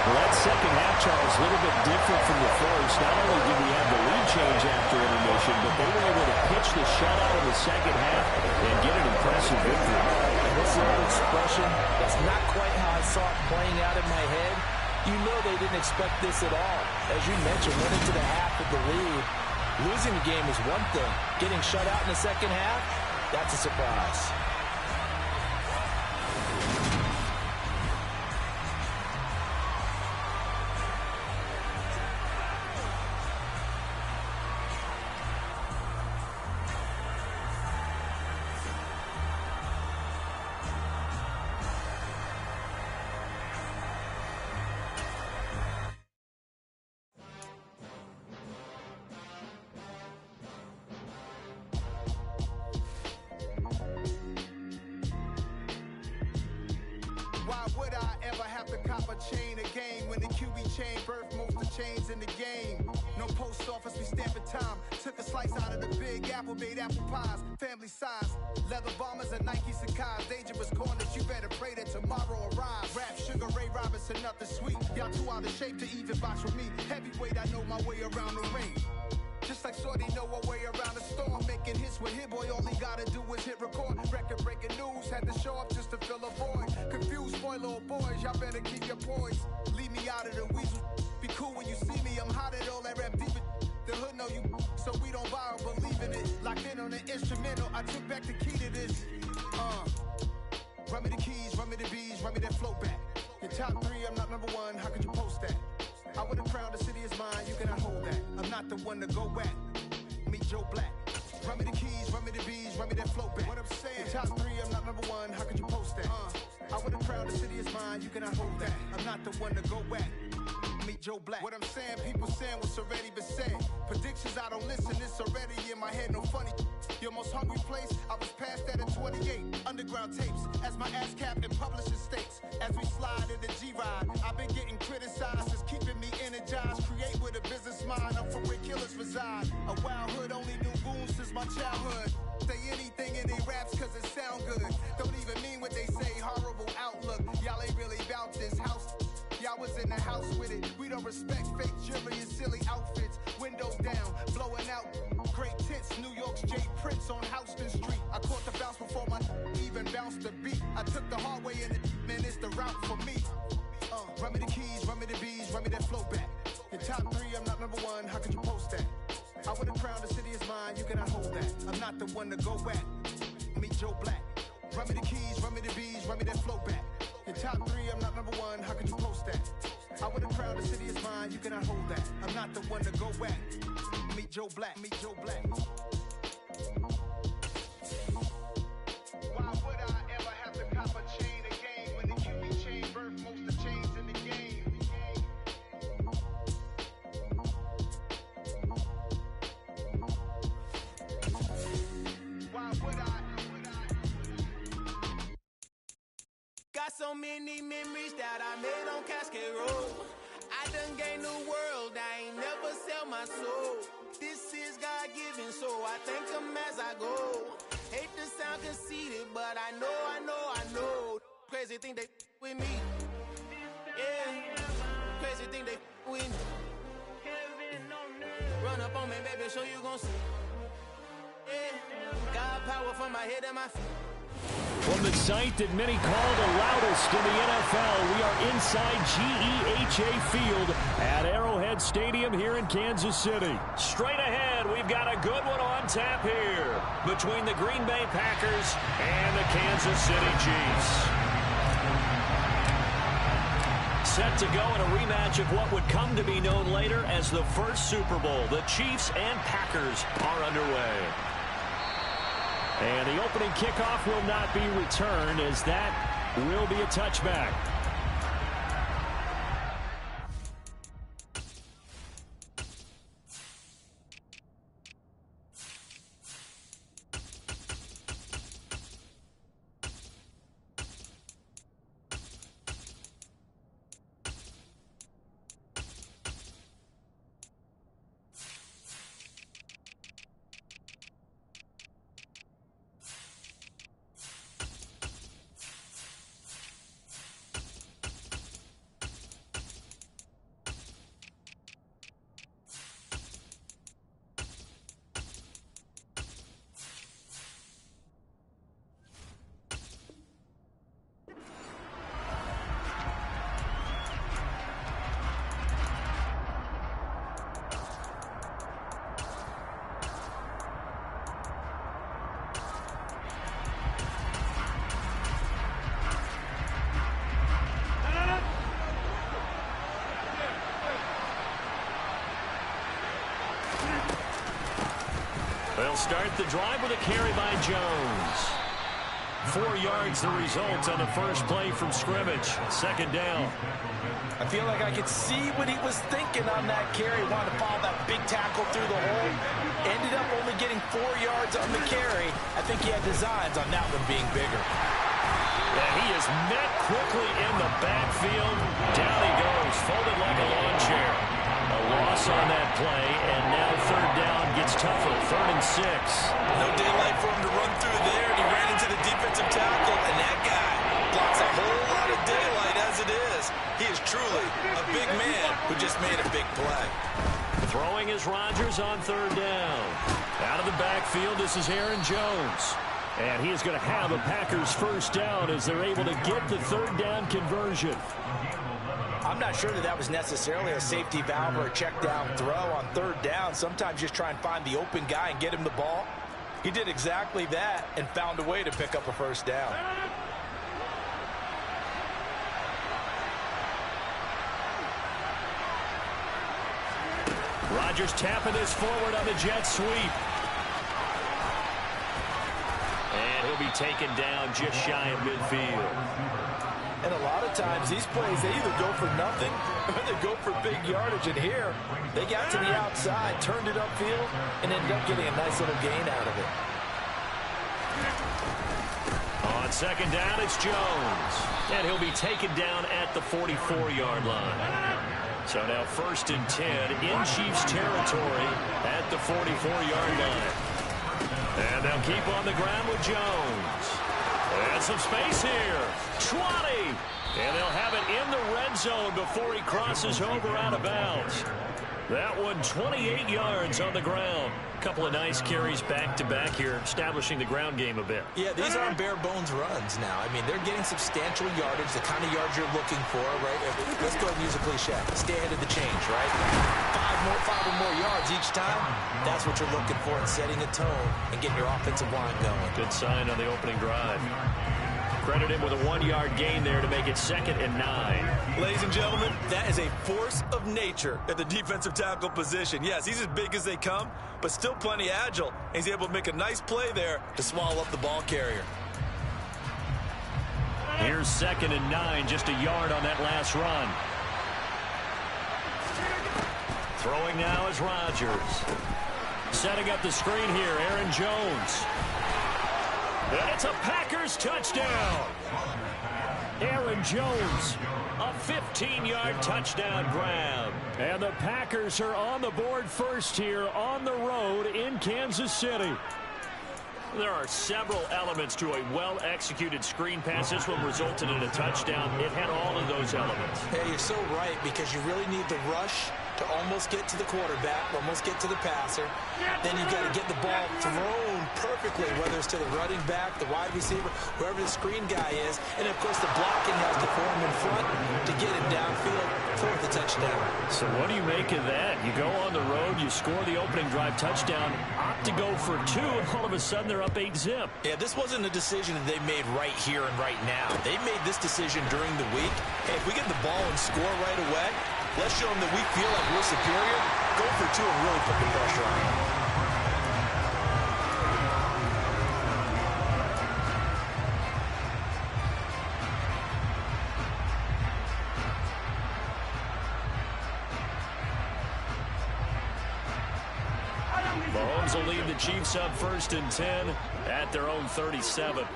Well, that second half, Charles, a little bit different from the first. Not only did we have the lead change after intermission, but they were able to pitch the shutout in the second half and get an impressive victory. And this old expression, that's not quite how I saw it playing out in my head. You know they didn't expect this at all. As you mentioned, went into the half with the lead. Losing the game is one thing. Getting shut out in the second half, that's a surprise. Why would I ever have to cop a chain again when the QB chain birthed most of the chains in the game? No post office, we stamping time. Took a slice out of the big apple, made apple pies, family size. Leather bombers and Nike Sacai's. Dangerous corners, you better pray that tomorrow arrives. Rap, Sugar Ray Robinson, nothing sweet. Y'all too out of shape to even box with me. Heavyweight, I know my way around the ring. Just like Shorty know her way around the storm. Making hits with Hit Boy, all he gotta do is hit record. Record breaking news, had to show up just to fill a void. Confused boy, little boys, y'all better keep your poise. Leave me out of the weasel. Be cool when you see me, I'm hot at all that rap deep. The hood know you, so we don't borrow, believe in it. Locked in on the instrumental, I took back the key to this. Run me the keys, run me the bees, run me that flow back. Your top 3, I'm not number 1, how could you post that? I would have crowned the city is mine, you cannot hold that. I'm not the one to go back. Meet Joe Black. Run me the keys, run me the bees, run me that flow back. What I'm saying, top 3, I'm not number 1, how could you post that? I would have crowned the city is mine, you cannot hold that. I'm not the one to go back. Meet Joe Black. What I'm saying, people saying what's already been said. Predictions, I don't listen, it's already in my head, no funny. Your most hungry place, I was past that at 28. Underground tapes, as my ass cap in publishing stakes. As we slide in the G-Ride, I've been getting criticized, it's keeping me energized. Create with a business mind, I'm from where killers reside. A wild hood, only knew goons since my childhood. Say anything in they raps cause it sound good. Don't even mean what they say, horrible outlook. Y'all ain't really bout this house. Y'all was in the house with it. We don't respect fake jewelry and silly outfits. Windows down, blowing out. Great tits, New York's J. Prince on Houston Street. I caught the bounce before my even bounced the beat. I took the hard way and man, it's the route for me. Run me the keys, run me the bees, run me that flow back. Your top 3, I'm not number 1, how could you post that? I would have crowned the city is mine, you cannot hold that. I'm not the one to go back. Meet Joe Black. Run me the keys, run me the bees, run me that flow back. Your top 3, I'm not number 1, how could you post that? I would have crowned the city is mine, you cannot hold that. I'm not the one to go back. Meet Joe Black, meet Joe Black. Why would I ever have to cop a chain again when the QB chain birthed most of the chains in the game? Why would I? Got so many memories that I made on Cascade Road. I done gained the world, I ain't never sell my soul. This is God-given, so I thank him as I go. Hate to sound conceited, but I know. Crazy thing they with me. Yeah, crazy thing they with me. Run up on me, baby, so you gon' see. Yeah, God power from my head and my feet. From the site that many call the loudest in the NFL, we are inside GEHA Field at Arrowhead Stadium here in Kansas City. Straight ahead, we've got a good one on tap here between the Green Bay Packers and the Kansas City Chiefs. Set to go in a rematch of what would come to be known later as the first Super Bowl. The Chiefs and Packers are underway. And the opening kickoff will not be returned, as that will be a touchback. They'll start the drive with a carry by Jones. 4 yards the result on the first play from scrimmage. Second down. I feel like I could see what he was thinking on that carry. Wanted to follow that big tackle through the hole. Ended up only getting 4 yards on the carry. I think he had designs on that one being bigger. And he is met quickly in the backfield. Down he goes, folded like a lawn chair. A loss on that play, and now third down gets tougher. 3rd and 6. No daylight for him to run through there, and he ran into the defensive tackle, and that guy blocks a whole lot of daylight as it is. He is truly a big man who just made a big play. Throwing is Rodgers on 3rd down. Out of the backfield, this is Aaron Jones. And he is going to have a Packers first down as they're able to get the 3rd down conversion. I'm not sure that was necessarily a safety valve or a check down throw on 3rd down. Sometimes just try and find the open guy and get him the ball. He did exactly that and found a way to pick up a first down. Rodgers tapping this forward on the jet sweep. And he'll be taken down just shy of midfield. And a lot of times these plays, they either go for nothing or they go for big yardage. And here, they got to the outside, turned it upfield, and ended up getting a nice little gain out of it. On 2nd down, it's Jones. And he'll be taken down at the 44-yard line. So now 1st and 10 in Chiefs territory at the 44-yard line. And they'll keep on the ground with Jones. And some space here. 20. And they'll have it in the red zone before he crosses over out of bounds. That one 28 yards on the ground. A couple of nice carries back-to-back here, establishing the ground game a bit. Yeah, these aren't bare-bones runs now. I mean, they're getting substantial yardage, the kind of yards you're looking for, right? Let's go ahead and use a cliche. Stay ahead of the change, right? 5 or more yards each time. That's what you're looking for in setting a tone and getting your offensive line going. Good sign on the opening drive. Credit him with a 1-yard gain there to make it 2nd and 9. Ladies and gentlemen, that is a force of nature at the defensive tackle position. Yes, he's as big as they come, but still plenty agile. He's able to make a nice play there to swallow up the ball carrier. Here's 2nd and 9, just a yard on that last run. Throwing now is Rodgers. Setting up the screen here, Aaron Jones. And it's a Packers touchdown. Aaron Jones, a 15-yard touchdown grab. And the Packers are on the board first here on the road in Kansas City. There are several elements to a well-executed screen pass. This one resulted in a touchdown. It had all of those elements. Hey, you're so right, because you really need the rush to almost get to the quarterback, almost get to the passer. Then you've got to get the ball thrown perfectly, whether it's to the running back, the wide receiver, whoever the screen guy is. And, of course, the blocking has to form in front to get him downfield for the touchdown. So what do you make of that? You go on the road, you score the opening drive touchdown, opt to go for 2, and all of a sudden they're up 8-zip. Yeah, this wasn't a decision that they made right here and right now. They made this decision during the week. Hey, if we get the ball and score right away, let's show them that we feel like we're superior. Go for 2 and really put the pressure on them. Mahomes will lead the Chiefs up 1st and 10 at their own 37.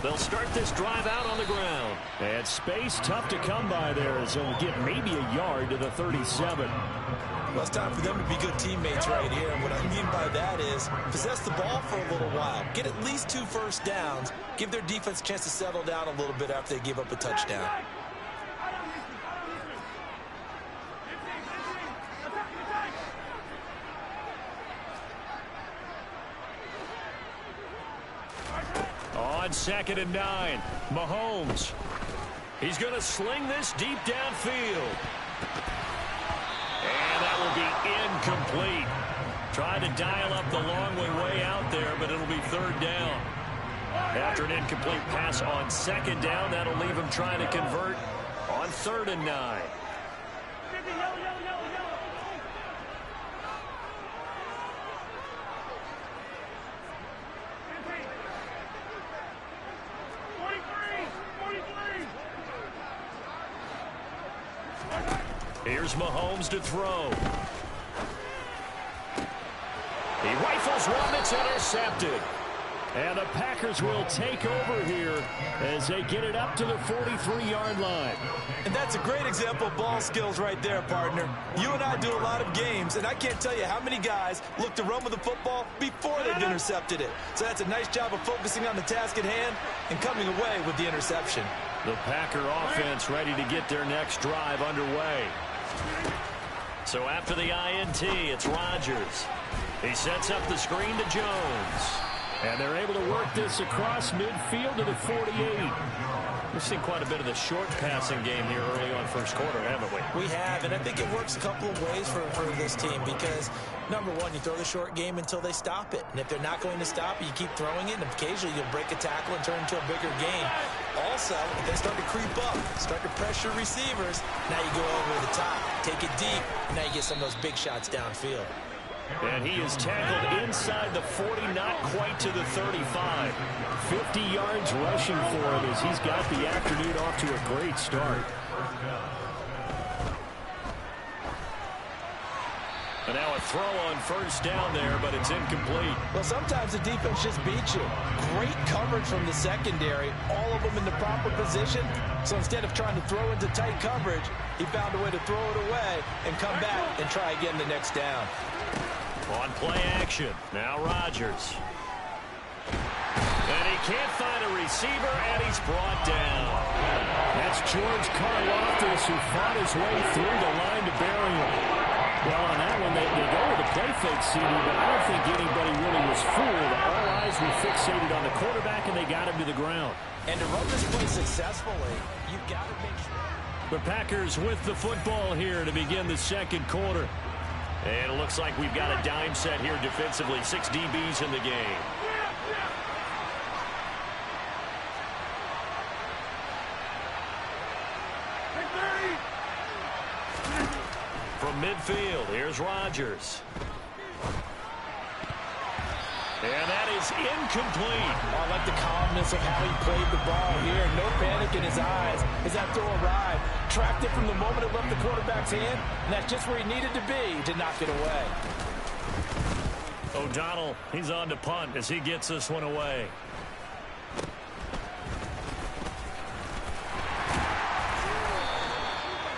They'll start this drive out on the ground. And space tough to come by there as they'll get maybe a yard to the 37. Well, it's time for them to be good teammates right here. And what I mean by that is possess the ball for a little while. Get at least 2 first downs. Give their defense a chance to settle down a little bit after they give up a touchdown. On 2nd and 9, Mahomes. He's going to sling this deep downfield. And that will be incomplete. Trying to dial up the long way out there, but it'll be 3rd down. After an incomplete pass on 2nd down, that'll leave him trying to convert on 3rd and 9. Here's Mahomes to throw. He rifles one that's intercepted. And the Packers will take over here as they get it up to the 43-yard line. And that's a great example of ball skills right there, partner. You and I do a lot of games, and I can't tell you how many guys look to run with the football before they've intercepted it. So that's a nice job of focusing on the task at hand and coming away with the interception. The Packer offense ready to get their next drive underway. So after the INT, it's Rodgers. He sets up the screen to Jones. And they're able to work this across midfield to the 48. We've seen quite a bit of the short passing game here early on first quarter, haven't we? We have, and I think it works a couple of ways for this team because, number one, you throw the short game until they stop it. And if they're not going to stop it, you keep throwing it, and occasionally you'll break a tackle and turn into a bigger game. Also, if they start to creep up, start to pressure receivers, now you go over the top, take it deep, and now you get some of those big shots downfield. And he is tackled inside the 40, not quite to the 35. 50 yards rushing for him as he's got the afternoon off to a great start. And now a throw on first down there, but it's incomplete. Well, sometimes the defense just beats you. Great coverage from the secondary, all of them in the proper position. So instead of trying to throw into tight coverage, he found a way to throw it away and come back and try again the next down. On play action, now Rodgers. And he can't find a receiver, and he's brought down. That's George Karlaftis, who fought his way through the line to bury him. Well, on that one, they go with the play fake, CD, but I don't think anybody really was fooled. All eyes were fixated on the quarterback, and they got him to the ground. And to run this play successfully, you've got to make sure. The Packers with the football here to begin the second quarter. And it looks like we've got a dime set here defensively. 6 DBs in the game. From midfield, here's Rodgers. And that is incomplete. Oh, I like the calmness of how he played the ball here. No panic in his eyes as that throw arrived. Tracked it from the moment it left the quarterback's hand, and that's just where he needed to be to knock it away. O'Donnell, he's on to punt as he gets this one away.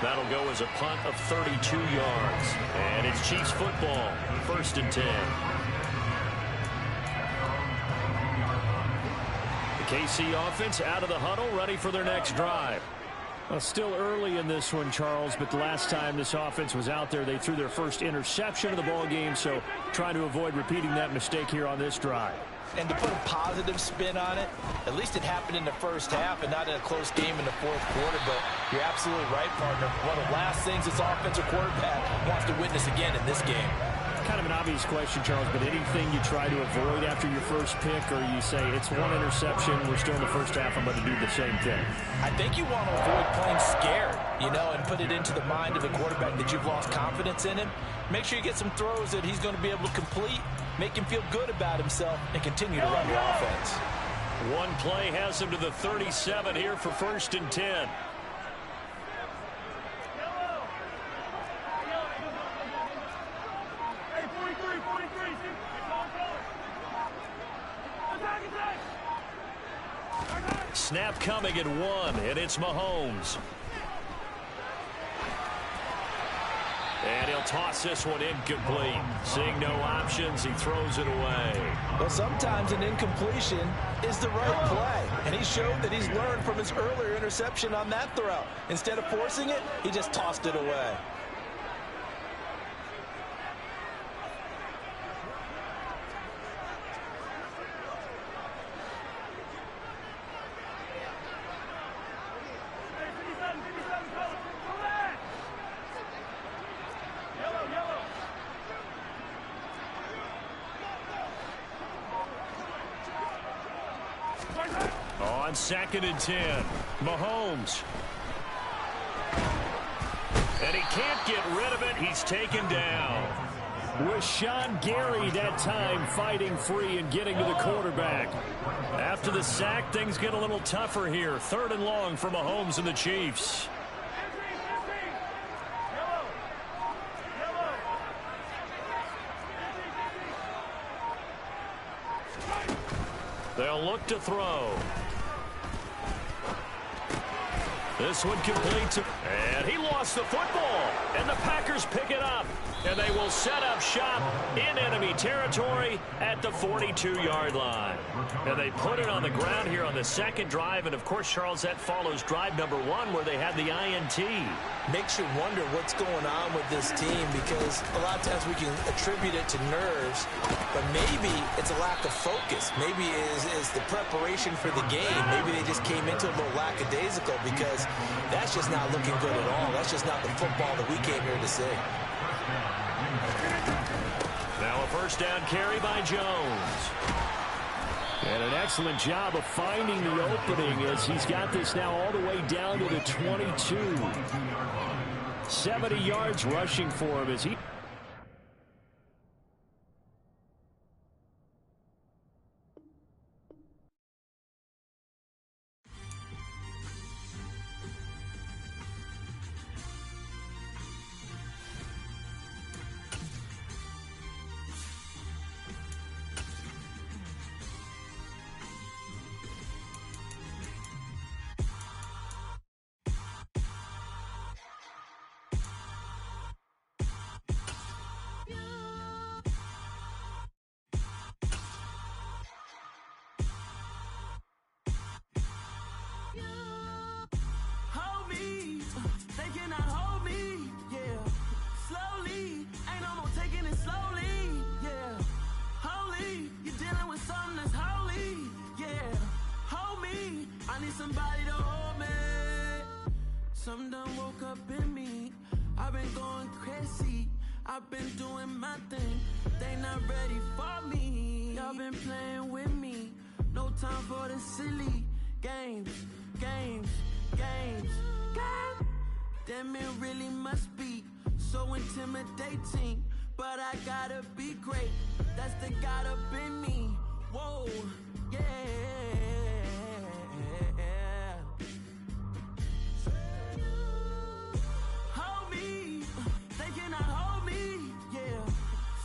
That'll go as a punt of 32 yards. And it's Chiefs football, 1st and 10. KC offense out of the huddle, ready for their next drive. Well, still early in this one, Charles, but the last time this offense was out there, they threw their first interception of the ball game, so trying to avoid repeating that mistake here on this drive. And to put a positive spin on it, at least it happened in the first half and not in a close game in the fourth quarter, but you're absolutely right, partner. One of the last things this offensive quarterback wants to witness again in this game. Kind of an obvious question, Charles, but anything you try to avoid after your first pick, or you say it's one interception, we're still in the first half, I'm going to do the same thing? I think you want to avoid playing scared, you know, and put it into the mind of the quarterback that you've lost confidence in him. Make sure you get some throws that he's going to be able to complete, make him feel good about himself, and continue to run the offense. One play has him to the 37 here for 1st and 10. Snap coming at 1, and it's Mahomes. And he'll toss this one incomplete. Seeing no options, he throws it away. Well, sometimes an incompletion is the right play. And he showed that he's learned from his earlier interception on that throw. Instead of forcing it, he just tossed it away. On 2nd and 10, Mahomes. And he can't get rid of it. He's taken down. Rashawn Gary that time fighting free and getting to the quarterback. After the sack, things get a little tougher here. 3rd and long for Mahomes and the Chiefs. They'll look to throw. This one complete to, and he lost the football. And the Packers pick it up. And they will set up shop in enemy territory at the 42-yard line. And they put it on the ground here on the second drive. And, of course, Charles, that follows drive number 1 where they had the INT. Makes you wonder what's going on with this team, because a lot of times we can attribute it to nerves, but maybe it's a lack of focus. Maybe is the preparation for the game. Maybe they just came into a little lackadaisical, because that's just not looking good at all. That's just not the football that we came here to see. Now a first down carry by Jones. And an excellent job of finding the opening as he's got this now all the way down to the 22. 70 yards rushing for him as he... Hold me, they cannot hold me, yeah. Slowly, ain't no more taking it slowly, yeah. Holy, you're dealing with something that's holy, yeah. Hold me, I need somebody to hold me. Something done woke up in me, I've been going crazy, I've been doing my thing, they not ready for me. Y'all been playing with me, no time for the silly games. Damn, it really must be so intimidating, but I gotta be great, that's the God up in me. Whoa, yeah. Hold me, they cannot hold me, yeah.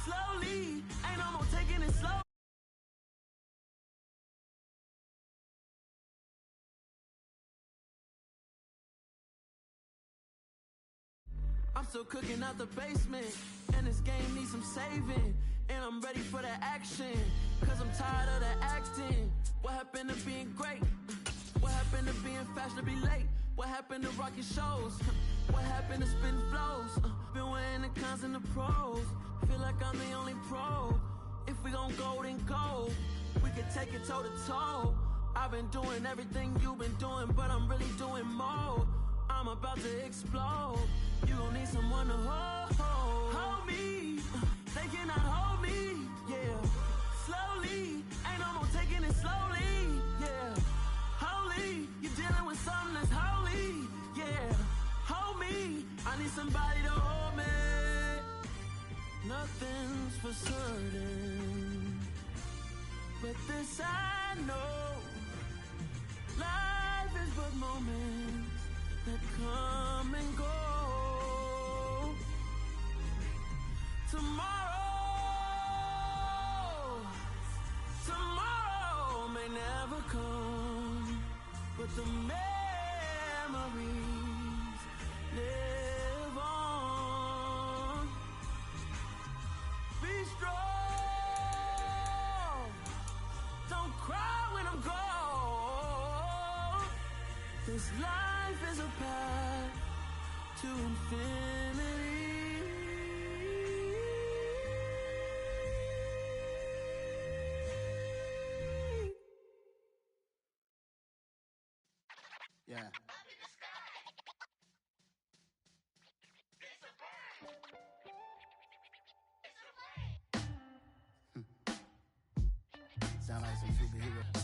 Slowly, ain't no more taking it slow. I'm still cooking out the basement, and this game needs some saving, and I'm ready for the action, cause I'm tired of the acting. What happened to being great? What happened to being fashionably late? What happened to rocking shows? What happened to spin flows? Been wearing the cons and the pros, feel like I'm the only pro. If we gon' go, then go, we can take it toe to toe. I've been doing everything you've been doing, but I'm really doing more. I'm about to explode. You gon' need someone to hold me. They cannot hold me, yeah. Slowly, ain't no more taking it slowly, yeah. Holy, you're dealing with something that's holy, yeah. Hold me, I need somebody to hold me. Nothing's for certain, but this I know. Life is but moments that come and go. Tomorrow may never come, but the memories live on. Be strong, don't cry when I'm gone. This life is a path to infinity. Yeah. Sound like some superheroes.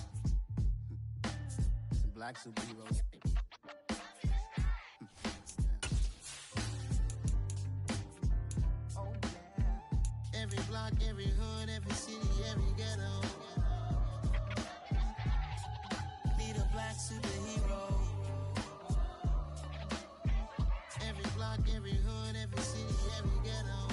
Some black superheroes. Oh yeah. Every block, every hood, every city, every ghetto. Need a black superhero. Every block, every hood, every city, every ghetto.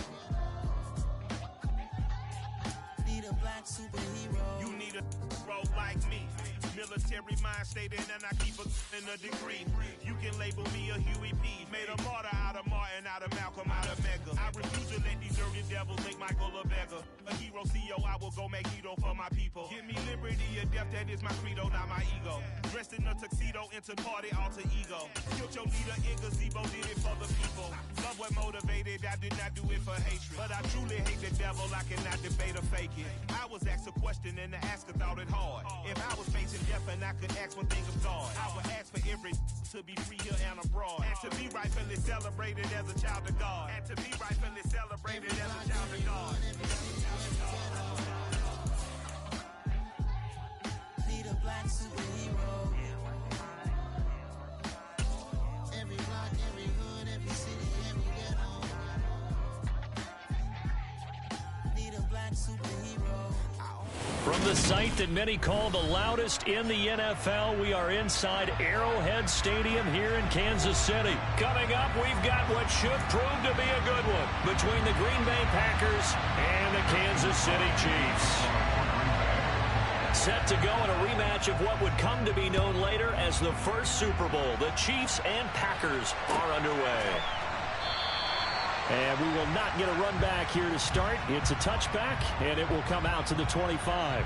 Need a black superhero. You need a bro. like me. Military mind stated, and I keep in a degree. You can label me a Huey P. Made a martyr out of Martin, out of Malcolm, out of Mega. I refuse to let these dirty devils make Michael a beggar. A hero CEO, I will go Magneto for my people. Give me liberty or death, that is my credo, not my ego. Dressed in a tuxedo, into party alter ego. Killed your leader in gazebo, did it for the people. Love what motivated, I did not do it for hatred. But I truly hate the devil, I cannot debate or fake it. I was asked a question and the asker thought it hard. If I was facing death and I could ask one thing of God, I would ask for every to be free here and abroad. And to be rightfully celebrated as a child of God. And to be rightfully celebrated as a child of God. Need a black superhero. Every block, every hood, every city, every ghetto. Need a black superhero. From the site that many call the loudest in the NFL, we are inside Arrowhead Stadium here in Kansas City. Coming up, we've got what should prove to be a good one between the Green Bay Packers and the Kansas City Chiefs. Set to go in a rematch of what would come to be known later as the first Super Bowl. The Chiefs and Packers are underway. And we will not get a run back here to start. It's a touchback, and it will come out to the 25.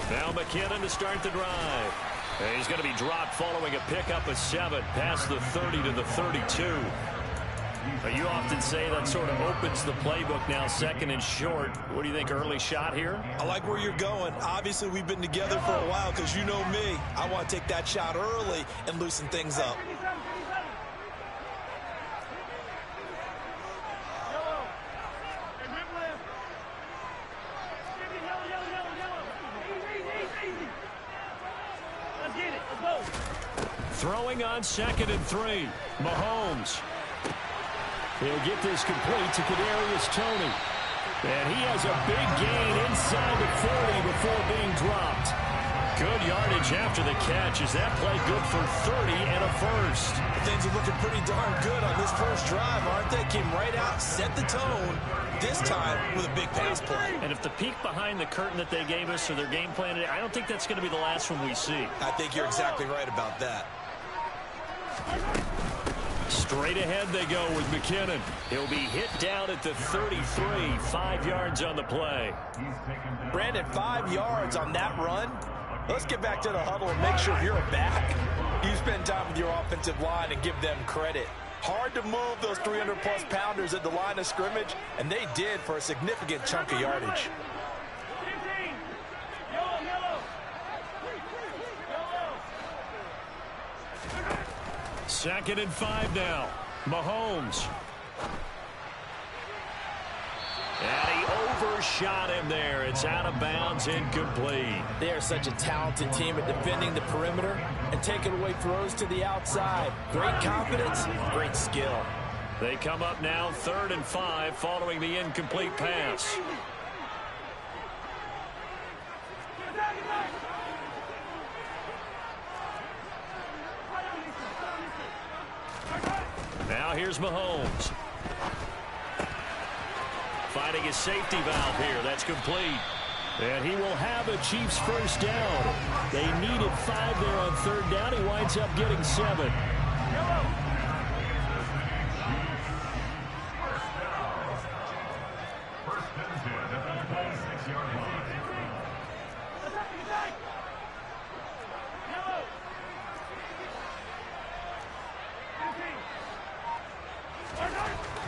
Now McKinnon to start the drive. And he's going to be dropped following a pickup of 7 past the 30 to the 32. You often say that sort of opens the playbook now, second and short. What do you think, early shot here? I like where you're going. Obviously, we've been together for a while because you know me. I want to take that shot early and loosen things up. Throwing on 2nd and 3. Mahomes. He'll get this complete to Kadarius Toney. And he has a big gain inside the 40 before being dropped. Good yardage after the catch. Is that play good for 30 and a first? Things are looking pretty darn good on this first drive, aren't they? Came right out, set the tone, this time with a big pass play. And if the peek behind the curtain that they gave us or their game plan today, I don't think that's going to be the last one we see. I think you're exactly right about that. Straight ahead they go with McKinnon. He'll be hit down at the 33, 5 yards on the play. Brandon, 5 yards on that run. Let's get back to the huddle and make sure you're back. You spend time with your offensive line and give them credit. Hard to move those 300-plus pounders at the line of scrimmage, and they did for a significant chunk of yardage. Second and 5 now. Mahomes. And he overshot him there. It's out of bounds, incomplete. They are such a talented team at defending the perimeter and taking away throws to the outside. Great confidence, great skill. They come up now 3rd and 5 following the incomplete pass. Now here's Mahomes. finding his safety valve here. That's complete. And he will have a Chiefs first down. They needed 5 there on third down. He winds up getting 7.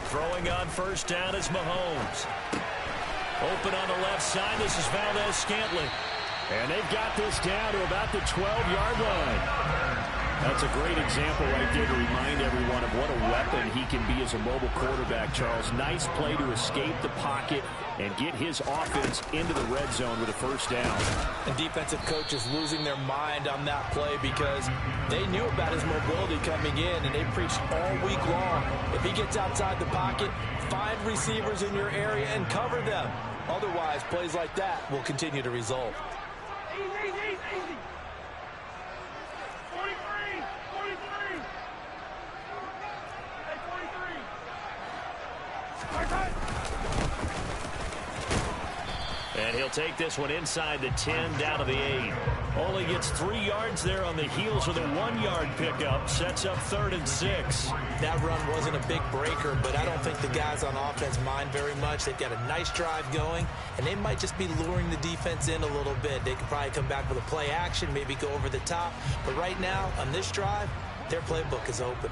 Throwing on first down is Mahomes. Open on the left side. This is Valdez-Scantling. And they've got this down to about the 12-yard line. That's a great example right there to remind everyone of what a weapon he can be as a mobile quarterback, Charles. Nice play to escape the pocket and get his offense into the red zone with a first down. And defensive coaches losing their mind on that play because they knew about his mobility coming in, and they preached all week long. If he gets outside the pocket, find receivers in your area and cover them. Otherwise, plays like that will continue to result. Easy. 43. And he'll take this one inside the 10, down to the 8. Only gets 3 yards there on the heels of the 1-yard pickup. Sets up 3rd and 6. That run wasn't a big breaker, but I don't think the guys on offense mind very much. They've got a nice drive going, and they might just be luring the defense in a little bit. They could probably come back with a play action, maybe go over the top. But right now, on this drive, their playbook is open.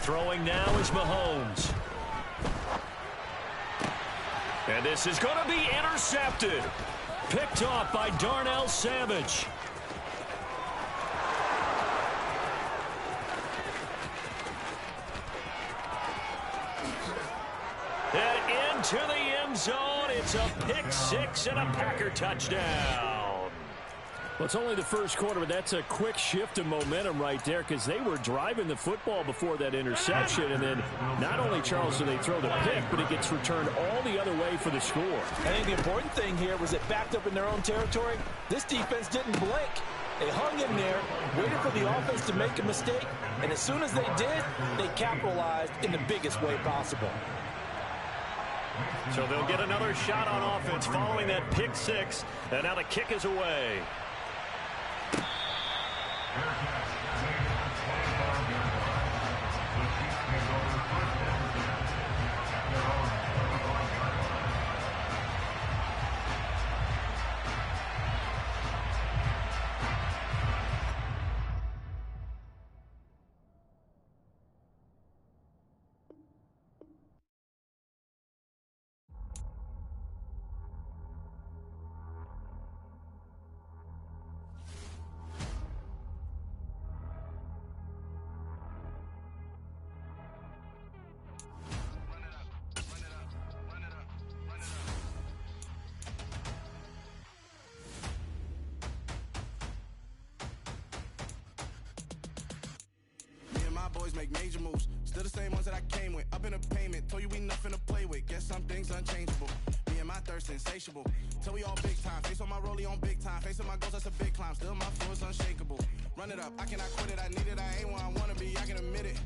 Throwing now is Mahomes. And this is going to be intercepted. Picked off by Darnell Savage. And into the end zone. It's a pick 6 and a Packer touchdown. Well, it's only the first quarter, but that's a quick shift of momentum right there because they were driving the football before that interception. And then not only, Charles, do they throw the pick, but it gets returned all the other way for the score. I think the important thing here was it backed up in their own territory. This defense didn't blink. They hung in there, waited for the offense to make a mistake, and as soon as they did, they capitalized in the biggest way possible. So they'll get another shot on offense following that pick 6, and now the kick is away. Boys make major moves, still the same ones that I came with. Up in a payment, told you we nothing to play with. Guess some things unchangeable. Me and my thirst insatiable. Till we all big time. Face on my rollie on big time. Facing my goals, that's a big climb. Still my flow is unshakable. Run it up, I cannot quit it. I need it, I ain't where I wanna be. I can admit it.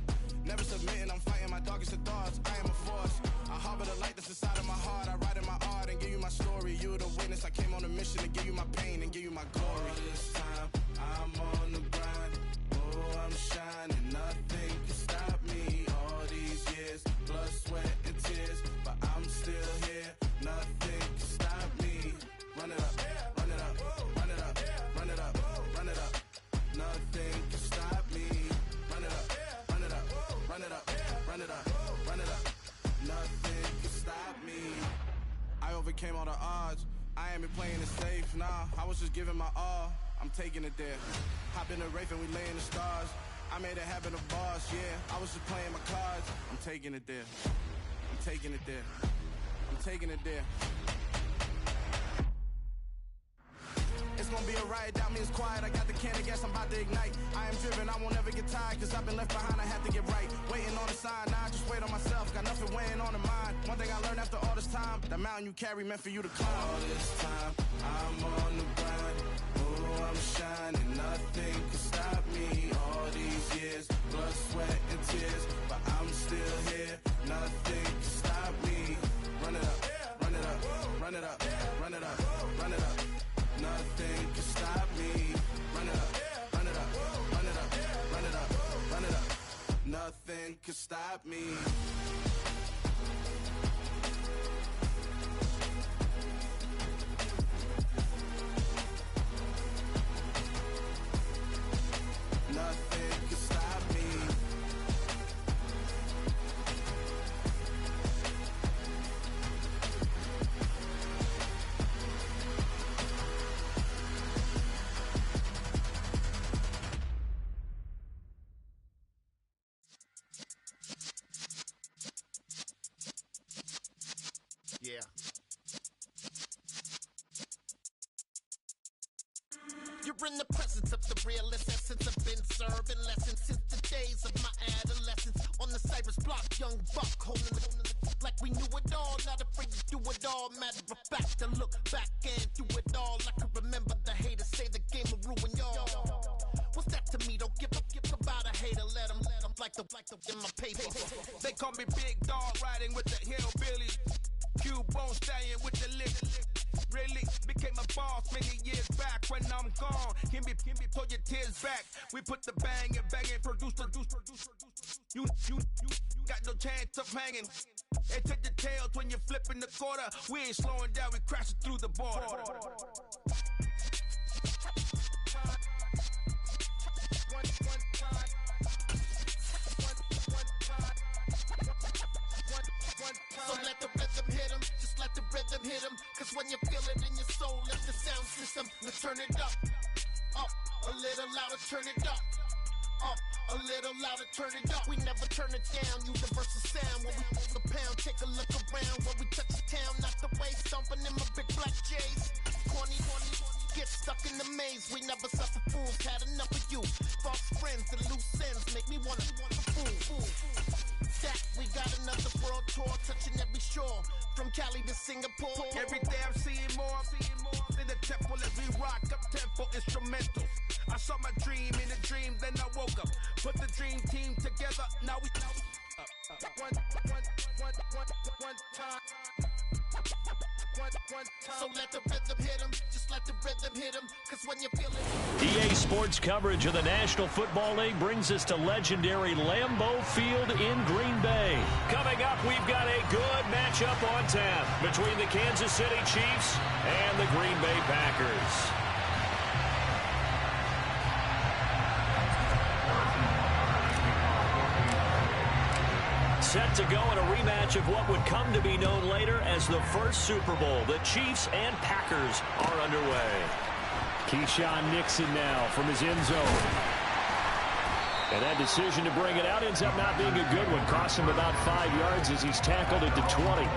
Never submitting, I'm fighting my darkest of thoughts. I am a force. I harbor the light that's inside of my heart. I write in my art and give you my story. You the witness. I came on a mission to give you my pain and give you my glory. All this time, I'm on the grind. Oh, I'm shining. Nothing can stop me. All these years, blood, sweat, and tears, but I'm still here. Nothing can stop me. Run it up, run it up, run it up, run it up, run it up. Nothing can stop me. Run it up, run it up, run it up, run it up, run it up. Nothing can stop me. I overcame all the odds. I ain't been playing it safe, nah. I was just giving my all. I'm taking it there. Hop in the Wraith and we lay in the stars. I made it happen to boss, yeah. I was just playing my cards. I'm taking it there. I'm taking it there. I'm taking it there. It's it's gonna be a riot. Doubt me, it's quiet. I got the can of gas, I'm about to ignite. I am driven, I won't ever get tired, cause I've been left behind, I have to get right. Waiting on the sign, now I just wait on myself. Got nothing weighing on the mind. One thing I learned after all this time, the mountain you carry meant for you to climb. All this time, I'm on the grind. Oh, I'm shining, nothing can stop me. All these years, blood, sweat, and tears, but I'm still here. Nothing can stop me. Run it up, run it up, run it up, run it up, run it up. Nothing can stop me. Run it up, run it up, run it up, run it up, run it up. Nothing can stop me. Nothing can stop me. Yeah. You're in the presence of the realest essence. I've been serving lessons since the days of my adolescence. On the Cypress block, young buck holding the like we knew it all. Not afraid to do it all. Matter of fact, to look back and do it all. I can remember the haters say the game will ruin y'all. What's that to me? Don't give about a hater. Let them like the in my paper. They call me Big Dog, riding with the hillbilly. Cubone staying with the lick. Really became a boss many years back. When I'm gone, can be pull your tears back. We put the bang and produce. You got no chance of hanging. They take the tails when you're flipping the quarter. We ain't slowing down, we crashing through the border. So let the rhythm hit him, just let the rhythm hit him. Cause when you feel it in your soul, let the sound system, now turn it up, a little louder, turn it up, a little louder, turn it up. We never turn it down, universal sound. When we hold the pound, take a look around. When we touch the town, not the way, stomping in my big black J's. Corny, get stuck in the maze. We never suffer fools, had enough of you. False friends and loose ends make me wanna fool. We got another world tour, touching every shore, from Cali to Singapore. Every day I'm seeing more in the temple as we rock up tempo instrumentals. I saw my dream in a dream, then I woke up. Put the dream team together, now we one time. So let the rhythm hit him, just let the rhythm hit him, cause when you feel it. EA Sports coverage of the National Football League brings us to legendary Lambeau Field in Green Bay. Coming up, we've got a good matchup on tap between the Kansas City Chiefs and the Green Bay Packers. Set to go in a rematch of what would come to be known later as the first Super Bowl. The Chiefs and Packers are underway. Keyshawn Nixon now from his end zone. And that decision to bring it out ends up not being a good one. Cost him about 5 yards as he's tackled at the 20.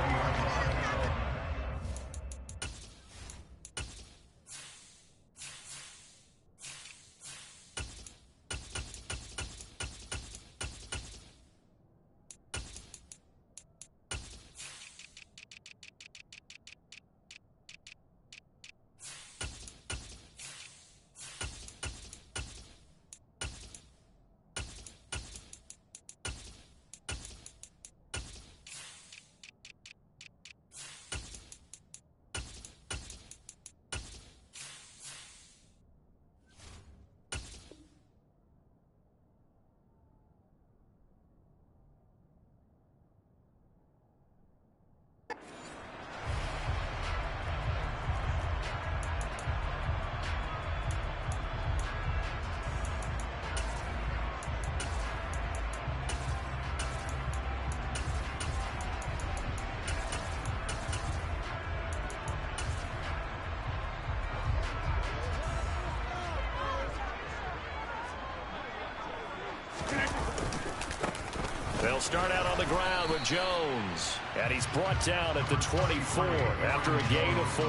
They'll start out on the ground with Jones. And he's brought down at the 24 after a gain of 4.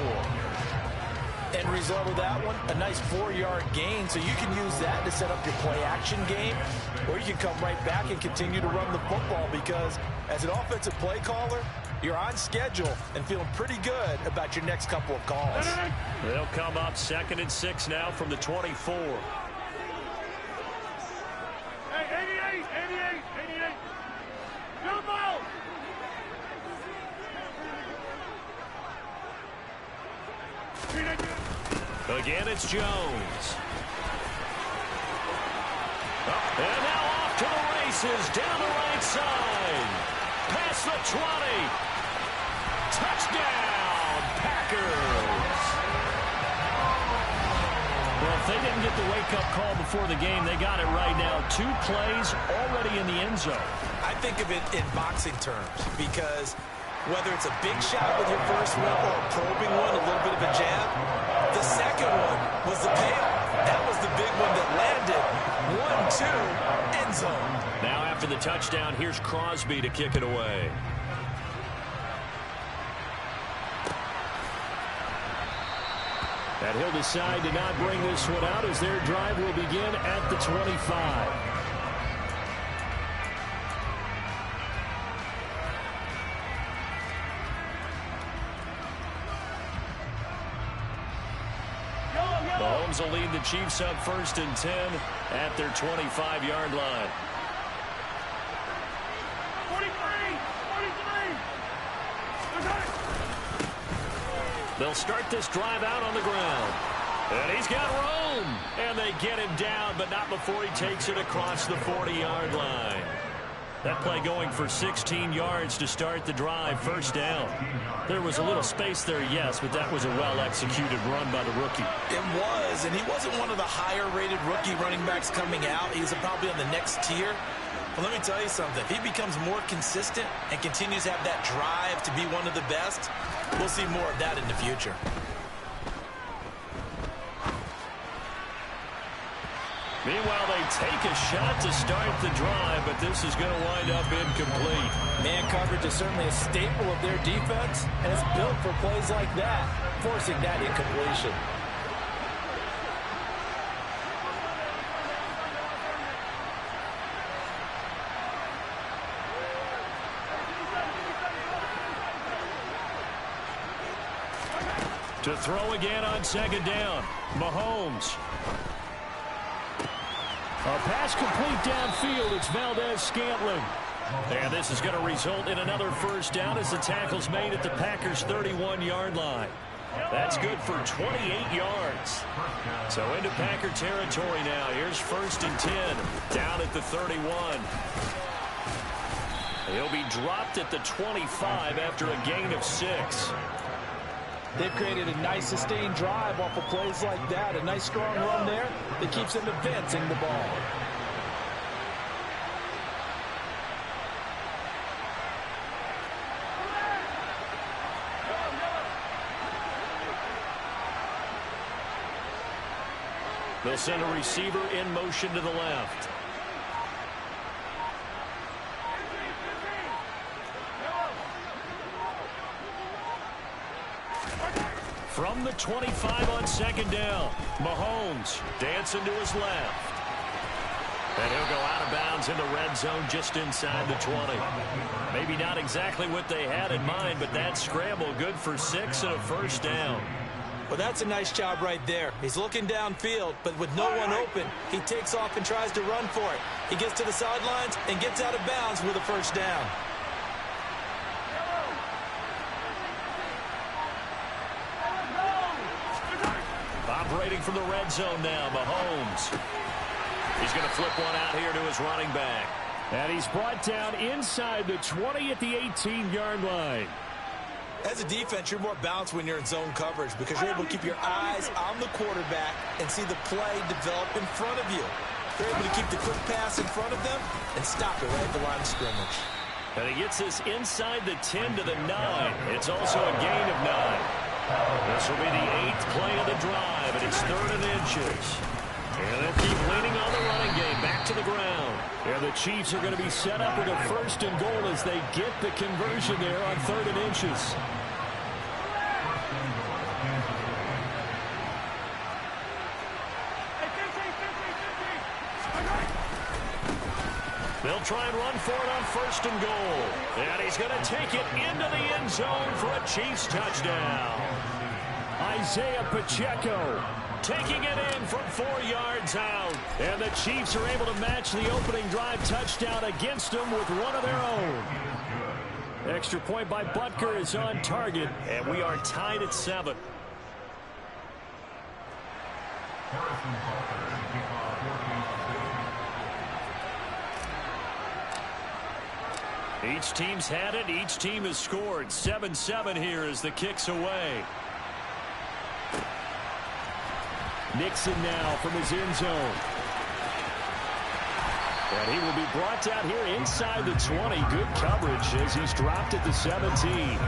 And end result of that one, a nice 4-yard gain. So you can use that to set up your play-action game, or you can come right back and continue to run the football because as an offensive play caller, you're on schedule and feeling pretty good about your next couple of calls. They'll come up 2nd and 6 now from the 24. Hey, 88. Come on! Again, it's Jones. And now off to the races, down the right side. Past the 20. Touchdown, Packers. Well, if they didn't get the wake-up call before the game, they got it right now. 2 plays already in the end zone. I think of it in boxing terms because whether it's a big shot with your first one or a probing one, a little bit of a jab, the second one was the payoff. That was the big one that landed. 1-2, end zone. Now after the touchdown, here's Crosby to kick it away. And he'll decide to not bring this one out as their drive will begin at the 25. Mahomes will lead the Chiefs up 1st and 10 at their 25-yard line. 43. They'll start this drive out on the ground. And he's got room. And they get him down, but not before he takes it across the 40-yard line. That play going for 16 yards to start the drive, 1st down. There was a little space there, yes, but that was a well-executed run by the rookie. It was, and he wasn't one of the higher-rated rookie running backs coming out. He's probably on the next tier. But let me tell you something. If he becomes more consistent and continues to have that drive to be one of the best, we'll see more of that in the future. Meanwhile, they take a shot to start the drive, but this is going to wind up incomplete. Man coverage is certainly a staple of their defense, and it's built for plays like that, forcing that incompletion. To throw again on 2nd down, Mahomes. A pass complete downfield. It's Valdez-Scantling. And this is going to result in another 1st down as the tackle's made at the Packers' 31-yard line. That's good for 28 yards. So into Packer territory now. Here's 1st and 10 down at the 31. He'll be dropped at the 25 after a gain of 6. They've created a nice sustained drive off of plays like that. A nice strong run there that keeps them advancing the ball. They'll send a receiver in motion to the left. From the 25 on 2nd down, Mahomes dancing to his left. And he'll go out of bounds in the red zone just inside the 20. Maybe not exactly what they had in mind, but that scramble good for 6 and a 1st down. Well, that's a nice job right there. He's looking downfield, but with no one open, he takes off and tries to run for it. He gets to the sidelines and gets out of bounds with a 1st down. Operating from the red zone now, Mahomes. He's going to flip one out here to his running back. And he's brought down inside the 20 at the 18-yard line. As a defense, you're more balanced when you're in zone coverage because you're able to keep your eyes on the quarterback and see the play develop in front of you. You're able to keep the quick pass in front of them and stop it right at the line of scrimmage. And he gets this inside the 10 to the 9. It's also a gain of 9. This will be the 8th play of the drive, and it's 3rd and inches. And they'll keep leaning on the running game back to the ground. And the Chiefs are going to be set up with a 1st and goal as they get the conversion there on 3rd and inches. try and run for it on 1st and goal. And he's going to take it into the end zone for a Chiefs touchdown. Isaiah Pacheco taking it in from 4 yards out. And the Chiefs are able to match the opening drive touchdown against them with one of their own. Extra point by Butker is on target, and we are tied at 7. Each team's had it. Each team has scored. 7-7 here as the kick's away. Nixon now from his end zone. And he will be brought down here inside the 20. Good coverage as he's dropped at the 17.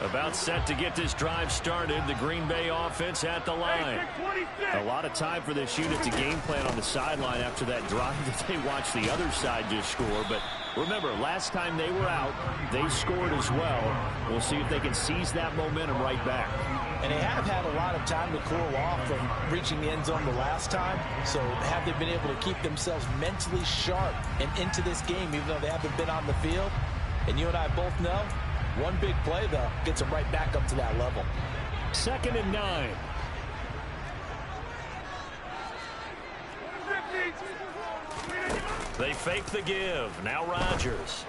About set to get this drive started. The Green Bay offense at the line. A lot of time for this unit to game plan on the sideline after that drive that they watched the other side just score. But remember, last time they were out, they scored as well. We'll see if they can seize that momentum right back. And they have had a lot of time to cool off from reaching the end zone the last time. So have they been able to keep themselves mentally sharp and into this game, even though they haven't been on the field? And you and I both know, one big play, though, gets them right back up to that level. 2nd and 9. They fake the give. Now Rodgers.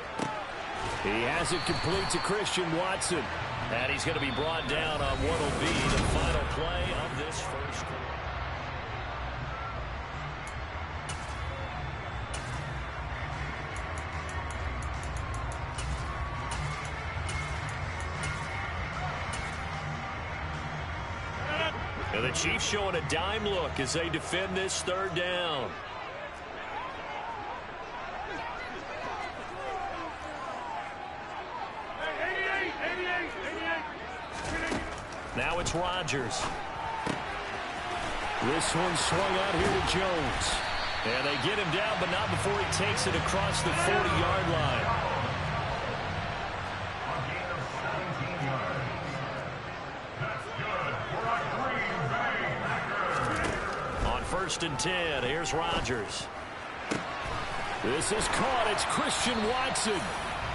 He has it complete to Christian Watson. And he's going to be brought down on what will be the final play of this first quarter. And the Chiefs showing a dime look as they defend this 3rd down. Now it's Rodgers. This one swung out here to Jones. And they get him down, but not before he takes it across the 40-yard line. On 1st and 10, here's Rodgers. This is caught. It's Christian Watson.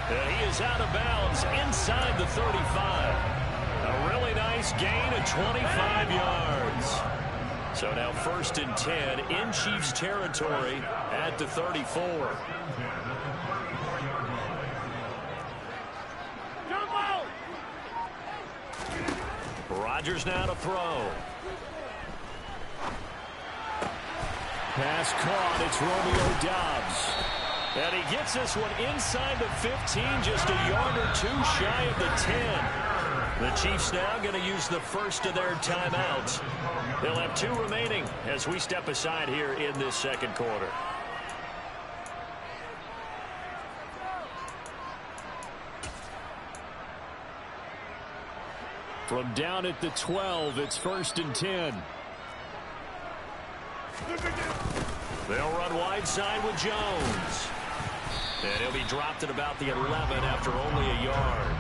And he is out of bounds inside the 35. A really nice gain of 25 yards. So now 1st and 10 in Chiefs territory at the 34. Rodgers now to throw. Pass caught. It's Romeo Doubs. And he gets this one inside the 15, just a yard or two shy of the 10. The Chiefs now going to use the first of their timeouts. They'll have 2 remaining as we step aside here in this 2nd quarter. From down at the 12, it's 1st and 10. They'll run wide side with Jones. And he'll be dropped at about the 11 after only a yard.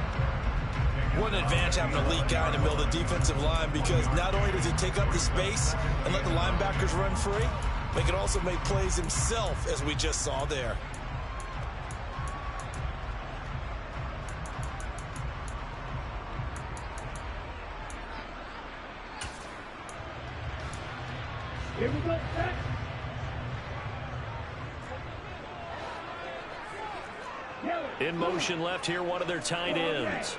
What an advantage having an elite guy in the middle of the defensive line, because not only does he take up the space and let the linebackers run free, but he can also make plays himself, as we just saw there. Here we go, set. In motion left here, one of their tight ends.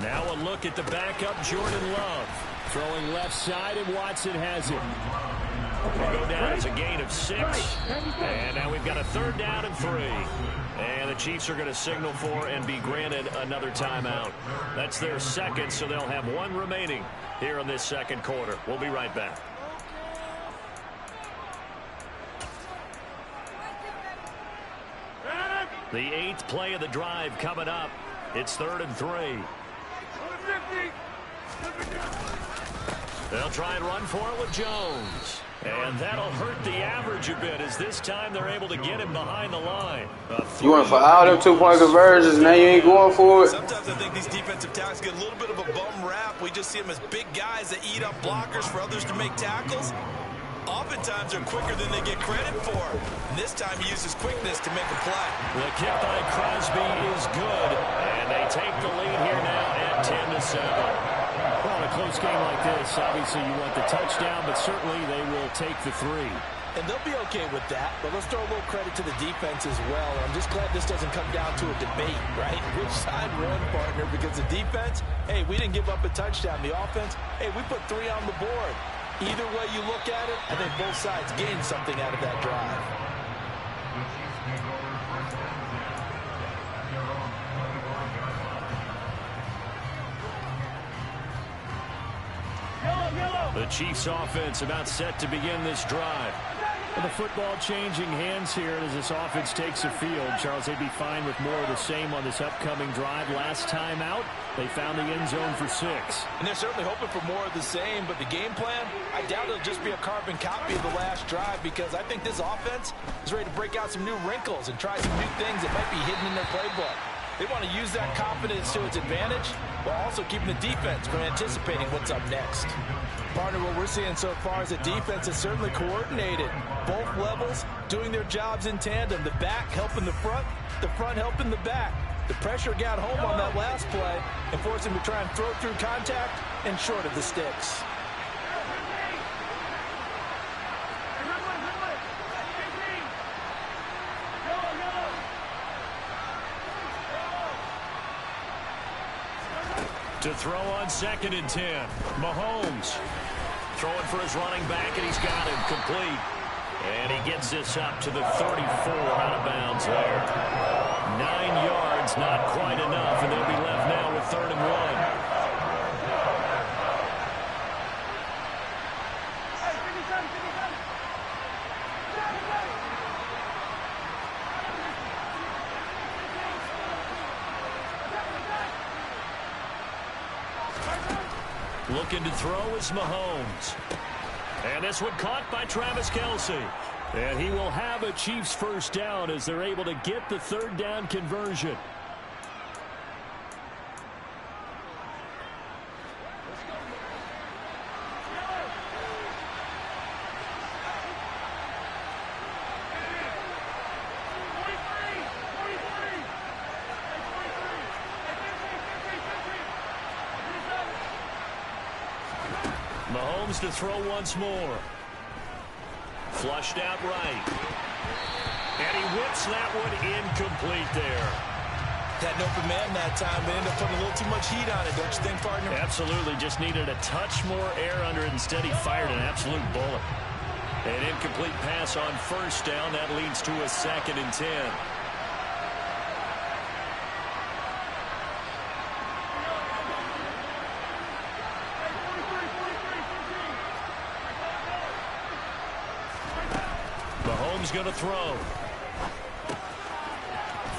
Now a look at the backup, Jordan Love. Throwing left side, and Watson has it. We'll go down as a gain of 6. And now we've got a 3rd down and 3. And the Chiefs are going to signal for and be granted another timeout. That's their 2nd, so they'll have 1 remaining here in this 2nd quarter. We'll be right back. The 8th play of the drive coming up. It's 3rd and 3. They'll try and run for it with Jones. And that'll hurt the average a bit as this time they're able to get him behind the line. You went for all them 2-point conversions, now you ain't going for it? Sometimes I think these defensive tackles get a little bit of a bum rap. We just see them as big guys that eat up blockers for others to make tackles. Oftentimes they're quicker than they get credit for. And this time he uses quickness to make a play. The kick by Crosby is good. And they take the lead here now at 10-7. Well, in a close game like this, obviously you want the touchdown, but certainly they will take the 3. And they'll be okay with that, but let's throw a little credit to the defense as well. I'm just glad this doesn't come down to a debate, right? Which side won, partner? Because the defense, hey, we didn't give up a touchdown. The offense, hey, we put 3 on the board. Either way you look at it, I think both sides gained something out of that drive. The Chiefs offense about set to begin this drive. And the football changing hands here as this offense takes the field. Charles, they'd be fine with more of the same on this upcoming drive. Last time out, they found the end zone for 6. And they're certainly hoping for more of the same, but the game plan, I doubt it'll just be a carbon copy of the last drive because I think this offense is ready to break out some new wrinkles and try some new things that might be hidden in their playbook. They want to use that confidence to its advantage while also keeping the defense from anticipating what's up next. Partner, what we're seeing so far is the defense is certainly coordinated. Both levels doing their jobs in tandem. The back helping the front helping the back. The pressure got home on that last play and forced him to try and throw through contact and short of the sticks. To throw on 2nd and 10. Mahomes throwing for his running back, and he's got him complete. And he gets this up to the 34 out of bounds there. 9 yards, not quite enough, and they'll be left now with 3rd and 1. Looking to throw is Mahomes. And this one caught by Travis Kelce. And he will have a Chiefs first down as they're able to get the 3rd down conversion. Mahomes to throw once more. Flushed out right. And he whips that one incomplete there. Had an open man that time, but ended up putting a little too much heat on it, don't you think, partner? Absolutely. Just needed a touch more air under it. Instead, he fired an absolute bullet. An incomplete pass on 1st down. That leads to a 2nd and 10. Going to throw.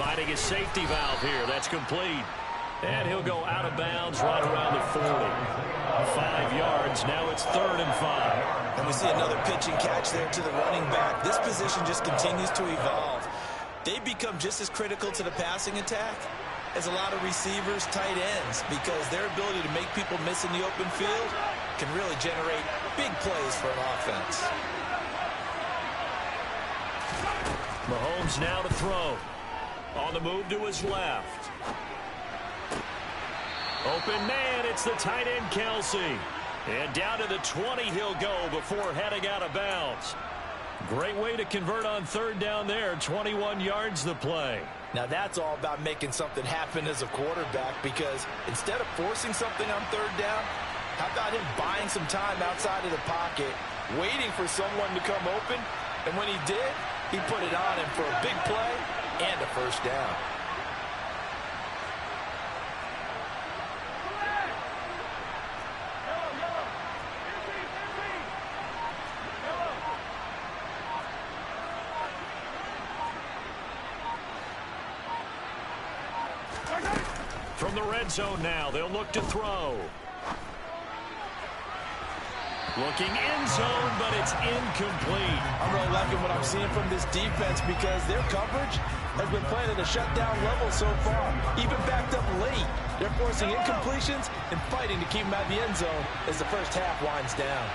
Finding his safety valve here. That's complete. And he'll go out of bounds right around the 40. 5 yards. Now it's 3rd and 5. And we see another pitch and catch there to the running back. This position just continues to evolve. They become just as critical to the passing attack as a lot of receivers, tight ends, because their ability to make people miss in the open field can really generate big plays for an offense. Mahomes now to throw. On the move to his left. Open man, it's the tight end Kelce. And down to the 20 he'll go before heading out of bounds. Great way to convert on 3rd down there. 21 yards the play. Now that's all about making something happen as a quarterback, because instead of forcing something on 3rd down, how about him buying some time outside of the pocket, waiting for someone to come open, and when he did, he put it on him for a big play and a 1st down. From the red zone now, they'll look to throw. Looking in zone, but it's incomplete. I'm really liking what I'm seeing from this defense because their coverage has been playing at a shutdown level so far. Even backed up late, they're forcing incompletions and fighting to keep them at the end zone as the first half winds down.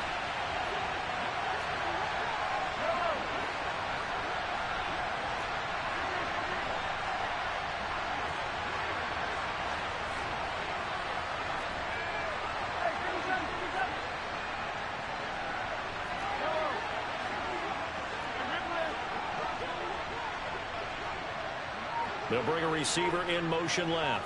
They'll bring a receiver in motion left.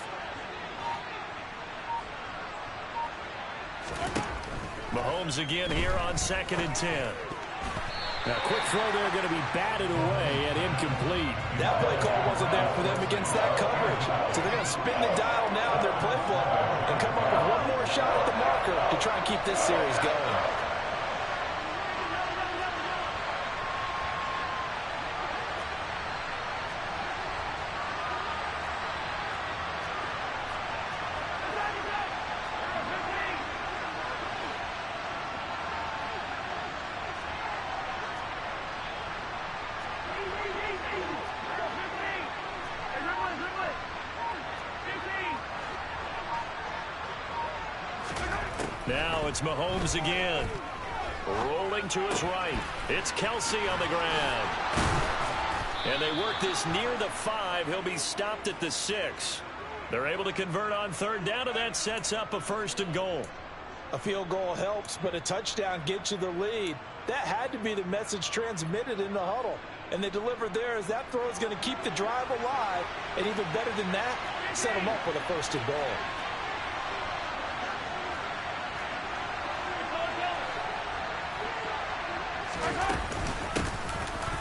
Mahomes again here on 2nd and 10. Now, quick throw there going to be batted away and incomplete. That play call wasn't there for them against that coverage. So they're going to spin the dial now in their playbook and come up with one more shot at the marker to try and keep this series going. Now it's Mahomes again. Rolling to his right. It's Kelsey on the ground. And they work this near the 5. He'll be stopped at the 6. They're able to convert on 3rd down, and that sets up a 1st and goal. A field goal helps, but a touchdown gets you the lead. That had to be the message transmitted in the huddle. And they delivered there as that throw is going to keep the drive alive. And even better than that, set them up with a 1st and goal.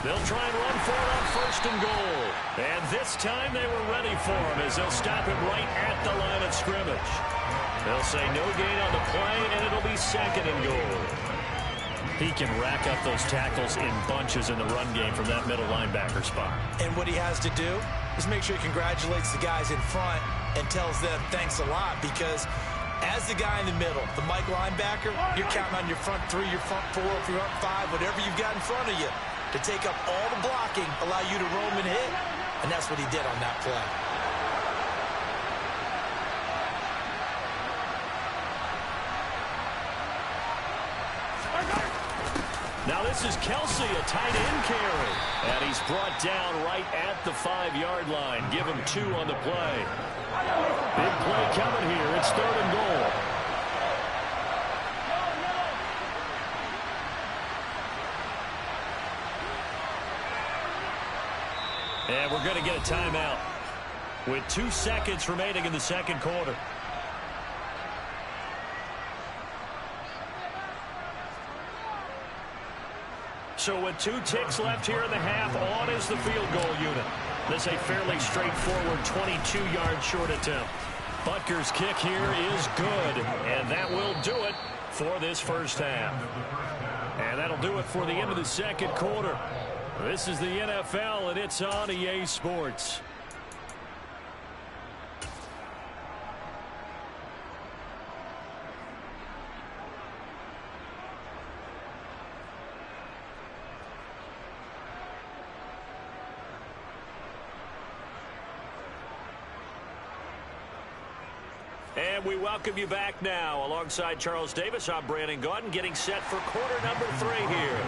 They'll try and run for it on 1st and goal. And this time they were ready for him as they'll stop him right at the line of scrimmage. They'll say no gain on the play, and it'll be 2nd and goal. He can rack up those tackles in bunches in the run game from that middle linebacker spot. And what he has to do is make sure he congratulates the guys in front and tells them thanks a lot, because as the guy in the middle, the Mike linebacker, you're counting on your front 3, your front 4, your front 5, whatever you've got in front of you to take up all the blocking, allow you to roam and hit. And that's what he did on that play. Now this is Kelsey, a tight end carry. And he's brought down right at the 5-yard line. Give him 2 on the play. Big play coming here. It's 3rd and goal. And we're going to get a timeout with 2 seconds remaining in the 2nd quarter. So with 2 ticks left here in the half, on is the field goal unit. This a fairly straightforward 22-yard short attempt. Butker's kick here is good, and that will do it for this 1st half. And that'll do it for the end of the 2nd quarter. This is the NFL, and it's on EA Sports. And we welcome you back now. Alongside Charles Davis, I'm Brandon Gaudin, getting set for quarter number 3 here.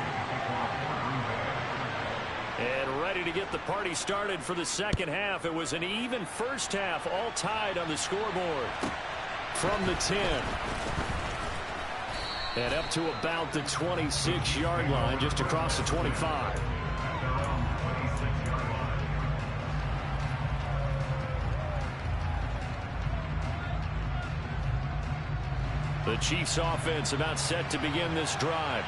And ready to get the party started for the 2nd half. It was an even 1st half, all tied on the scoreboard. From the 10. And up to about the 26-yard line, just across the 25. The Chiefs offense about set to begin this drive.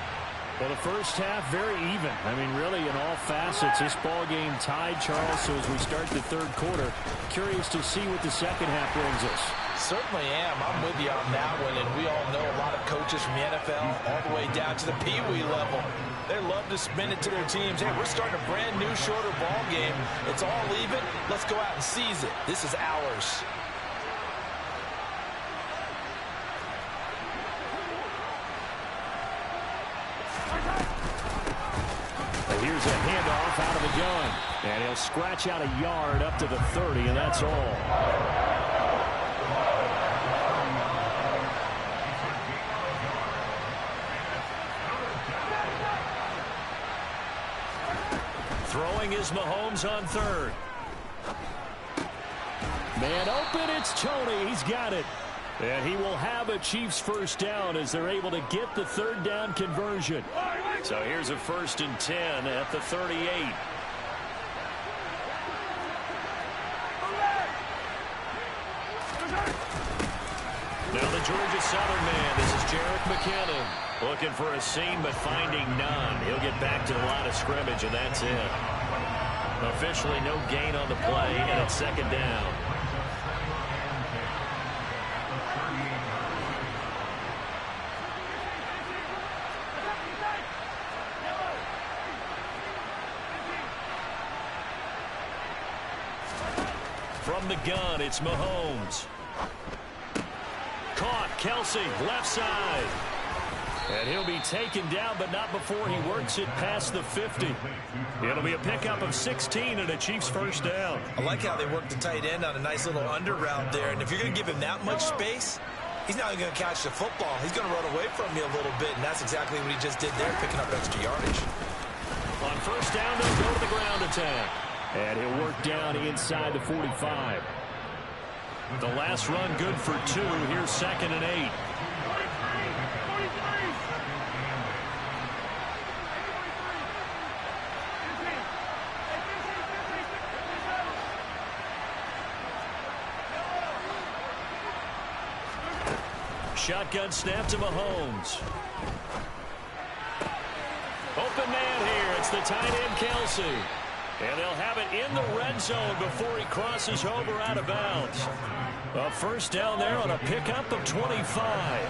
Well, the 1st half, very even. I mean, really, in all facets, this ball game tied, Charles. So as we start the 3rd quarter, curious to see what the 2nd half brings us. Certainly am. I'm with you on that one. And we all know a lot of coaches from the NFL all the way down to the Pee-wee level. They love to spin it to their teams. Hey, we're starting a brand new, shorter ball game. It's all even. Let's go out and seize it. This is ours. Here's a handoff out of the gun. And he'll scratch out a yard up to the 30, and that's all. Throwing is Mahomes on third. Man open, it's Tony. He's got it. And he will have a Chiefs first down as they're able to get the third down conversion. So here's a 1st and 10 at the 38. Now the Georgia Southern man, this is Jerick McKinnon. Looking for a seam, but finding none. He'll get back to the line of scrimmage, and that's it. Officially no gain on the play, and it's 2nd down. From the gun, it's Mahomes. Caught, Kelsey, left side. And he'll be taken down, but not before he works it past the 50. It'll be a pickup of 16 and a Chiefs first down. I like how they work the tight end on a nice little under route there. And if you're going to give him that much space, he's not going to catch the football. He's going to run away from you a little bit, and that's exactly what he just did there, picking up extra yardage. On first down, they'll go to the ground attack. And he'll work down inside the 45. The last run good for 2. Here's 2nd and 8. Shotgun snap to Mahomes. Open man here. It's the tight end, Kelsey. And they'll have it in the red zone before he crosses over out of bounds. A first down there on a pickup of 25.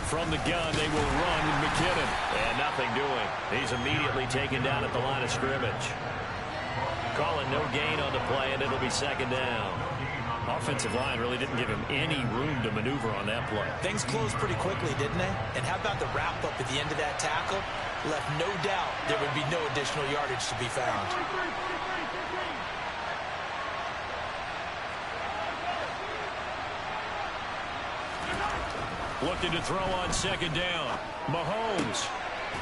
From the gun, they will run with McKinnon. And nothing doing. He's immediately taken down at the line of scrimmage. Calling no gain on the play, and it'll be 2nd down. Offensive line really didn't give him any room to maneuver on that play. Things closed pretty quickly, didn't they? And how about the wrap-up at the end of that tackle? Left no doubt there would be no additional yardage to be found. Looking to throw on 2nd down. Mahomes.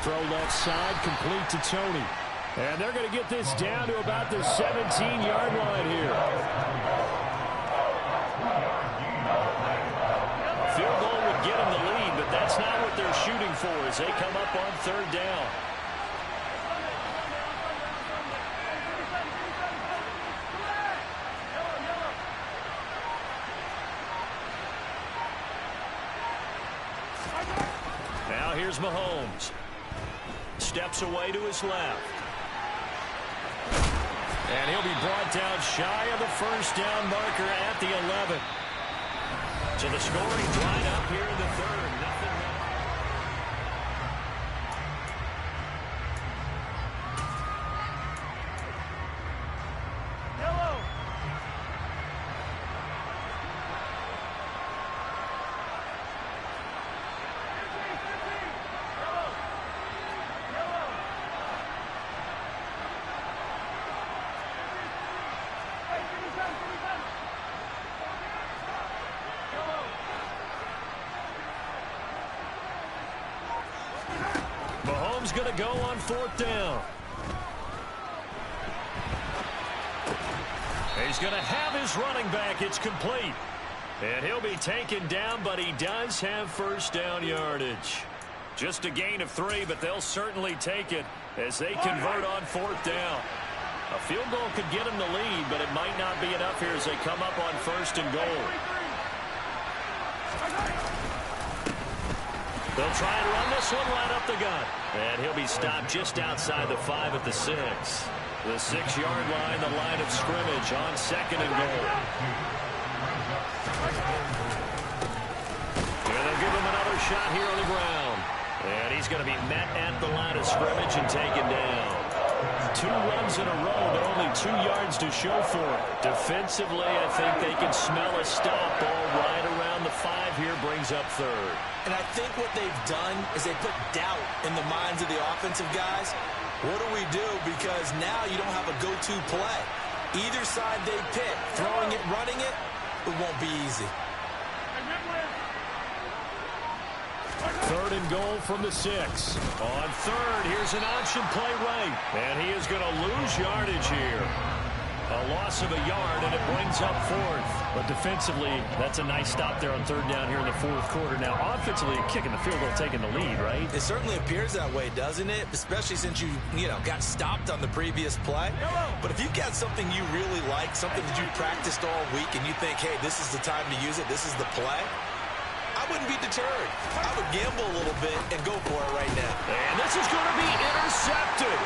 Throw left side, complete to Tony. And they're going to get this down to about the 17-yard line here. A field goal would get them the lead, but that's not what they're shooting for as they come up on 3rd down. Now here's Mahomes. Steps away to his left. And he'll be brought down shy of the first down marker at the 11. So the scoring dried up here in the 3rd. Nothing. Mahomes going to go on 4th down. He's going to have his running back. It's complete. And he'll be taken down, but he does have first down yardage. Just a gain of 3, but they'll certainly take it as they convert on 4th down. A field goal could get them the lead, but it might not be enough here as they come up on 1st and goal. They'll try and run this one right up the gut. And he'll be stopped just outside the 5 at the 6. The 6-yard line, the line of scrimmage on 2nd and goal. And they'll give him another shot here on the ground. And he's going to be met at the line of scrimmage and taken down. 2 runs in a row, but only 2 yards to show for it. Defensively, I think they can smell a stop. Ball right around the 5 here, brings up 3rd. And I think what they've done is they put doubt in the minds of the offensive guys. What do we do? Because now you don't have a go-to play. Either side they pick, throwing it, running it, it won't be easy. 3rd and goal from the 6. On 3rd, here's an option play right. And he is going to lose yardage here. A loss of a yard, and it brings up 4th. But defensively, that's a nice stop there on 3rd down here in the 4th quarter. Now, offensively, kicking the field goal, taking the lead, right? It certainly appears that way, doesn't it? Especially since you got stopped on the previous play. But if you've got something you really like, something that you practiced all week, and you think, hey, this is the time to use it, this is the play, I wouldn't be deterred. I would gamble a little bit and go for it right now. And this is going to be intercepted.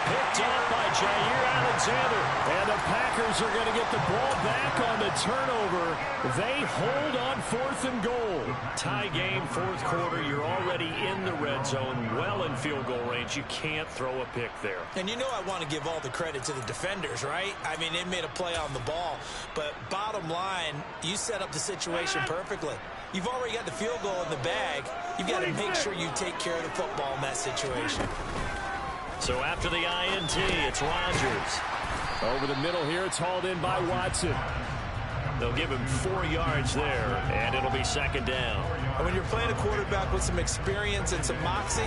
Picked up by Jair Alexander. And the Packers are going to get the ball back on the turnover. They hold on 4th and goal. Tie game, 4th quarter. You're already in the red zone, well in field goal range. You can't throw a pick there. And you know I want to give all the credit to the defenders, right? I mean, they made a play on the ball. But bottom line, you set up the situation perfectly. You've already got the field goal in the bag. You've got to make sure you take care of the football in that situation. So after the INT, it's Rodgers. Over the middle here, it's hauled in by Watson. They'll give him 4 yards there, and it'll be 2nd down. And when you're playing a quarterback with some experience and some moxie,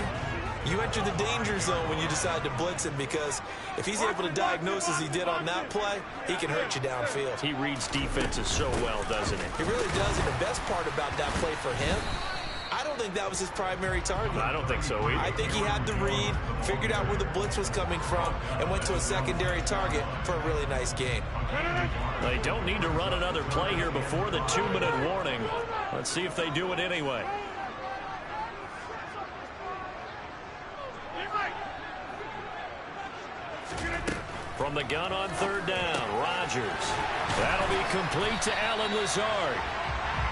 you enter the danger zone when you decide to blitz him, because if he's able to diagnose as he did on that play, he can hurt you downfield. He reads defenses so well, doesn't he? He really does, and the best part about that play for him, I don't think that was his primary target. I don't think so either. I think he had the read, figured out where the blitz was coming from, and went to a secondary target for a really nice game. They don't need to run another play here before the 2-minute warning. Let's see if they do it anyway. From the gun on 3rd down, Rodgers. That'll be complete to Allen Lazard.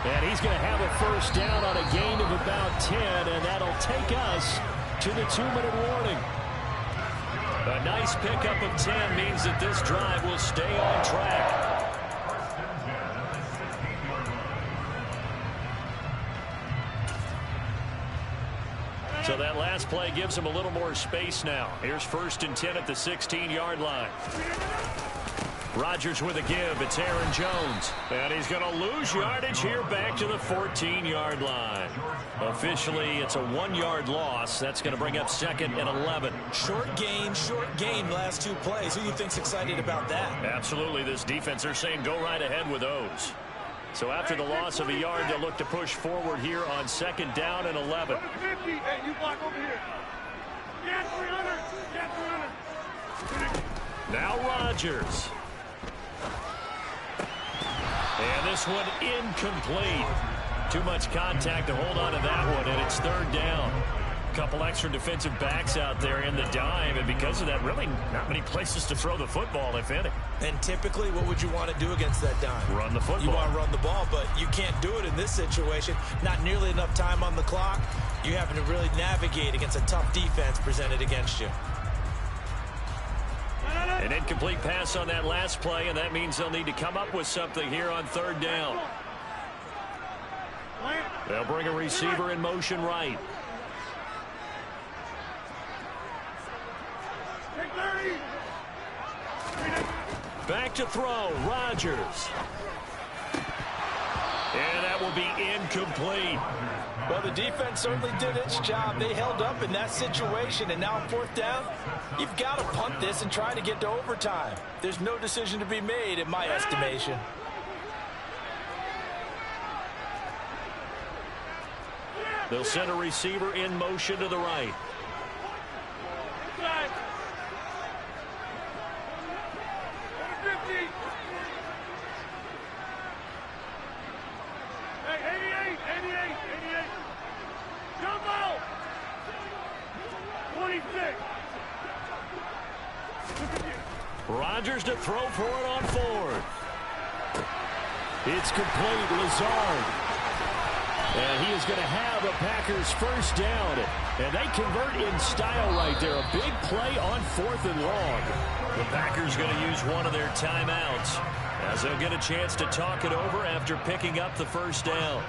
And he's going to have a 1st down on a gain of about 10, and that'll take us to the 2-minute warning. A nice pickup of 10 means that this drive will stay on track. So that last play gives him a little more space now. Here's 1st and 10 at the 16-yard line. Rodgers with a give. It's Aaron Jones. And he's going to lose yardage here back to the 14-yard line. Officially, it's a 1-yard loss. That's going to bring up 2nd and 11. Short gain, last 2 plays. Who do you think's excited about that? Absolutely. This defense, they're saying go right ahead with those. So after the loss of a yard, they'll look to push forward here on 2nd down and 11. Hey, you block over here. Get 300. Get 300. Now Rodgers. And this one incomplete. Too much contact to hold on to that one, and it's 3rd down. Couple extra defensive backs out there in the dime, and because of that, really not many places to throw the football, if any. And typically, what would you want to do against that dime? Run the football. You want to run the ball, but you can't do it in this situation. Not nearly enough time on the clock. You having to really navigate against a tough defense presented against you. An incomplete pass on that last play, and that means they'll need to come up with something here on 3rd down. They'll bring a receiver in motion right. Back to throw, Rodgers. And that will be incomplete. Well, the defense certainly did its job. They held up in that situation, and now on 4th down, you've got to punt this and try to get to overtime. There's no decision to be made, in my estimation. They'll send a receiver in motion to the right. Rodgers to throw for it on 4th. It's complete. Lazard. And he is going to have a Packers first down. And they convert in style right there. A big play on 4th and long. The Packers going to use one of their timeouts as they'll get a chance to talk it over after picking up the first down.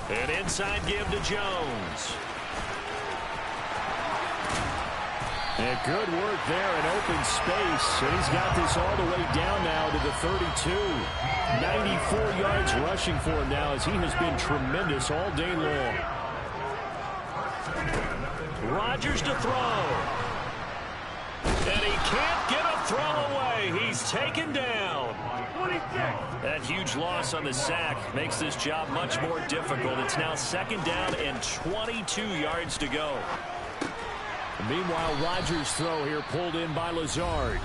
An inside give to Jones. And good work there in open space. And he's got this all the way down now to the 32. 94 yards rushing for him now as he has been tremendous all day long. Rodgers to throw. And he can't get a throw away. He's taken down. That huge loss on the sack makes this job much more difficult. It's now 2nd down and 22 yards to go. Meanwhile, Rodgers' throw here pulled in by Lazard.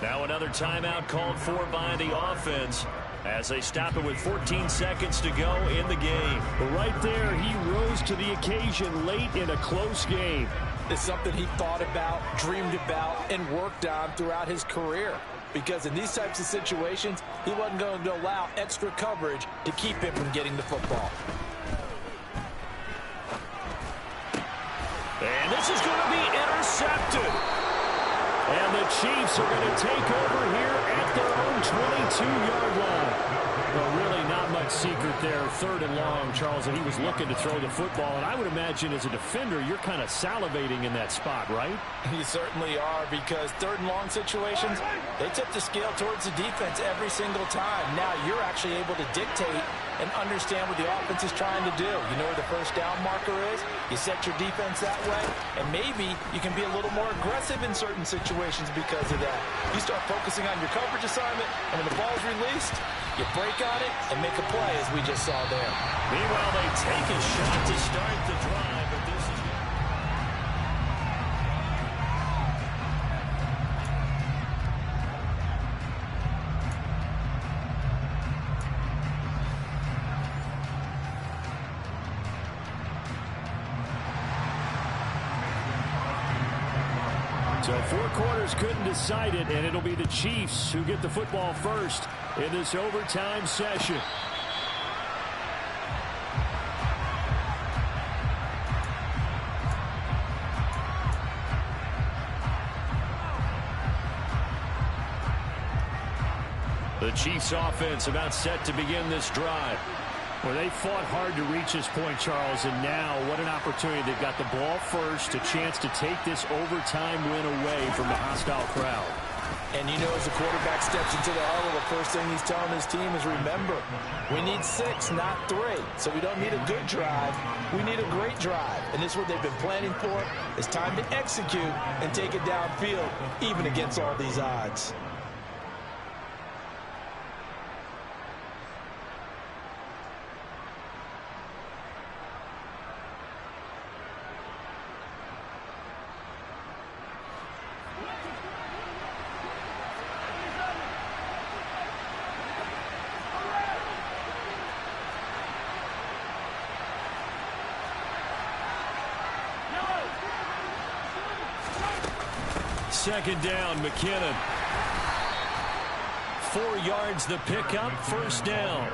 Now another timeout called for by the offense as they stop it with 14 seconds to go in the game. But right there, he rose to the occasion late in a close game. It's something he thought about, dreamed about, and worked on throughout his career. Because in these types of situations, he wasn't going to allow extra coverage to keep him from getting the football. And this is going to be intercepted. And the Chiefs are going to take over here at their own 22-yard line. Well, really not much secret there. 3rd and long, Charles, and he was looking to throw the football. And I would imagine as a defender, you're kind of salivating in that spot, right? You certainly are, because 3rd and long situations, they tip the scale towards the defense every single time. Now you're actually able to dictate and understand what the offense is trying to do. You know where the first down marker is. You set your defense that way, and maybe you can be a little more aggressive in certain situations because of that. You start focusing on your coverage assignment, and when the ball's released, you break on it and make a play, as we just saw there. Meanwhile, they take a shot to start the drive, but this is... So 4 quarters couldn't decide it, and it'll be the Chiefs who get the football first in this overtime session. The Chiefs offense about set to begin this drive. Well, they fought hard to reach this point, Charles, and now what an opportunity. They've got the ball first, a chance to take this overtime win away from the hostile crowd. And you know, as the quarterback steps into the huddle, the first thing he's telling his team is, remember, we need 6, not 3. So we don't need a good drive. We need a great drive. And this is what they've been planning for. It's time to execute and take it downfield, even against all these odds. Second down, McKinnon. 4 yards the pickup, first down.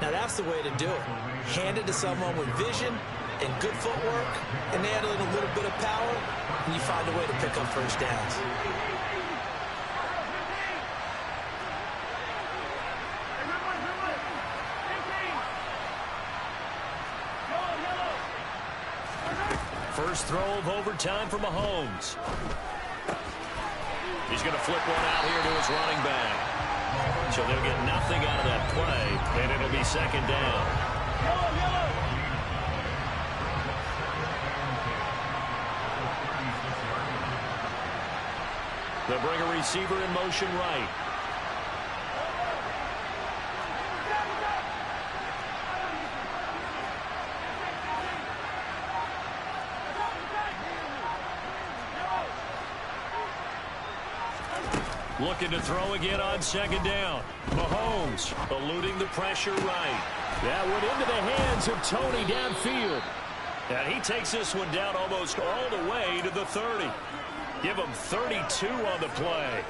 Now that's the way to do it. Hand it to someone with vision and good footwork, and add in a little bit of power, and you find a way to pick up first downs. First throw of overtime for Mahomes. He's going to flip one out here to his running back. So they'll get nothing out of that play, and it'll be second down. They'll bring a receiver in motion right. Looking to throw again on second down. Mahomes eluding the pressure right. That went into the hands of Tony downfield. And he takes this one down almost all the way to the 30. Give them 32 on the play.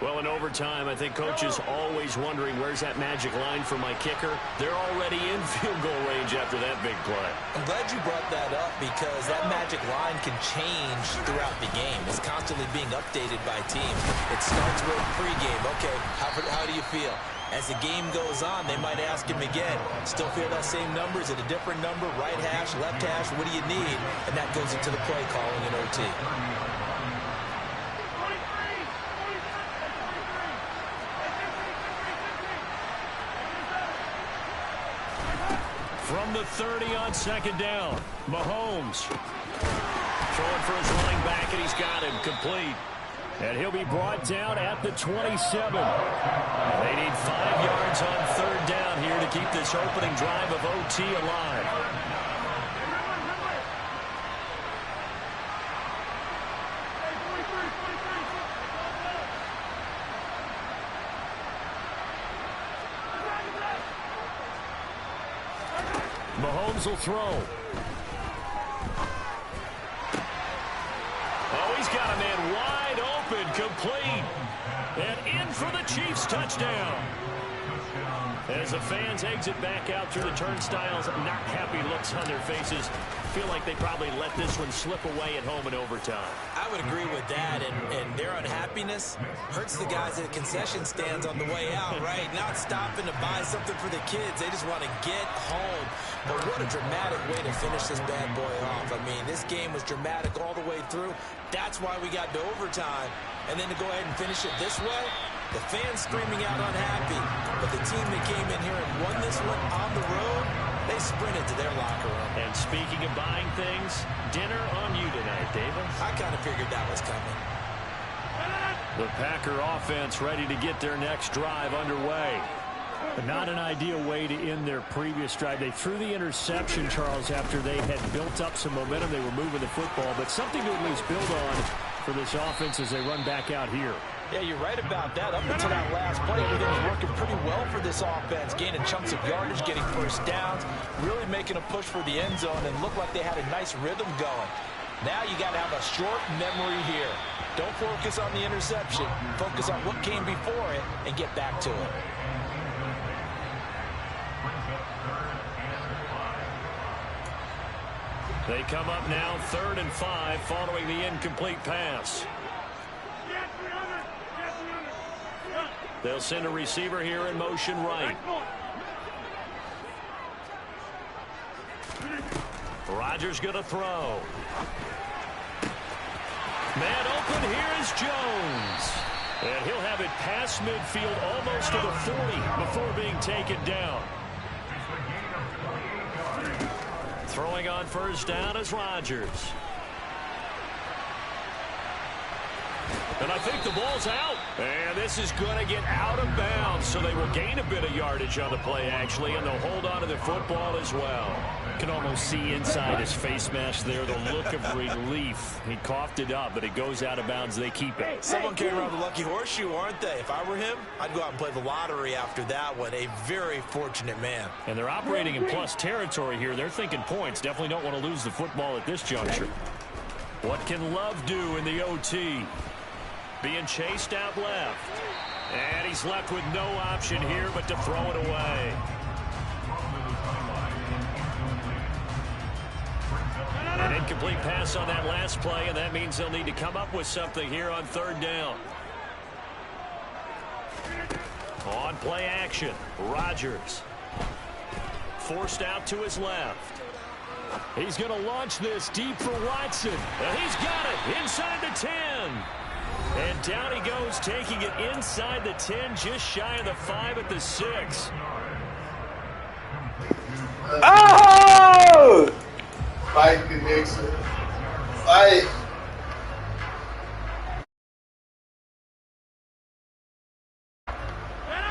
Well, in overtime, I think Coach is always wondering, where's that magic line for my kicker? They're already in field goal range after that big play. I'm glad you brought that up because that magic line can change throughout the game. It's constantly being updated by teams. It starts with pregame. Okay, how do you feel? As the game goes on, they might ask him again, still feel that same number? Is it a different number? Right hash, left hash, what do you need? And that goes into the play calling in OT. From the 30 on second down, Mahomes throwing for his running back, and he's got him complete. And he'll be brought down at the 27. They need 5 yards on third down here to keep this opening drive of OT alive. Mahomes will throw. Oh, he's got a man wide open, complete. And in for the Chiefs touchdown. As the fans exit back out through the turnstiles, not happy looks on their faces. Feel like they probably let this one slip away at home in overtime. I would agree with that, and their unhappiness hurts the guys at concession stands on the way out, right? Not stopping to buy something for the kids. They just want to get home. But what a dramatic way to finish this bad boy off. I mean, this game was dramatic all the way through. That's why we got to overtime. And then to go ahead and finish it this way, the fans screaming out unhappy. But the team that came in here and won this one on the road, they sprinted to their locker room. And speaking of buying things, dinner on you tonight, Davis. I kind of figured that was coming. The Packer offense ready to get their next drive underway. But not an ideal way to end their previous drive. They threw the interception, Charles, after they had built up some momentum. They were moving the football, but something to at least build on for this offense as they run back out here. Yeah, you're right about that. Up until that last play, everything was working pretty well for this offense. Gaining chunks of yardage, getting first downs, really making a push for the end zone, and looked like they had a nice rhythm going. Now you got to have a short memory here. Don't focus on the interception. Focus on what came before it and get back to it. They come up now 3rd and 5 following the incomplete pass. They'll send a receiver here in motion right. Rodgers going to throw. Man open, here is Jones. And he'll have it past midfield almost to the 40 before being taken down. Throwing on first down is Rodgers. And I think the ball's out. And this is going to get out of bounds, so they will gain a bit of yardage on the play, actually, and they'll hold on to the football as well. Can almost see inside his face mask there the look of relief. He coughed it up, but it goes out of bounds. They keep it. Someone came around the lucky horseshoe, aren't they? If I were him, I'd go out and play the lottery after that one. A very fortunate man. And they're operating in plus territory here. They're thinking points. Definitely don't want to lose the football at this juncture. What can Love do in the OT? Being chased out left. And he's left with no option here but to throw it away. An incomplete pass on that last play, and that means they'll need to come up with something here on 3rd down. On play action, Rodgers. Forced out to his left. He's going to launch this deep for Watson. And he's got it inside the 10. And down he goes, taking it inside the 10, just shy of the 5 at the 6. Oh! Fight the Nixon. Fight.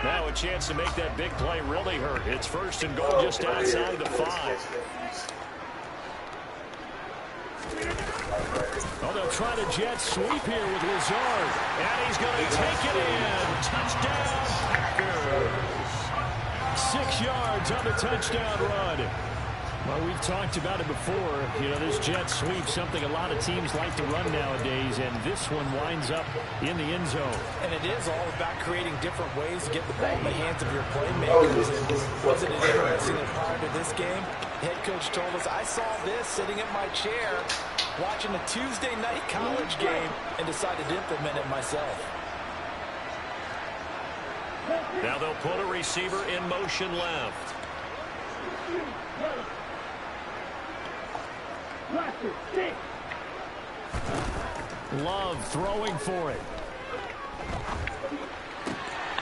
Now a chance to make that big play really hurt. It's 1st and goal just outside the 5. Oh, they'll try to jet sweep here with Lazard. And he's going to take it in. Touchdown, Packers. 6 yards on the touchdown run. Well, we've talked about it before. You know, this jet sweep, something a lot of teams like to run nowadays, and this one winds up in the end zone. And it is all about creating different ways to get the ball in the hands of your playmakers. And wasn't it interesting that prior to this game, head coach told us, I saw this sitting in my chair watching a Tuesday night college game and decided to implement it myself. Now they'll put a receiver in motion left. Love throwing for it.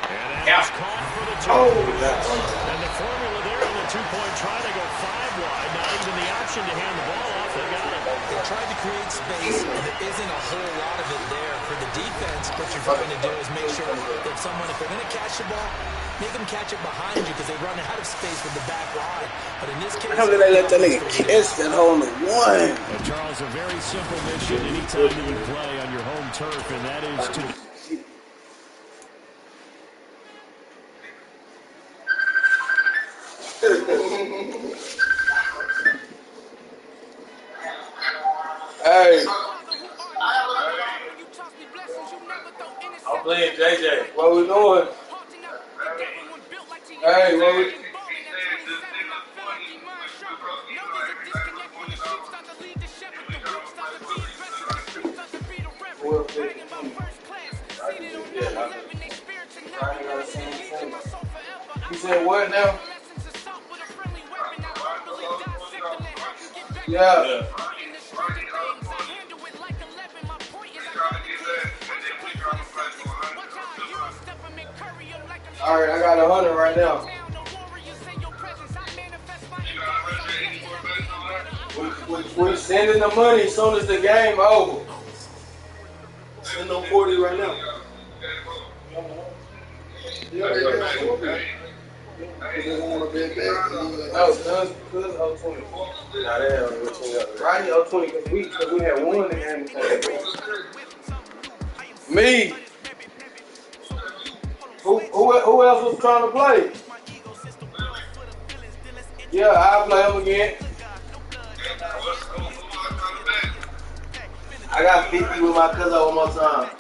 And that is caught for the two. And the formula there on the two-point try to go 5 wide. Not even the option to hand the ball off. They got it. They tried to create space, and there isn't a whole lot of it there for the defense. What you're trying to do is make sure that someone, if they're going to catch the ball, make them catch it behind you because they run out of space with the back line. But in this case, how did they let that nigga catch that hole in one? Well, Charles, a very simple mission anytime that you play on your home turf, and that is to... Hey. I'm playing JJ. What we doing? Hey, what we... You said what now? Yeah. All right, I got 100 right now. We're sending the money as soon as the game over. Send them 40 right now. No, 20. Nah, they have right here, 20 because we had one in the game. Me. Who else was trying to play? Yeah, I'll play him again. I got 50 with my cousin one more time.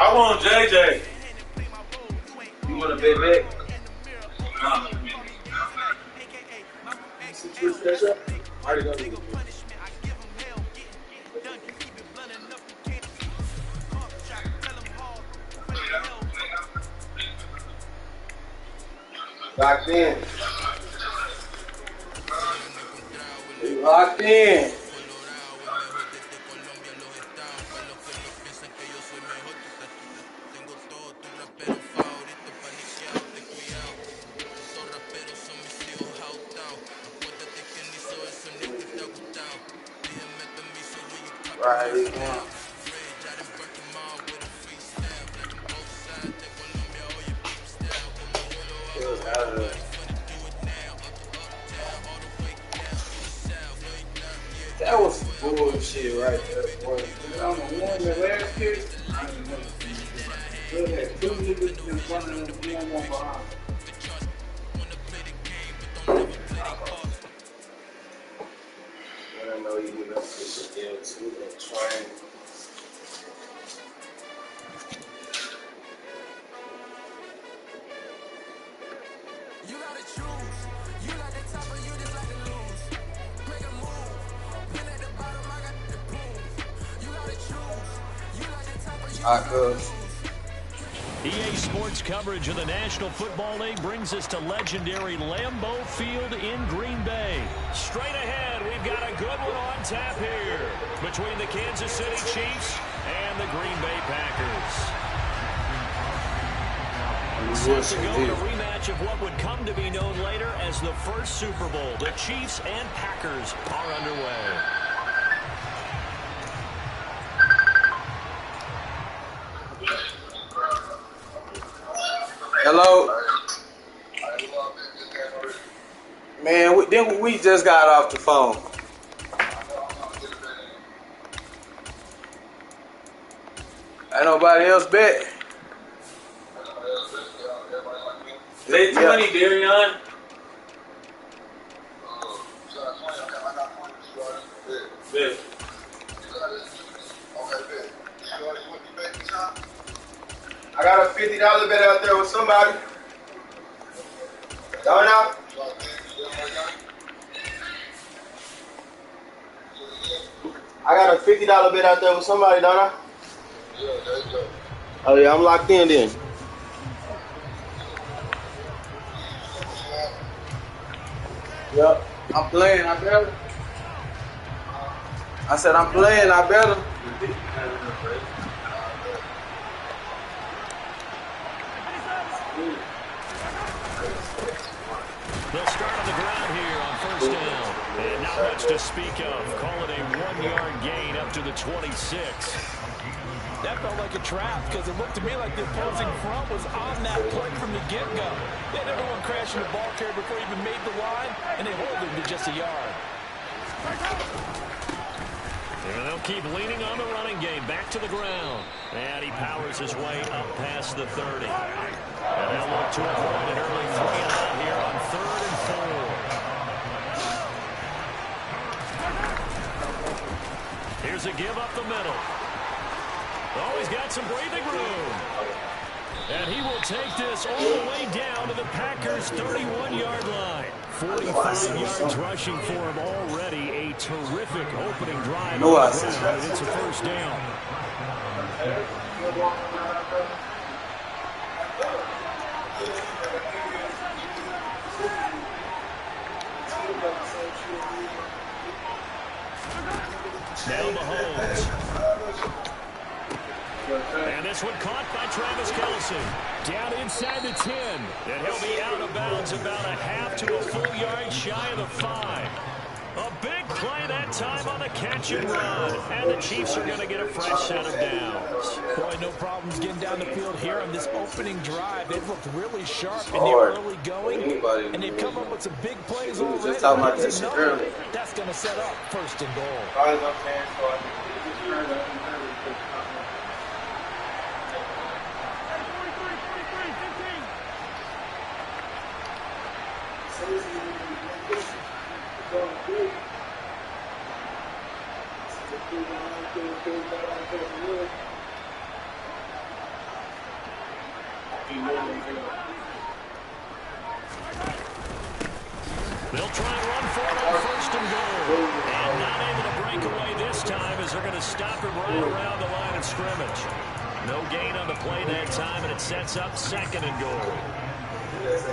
I want JJ. You want to bet back? Nah. I already got it. Locked in. Locked in. Right, now. That was bullshit right there, boy. On the one that last year, I didn't never see it. They had 2 niggas in front of them and 1 behind. I know you would have put the L2 and train. You gotta choose. You like the top or you just like to lose. Make a move. Pin at the bottom, I got the boom. You gotta choose. You like the top or you just like to lose. EA Sports coverage of the National Football League brings us to legendary Lambeau Field in Green Bay. Straight ahead, we've got a good one on tap here between the Kansas City Chiefs and the Green Bay Packers. Set to go in a rematch of what would come to be known later as the first Super Bowl. The Chiefs and Packers are underway. Hello? Man, we just got off the phone. Ain't nobody else bet. Say 20, Darion. Bet. I got a $50 bet out there with somebody. Don't I? I got a $50 bet out there with somebody, don't I? Yeah, there you go. Oh yeah, I'm locked in then. Yep, I'm playing, I better. I said I'm playing, I better. They'll start on the ground here on first down. And not much to speak of. Call it a 1-yard gain up to the 26. That felt like a trap because it looked to me like the opposing front was on that play from the get-go. They had everyone crashing the ball carrier before he even made the line, and they hold him to just a yard. And they'll keep leaning on the running game. Back to the ground. And he powers his way up past the 30. And they'll look to avoid an early 3-and-out here on 3rd and 4. Here's a give up the middle. Oh, he's got some breathing room. And he will take this all the way down to the Packers' 31-yard line. 45 yards rushing for him already. A terrific opening drive. It's a first down. Now Mahomes. And this one caught by Travis Kelce. Down inside the 10. And he'll be out of bounds about a half to a full yard shy of the 5. A big play that time on the catch and run. And the Chiefs are going to get a fresh set of downs. Boy, no problems getting down the field here on this opening drive. They've looked really sharp in the early going. And they've come up with some big plays already. That's going to set up first and goal. They'll try and run for it on first and goal. And not able to break away this time as they're going to stop him right around the line of scrimmage. No gain on the play that time, and it sets up 2nd and goal.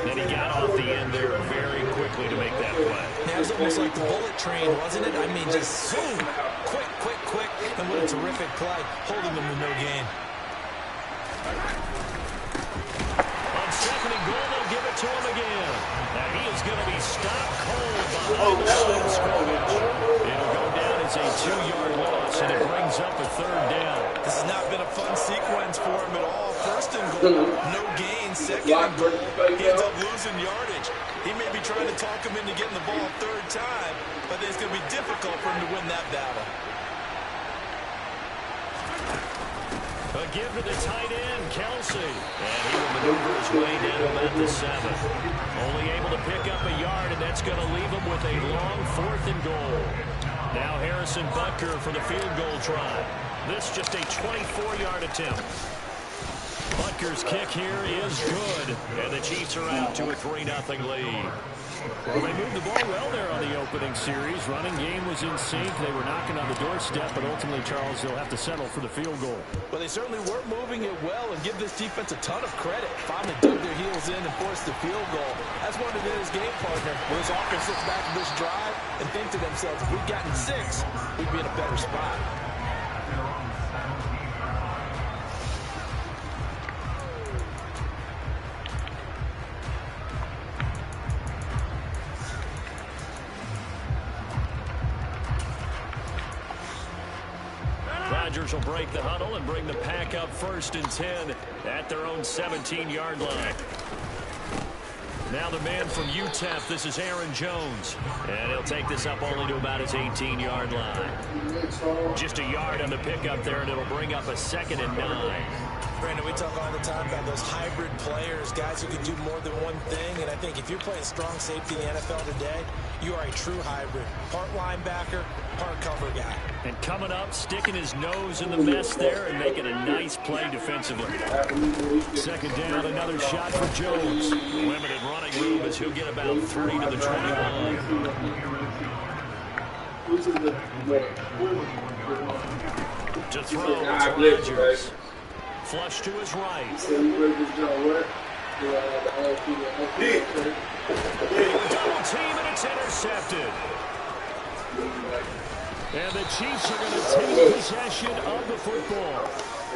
And he got off the end there very quickly to make that play. It was almost like the bullet train, wasn't it? I mean, just zoom, quick, and what a terrific play, holding them to no gain. On 2nd and goal, they'll give it to him again. Now he is going to be stopped cold behind the line of scrimmage. It'll go down as a 2-yard loss, and it brings up a 3rd down. This has not been a fun sequence for him at all. First and goal, no gain. 2nd and goal, he ends up losing yardage. He may be trying to talk him into getting the ball 3rd time, but it's going to be difficult for him to win that battle. A give to the tight end, Kelce. And he will maneuver his way down to about the 7. Only able to pick up a yard, and that's going to leave him with a long 4th and goal. Now Harrison Butker for the field goal try. This just a 24-yard attempt. Butker's kick here is good, and the Chiefs are out to a 3-0 lead. Well, they moved the ball well there on the opening series. Running game was in sync. They were knocking on the doorstep, but ultimately, Charles, they'll have to settle for the field goal. Well, they certainly were moving it well, and give this defense a ton of credit. Finally dug their heels in and forced the field goal. That's one of his game partner. When his offense looks back at this drive and think to themselves, if we'd gotten 6, we'd be in a better spot. Rodgers will break the huddle and bring the pack up 1st and 10 at their own 17-yard line. Now the man from UTEP, this is Aaron Jones. And he'll take this up only to about his 18-yard line. Just a yard on the pickup there, and it'll bring up a 2nd and 9. Brandon, we talk all the time about those hybrid players, guys who can do more than one thing. And I think if you're playing strong safety in the NFL today, you are a true hybrid. Part linebacker, part cover guy. And coming up, sticking his nose in the mess there and making a nice play defensively. Second down, another shot for Jones. Limited running room as he'll get about 3 to the 21. To throw, it's Rodgers. Flush to his right. Double team, and it's intercepted. And the Chiefs are going to take possession of the football.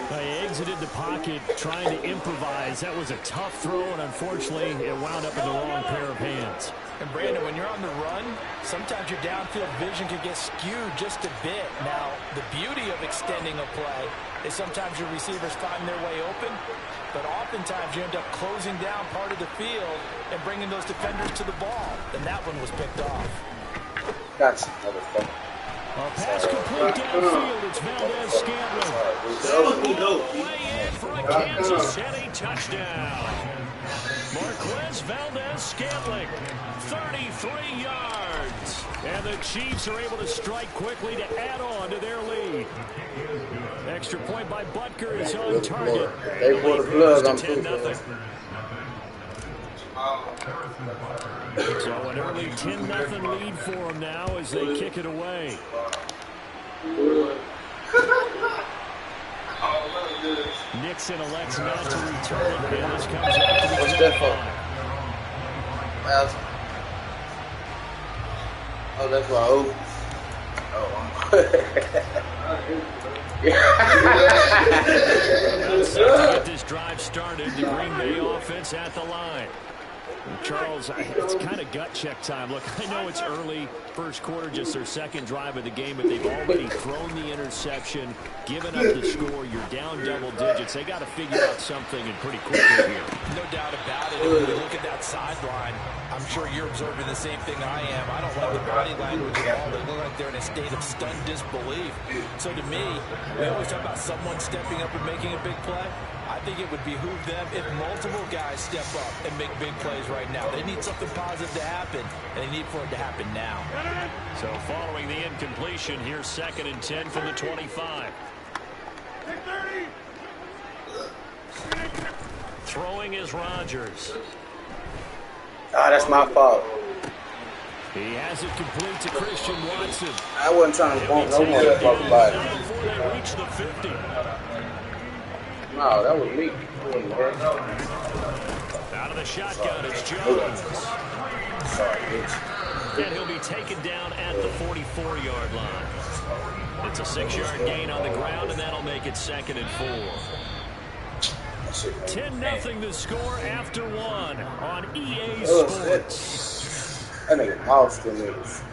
They exited the pocket trying to improvise. That was a tough throw, and unfortunately, it wound up in the wrong pair of hands. And Brandon, when you're on the run, sometimes your downfield vision can get skewed just a bit. Now, the beauty of extending a play is sometimes your receivers find their way open, but oftentimes you end up closing down part of the field and bringing those defenders to the ball. And that one was picked off. Gotcha, motherfucker. A pass complete downfield. It's Valdez Scantling. Way in for a Kansas City touchdown. Marquez Valdez Scantling, 33 yards. And the Chiefs are able to strike quickly to add on to their lead. Extra point by Butker is on target. They pull the plug on 10-0. So an early 10-0 lead for them now as they kick it away. Nixon elects not to return it, and this comes out to the 25. Oh, that's why. To get this drive started, the Green Bay offense at the line. Charles, it's kind of gut check time. Look, I know it's early, first quarter, just their second drive of the game, but they've already thrown the interception, given up the score. You're down double digits. They got to figure out something and pretty quickly here. No doubt about it. When you look at that sideline, I'm sure you're observing the same thing I am. I don't like the body language at all. They look like they're in a state of stunned disbelief. So to me, we always talk about someone stepping up and making a big play. I think it would behoove them if multiple guys step up and make big plays right now. They need something positive to happen, and they need for it to happen now. So following the incompletion, here's 2nd and 10 from the 25. Throwing is Rodgers. Ah, that's my fault. He has it complete to Christian Watson. I wasn't trying to bump no motherfucker body. Before they reach the 50. No, that was me. Out of the shotgun, it's Jones. Sorry, bitch. And he'll be taken down at the 44-yard line. It's a 6-yard gain on the ground, and that'll make it 2nd and 4. 10-0 the score after 1 on EA Sports. That nigga lost the niggas.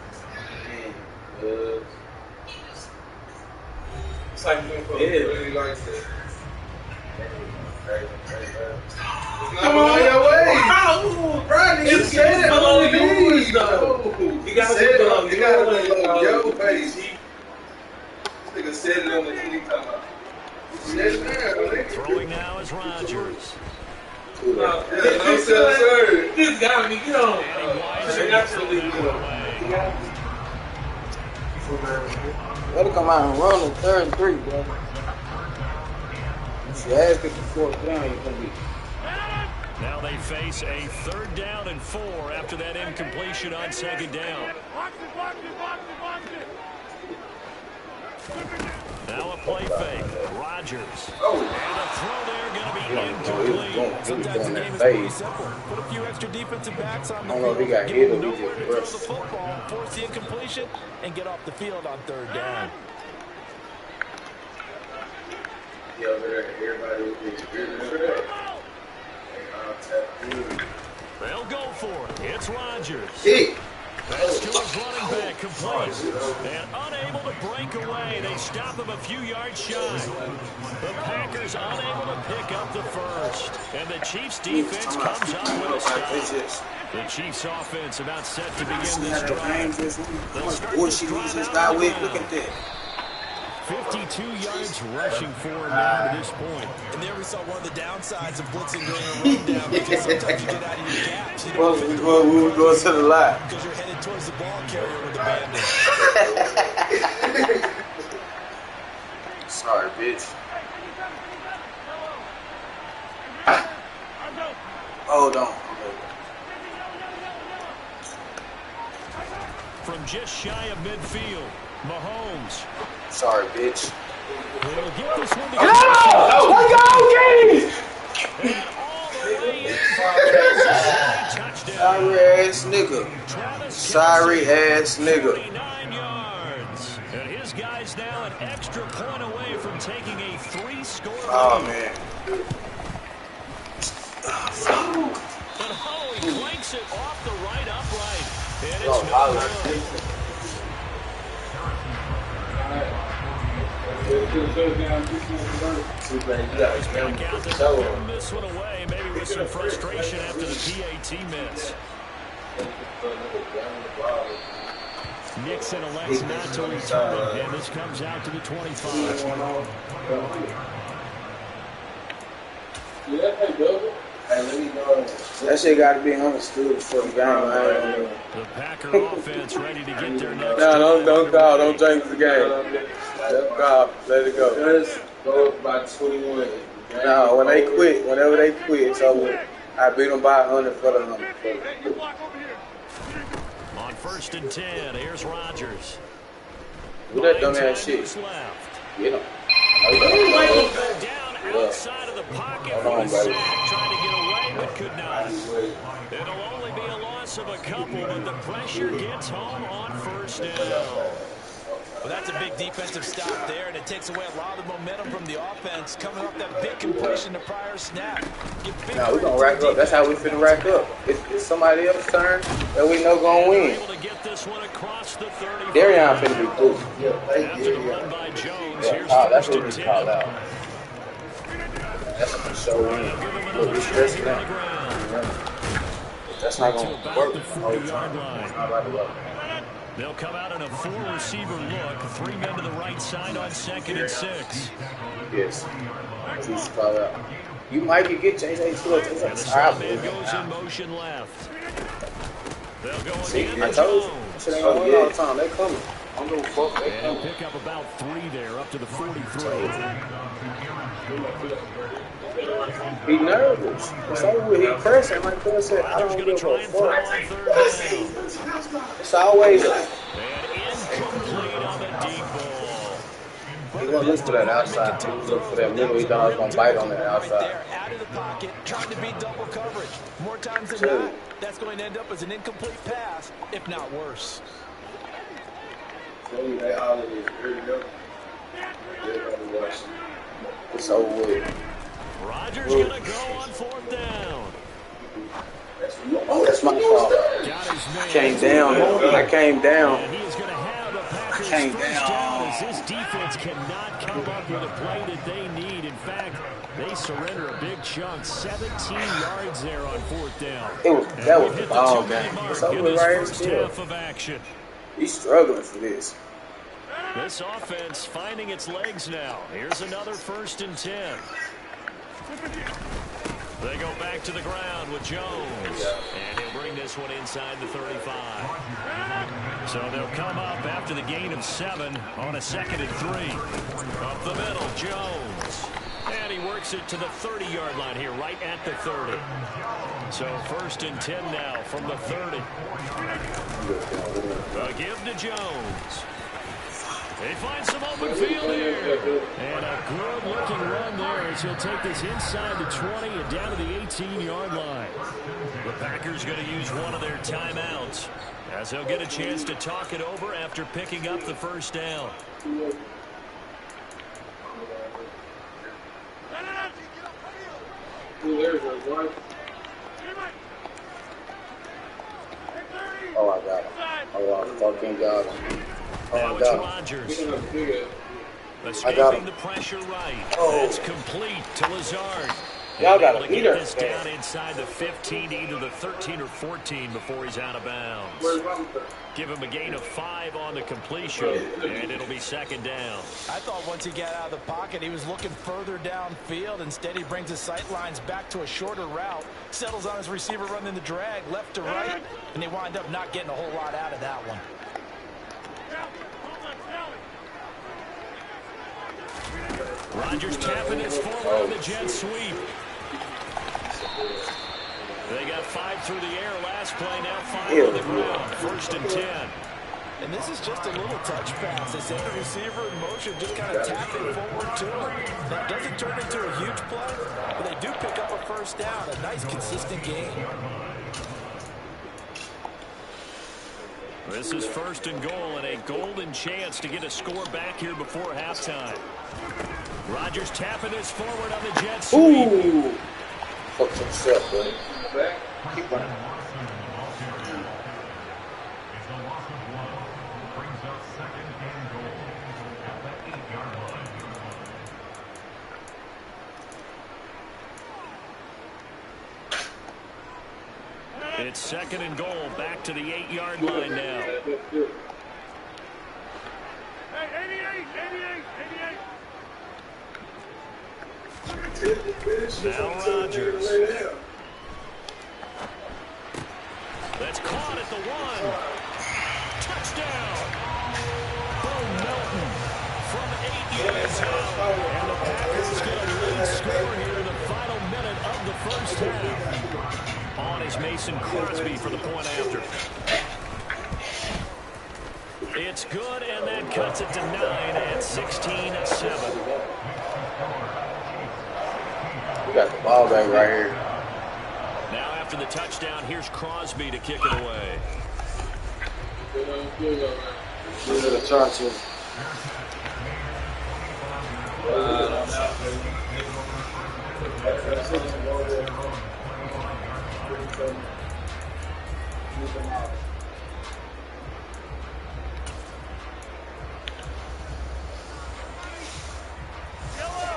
It's like really likes it. Come on your way. It's said it on the knees, though. You got to let your face. This nigga said it on the knee. Throwing now is Rodgers. This got me. Get on. Better come out and run on 3rd and 3, bro. If you ask it for 4th down, you're gonna be. Now they face a 3rd down and 4 after that incompletion on 2nd down. Now a play fake. Rodgers. And a throw there going to be incomplete. Sometimes the game is pretty simple. Put a few extra defensive backs on the field, give them nowhere to throw the football, force the incompletion, and get off the field on 3rd down. They'll go for it. It's Rodgers. Hey. Pass to his running back, complete. And unable to break away. They stop him a few yards shy. The Packers unable to pick up the first. And the Chiefs defense comes up with a stop. The Chiefs offense about set to begin this drive. They'll start this drive out. Look at that. 52 yards rushing for him now to this point. And there we saw one of the downsides of blitzing during a rundown because sometimes you get out of your gaps. You don't fit the we were going to the line. because you're headed towards the ball carrier with the bandit. Sorry, bitch. Hold on. From just shy of midfield, Mahomes. Sorry, bitch. He'll get this one to No! Let's go, Keys! Sorry ass nigga. Sorry ass nigga. 49 yards. And his guy's now an extra point away from taking a 3-score lead. Oh, man. But Holloway clanks it off the right upright. And Oh, it's no good. He's back out there throwing this one away, maybe with some frustration after the PAT miss. Nixon elects not to return it, and this comes out to the 25. That shit got to be understood for the game. The Packer offense ready to get their next. No, don't call. Don't change the game. Don't call. Let it go. Just go by 21. No, when they quit, whenever they quit, it's over. I beat them by 100 for the 100. On 1st and 10, here's Rodgers. Do that dumbass shit. Get him. Down outside of the pocket for a sack, trying to get away, but could not. It'll only be a loss of a couple, but the pressure gets home on 1st down. Well, that's a big defensive stop there, and it takes away a lot of the momentum from the offense coming off that big completion the prior snap. No, we're going to rack up. That's how we finna rack up. It's somebody else's turn that we know going to win. Darian finna be cool. That's what we call out. That's a for sure win. Look, we stressing out. That's not going to work the whole time. It's not about to work. They'll come out in a 4-receiver look. 3 men to the right side on 2nd and 6. Yes. Just call out. You might get JJ to it. And the slot man goes in motion left. They'll go again. I told you. Shit ain't going all the time. They coming. I'm going to fuck. They coming. And pick up about 3 there, up to the 43. He nervous. It's over with. He pressing. Like Chris said, I don't give a fuck. It's always incomplete on the deep ball. He's going to look for that outside. Look for that middle. He thought he was going to bite on that outside. Out of the pocket, trying to beat double coverage. More times than not, that's going to end up as an incomplete pass, if not worse. It's over with. Rodgers going to go on 4th down. Oh, that's my fault. I came down. I came down. And he is going to have a Packers came first down. down as this defense cannot come up with a play that they need. In fact, they surrender a big chunk. 17 yards there on 4th down. That was the ball game. It's over right first half of action. He's struggling for this. This offense finding its legs now. Here's another 1st and 10. They go back to the ground with Jones. And he'll bring this one inside the 35. So they'll come up after the gain of 7 on a 2nd and 3. Up the middle, Jones. And he works it to the 30-yard line here, right at the 30. So 1st and 10 now from the 30. A give to Jones. They find some open field here. And a good-looking run there as he'll take this inside the 20 and down to the 18-yard line. The Packers going to use one of their timeouts as they'll get a chance to talk it over after picking up the 1st down. Oh, I got him. Oh, I fucking got him. Now it's Rodgers. Escaping the pressure right. It's complete to Lazard. Y'all got able to to beat get her. this down inside the 15 to either the 13 or 14 before he's out of bounds. Give him a gain of 5 on the completion, and it'll be second down. I thought once he got out of the pocket, he was looking further downfield. Instead, he brings his sight lines back to a shorter route, settles on his receiver running the drag left to right, and they wind up not getting a whole lot out of that one. Rodgers tapping his forward on the jet sweep. They got 5 through the air last play, now 5 on the ground. 1st and 10. And this is just a little touch pass. They send the receiver in motion, just kind of tap it forward to him. That doesn't turn into a huge play, but they do pick up a first down. A nice, consistent gain. This is 1st and goal, and a golden chance to get a score back here before halftime. Rodgers tapping his forward on the jet sweep. Ooh. Fuck himself, buddy. Keep running. It's 2nd and goal, back to the 8-yard line now. Hey, 88. Now Rodgers. That's caught at the 1. Touchdown. Bo Melton from 8 yards out. And the Packers get a lead score here in the final minute of the first half. On is Mason Crosby for the point after. It's good, and that cuts it to 9 at 16-7. We got the ball back right here. Now after the touchdown, here's Crosby to kick it away. Look at the turn to.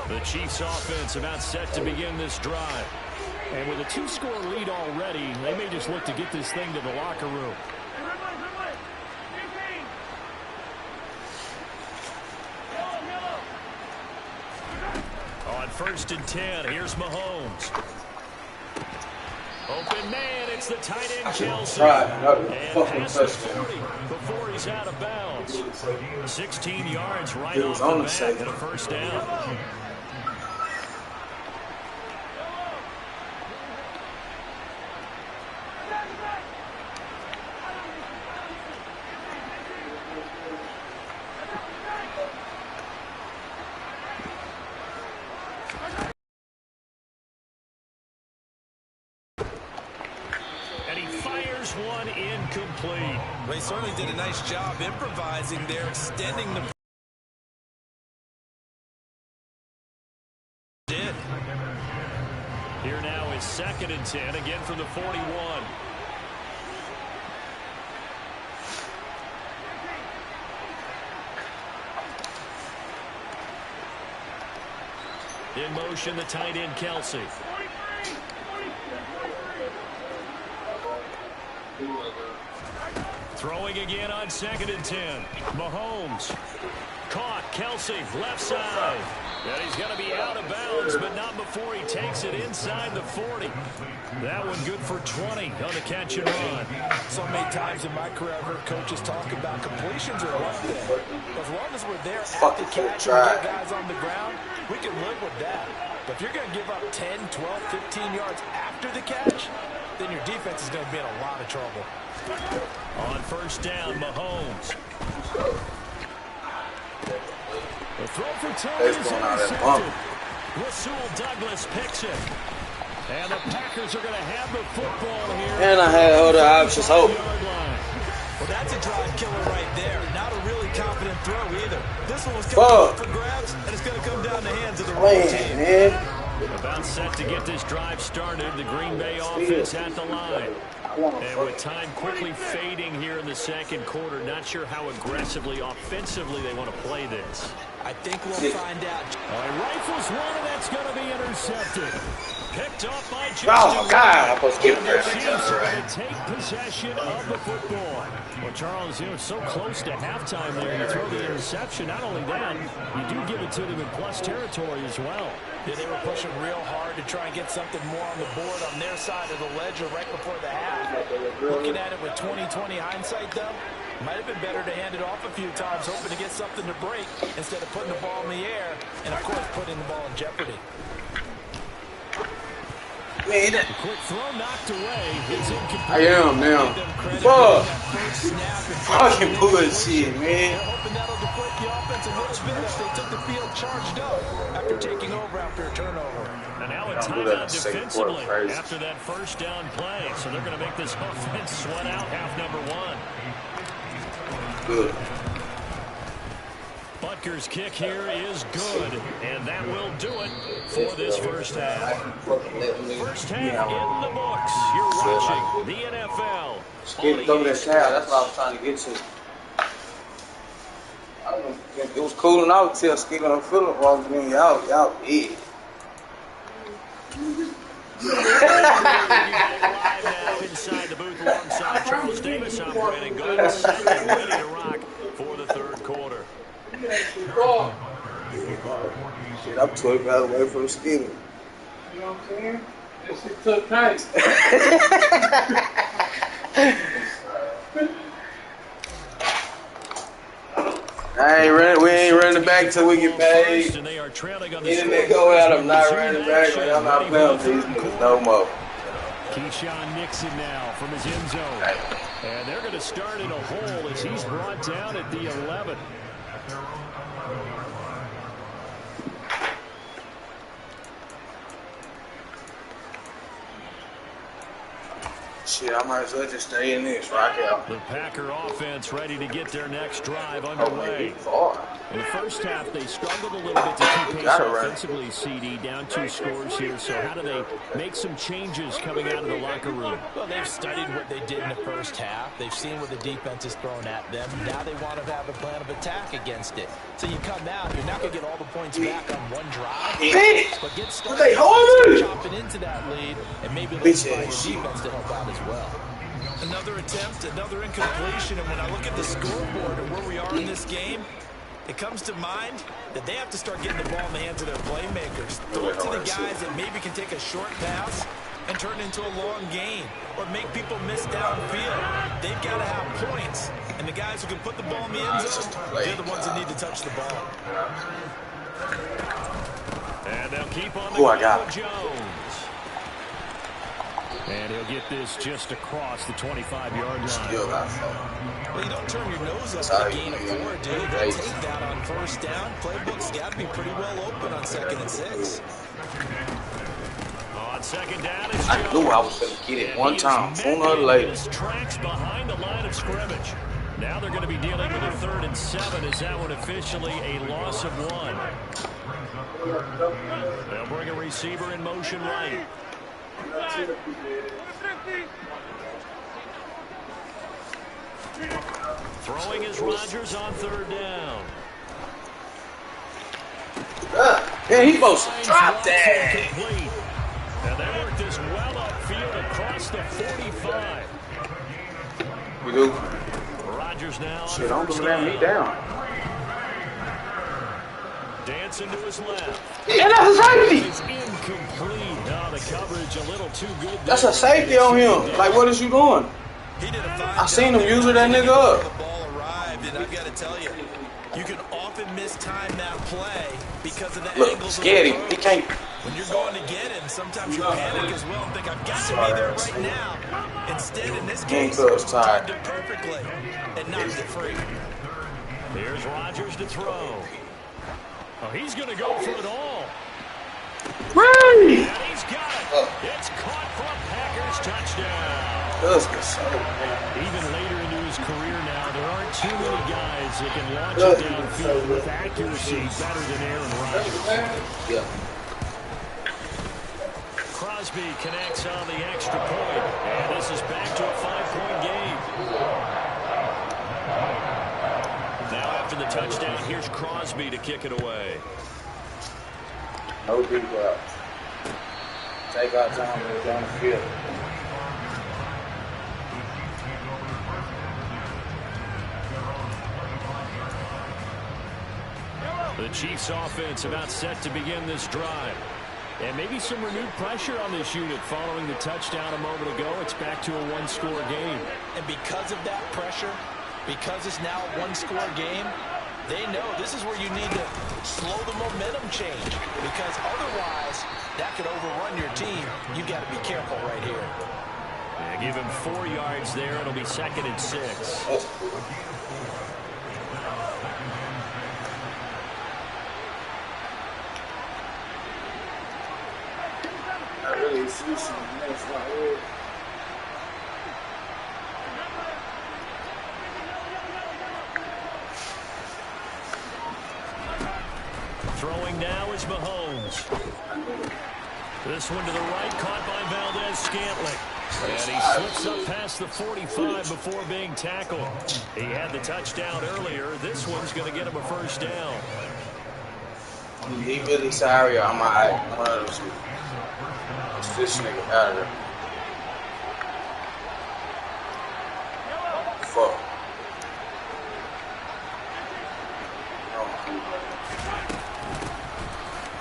The Chiefs offense about set to begin this drive. And with a 2-score lead already, they may just look to get this thing to the locker room. On 1st and 10, here's Mahomes. Open man, it's the tight end Kelsey. And past the 40 before he's out of bounds. 16 yards right off the bat and a first down. One incomplete. They certainly did a nice job improvising there, extending the did. Here now is 2nd and 10, again from the 41. In motion, the tight end Kelsey. Throwing again on 2nd and 10. Mahomes. Caught. Kelsey, left side. And he's going to be out of bounds, but not before he takes it inside the 40. That one good for 20 on the catch and run. So many times in my career, I've heard coaches talk about completions are one thing. As long as we're there at the catch and get guys on the ground, we can live with that. But if you're going to give up 10, 12, 15 yards after the catch, then your defense is going to be in a lot of trouble. On 1st down, Mahomes. The throw for Tony is intercepted. Rasul Douglas picks it. And the Packers are going to have the football here. And I had other options. Hope. Well, that's a drive killer right there. Not a really confident throw either. This one was coming up for grabs, and it's going to come down the hands of the wrong team. About set to get this drive started. The Green Bay offense at the line. And with time quickly fading here in the second quarter, not sure how aggressively, offensively they want to play this. I think we'll find out. He rifles one, and that's going to be intercepted. Picked off by Justin. Oh, God. I'm supposed to get And it. the Chiefs are going to take possession of the football. Well, Charles, you know, it's so close to halftime there. You throw the interception. Not only that, you do give it to them in plus territory as well. Yeah, they were pushing real hard to try and get something more on the board on their side of the ledger right before the half. Looking at it with 20/20 hindsight, though, might have been better to hand it off a few times, hoping to get something to break instead of putting the ball in the air and, of course, putting the ball in jeopardy. Man, the quick throw knocked away. It's incomplete. I am now. Fuck. Fucking bullshit, man. Hoping that'll deflate the offense a little bit as they took the field charged up after taking over after a turnover. And now a timeout defensively after that first down play. So they're going to make this offense sweat out half number one. Good. Butker's kick here is good, and that will do it for this first half. First half in the books. You're watching the NFL. Skip through that sound. That's what I was trying to get to. It was cooling out till Skip and Phillip walked in. Y'all big. Live now inside the booth alongside Charles Davis. I'm Brandon Good. Second, ready to rock for the third quarter. Shit, I'm 12 miles away from Skip. You know what I'm saying? That shit took tight. We ain't running back till we get paid. And they are trailing on the Internet go out, I'm not running back. I'm not playing with these niggas no more. Keyshawn Nixon now from his end zone. And they're going to start in a hole as he's brought down at the 11. Shit, I might as well just stay in this, rock out. The Packer offense ready to get their next drive underway. In the first half, they struggled a little bit to keep pace offensively, CD, down 2 scores here. So how do they make some changes coming out of the locker room? Well, they've studied what they did in the first half. They've seen what the defense is throwing at them. Now they want to have a plan of attack against it. So you come out, you're not going to get all the points back on one drive. But get started chopping into that lead and maybe look for your defense to help out as well. Another attempt, another incompletion, and when I look at the scoreboard and where we are in this game, it comes to mind that they have to start getting the ball in the hands of their playmakers. Throw it to the guys that maybe can take a short pass and turn it into a long gain or make people miss downfield. They've got to have points, and the guys who can put the ball in the end zone, they're the ones that need to touch the ball. And they'll keep on the go with Jones. And he'll get this just across the 25-yard line. Well, you don't turn your nose up at the gain of 4, dude. They'll take that on first down. Playbook's got to be pretty well open on 2nd and 6. On 2nd down, it's I knew I was going to get it one time. Sooner or later. Tracks behind the line of scrimmage. Now they're going to be dealing with a 3rd and 7. Is that one officially a loss of 1? They'll bring a receiver in motion right. Throwing is Rodgers on 3rd down. Yeah, he's supposed to drop that. And they work this well upfield across the 45. We do. Rodgers now. Shit, don't let me down. Dancing to his left. Yeah, that's a safety. It's incomplete. Oh, the coverage a little too good. That's a safety on him. Like, what is you doing? I seen him using that nigga up. The ball arrived, and I've got to tell you, you can often mistime that play because of the angles. Scared him. He can't. When you're going to get him, sometimes you panic as well and think, I've got to be there right now. Instead, in this case, timed it perfectly and knocked it free. Here's Rodgers to throw. Oh, he's going to go for it all. Right. And he's got it. It's caught for a Packers touchdown. Even later into his career now, there aren't too many guys that can launch it downfield with accuracy better than Aaron Rodgers. Yeah. Crosby connects on the extra point, and this is back to a 5-point game. Now after the touchdown, here's Crosby to kick it away. No deep routes. Take our time when it's on the field. The Chiefs offense about set to begin this drive. And maybe some renewed pressure on this unit following the touchdown a moment ago. It's back to a one-score game. And because of that pressure, because it's now a one-score game, they know this is where you need to slow the momentum change. Because otherwise, that could overrun your team. You got to be careful right here. Yeah, give him 4 yards there. It'll be 2nd and 6. Throwing now is Mahomes. This one to the right, caught by Valdez-Scantling. And he slips up past the 45 before being tackled. He had the touchdown earlier. This one's going to get him a first down. He really sorry. I'm one of those. It's this nigga out of there. Fuck.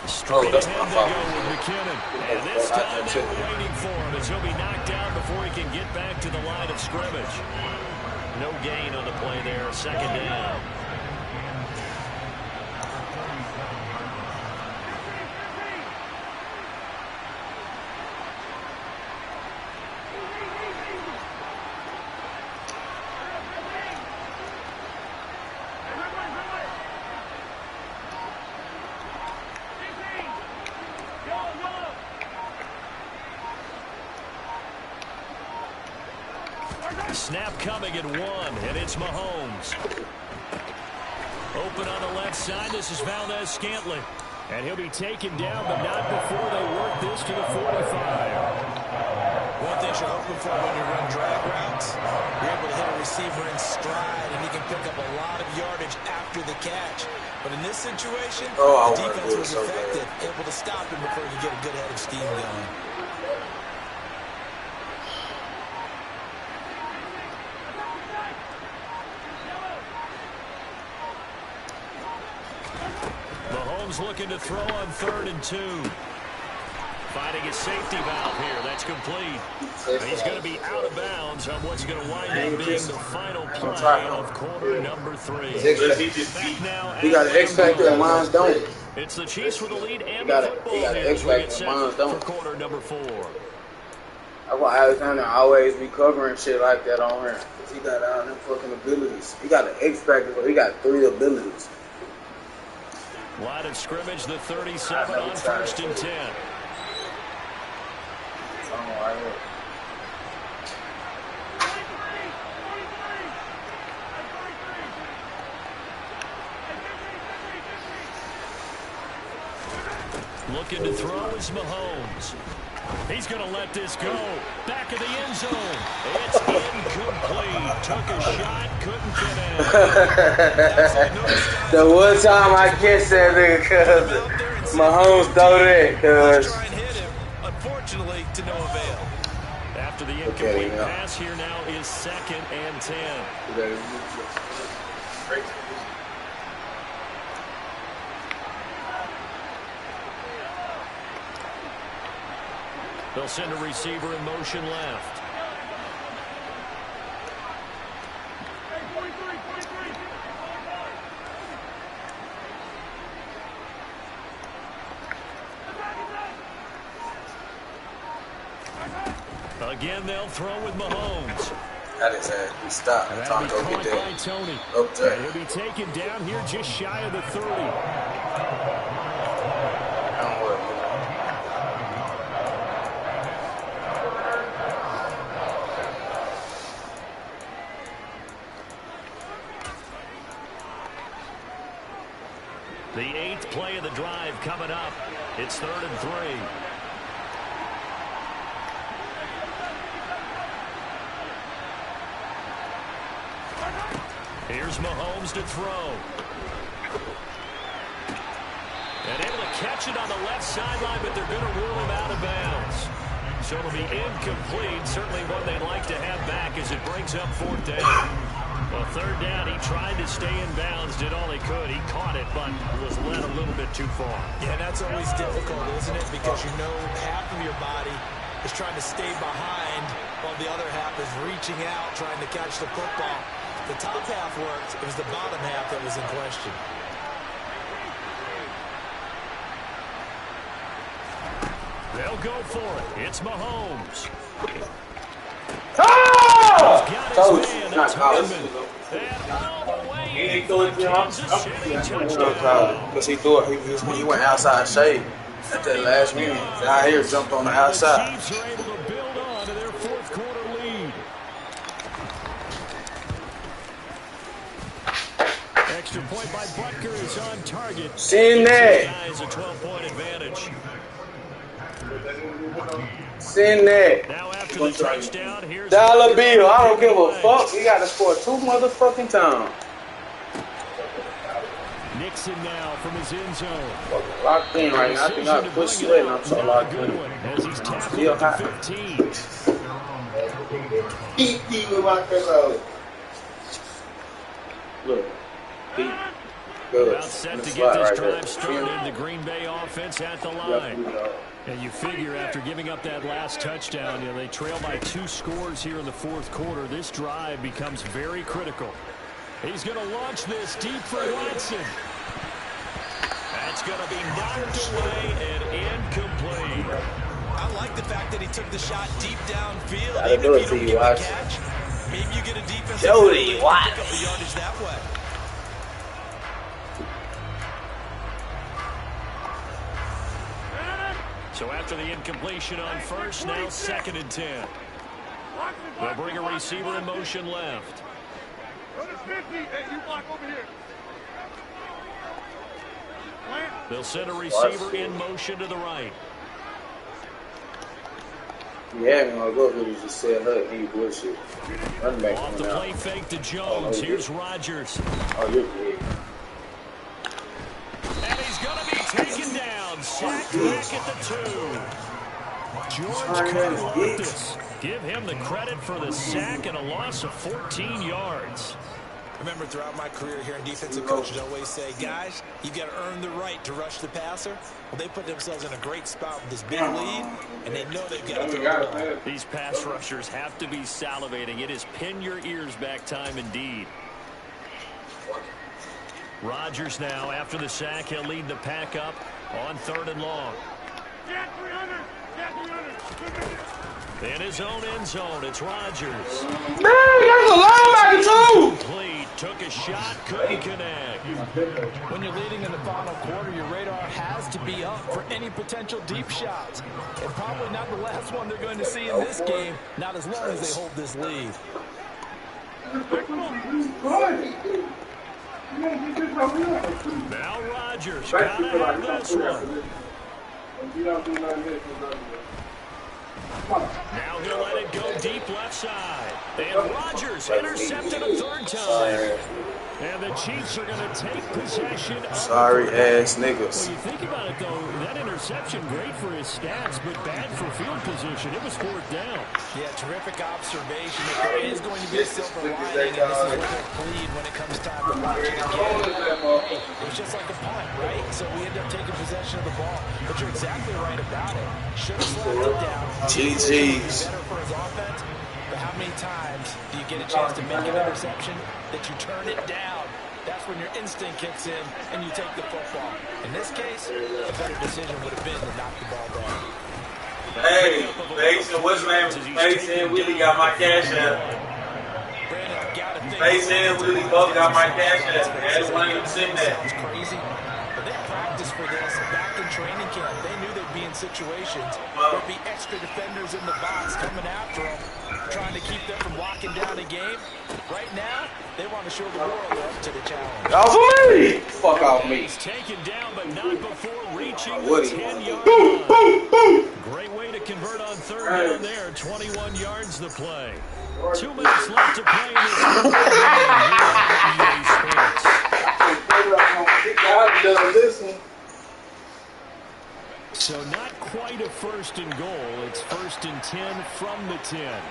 Straight ahead they go with McKinnon. And this time they were waiting for him as he'll be knocked down before he can get back to the line of scrimmage. No gain on the play there. 2nd down. Snap coming at 1, and it's Mahomes. Open on the left side, this is Valdez-Scantling. And he'll be taken down, but not before they work this to the 45. One thing you're hoping for when you run drag routes, you're able to hit a receiver in stride, and he can pick up a lot of yardage after the catch. But in this situation, the defense was effective, able to stop him before he could get a good head of steam going. Looking to throw on 3rd and 2. Finding his safety valve here. That's complete. He's going to be out of bounds on what's going to wind up being the final play of quarter number 3. He got an X factor and mine don't. It's the Chiefs with the lead and the football as we get set for quarter number 4. That's why Alexander always be covering shit like that on here. Because he got all them fucking abilities. He got an X factor, but he got 3 abilities. Line of scrimmage, the 37 on 1st and 10. Looking to throw is Mahomes. He's going to let this go. Back of the end zone. It's incomplete. Took a shot, couldn't get in. The one time I catch that nigga, cuz Mahomes throw that, cuz. Unfortunately, to no avail. After the incomplete pass, here now is 2nd and 10. They'll send a receiver in motion left. Again, they'll throw with Mahomes. That is it. He stopped. I'm trying to go get that. Tony. Up there. And he'll be taken down here just shy of the 30. Don't worry. The 8th play of the drive coming up. It's 3rd and 3. Here's Mahomes to throw. And able to catch it on the left sideline, but they're going to rule him out of bounds. So it'll be incomplete. Certainly one they'd like to have back as it brings up 4th down. Well, 3rd down, he tried to stay in bounds, did all he could. He caught it, but was led a little bit too far. Yeah, that's always difficult, isn't it? Because you know half of your body is trying to stay behind while the other half is reaching out, trying to catch the football. The top half worked. It was the bottom half that was in question. They'll go for it. It's Mahomes. Oh! Told you, not he ain't throw it because he threw it. He went outside shade at that last minute. Out here jumped on the outside. The Chiefs are able to build on to their 4th quarter lead. Extra point by Butker is on target. Seen that. Guys, a 12-point advantage. Seen that. Now after the touchdown, here's dollar bill. I don't give a fuck. We got to score 2 motherfucking times. Nixon now from his end zone. Locked in right now. I think I put sweating. I'm so locked in. As he's tackled Still at the hot. 15. Eat with my cousin. Look. Good. About set to get this drive started. The Green Bay offense at the line. And you figure after giving up that last touchdown, they trail by 2 scores here in the 4th quarter. This drive becomes very critical. He's going to launch this deep for Watson. That's going to be knocked away and incomplete. I like the fact that he took the shot deep downfield. Gotta do it to you, Watson. Maybe you get a defensive Jody Watson. pick up the yardage that way. So after the incompletion on first, now 2nd and 10. They'll bring a receiver in motion left. They'll send a receiver in motion to the right. Yeah, man, go ahead and just said her. He bullshit. Run back Off the play fake to Jones. Here's Rodgers. Oh, you're good. And he's going to be taken down. Sacked back at the 2. George Karlaftis. Give him the credit for the sack and a loss of 14 yards. Remember, throughout my career here in defensive coaches always say, guys, you got to earn the right to rush the passer. Well, they put themselves in a great spot with this big lead, and they know they've got to throw the ball. These pass rushers have to be salivating. It is pin your ears back time indeed. Rodgers now, after the sack, he'll lead the pack up on 3rd and long. In his own end zone, it's Rodgers. Man, that's a linebacker too. Complete. Took a shot, couldn't connect. When you're leading in the final quarter, your radar has to be up for any potential deep shots. And probably not the last one they're going to see in this game, not as long as they hold this lead. Now Rodgers gotta have this one. Now he'll let it go deep left side. And Rodgers intercepted a 3rd time. And the Chiefs are going to take possession of sorry ass niggas. When you think about it, though, that interception, great for his stats, but bad for field position. It was 4th down. Yeah, terrific observation. If there is going to be a silver lining, and this is where they'll plead when it comes time to watch it again. It was just like a punt, right? So we end up taking possession of the ball. But you're exactly right about it. Should have slapped it down. GG's. Better for his offense. But how many times do you get a chance to make an interception that you turn it down? That's when your instinct kicks in and you take the football. In this case, a better decision would have been to knock the ball down. Hey, Mason, what's your name? Mason, Willie got my cash app. Mason, Willie both got my cash app. That's one of them sitting there. It's crazy. But they practiced for this back in training camp. They knew they'd be in situations where there'd be extra defenders in the box coming after them, trying to keep them from locking down a game. Right now, they want to show the world they're up to the challenge. Off of me! Fuck off me. He's taken down, but not before reaching the Woody. 10-yard Boom, line. boom, boom. Great way to convert on 3rd down there. 21 yards the play. 2 minutes left to play in this game. pants. So not quite a 1st and goal. It's 1st and 10 from the 10.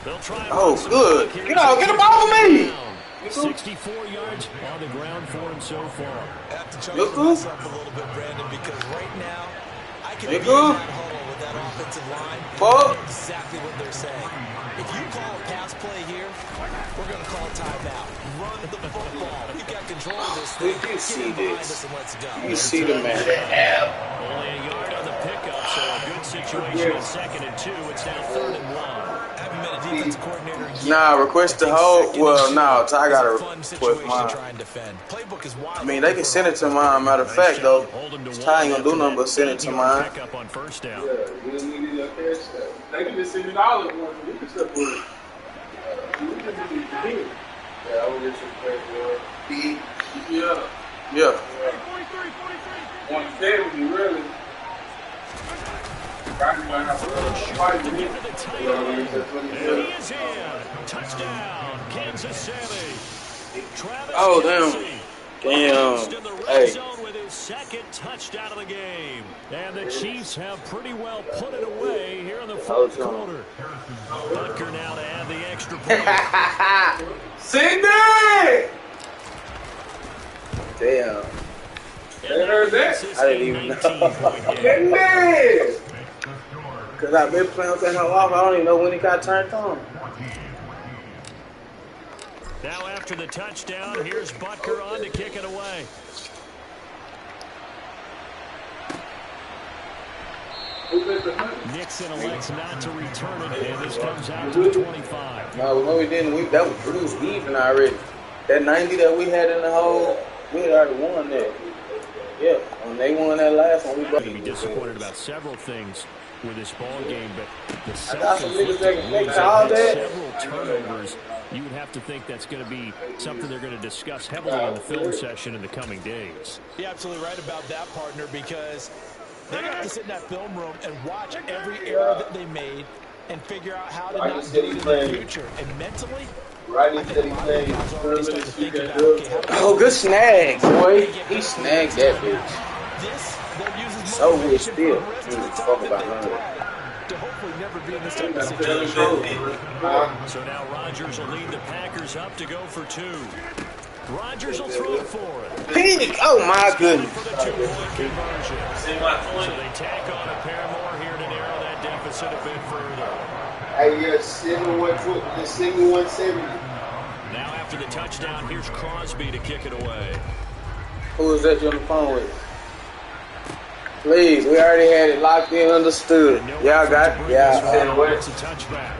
They'll try. Oh, good. Get out. Get the ball for me. 64 yards on the ground for him so far. I have to chuckle myself a little bit, Brandon, because right now I can be in that huddle with that offensive line and know exactly what they're saying. If you call a pass play here, we're going to call timeout. Run the football. We got control of this thing. You see this. And let's go. You see the man. Only a yard on the pickup, so a good situation at 2nd and 2. It's now 3rd and 1. Haven't been a defensive coordinator yet. Nah, request the hold. Well, no, Ty got to request mine. Playbook is wild. I mean, they can send it to mine. Matter of fact, though, Ty ain't gonna do nothing but send it to mine. Pick up on 1st down. Yeah, we need a cash out. They can just send it all at once. We can step with it. Yeah, I will get some credit. Yeah. 170, really. And he is in. Touchdown, Kansas City. Oh, damn. Hey. With his 2nd touchdown of the game. And the Chiefs have pretty well put it away here in the 4th quarter. Butker now to add the extra point. Sydney! Damn. They heard that? I didn't even know. Because I've been playing with that hell off. I don't even know when he got turned on. Now after the touchdown, here's Butker on to kick it away. Nixon elects not to return it, and this comes out to the 25. No, we didn't. We was even already. That 90 that we had in the hole, we had already won that. Yeah, when they won that last one, we going to be disappointed about several things with this ball game, but the self-inflicted several turnovers. You would have to think that's going to be something they're going to discuss heavily in the film session in the coming days. You're absolutely right about that, partner, because they have to sit in that film room and watch every error that they made and figure out how to not do it in the future. And mentally, oh, good snag, boy. He snagged that bitch. So weird still. Talk about none. To hopefully never be in this type of situation. So now Rodgers will lead the Packers up to go for 2. Rodgers will throw it for it. Phoenix, oh my goodness. For the 2-point conversion. So they tack on a pair more here to narrow that deficit a bit further. Hey, yeah, 7170. Now after the touchdown, here's Crosby to kick it away. Who is that you on the phone with? Please, we already had it locked in, understood. Y'all got it? Yeah. It's a touchback.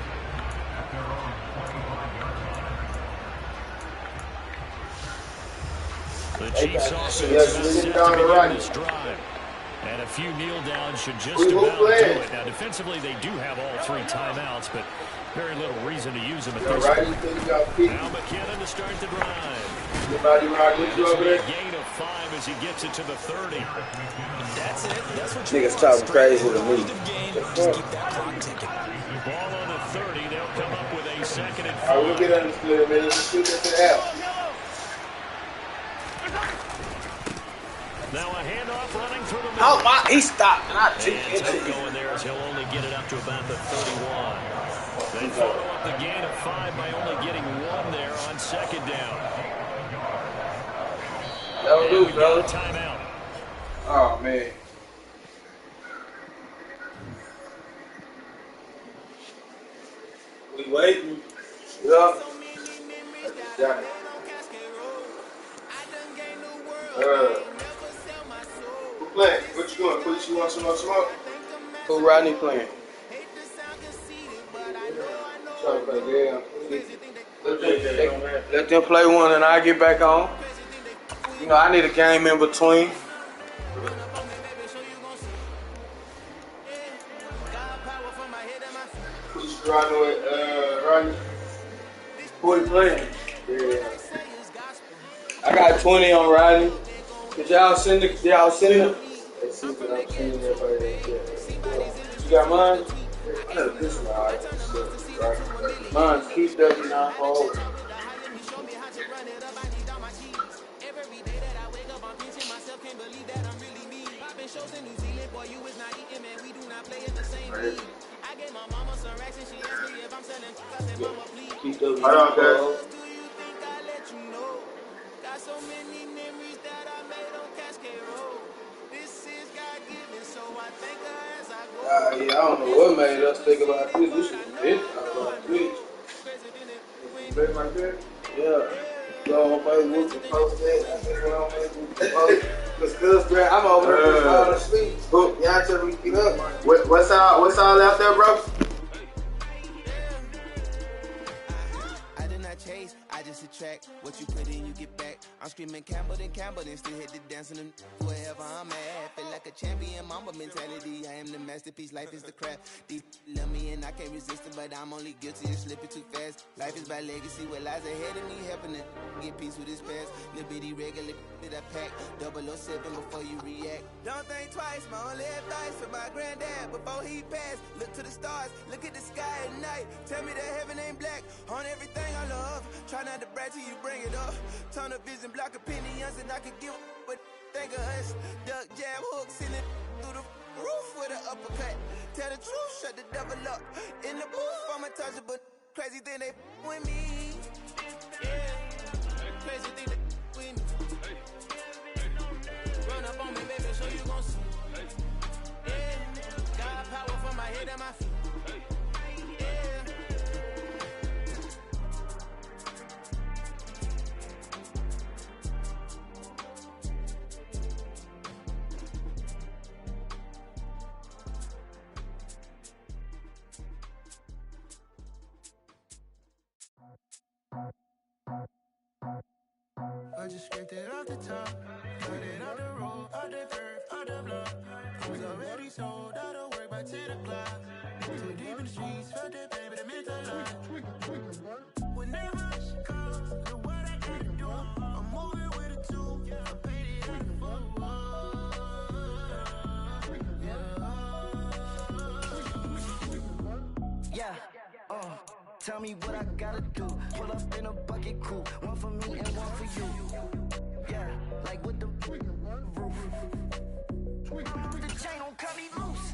The Chiefs offense set to begin this drive. And a few kneel downs should just about do it. Now, defensively, they do have all 3 timeouts, but very little reason to use them at this point. Now McKinnon to start the drive. A gain of 5 as he gets it to the 30. That's it. That's what you niggas talking crazy to me. Just keep that clock ticking. Ball on the 30. They'll come up with a 2nd and 5. All right, we'll get understood, man. Let's shoot that to the house. Now a handoff running through the middle. Oh, my, he stopped. And I took it. Going there as he'll only get it up to about the 31. They follow up the gain of 5 by only getting 1 there on 2nd down. That'll do, brother. Timeout. Oh, man. We waiting. Yeah. Got it. Who playing? What you doing? Police, you want some more smoke? Who Rodney playing? Trying to play, yeah. Let them play one and I get back on. You know, I need a game in between. Who's riding with Rodney? Who are you playing? Yeah. I got 20 on Rodney. Did y'all send it? They see that I'm sending everybody. Yeah. You got mine? I know this one. All right. Mine, keep PW not forward. Every day that I wake up, I'm pinching myself, can't believe that I'm really me. Popping shows in New Zealand, boy, you is not eating, man, we do not play in the same league. I gave my mama some racks and she asked me if I'm selling. I said, mama, please. PW Hold on, guys. do you think I let you know? Got so many memories that I made on Cascade Road. This is God-given, so I thank her as I go. Yeah, I don't know what made us think about this. This is bitch. I love bitch. Bitch like that? Yeah. Go on Facebook and post that. I said, well, on Facebook and post. Cause I'm over there falling asleep. Y'all tell me to get up. What's all out there, bro? I did not chase, I just attract. What you put in, you get back. I'm screaming Campbell, then still hit the dancing and wherever I'm at. Feel like a champion, mamba mentality. I am the masterpiece, life is the crap. Deep love me and I can't resist it, but I'm only guilty of slipping too fast. Life is by legacy, what lies ahead of me, helping to get peace with his past. Little bitty regular that I pack, 007 before you react. Don't think twice, my only advice for my granddad before he passed. Look to the stars, look at the sky at night. Tell me that heaven ain't black on everything I love. Try not to brag till you bring it up. Tunnel vision, block opinions, and I could give but think of us. Duck, jab, hooks in it through the roof with an uppercut. Tell the truth, shut the devil up. In the booth, I'm untouchable. Crazy thing they with me. Yeah, crazy thing they with me. Run up on me, baby, so you gon' see. Yeah, got power from my head and my feet. I just scraped it off the top, cut it off the road, off the curve, off the block. I was already sold out of work by 10 o'clock. Too deep in the streets, felt that pain, but it meant a lot. Whenever she calls, look what I gotta do. I'm moving with a two, I paid it out the fuck. Yeah, tell me what I gotta do. Pull up in a bucket crew, one for me and one for you. Yeah, like with the roof. I'm off the chain, don't cut me loose.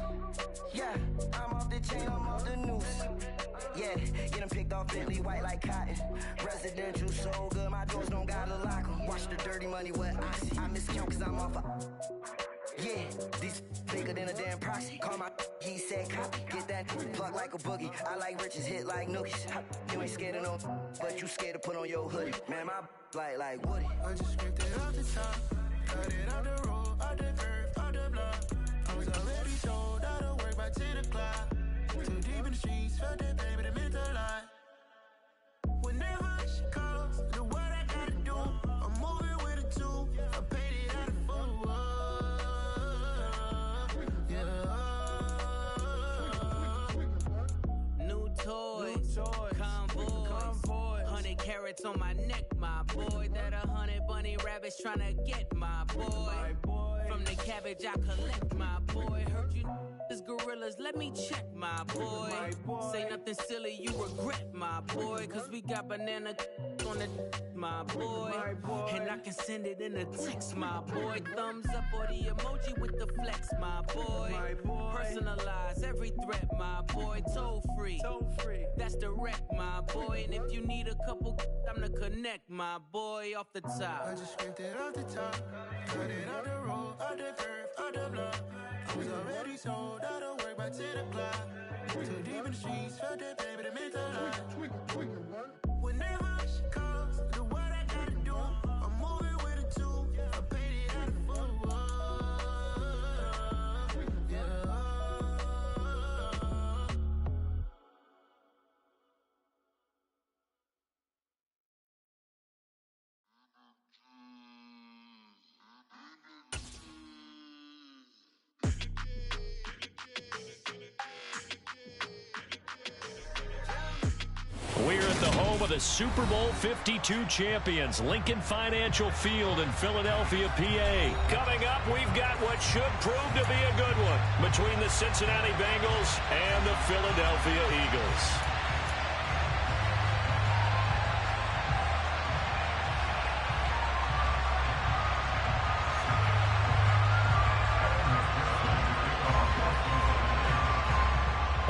Yeah, I'm off the chain, I'm off the noose. Yeah, get them picked off Bentley, white like cotton. Residential so good, my doors don't gotta lock them. Watch the dirty money, what I see. I miscount cause I'm off a... Yeah, these bigger than a damn proxy. Call my he said copy. Get that plug like a boogie. I like riches, hit like nookies. You ain't scared of no, but you scared to put on your hoodie. Man, my like Woody. I just scraped it off the top, cut it off the road, off the curve, off the block. I was already sold out of work by 10 o'clock. Too deep in the streets, felt that pain, but it meant a lot. Whenever she calls, look what I gotta do. I'm moving with a two, I paid it out of fuck. New toys, convoys, 100 carats on my neck, my boy. That 100 bunny rabbits tryna get my boy. From the cabbage I collect, my boy. Heard you is gorillas, let me check, my boy. Say nothing silly, you regret, my boy. Cause we got banana on the my boy. And I can send it in a text, my boy. Thumbs up or the emoji with the flex, my boy. Personalize every threat, my boy. Toll free, that's direct, my boy. And if you need a couple, I'm the connect, my boy. Off the top, I just scraped it off the top, cut it off the road, off the curve, off the block. I was already sold out of work by 10 o'clock. Too deep in the streets, felt that pain, but it meant a lot. Whenever she calls, look what I gotta do. I'm moving with a two, I paid it out of fuck. We're at the home of the Super Bowl 52 champions, Lincoln Financial Field in Philadelphia, PA. Coming up, we've got what should prove to be a good one between the Cincinnati Bengals and the Philadelphia Eagles.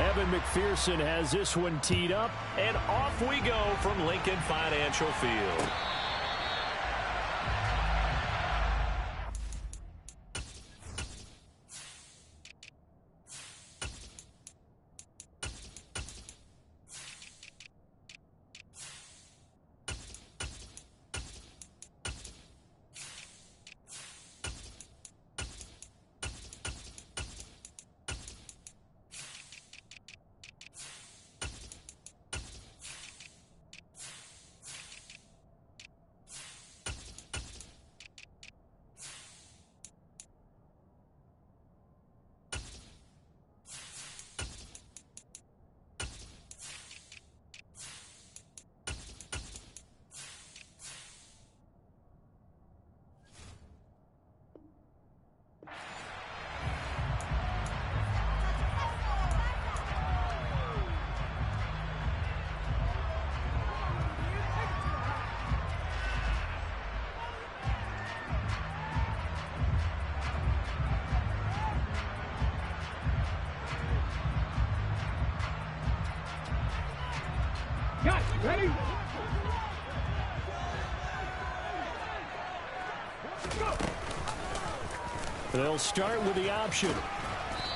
Evan McPherson has this one teed up, and off we go from Lincoln Financial Field. Ready? They'll start with the option.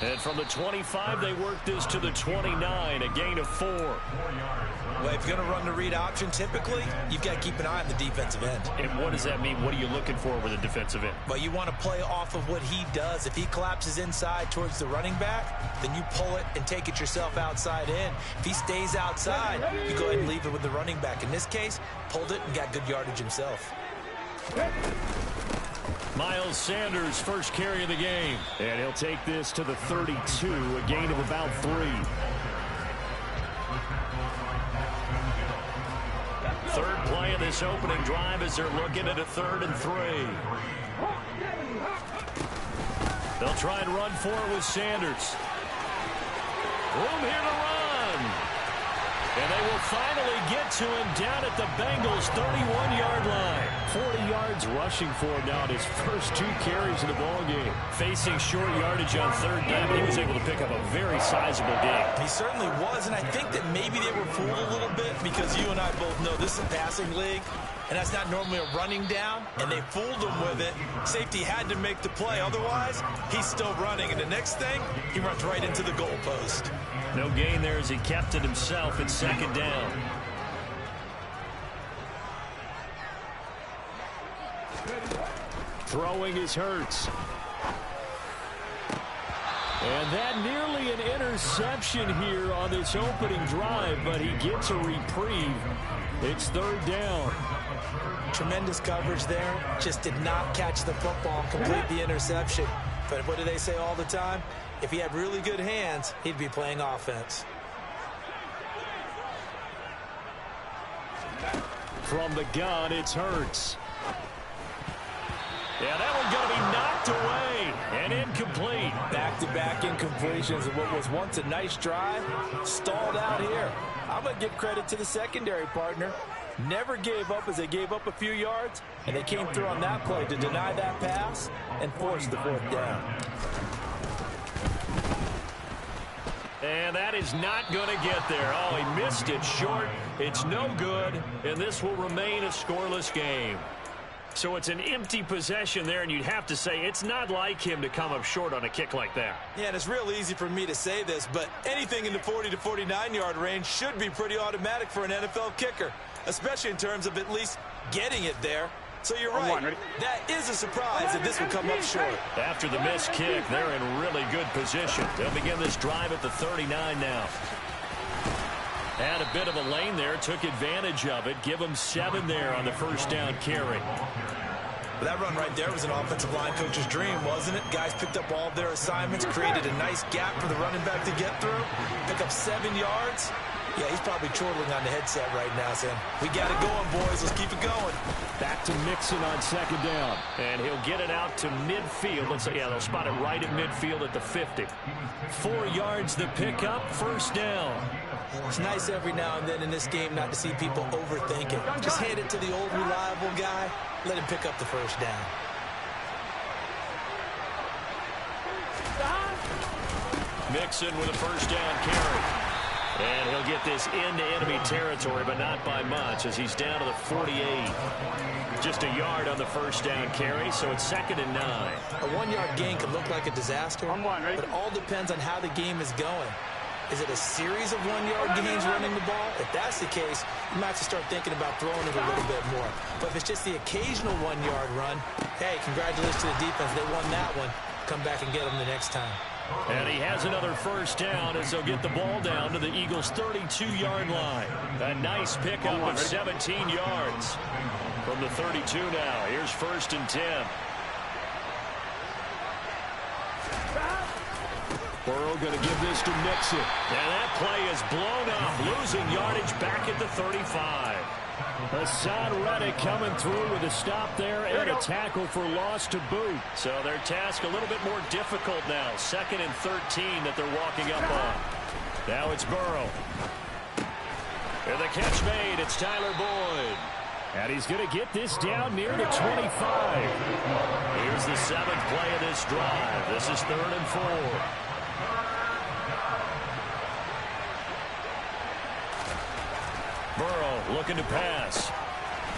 And from the 25, they work this to the 29, a gain of 4. Well, if you're going to run the read option, typically, you've got to keep an eye on the defensive end. And what does that mean? What are you looking for with a defensive end? Well, you want to play off of what he does. If he collapses inside towards the running back, then you pull it and take it yourself outside in. If he stays outside, you go ahead and leave it with the running back. In this case, pulled it and got good yardage himself. Miles Sanders, first carry of the game. And he'll take this to the 32, a gain of about 3. Third play of this opening drive as they're looking at a 3rd and 3. They'll try and run for it with Sanders. Room here to run. And they will finally get to him down at the Bengals' 31-yard line. 40 yards rushing for him now in his first 2 carries of the ballgame. Facing short yardage on 3rd down, he was able to pick up a very sizable gain. He certainly was, and I think that maybe they were fooled a little bit because you and I both know this is a passing league, and that's not normally a running down, and they fooled him with it. Safety had to make the play. Otherwise, he's still running, and the next thing, he runs right into the goalpost. No gain there as he kept it himself at 2nd down. Throwing is Hurts. And that nearly an interception here on this opening drive, but he gets a reprieve. It's 3rd down. Tremendous coverage there. Just did not catch the football and complete the interception. But what do they say all the time? If he had really good hands, he'd be playing offense. From the gun, it's Hurts. Yeah, that one's going to be knocked away and incomplete. Back-to-back incompletions of what was once a nice drive, stalled out here. I'm going to give credit to the secondary partner. Never gave up as they gave up a few yards, and they came through on that play to deny that pass and force the 4th down. And that is not going to get there. Oh, he missed it short. It's no good, and this will remain a scoreless game. So it's an empty possession there, and you'd have to say it's not like him to come up short on a kick like that. Yeah, and it's real easy for me to say this, but anything in the 40 to 49-yard range should be pretty automatic for an NFL kicker, especially in terms of at least getting it there. So you're right. That is a surprise if this will come up short. After the missed kick, they're in really good position. They'll begin this drive at the 39 now. Had a bit of a lane there, took advantage of it. Give them 7 there on the 1st down carry. But that run right there was an offensive line coach's dream, wasn't it? Guys picked up all of their assignments, created a nice gap for the running back to get through, pick up 7 yards. Yeah, he's probably chortling on the headset right now saying, we got it going, boys. Let's keep it going. Back to Mixon on 2nd down. And he'll get it out to midfield. Let's say, yeah, they'll spot it right at midfield at the 50. 4 yards the pickup, 1st down. It's nice every now and then in this game not to see people overthink it. Just hand it to the old reliable guy. Let him pick up the 1st down. Mixon with a first down carry. And he'll get this into enemy territory, but not by much, as he's down to the 48. Just a yard on the first down carry, so it's 2nd and 9. A 1-yard gain could look like a disaster, but it all depends on how the game is going. Is it a series of 1-yard gains running the ball? If that's the case, you might have to start thinking about throwing it a little bit more. But if it's just the occasional 1-yard run, hey, congratulations to the defense. They won that one. Come back and get them the next time. And he has another first down as they'll get the ball down to the Eagles' 32-yard line. A nice pickup of 17 yards from the 32 now. Here's 1st and 10. Burrow going to give this to Mixon. And that play is blown up, losing yardage back at the 35. Hassan Reddick coming through with a stop there and a tackle for loss to boot. So their task a little bit more difficult now. 2nd and 13 that they're walking up on. Now it's Burrow. And the catch made. It's Tyler Boyd. And he's going to get this down near the 25. Here's the 7th play of this drive. This is 3rd and 4. Burrow looking to pass.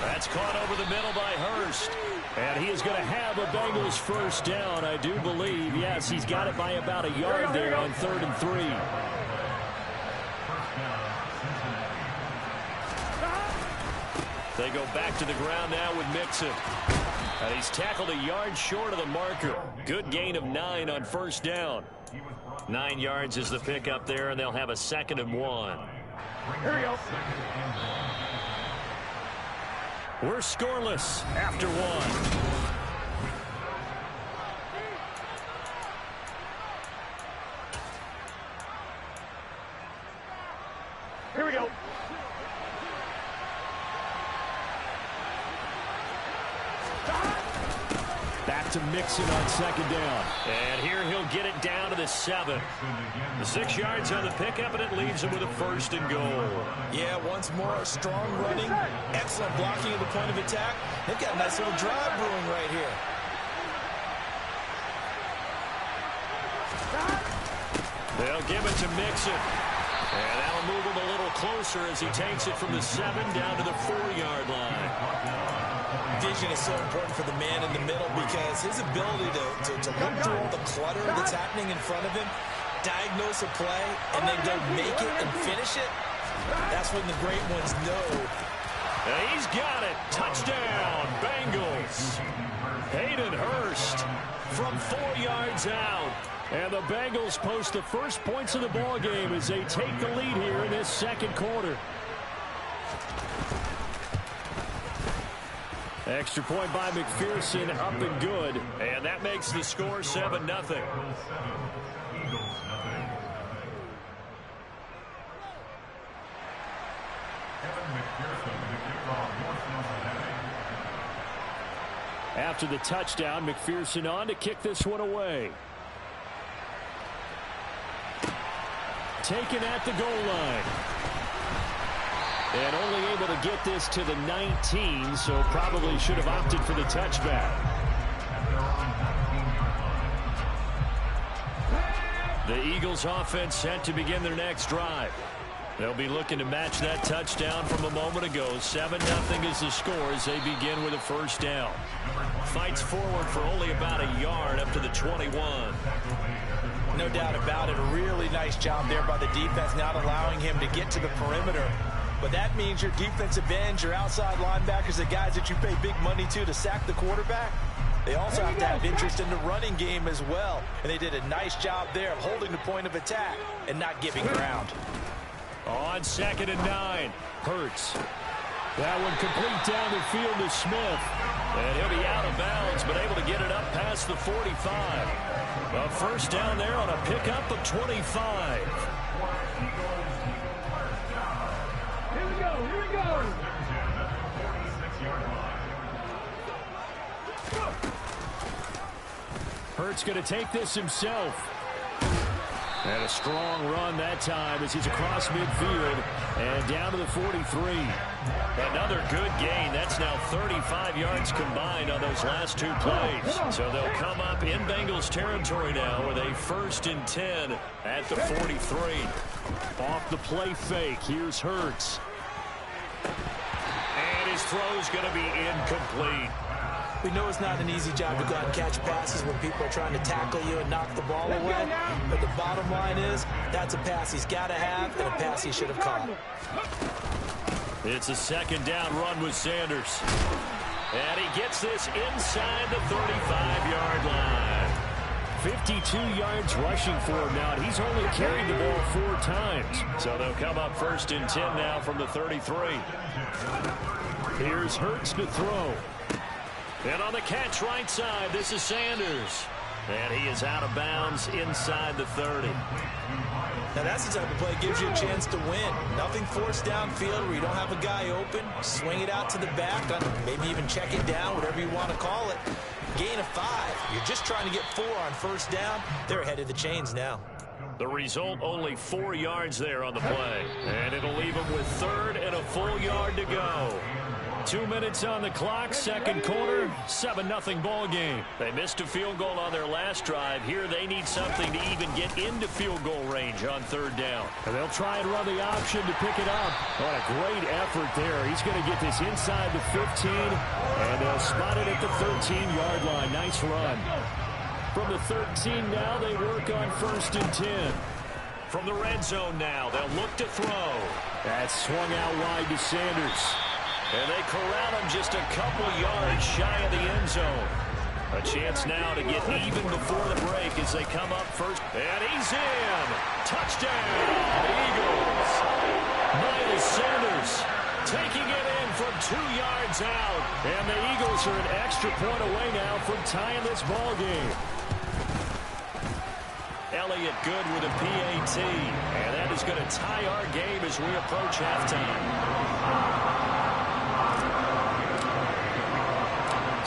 That's caught over the middle by Hurst. And he is going to have a Bengals first down, I do believe. Yes, he's got it by about a yard there on 3rd and 3. They go back to the ground now with Mixon. And he's tackled a yard short of the marker. Good gain of 9 on first down. 9 yards is the pickup there, and they'll have a 2nd and 1. Here we go. We're scoreless after 1. Here we go. Back to Mixon on 2nd down. And here he'll get it down to the 7. The 6 yards on the pickup, and it leaves him with a 1st and goal. Yeah, once more, strong running, excellent blocking at the point of attack. They've got a nice little drive brewing right here. They'll give it to Mixon. And that'll move him a little closer as he takes it from the 7 down to the 4-yard line. Vision is so important for the man in the middle because his ability to look through all the clutter that's happening in front of him, diagnose a play, and then go make it and finish it, that's when the great ones know. And he's got it. Touchdown, Bengals. Hayden Hurst from 4 yards out. And the Bengals post the first points of the ball game as they take the lead here in this 2nd quarter. Extra point by McPherson, up and good. And that makes the score 7-0. After the touchdown, McPherson on to kick this one away. Taken at the goal line. And only able to get this to the 19, so probably should have opted for the touchback. The Eagles offense set to begin their next drive. They'll be looking to match that touchdown from a moment ago. 7-0 is the score as they begin with a first down. Fights forward for only about a yard up to the 21. No doubt about it. A really nice job there by the defense, not allowing him to get to the perimeter. But that means your defensive ends, your outside linebackers, the guys that you pay big money to sack the quarterback, they also have to have interest in the running game as well. And they did a nice job there of holding the point of attack and not giving ground. On 2nd and 9, Hurts. That one complete down the field to Smith. And he'll be out of bounds, but able to get it up past the 45. A first down there on a pickup of 25. Here we go. Here we go. Hurts going to take this himself. And a strong run that time as he's across midfield and down to the 43. Another good gain. That's now 35 yards combined on those last two plays. So they'll come up in Bengals territory now with a 1st and 10 at the 43. Off the play fake. Here's Hurts. And his throw's going to be incomplete. We know it's not an easy job to go out and catch passes when people are trying to tackle you and knock the ball away. But the bottom line is, that's a pass he's got to have and a pass he should have caught. It's a 2nd down run with Sanders. And he gets this inside the 35-yard line. 52 yards rushing for him now. And he's only carried the ball 4 times. So they'll come up 1st and 10 now from the 33. Here's Hurts to throw. And on the catch right side, this is Sanders. And he is out of bounds inside the 30. Now that's the type of play that gives you a chance to win. Nothing forced downfield where you don't have a guy open. Swing it out to the back, maybe even check it down, whatever you want to call it. Gain of 5. You're just trying to get 4 on 1st down. They're ahead of the chains now. The result, only 4 yards there on the play. And it'll leave them with 3rd and a full yard to go. 2 minutes on the clock, 2nd quarter, 7-0 ball game. They missed a field goal on their last drive. Here they need something to even get into field goal range on 3rd down. And they'll try and run the option to pick it up. What a great effort there. He's going to get this inside the 15, and they'll spot it at the 13-yard line. Nice run. From the 13 now, they work on 1st and 10. From the red zone now, they'll look to throw. That's swung out wide to Sanders. And they corral him just a couple yards shy of the end zone. A chance now to get even before the break as they come up first. And he's in. Touchdown, Eagles. Miles Sanders taking it in from 2 yards out. And the Eagles are an extra point away now from tying this ball game. Elliott good with a PAT. And that is going to tie our game as we approach halftime.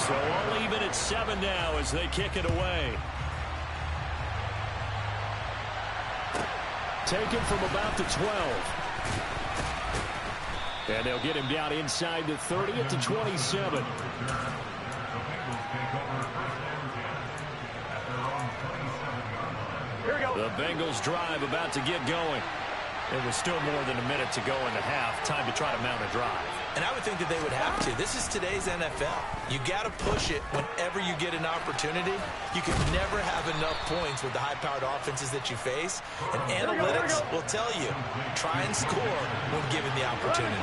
So all even at 7 now as they kick it away. Taken from about the 12. And they'll get him down inside the 30 at the 27. The Bengals drive about to get going. It was still more than a minute to go in the half. Time to try to mount a drive. And I would think that they would have to. This is today's NFL. You got to push it whenever you get an opportunity. You can never have enough points with the high-powered offenses that you face. And analytics will tell you, try and score when given the opportunity.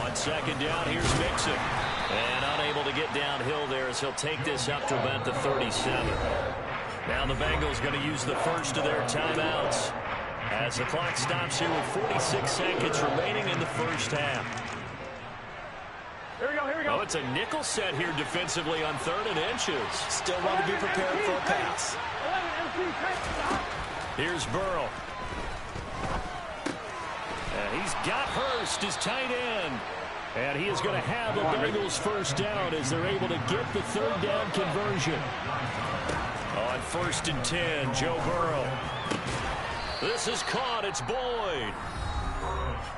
On 2nd down, here's Mixon. And unable to get downhill there as he'll take this up to about the 37. Now the Bengals going to use the first of their timeouts as the clock stops here with 46 seconds remaining in the first half. Here we go. Oh, it's a nickel set here defensively on 3rd and inches. Still want to be prepared for a pass. Here's Burrow. And he's got Hurst, his tight end. And he is going to have the Bengals 1st down as they're able to get the 3rd down conversion. On 1st and 10, Joe Burrow. This is caught. It's Boyd.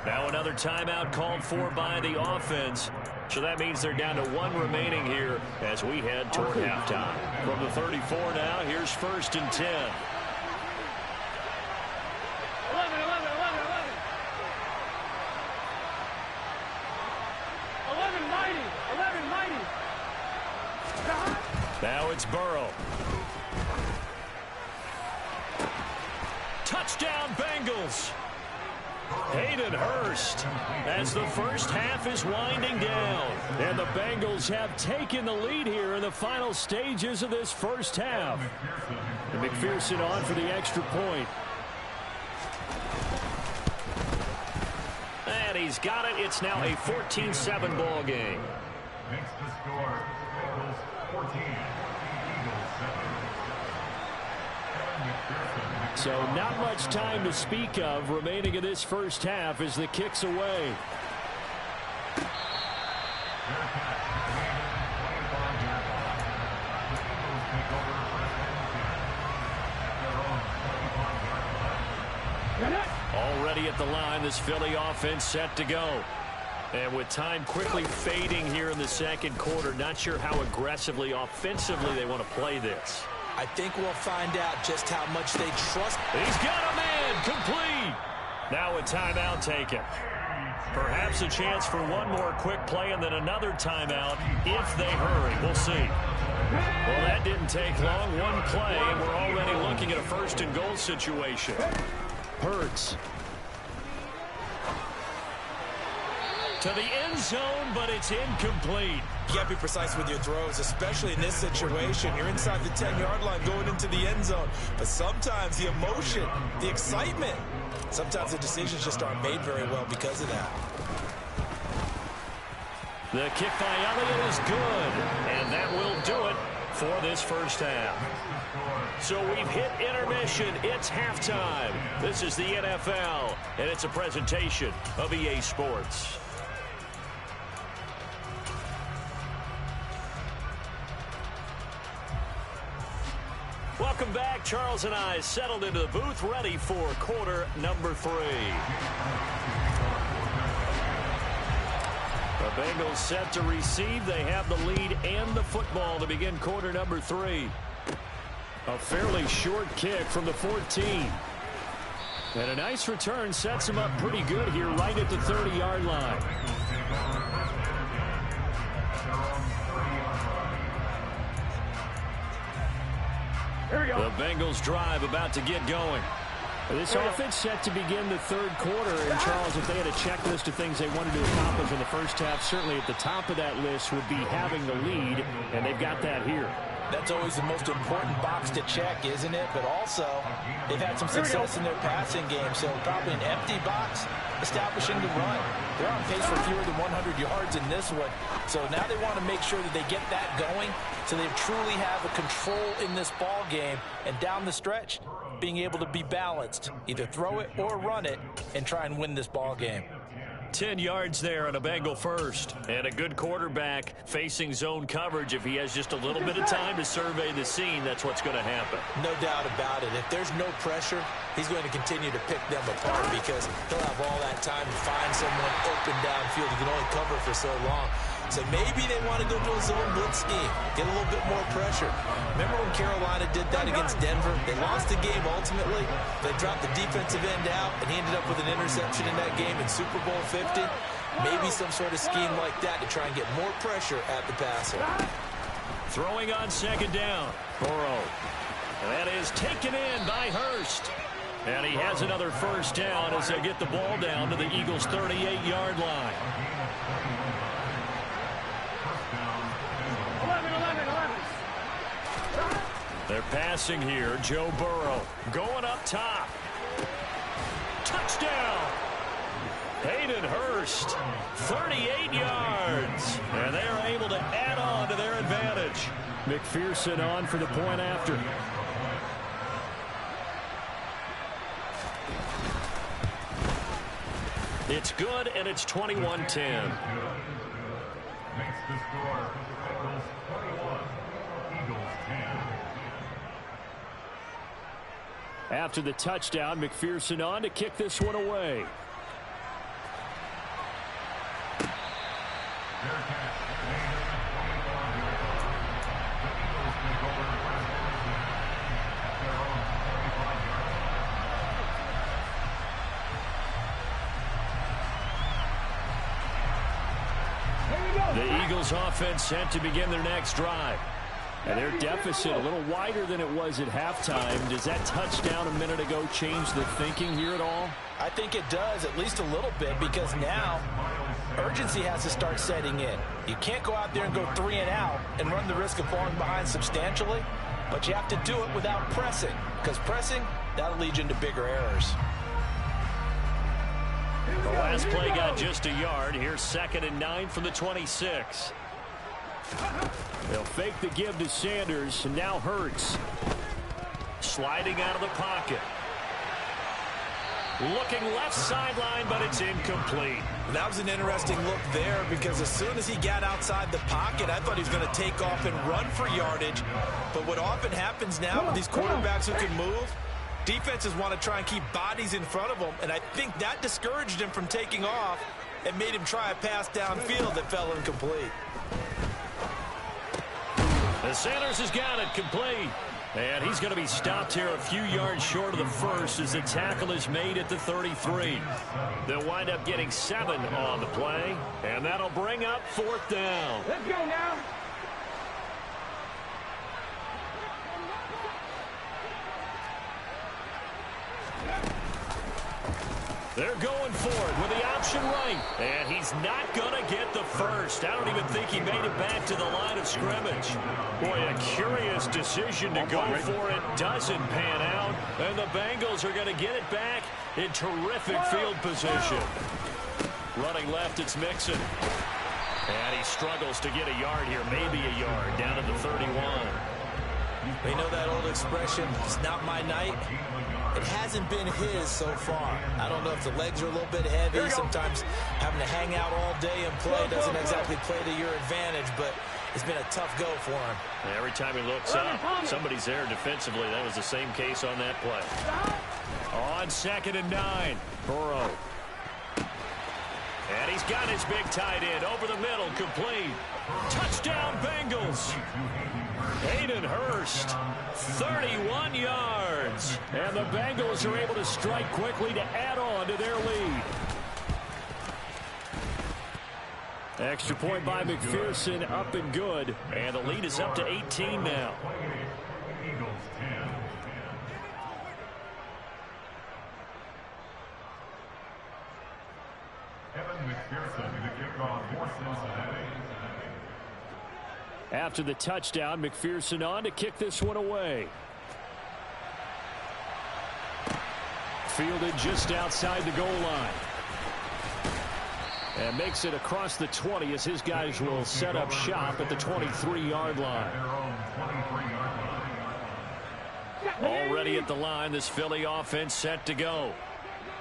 Now another timeout called for by the offense. So that means they're down to 1 remaining here as we head toward halftime. From the 34 now, here's 1st and 10. 11 mighty. Now it's Burrow. Touchdown, Bengals. Hayden Hurst as the first half is winding down. And the Bengals have taken the lead here in the final stages of this first half. And McPherson on for the extra point. And he's got it. It's now a 14-7 ball game. Makes the score Bengals 14, Eagles 7. So not much time to speak of remaining in this first half as the kick's away. already at the line. This Philly offense set to go. And with time quickly fading here in the second quarter, not sure how aggressively, offensively they want to play this. I think we'll find out just how much they trust. He's got a man, complete. Now a timeout taken. Perhaps a chance for one more quick play and then another timeout if they hurry. We'll see. Well, that didn't take long. One play, and we're already looking at a first-and-goal situation. Hurts. To the end zone, but it's incomplete. You got to be precise with your throws, especially in this situation. You're inside the 10-yard line going into the end zone. But sometimes the emotion, the excitement, sometimes the decisions just aren't made very well because of that. The kick by Elliott is good, and that will do it for this first half. So we've hit intermission. It's halftime. This is the NFL, and it's a presentation of EA Sports. Welcome back. Charles and I settled into the booth, ready for quarter number 3. The Bengals set to receive. They have the lead and the football to begin quarter number 3. A fairly short kick from the 14. And a nice return sets him up pretty good here right at the 30-yard line. The Bengals drive about to get going. This offense set to begin the third quarter. And, Charles, if they had a checklist of things they wanted to accomplish in the first half, certainly at the top of that list would be having the lead, and they've got that here. That's always the most important box to check, isn't it? But also, they've had some success in their passing game, so probably an empty box, establishing the run. They're on pace for fewer than 100 yards in this one, so now they want to make sure that they get that going so they truly have a control in this ball game, and down the stretch, being able to be balanced, either throw it or run it, and try and win this ball game. 10 yards there on a Bengal first. And a good quarterback facing zone coverage. If he has just a little bit of time to survey the scene, that's what's going to happen. No doubt about it. If there's no pressure, he's going to continue to pick them apart because he'll have all that time to find someone open downfield. He can only cover for so long. So maybe they want to go to a zone blitz scheme, get a little bit more pressure. Remember when Carolina did that against Denver? They lost the game ultimately. They dropped the defensive end out, and he ended up with an interception in that game in Super Bowl 50. Maybe some sort of scheme like that to try and get more pressure at the passer. Throwing on second down. Burrow. And that is taken in by Hurst. And he has another first down as they get the ball down to the Eagles' 38-yard line. 11. They're passing here. Joe Burrow going up top. Touchdown. Hayden Hurst, 38 yards. And they are able to add on to their advantage. McPherson on for the point after. It's good, and it's 21-10. Makes the score Bengals 21, Eagles 10. After the touchdown, McPherson on to kick this one away. The Eagles offense set to begin their next drive. And their deficit a little wider than it was at halftime. Does that touchdown a minute ago change the thinking here at all? I think it does, at least a little bit, because now urgency has to start setting in. You can't go out there and go 3 and out and run the risk of falling behind substantially, but you have to do it without pressing, because pressing, that'll lead you into bigger errors. The last play got just a yard. Here's 2nd and 9 from the 26. They'll fake the give to Sanders, and now Hurts. Sliding out of the pocket. Looking left sideline, but it's incomplete. That was an interesting look there because as soon as he got outside the pocket, I thought he was going to take off and run for yardage. But what often happens now with these quarterbacks who can move, Defenses want to try and keep bodies in front of them, and I think that discouraged him from taking off and made him try a pass downfield that fell incomplete. The Sanders has got it complete. And he's going to be stopped here a few yards short of the first as the tackle is made at the 33. They'll wind up getting 7 on the play, and that'll bring up 4th down. Let's go now. They're going for it with the option right. And he's not going to get the first. I don't even think he made it back to the line of scrimmage. Boy, a curious decision to go for it. Doesn't pan out. And the Bengals are going to get it back in terrific field position. Running left, it's Mixon. And he struggles to get a yard here. Maybe a yard down at the 31. We know that old expression, it's not my night. It hasn't been his so far. I don't know if the legs are a little bit heavy. Sometimes having to hang out all day and play doesn't exactly play to your advantage, but it's been a tough go for him. Every time he looks up, somebody's there defensively. That was the same case on that play. On 2nd and 9, Burrow. And he's got his big tight end over the middle, complete. Touchdown, Bengals. Hayden Hurst, 31 yards. And the Bengals are able to strike quickly to add on to their lead. Extra point by McPherson, up and good. And the lead is up to 18 now. Eagles 10. Kevin McPherson to kick off for Cincinnati. After the touchdown, McPherson on to kick this one away. Fielded just outside the goal line. And makes it across the 20 as his guys will set up shop at the 23-yard line. Already at the line, this Philly offense set to go.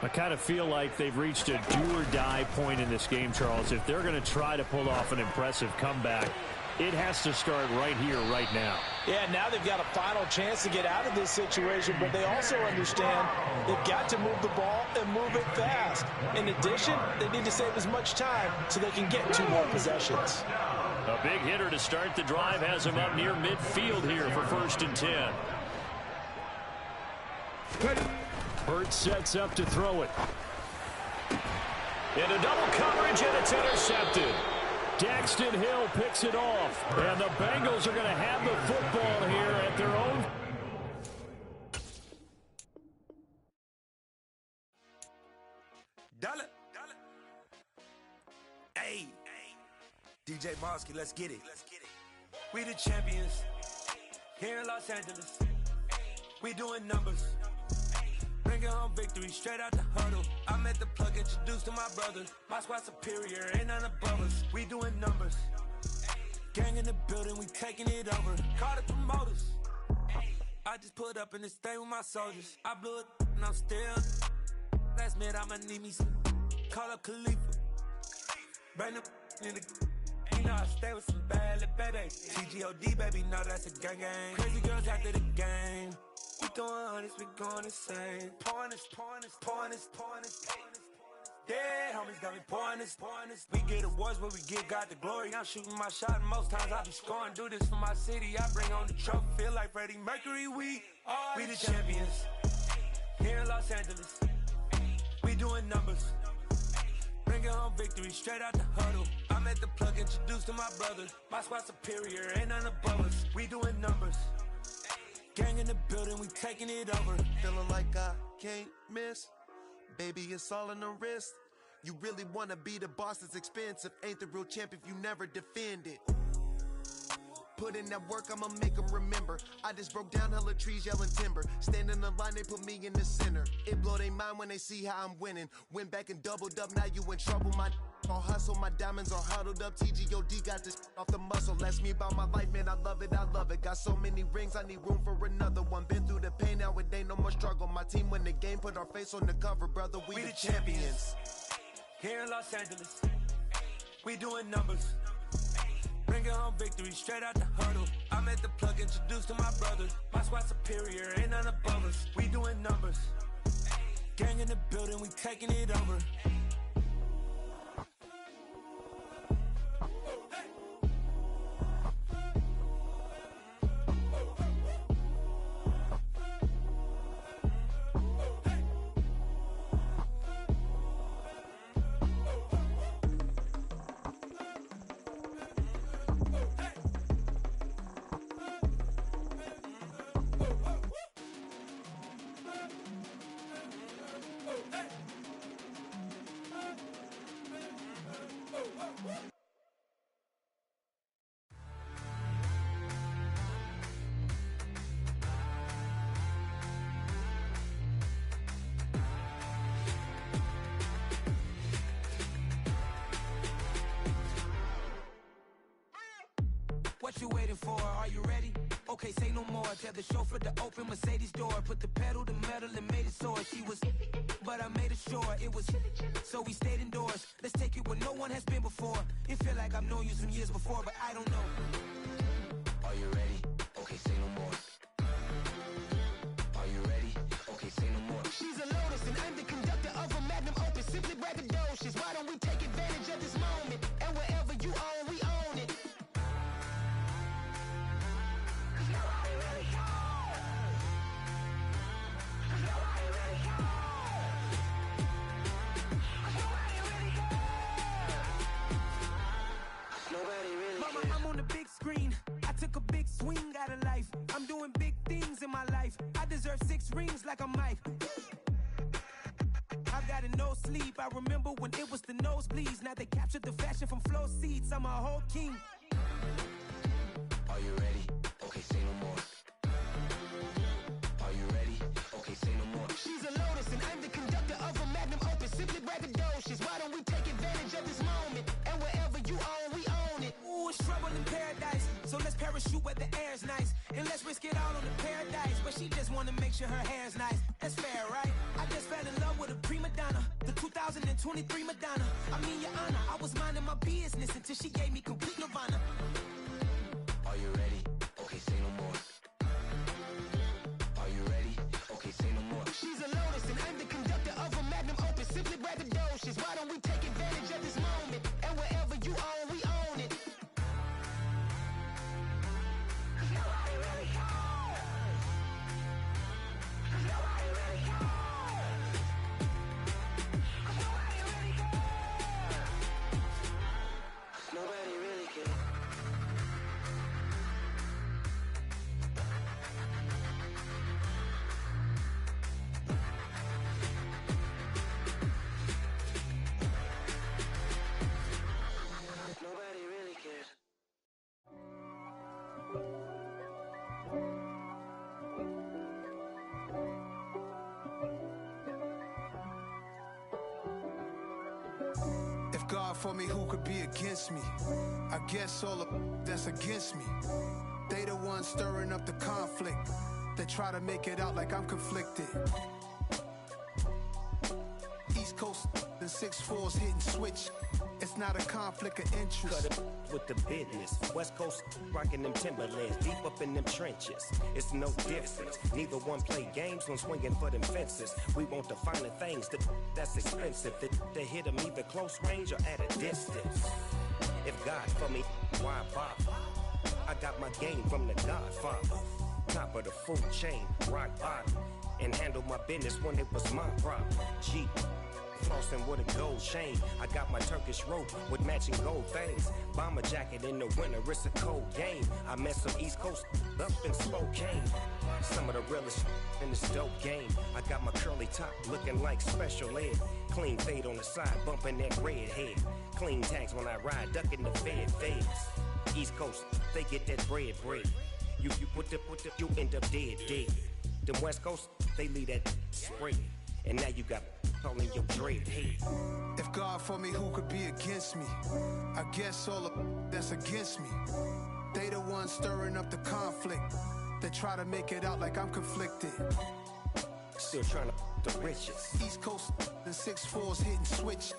I kind of feel like they've reached a do-or-die point in this game, Charles. If they're going to try to pull off an impressive comeback, it has to start right here, right now. Yeah, now they've got a final chance to get out of this situation, but they also understand they've got to move the ball and move it fast. In addition, they need to save as much time so they can get 2 more possessions. A big hitter to start the drive has him up near midfield here for 1st and 10. Hurt sets up to throw it. Into double coverage, and it's intercepted. Daxton Hill picks it off, and the Bengals are going to have the football here at their own. Dollar. Hey. DJ Mosky, let's get it. We the champions here in Los Angeles. We doing numbers. Bringing home victory straight out the huddle. I met the plug, introduced to my brothers. My squad superior, ain't none above us. We doing numbers. Gang in the building, we taking it over. Call the promoters. I just put up in this thing with my soldiers. I blew it and I'm still. Last minute, I'ma need me some. Call up Khalifa. Bring them in the. You know I stay with some bad little baby. TGOD, baby, know that's a gang gang. Crazy girls after the game. We doing hundreds, we going insane. Pouring this. Dead homies got me pouring this. We get awards, but we give God the glory. I'm shooting my shot, and most times I be scoring. Do this for my city, I bring on the trophy. Feel like Freddie Mercury, we the champions here in Los Angeles. We doing numbers. Bringing home victory straight out the huddle. I met the plug, introduced to my brothers. My squad superior, ain't none above us. We doing numbers. Gang in the building, we taking it over. Feeling like I can't miss. Baby, it's all in the wrist. You really wanna be the boss, it's expensive. Ain't the real champ if you never defend it. Put in that work, I'ma make them remember. I just broke down hella trees, yelling timber. Stand in the line, they put me in the center. It blow their mind when they see how I'm winning. Went back and doubled up, now you in trouble. My all hustle, my diamonds are huddled up. TGOD got this off the muscle. That's me about my life, man, I love it. Got so many rings, I need room for another one. Been through the pain, now it ain't no more struggle. My team win the game, put our face on the cover, brother. We the champions. Here in Los Angeles, we doing numbers. Bringing home victory straight out the huddle. I'm at the plug introduced to my brother. My squad superior, ain't none above us. We doing numbers. Gang in the building, we taking it over. What you waiting for? Are you ready? Okay, say no more. Tell the chauffeur to open Mercedes door. Put the pedal to metal and made it soar. She was, but I made it sure it was. So we stayed indoors. Let's take it where no one has been before. It feel like I've known you some years before, but I don't know. Are you ready? Okay, say no more. Are you ready? Okay, say no more. She's a Lotus and I'm the conductor of a Magnum Opus. Simply braggadocious. Why don't we take advantage of this moment? And wherever you own, we own it. Mama, I'm on the big screen. I took a big swing out of life. I'm doing big things in my life. I deserve 6 rings like a Mike. I've got no sleep. I remember when it was the nosebleeds. Now they captured the fashion from flow seats. I'm a whole king. Are you ready? Okay, say no more. Are you ready? Okay, say no more. She's a Lotus and I'm the conductor of a Magnum Opus. Simply braggadocious. Why don't we take advantage of this moment? And wherever you own, we own it. Ooh, it's trouble in paradise. So let's parachute where the air's nice. And let's risk it all on the paradise. But she just wanna make sure her hair's nice. That's fair, right? I just fell in love with a prima donna. The 2023 Madonna. I mean, your honor, I was minding my business until she gave me complete nirvana. Are you ready? Okay, say no more. Are you ready? Okay, say no more. She's a Lotus and I'm the conductor of a Magnum Opus. Simply braggadocious. Why don't we take advantage of this moment? And wherever you own, we own it. Nobody really cares. Nobody really cares. Nobody really cares. Nobody really cares. Nobody really cares. If God for me, who could be against me? I guess all of that's against me. They the ones stirring up the conflict. They try to make it out like I'm conflicted. East Coast and 6'4's hitting switch. It's not a conflict of interest. Cut it with the business. West Coast rocking them Timberlands, deep up in them trenches. It's no difference. Neither one play games when swinging for them fences. We want the finer things that's expensive. They hit them either close range or at a distance. If God for me, why bother? I got my game from the Godfather. Top of the food chain, rock bottom. And handle my business when it was my problem. Jeep. Flossing with a gold chain. I got my Turkish rope with matching gold things. Bomber jacket in the winter, it's a cold game. I met some East Coast up in Spokane. Some of the realest in this dope game. I got my curly top looking like special ed. Clean fade on the side, bumping that red head. Clean tags when I ride, ducking the feds. East Coast, they get that bread. You put the, you end up dead. Them West Coast, they leave that spread. And now you got all in your dread head. If God for me, who could be against me? I guess all of that's against me. They the ones stirring up the conflict. They try to make it out like I'm conflicted. Still trying to the riches. East Coast and 6'4s hitting switch.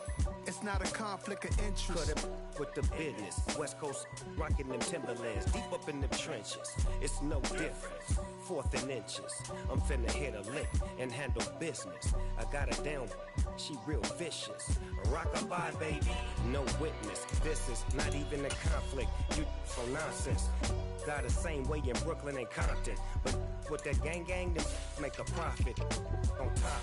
It's not a conflict of interest. Cut it with the business. West Coast rocking them Timberlands, deep up in the trenches. It's no difference. 4th and inches. I'm finna hit a lick and handle business. I got her down, she real vicious. Rockabye, baby, no witness. This is not even a conflict. You for nonsense. Got the same way in Brooklyn and Compton. But with that gang, then make a profit. On top,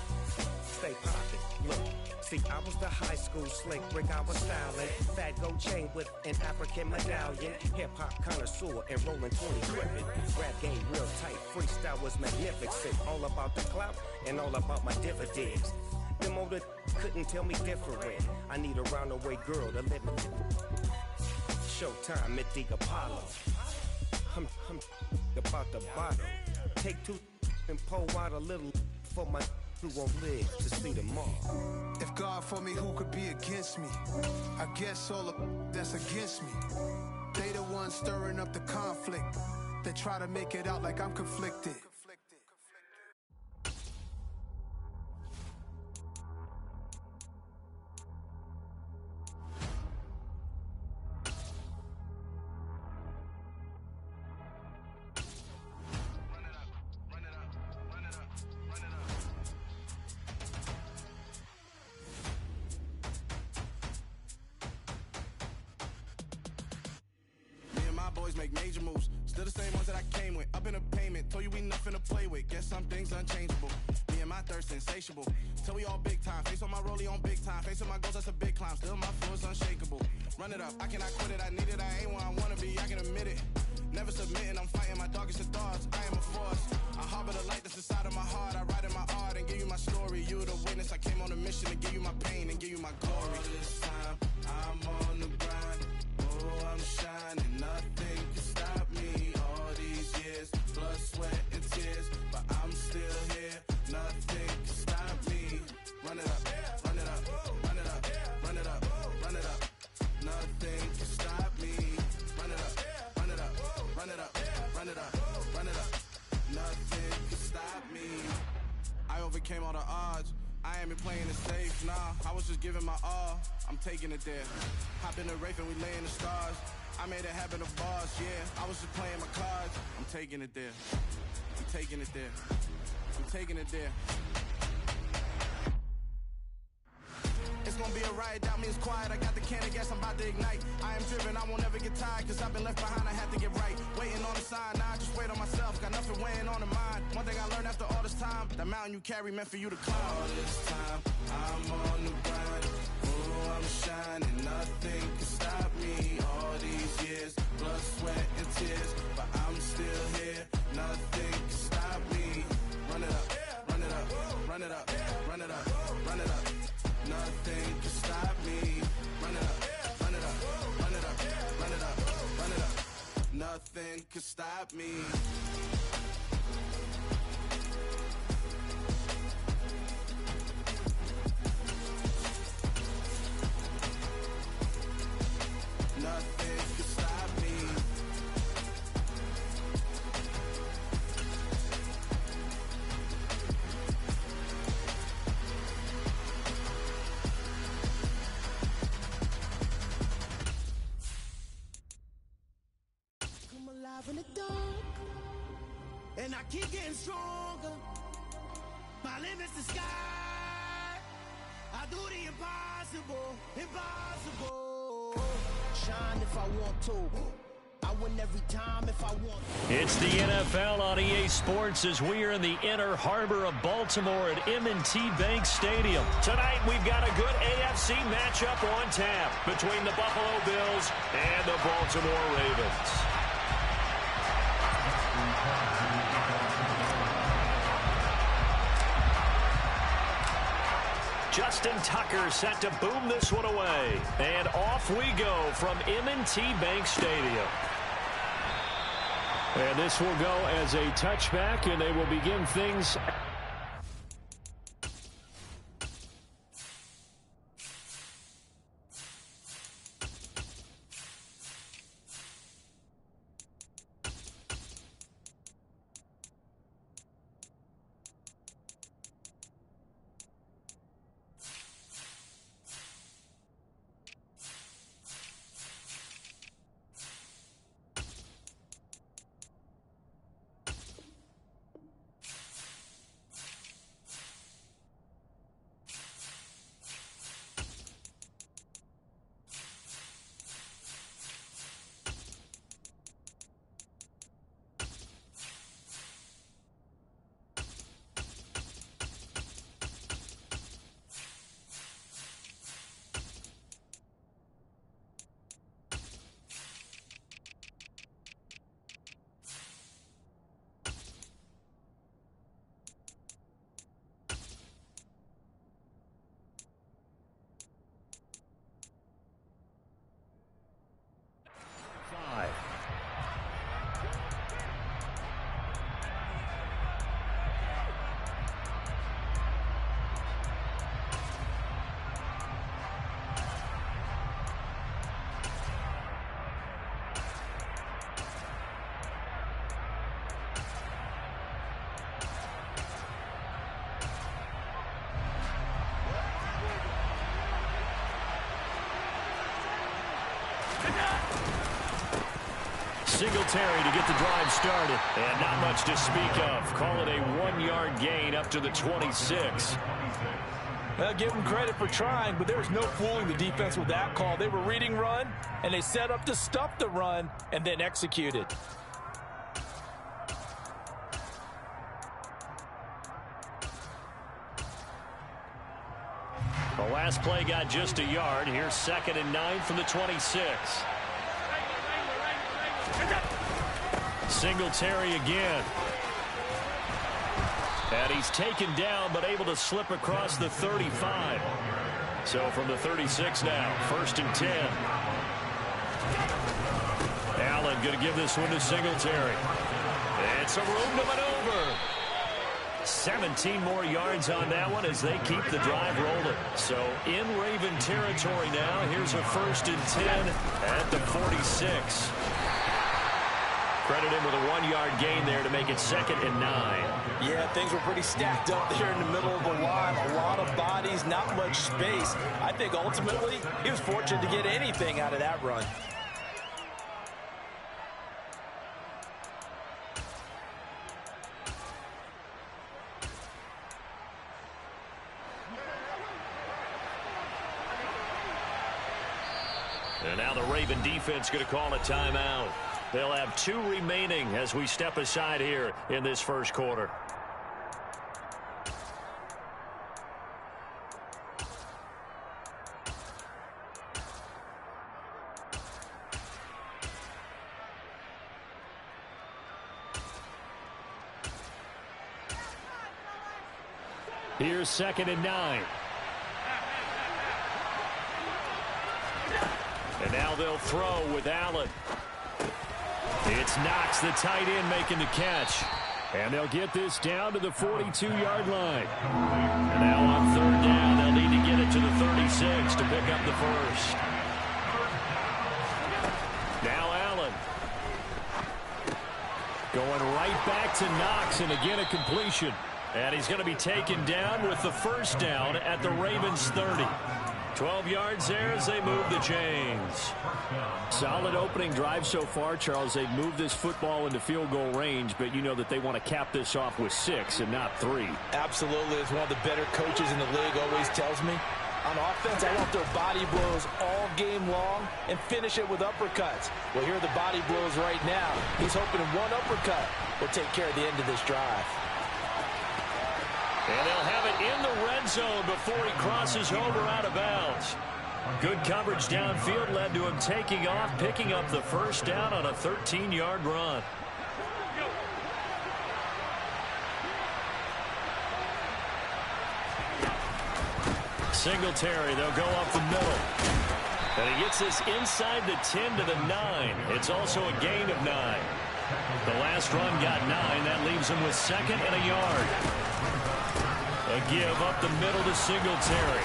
stay poppin'. Look, see, I was the high school slick brick, I was styling. Fat gold chain with an African medallion. Hip-hop connoisseur and rolling 20 gripping. Rap game real tight, freestyle was magnificent. All about the clout and all about my dividends. Them older couldn't tell me different. I need a roundaway girl to let me. Showtime at the Apollo. I'm about the bottle. Take 2 and pour out a little for my who won't live to see tomorrow. If God for me, who could be against me? I guess all the that's against me. They the ones stirring up the conflict. They try to make it out like I'm conflicted. Boys make major moves, still the same ones that I came with. Up in a payment, told you we nothing to play with. Guess some things unchangeable. Me and my thirst insatiable. Till we all big time. Face on my rollie on big time. Facing my goals, that's a big climb. Still my flow is unshakable. Run it up, I cannot quit it. I need it, I ain't where I wanna be. I can admit it. Never submitting, I'm fighting my darkest of thoughts. I am a force. I harbor the light that's inside of my heart. I write in my art and give you my story. You the witness. I came on a mission to give you my pain and give you my glory. All this time, I'm on the grind. Oh, I'm shining. Nothing can stop me. All these years, blood, sweat, and tears, but I'm still here. Nothing can stop me. Run it up, run it up, run it up, run it up, run it up. Nothing can stop me. Run it up, run it up, run it up, run it up, run it up. Nothing can stop me. I overcame all the odds. I ain't been playing it safe, nah. I was just giving my all. I'm taking it there. Hop in the Wraith and we lay in the stars. I made it happen to boss, yeah. I was just playing my cards. I'm taking it there. I'm taking it there. I'm taking it there. It's gonna be a riot, doubt me it's quiet. I got the can of gas, I'm about to ignite. I am driven, I won't ever get tired, cause I've been left behind, I had to get right. Waiting on the sign, now I just wait on myself. Got nothing weighing on the mind. One thing I learned after all this time, the mountain you carry meant for you to climb. All this time, I'm on the grind. Oh, I'm shining, nothing can stop me. All these years, blood, sweat, and tears, but I'm still here. Nothing can stop me. Run it up, run it up, run it up, run it up, run it up. Nothing can stop me. Run it up, run it up, run it up, run it up, run it up. Nothing can stop me. Nothing can stop me. Come alive in the dark, and I keep getting stronger. My limit's the sky. I do the impossible, impossible. Shine if I want to. I win every time if I want to. It's the NFL on EA Sports as we are in the inner harbor of Baltimore at M&T Bank Stadium. Tonight we've got a good AFC matchup on tap between the Buffalo Bills and the Baltimore Ravens. Justin Tucker set to boom this one away. And off we go from M&T Bank Stadium. And this will go as a touchback, and they will begin things. Singletary to get the drive started. And not much to speak of. Call it a 1-yard gain up to the 26. Give them credit for trying, but there's no fooling the defense with that call. They were reading run, and they set up to stuff the run, and then executed. The last play got just a yard. Here's 2nd and 9 from the 26. Singletary again. And he's taken down, but able to slip across the 35. So from the 36 now, 1st and 10. Allen going to give this one to Singletary. It's a room to maneuver. 17 more yards on that one as they keep the drive rolling. So in Raven territory now. Here's a 1st and 10 at the 46. Credit him with a 1-yard gain there to make it 2nd and 9. Yeah, things were pretty stacked up there in the middle of the line. A lot of bodies, not much space. I think ultimately he was fortunate to get anything out of that run. And now the Raven defense going to call a timeout. They'll have 2 remaining as we step aside here in this first quarter. Here's 2nd and 9. And now they'll throw with Allen. It's Knox, the tight end, making the catch. And they'll get this down to the 42-yard line. And now on 3rd down, they'll need to get it to the 36 to pick up the first. Now Allen. Going right back to Knox, and again a completion. And he's going to be taken down with the 1st down at the Ravens 30. 12 yards there as they move the chains. Solid opening drive so far, Charles. They've moved this football into field goal range, but you know that they want to cap this off with 6 and not 3. Absolutely. As one of the better coaches in the league always tells me, on offense, I want their body blows all game long and finish it with uppercuts. Well, here are the body blows right now. He's hoping one uppercut will take care of the end of this drive. And they'll have it in the red zone before he crosses over out of bounds. Good coverage downfield led to him taking off, picking up the 1st down on a 13-yard run. Singletary, they'll go up the middle. And he gets this inside the 10 to the 9. It's also a gain of 9. The last run got 9. That leaves him with 2nd and a yard. A give up the middle to Singletary.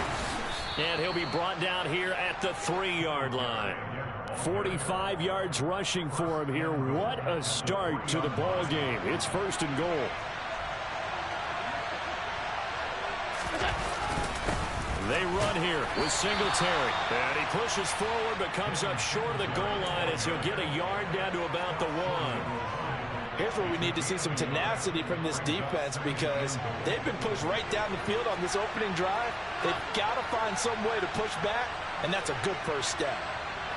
And he'll be brought down here at the 3-yard line. 45 yards rushing for him here. What a start to the ball game. It's 1st and goal. They run here with Singletary. And he pushes forward but comes up short of the goal line as he'll get a yard down to about the 1. Here's where we need to see some tenacity from this defense because they've been pushed right down the field on this opening drive. They've got to find some way to push back, and that's a good first step.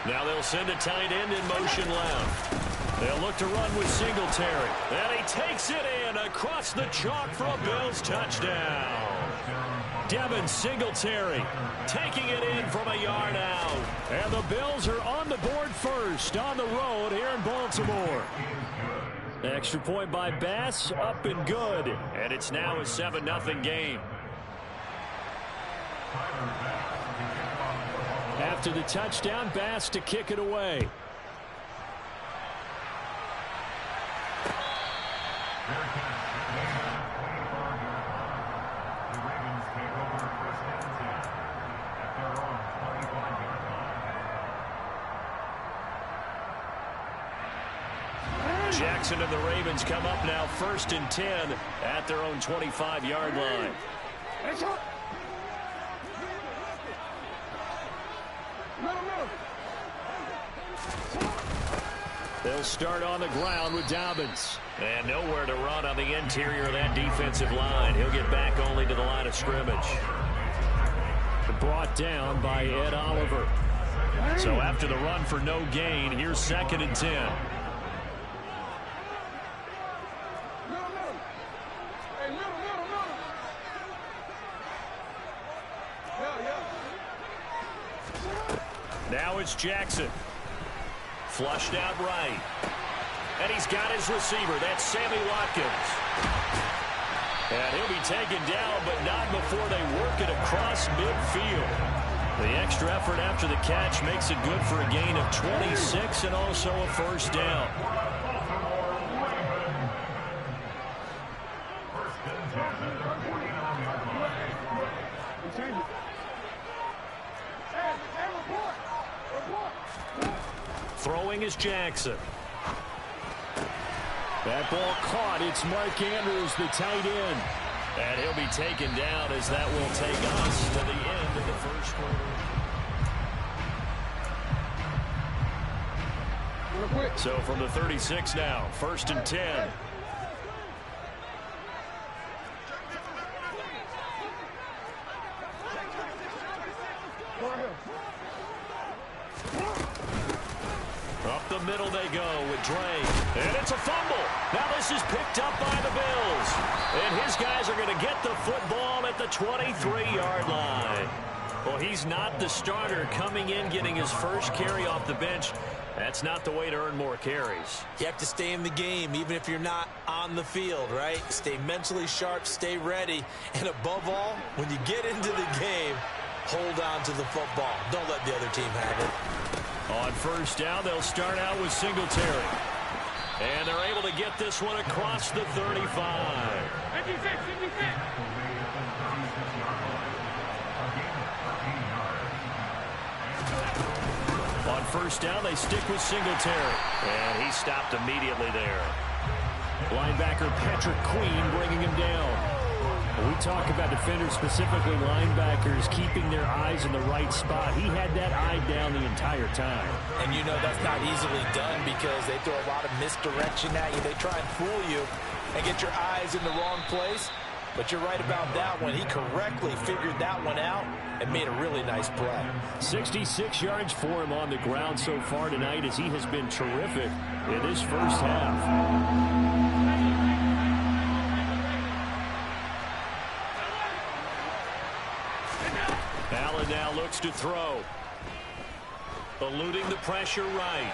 Now they'll send a tight end in motion left. They'll look to run with Singletary. And he takes it in across the chalk for a Bills touchdown. Devin Singletary taking it in from a yard out. And the Bills are on the board first on the road here in Baltimore. Extra point by Bass, up and good. And it's now a 7-0 game. After the touchdown, Bass to kick it away. Jackson and the Ravens come up now 1st and 10 at their own 25-yard line. They'll start on the ground with Dobbins. And nowhere to run on the interior of that defensive line. He'll get back only to the line of scrimmage. Brought down by Ed Oliver. So after the run for no gain, here's 2nd and 10. Now it's Jackson. Flushed out right. And he's got his receiver. That's Sammy Watkins. And he'll be taken down, but not before they work it across midfield. The extra effort after the catch makes it good for a gain of 26 and also a first down. Throwing is Jackson. That ball caught. It's Mark Andrews, the tight end. And he'll be taken down as that will take us to the end of the first quarter. So from the 36 now, 1st and 10. Up the middle they go with Dre. And it's a fumble. Now this is picked up by the Bills. And his guys are going to get the football at the 23-yard line. Well, he's not the starter coming in, getting his first carry off the bench. That's not the way to earn more carries. You have to stay in the game, even if you're not on the field, right? Stay mentally sharp, stay ready. And above all, when you get into the game, hold on to the football. Don't let the other team have it. On first down, they'll start out with Singletary. And they're able to get this one across the 35. On first down, they stick with Singletary. And he stopped immediately there. Linebacker Patrick Queen bringing him down. We talk about defenders, specifically linebackers, keeping their eyes in the right spot. He had that eye down the entire time. And you know that's not easily done because they throw a lot of misdirection at you. They try and fool you and get your eyes in the wrong place. But you're right about that one. He correctly figured that one out and made a really nice play. 66 yards for him on the ground so far tonight as he has been terrific in this first half. Allen now looks to throw. Eluding the pressure right.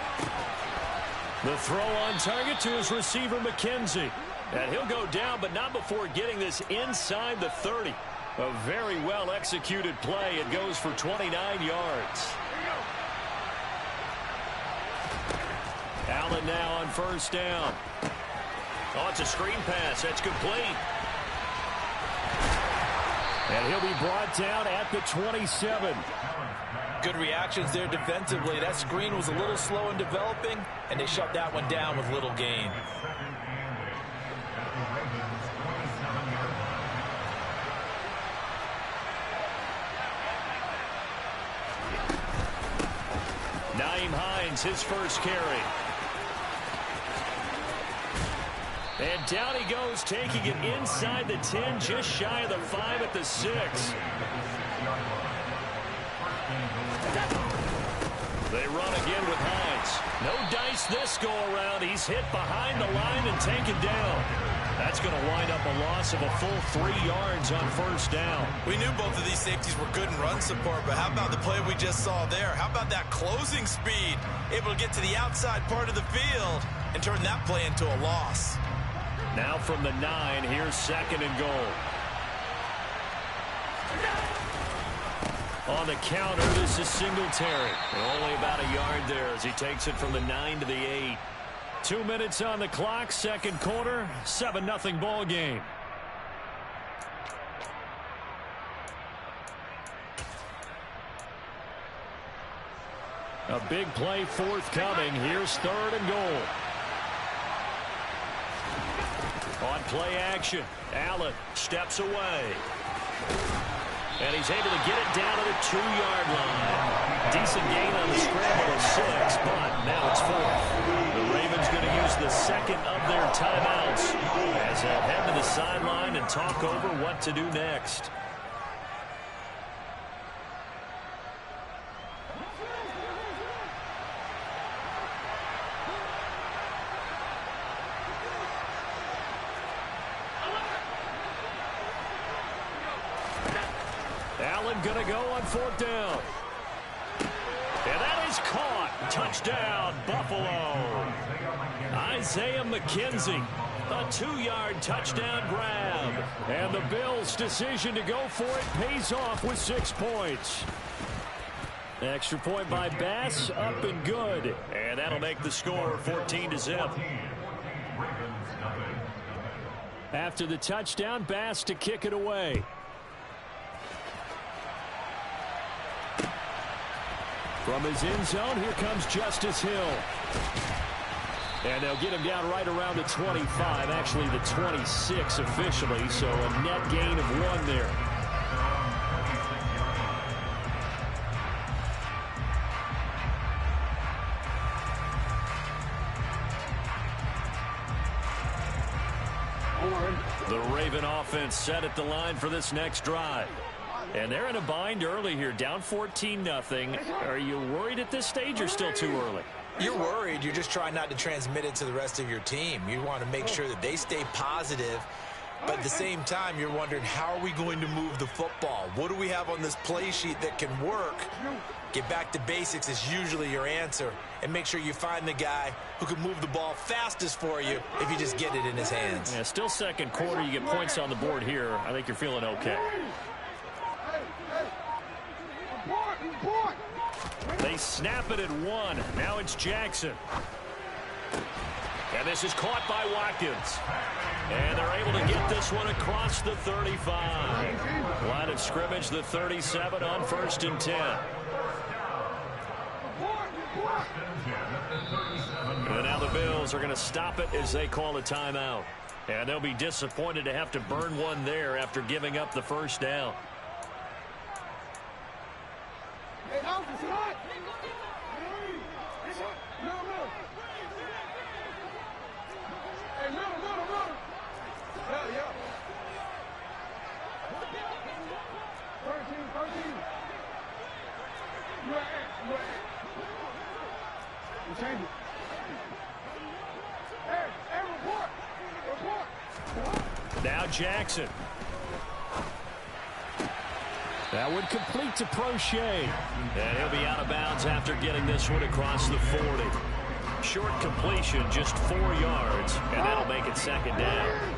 The throw on target to his receiver, McKenzie. And he'll go down, but not before getting this inside the 30. A very well-executed play. It goes for 29 yards. Allen now on first down. Oh, it's a screen pass. That's complete. And he'll be brought down at the 27. Good reactions there defensively. That screen was a little slow in developing, and they shut that one down with little gain. Nyheim Hines, his first carry. And down he goes, taking it inside the 10, just shy of the 5 at the 6. They run again with Hines. No dice this go around. He's hit behind the line and taken down. That's going to wind up a loss of a full 3 yards on first down. We knew both of these safeties were good in run support, but how about the play we just saw there? How about that closing speed? Able to get to the outside part of the field and turn that play into a loss. Now from the 9, here's 2nd and goal. On the counter, this is Singletary. Only about a yard there as he takes it from the 9 to the 8. 2 minutes on the clock, second quarter, 7-0 ball game. A big play forthcoming. Here's 3rd and goal. On play action, Allen steps away. And he's able to get it down to the 2-yard line. Decent gain on the scramble of 6, but now it's 4th. The Ravens going to use the second of their timeouts as they'll head to the sideline and talk over what to do next. Allen going to go on 4th down. And that is caught. Touchdown, Buffalo. Isaiah McKenzie, a 2-yard touchdown grab. And the Bills' decision to go for it pays off with 6 points. Extra point by Bass, up and good. And that'll make the score 14-0. After the touchdown, Bass to kick it away. From his end zone, here comes Justice Hill. And they'll get him down right around the 25, actually the 26 officially, so a net gain of 1 there. The Raven offense set at the line for this next drive. And they're in a bind early here, down 14-0. Are you worried at this stage or still too early? You're worried. You're just trying not to transmit it to the rest of your team. You want to make sure that they stay positive. But at the same time, you're wondering, how are we going to move the football? What do we have on this play sheet that can work? Get back to basics is usually your answer. And make sure you find the guy who can move the ball fastest for you if you just get it in his hands. Yeah, still second quarter. You get points on the board here. I think you're feeling okay. They snap it at 1. Now it's Jackson. And this is caught by Watkins. And they're able to get this one across the 35. Line of scrimmage, the 37 on 1st and 10. And now the Bills are going to stop it as they call a timeout. And they'll be disappointed to have to burn one there after giving up the 1st down. Hey, Alpha, it's hot. No. Hey, no. Yeah. 13. You at. You change it. Hey, report. Now Jackson. That would complete to Prochet. And he'll be out of bounds after getting this one across the 40. Short completion, just 4 yards, and that'll make it 2nd down.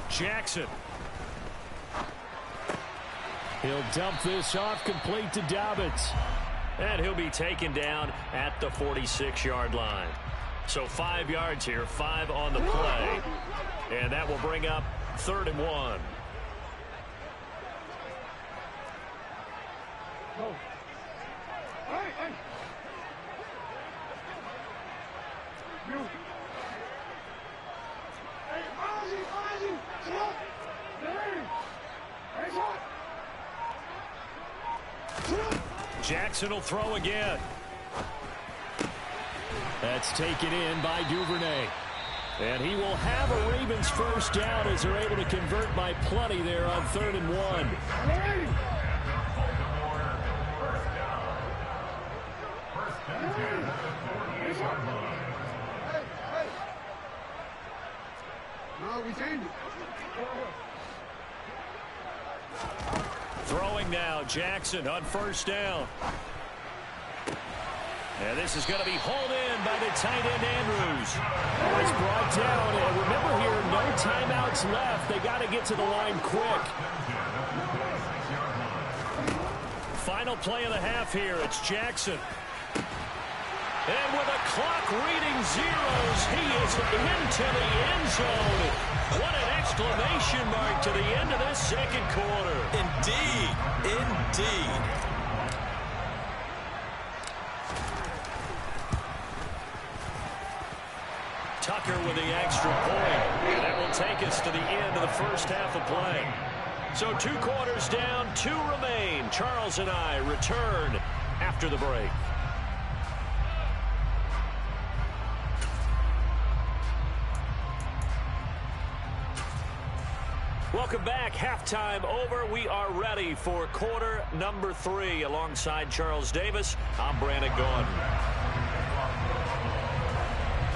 Jackson. He'll dump this off, complete to Dobbins. And he'll be taken down at the 46-yard line. So 5 yards here, 5 on the play. And that will bring up 3rd and 1. Hey. Jackson will throw again. That's taken in by Duvernay. And he will have a Ravens 1st down as they're able to convert by plenty there on 3rd and 1. No, we changed it. Throwing now, Jackson on 1st down. And this is going to be hauled in by the tight end, Andrews. It's brought down. And remember here, no timeouts left. They got to get to the line quick. Final play of the half here. It's Jackson. And with a clock reading zeros, he is into the end zone. What an exclamation mark to the end of this 2nd quarter. Indeed. Tucker with the extra point. And that will take us to the end of the first half of play. So 2 quarters down, 2 remain. Charles and I return after the break. Welcome back. Halftime over. We are ready for quarter number 3. Alongside Charles Davis, I'm Brandon Gaudin.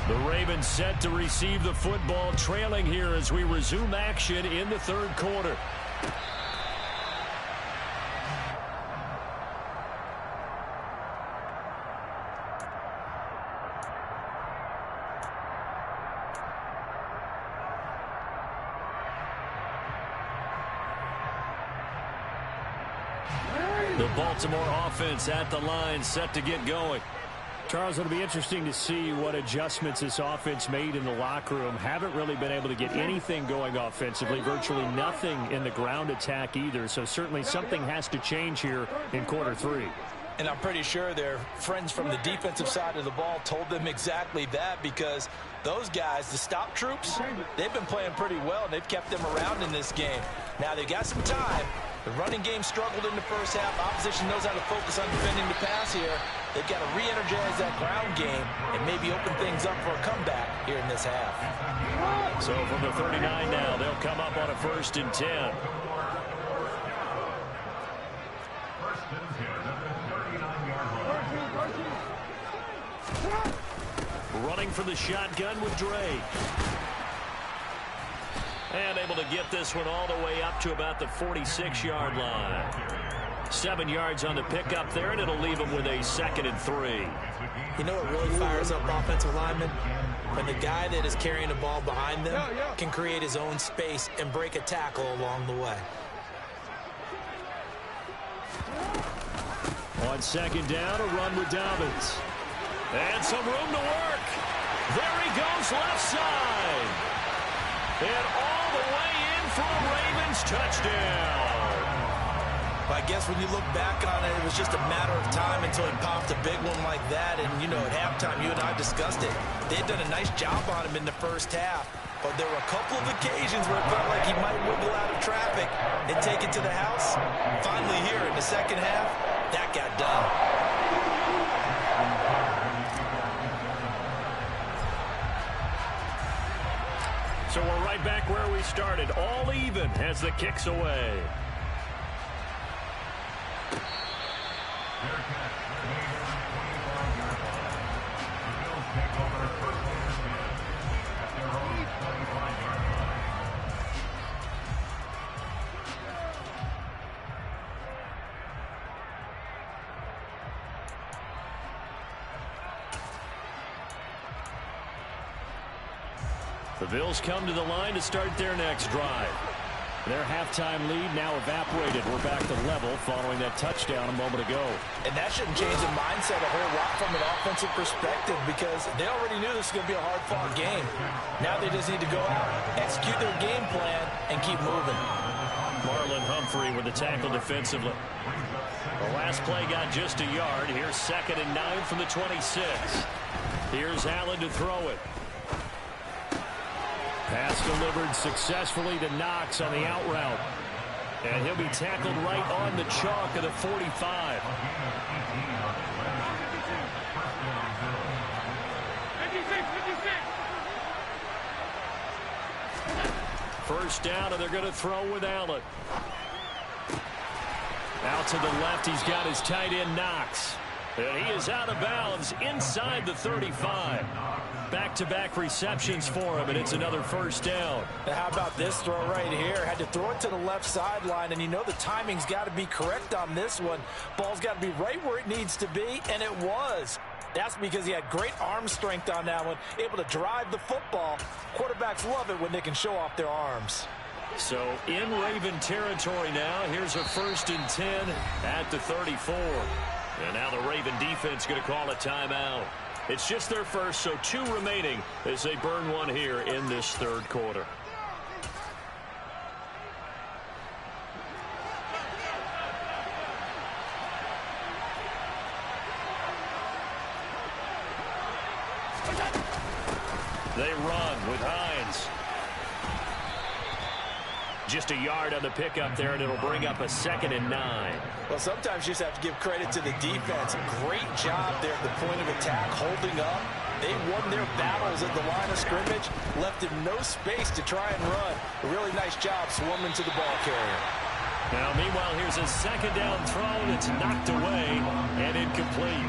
The Ravens set to receive the football, trailing here as we resume action in the third quarter. The Baltimore offense at the line, set to get going. Charles, it'll be interesting to see what adjustments this offense made in the locker room. Haven't really been able to get anything going offensively, virtually nothing in the ground attack either. So certainly something has to change here in quarter 3. And I'm pretty sure their friends from the defensive side of the ball told them exactly that, because those guys, the stop troops, they've been playing pretty well, and they've kept them around in this game. Now, they've got some time. The running game struggled in the first half. Opposition knows how to focus on defending the pass here. They've got to re-energize that ground game and maybe open things up for a comeback here in this half. So from the 39 now, they'll come up on a 1st and 10. Running for the shotgun with Drake. And able to get this one all the way up to about the 46-yard line. 7 yards on the pickup there, and it'll leave them with a 2nd and 3. You know what really fires up offensive linemen? When the guy that is carrying the ball behind them can create his own space and break a tackle along the way. On 2nd down, a run with Dobbins. And some room to work. There he goes, left side. And all the way in for a Ravens touchdown. I guess when you look back on it, it was just a matter of time until he popped a big one like that. And, you know, at halftime, you and I discussed it. They had done a nice job on him in the first half. But there were a couple of occasions where it felt like he might wiggle out of traffic and take it to the house. Finally here in the second half, that got done. So we're right back where we started. All even as the kick's away. The Bills come to the line to start their next drive. Their halftime lead now evaporated. We're back to level following that touchdown a moment ago. And that shouldn't change the mindset a whole lot from an offensive perspective, because they already knew this was going to be a hard-fought game. Now they just need to go out, execute their game plan, and keep moving. Marlon Humphrey with the tackle defensively. The last play got just a yard. Here's 2nd and 9 from the 26. Here's Allen to throw it. Pass delivered successfully to Knox on the out route. And he'll be tackled right on the chalk of the 45. First down, and they're going to throw with Allen. Out to the left, he's got his tight end, Knox. And he is out of bounds inside the 35. Back-to-back receptions for him, and it's another first down. Now how about this throw right here? Had to throw it to the left sideline, and you know the timing's got to be correct on this one. Ball's got to be right where it needs to be, and it was. That's because he had great arm strength on that one, able to drive the football. Quarterbacks love it when they can show off their arms. So in Raven territory now, here's a 1st and 10 at the 34. And now the Raven defense going to call a timeout. It's just their first, so 2 remaining as they burn one here in this third quarter. They run with Hines. Just a yard on the pickup there, and it'll bring up a 2nd and 9. Well, sometimes you just have to give credit to the defense. Great job there at the point of attack, holding up. They won their battles at the line of scrimmage, left him no space to try and run. A really nice job swarming to the ball carrier. Now, meanwhile, here's a 2nd down throw that's knocked away and incomplete.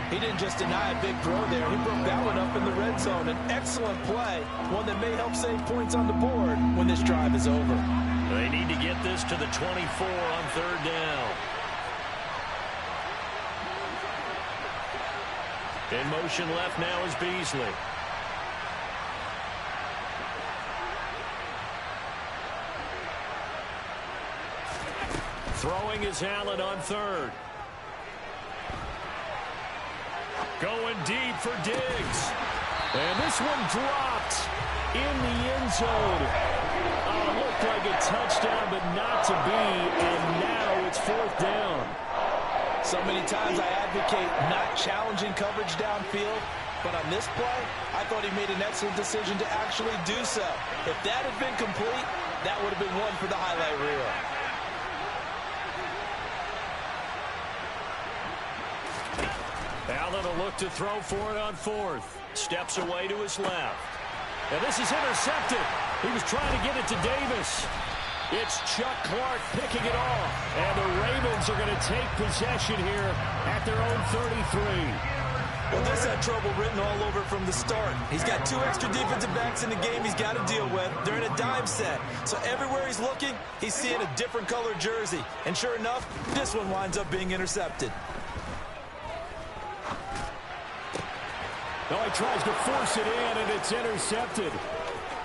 He didn't just deny a big throw there. He broke that one up in the red zone. An excellent play, one that may help save points on the board when this drive is over. They need to get this to the 24 on 3rd down. In motion left now is Beasley. Throwing is Allen on 3rd. Going deep for Diggs. And this one dropped in the end zone. Looked like a touchdown, but not to be. And now it's 4th down. So many times I advocate not challenging coverage downfield. But on this play, I thought he made an excellent decision to actually do so. If that had been complete, that would have been one for the highlight reel. Allen will look to throw for it on 4th. Steps away to his left. And this is intercepted. He was trying to get it to Davis. It's Chuck Clark picking it off. And the Ravens are going to take possession here at their own 33. Well, this had trouble written all over from the start. He's got 2 extra defensive backs in the game he's got to deal with. They're in a dime set. So everywhere he's looking, he's seeing a different color jersey. And sure enough, this one winds up being intercepted. Now he tries to force it in, and it's intercepted.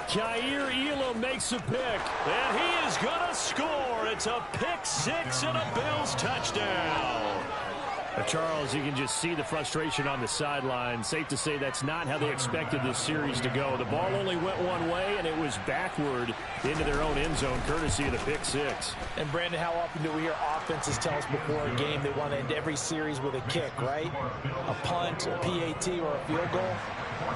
Kaiir Elam makes a pick, and he is going to score. It's a pick 6 and a Bills touchdown. Charles, you can just see the frustration on the sideline. Safe to say that's not how they expected this series to go. The ball only went one way, and it was backward into their own end zone, courtesy of the pick 6. And, Brandon, how often do we hear offenses tell us before a game they want to end every series with a kick, right? A punt, a PAT, or a field goal.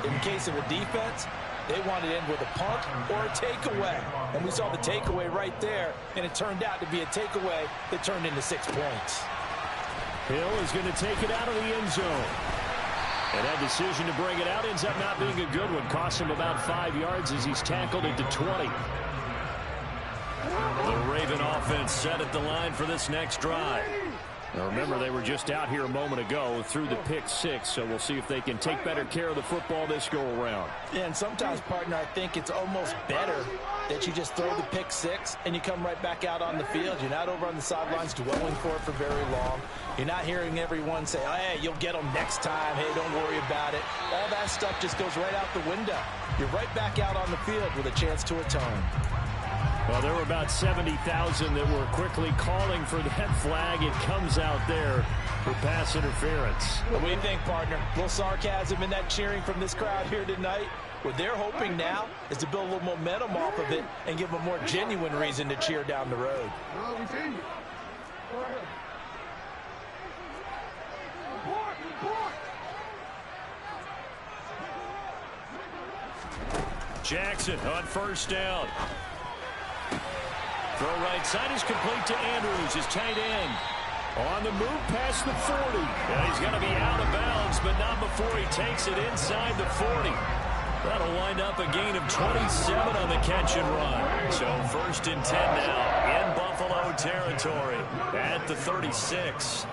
In the case of a defense, they want to end with a punt or a takeaway. And we saw the takeaway right there, and it turned out to be a takeaway that turned into 6 points. Hill is going to take it out of the end zone. And that decision to bring it out ends up not being a good one. Costs him about 5 yards as he's tackled it to 20. The Raven offense set at the line for this next drive. Now remember, they were just out here a moment ago through the pick 6, so we'll see if they can take better care of the football this go-around. Yeah, and sometimes, partner, I think it's almost better that you just throw the pick 6 and you come right back out on the field. You're not over on the sidelines dwelling for it for very long. You're not hearing everyone say, oh, hey, you'll get them next time. Hey, don't worry about it. All that stuff just goes right out the window. You're right back out on the field with a chance to atone. Well, there were about 70,000 that were quickly calling for that flag. It comes out there for pass interference. What do you think, partner? A little sarcasm in that cheering from this crowd here tonight. What they're hoping now is to build a little momentum off of it and give them a more genuine reason to cheer down the road. Jackson on 1st down. Throw right side is complete to Andrews, his tight end. On the move past the 40. And he's going to be out of bounds, but not before he takes it inside the 40. That'll wind up a gain of 27 on the catch and run. So 1st and 10 now in Buffalo territory at the 36.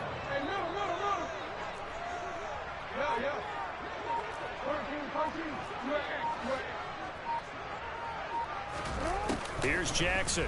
Here's Jackson.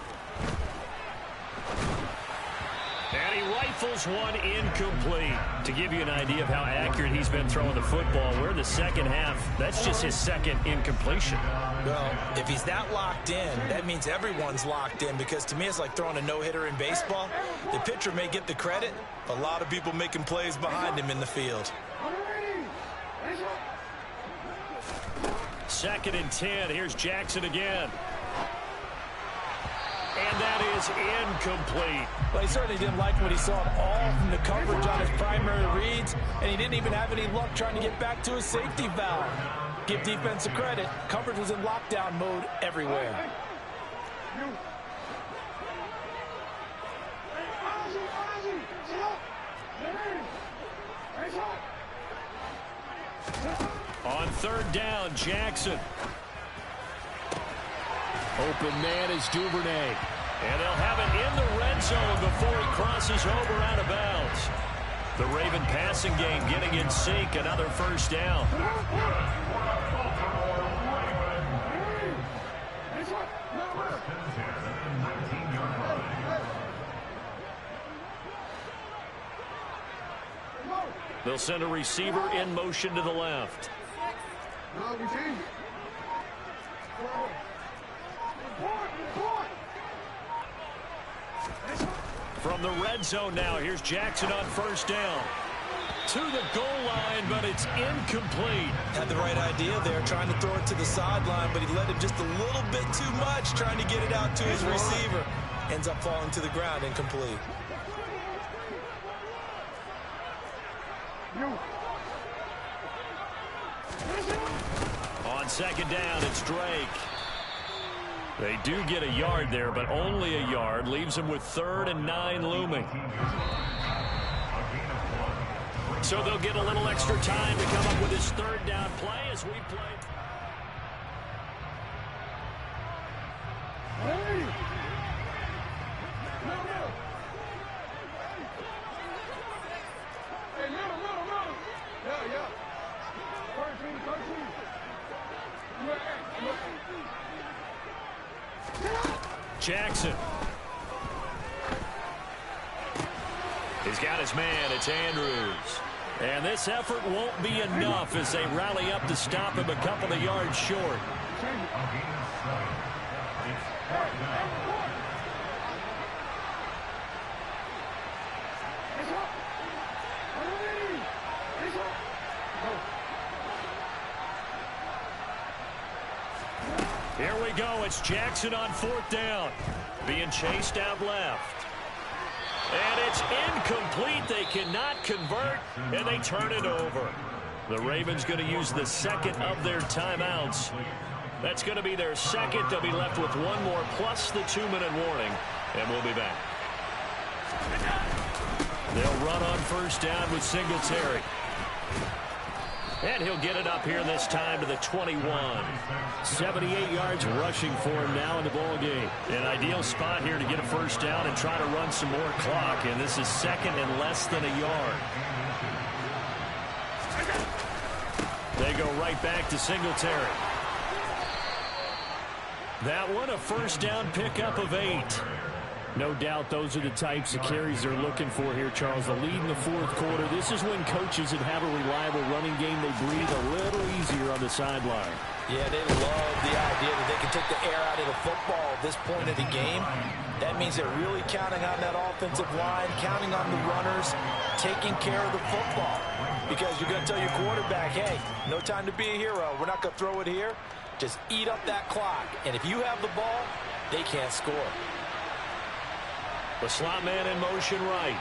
And he rifles one incomplete. To give you an idea of how accurate he's been throwing the football, we're in the second half. That's just his 2nd incompletion. Well, if he's that locked in, that means everyone's locked in, because to me it's like throwing a no-hitter in baseball. The pitcher may get the credit, a lot of people making plays behind him in the field. 2nd and 10. Here's Jackson again. And that is incomplete. Well, he certainly didn't like what he saw at all from the coverage on his primary reads, and he didn't even have any luck trying to get back to his safety valve. Give defense a credit. Coverage was in lockdown mode everywhere. On third down, Jackson. Open man is Duvernay. And they'll have it in the red zone before he crosses over out of bounds. The Raven passing game getting in sync. Another first down. They'll send a receiver in motion to the left. From the red zone now, here's Jackson on first down. To the goal line, but it's incomplete. Had the right idea there, trying to throw it to the sideline, but he let him just a little bit too much, trying to get it out to his receiver. Ends up falling to the ground, incomplete. On second down, it's Drake. They do get a yard there, but only a yard. Leaves them with 3rd and 9 looming. So they'll get a little extra time to come up with his third down play as we play. Jackson. He's got his man. It's Andrews. And this effort won't be enough as they rally up to stop him a couple of yards short. Here we go. It's Jackson on 4th down. Being chased out left. And it's incomplete. They cannot convert, and they turn it over. The Ravens going to use the second of their timeouts. That's going to be their second. They'll be left with one more plus the 2-minute warning, and we'll be back. They'll run on first down with Singletary. And he'll get it up here this time to the 21. 78 yards rushing for him now in the ball game. An ideal spot here to get a first down and try to run some more clock. And this is second and less than a yard. They go right back to Singletary. That one a first down pickup of 8. No doubt those are the types of carries they're looking for here, Charles. The lead in the 4th quarter. This is when coaches that have a reliable running game, they breathe a little easier on the sideline. Yeah, they love the idea that they can take the air out of the football at this point of the game. That means they're really counting on that offensive line, counting on the runners, taking care of the football. Because you're going to tell your quarterback, hey, no time to be a hero. We're not going to throw it here. Just eat up that clock. And if you have the ball, they can't score. The slot man in motion right.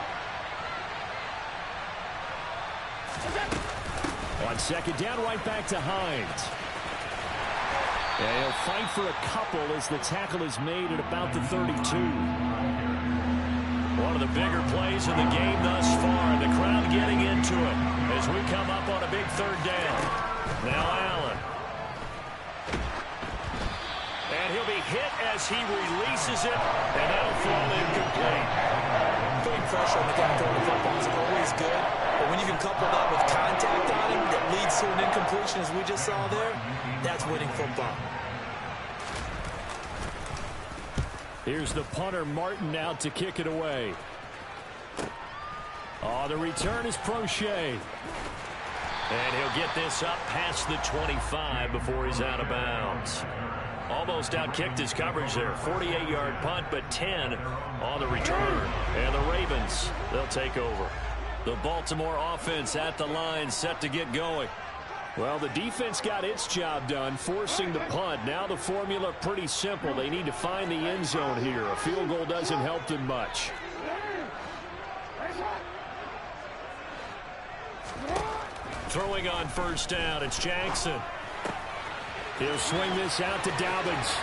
On second down, right back to Hines. And he'll fight for a couple as the tackle is made at about the 32. One of the bigger plays in the game thus far. The crowd getting into it as we come up on a big 3rd down. Now Allen. And he'll be hit as he releases it, and that'll fall incomplete. Putting pressure on the guy throwing the football is always good, but when you can couple that with contact on him that leads to an incompletion, as we just saw there, that's winning football. Here's the punter, Martin, out to kick it away. Oh, the return is Prochet. And he'll get this up past the 25 before he's out of bounds. Almost outkicked his coverage there. 48-yard punt, but 10 on the return. And the Ravens, they'll take over. The Baltimore offense at the line, set to get going. Well, the defense got its job done, forcing the punt. Now the formula pretty simple. They need to find the end zone here. A field goal doesn't help them much. Throwing on first down, it's Jackson. He'll swing this out to Dobbins.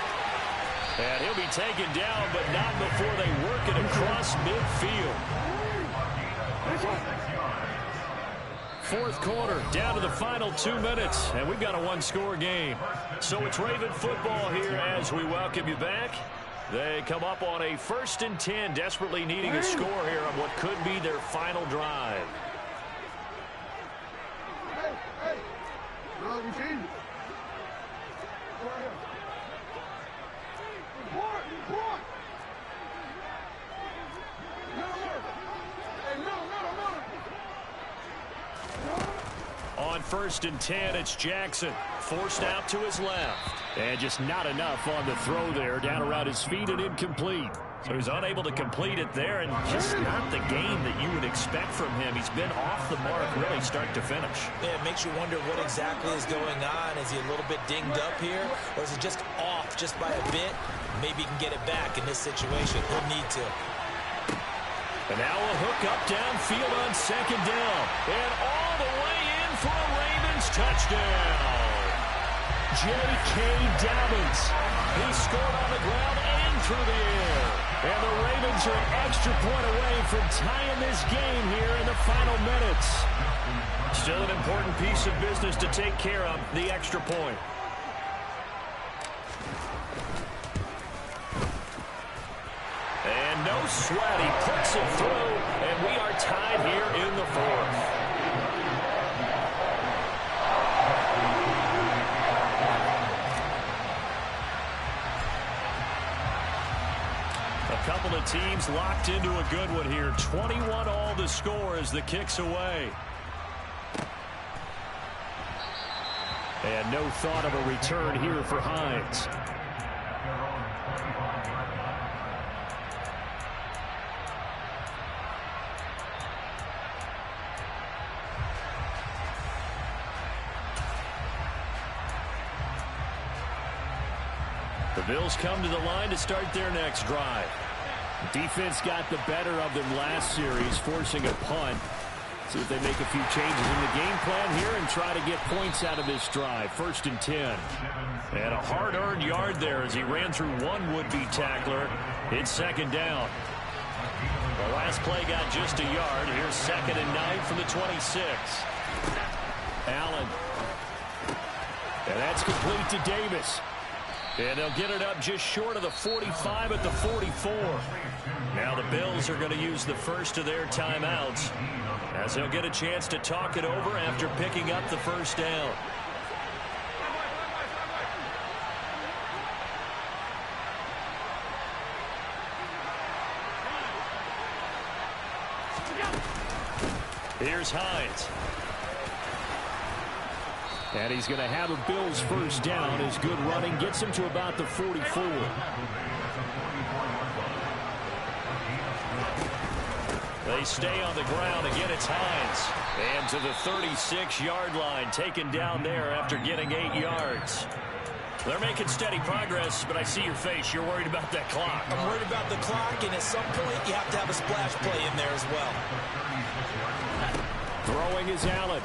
And he'll be taken down, but not before they work it across midfield. Fourth quarter, down to the final 2 minutes, and we've got a one-score game. So it's Raven football here as we welcome you back. They come up on a 1st and 10, desperately needing a score here on what could be their final drive. Hey. No, we changed it. Go right here. Report. On 1st and 10, it's Jackson. Forced out to his left. And just not enough on the throw there. Down around his feet and incomplete. So he's unable to complete it there, and just not the game that you would expect from him. He's been off the mark really start to finish. Yeah, it makes you wonder what exactly is going on. Is he a little bit dinged up here, or is he just off just by a bit? Maybe he can get it back in this situation. He'll need to. And now a hook up downfield on 2nd down. And all the way in for a Ravens touchdown. J.K. Dobbins. He scored on the ground and through the air. And the Ravens are an extra point away from tying this game here in the final minutes. Still an important piece of business to take care of, the extra point. And no sweat, he puts it through, and we are tied here in the 4th. A couple of teams locked into a good one here. 21 all the score as the kick's away. And no thought of a return here for Hines. The Bills come to the line to start their next drive. Defense got the better of them last series, forcing a punt. See if they make a few changes in the game plan here and try to get points out of this drive. 1st and 10. And a hard-earned yard there as he ran through one would-be tackler. It's 2nd down. The last play got just a yard. Here's 2nd and 9 from the 26. Allen. And that's complete to Davis. And they'll get it up just short of the 45 at the 44. Now the Bills are going to use the first of their timeouts as they'll get a chance to talk it over after picking up the 1st down. Here's Hines. And he's going to have a Bills 1st down. His good running gets him to about the 44. They stay on the ground. Again, it's Hines. And to the 36-yard line, taken down there after getting 8 yards. They're making steady progress, but I see your face. You're worried about that clock. I'm worried about the clock, and at some point, you have to have a splash play in there as well. Throwing is Allen.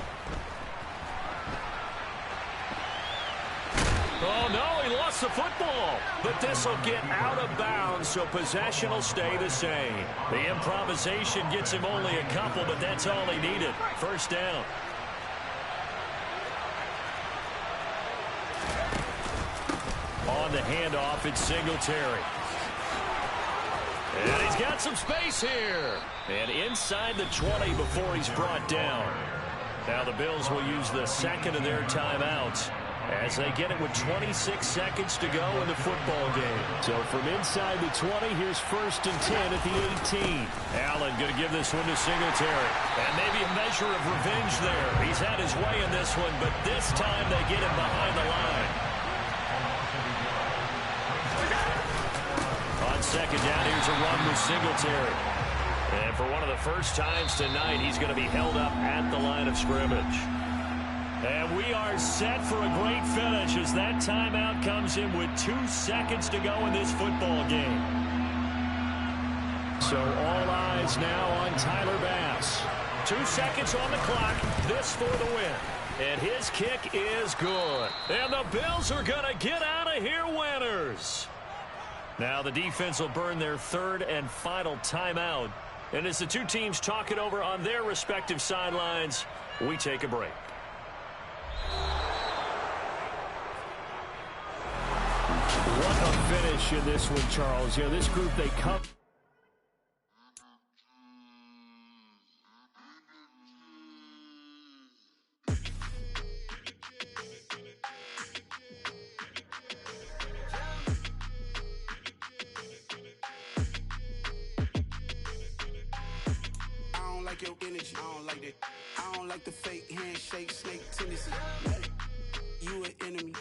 Oh, no, he lost the football. But this will get out of bounds, so possession will stay the same. The improvisation gets him only a couple, but that's all he needed. 1st down. On the handoff, it's Singletary. And he's got some space here. And inside the 20 before he's brought down. Now the Bills will use the 2nd of their timeouts as they get it with 26 seconds to go in the football game. So from inside the 20, here's 1st and 10 at the 18. Allen going to give this one to Singletary. And maybe a measure of revenge there. He's had his way in this one, but this time they get him behind the line. On 2nd down, here's a run with Singletary. And for one of the first times tonight, he's going to be held up at the line of scrimmage. And we are set for a great finish as that timeout comes in with 2 seconds to go in this football game. So all eyes now on Tyler Bass. 2 seconds on the clock. This for the win. And his kick is good. And the Bills are going to get out of here winners. Now the defense will burn their third and final timeout. And as the two teams talk it over on their respective sidelines, we take a break. What a finish in this one, Charles. You know, this group, they come. Your energy, I don't like that. I don't like the fake handshake, snake tendency. You an enemy.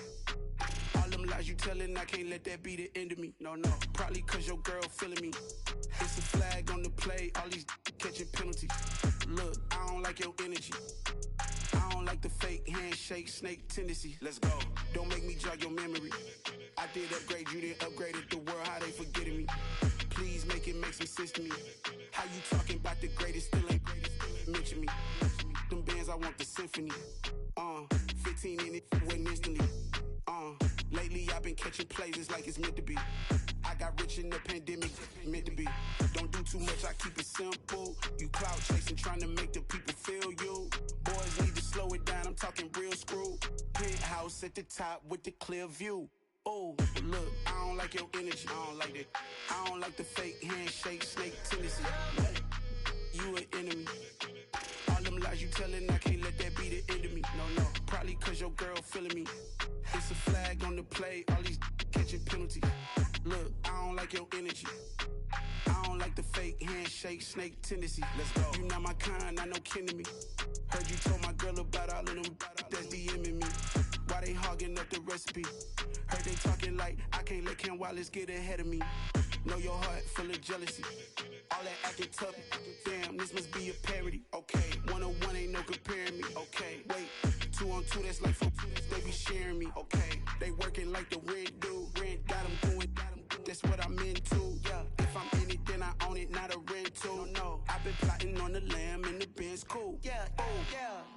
All them lies you telling, I can't let that be the end of me. No, probably cause your girl feeling me. It's a flag on the play, all these catching penalties. Look, I don't like your energy. I don't like the fake handshake, snake tendency. Let's go. Don't make me jog your memory. I did upgrade, you didn't upgrade it. The world, how they forgetting me. Please make it make some sense to me. How you talking about the greatest, still ain't greatest, mention me. Them bands, I want the symphony. 15 in it, went instantly. Lately I've been catching plays, it's like it's meant to be. I got rich in the pandemic, meant to be. Don't do too much, I keep it simple. You clout chasing, trying to make the people feel you. Boys need to slow it down, I'm talking real screw. Penthouse at the top with the clear view. Oh, look, I don't like your energy. I don't like that. I don't like the fake handshake, snake tendency. You an enemy. All them lies you telling, I can't let that be the end of me. No, probably cause your girl feeling me. It's a flag on the play, all these catching penalties. Look, I don't like your energy. I don't like the fake handshake, snake tendency. Let's go. You not my kind, I know kin to me. Heard you told my girl about all of them that's DMing me. Why they hogging up the recipe? Heard they talking like I can't let Ken Wallace get ahead of me. Know your heart full of jealousy. All that acting tough, damn, this must be a parody. Okay, 1-on-1 ain't no comparing me. Okay, wait, 2-on-2, that's like 4, they be sharing me. Okay, they working like the rent do. Rent got them doing, that's what I'm into. Yeah, if I'm in it, then I own it, not a rental. No, I've been plotting on the lamb and the Benz cool. Yeah, oh, yeah.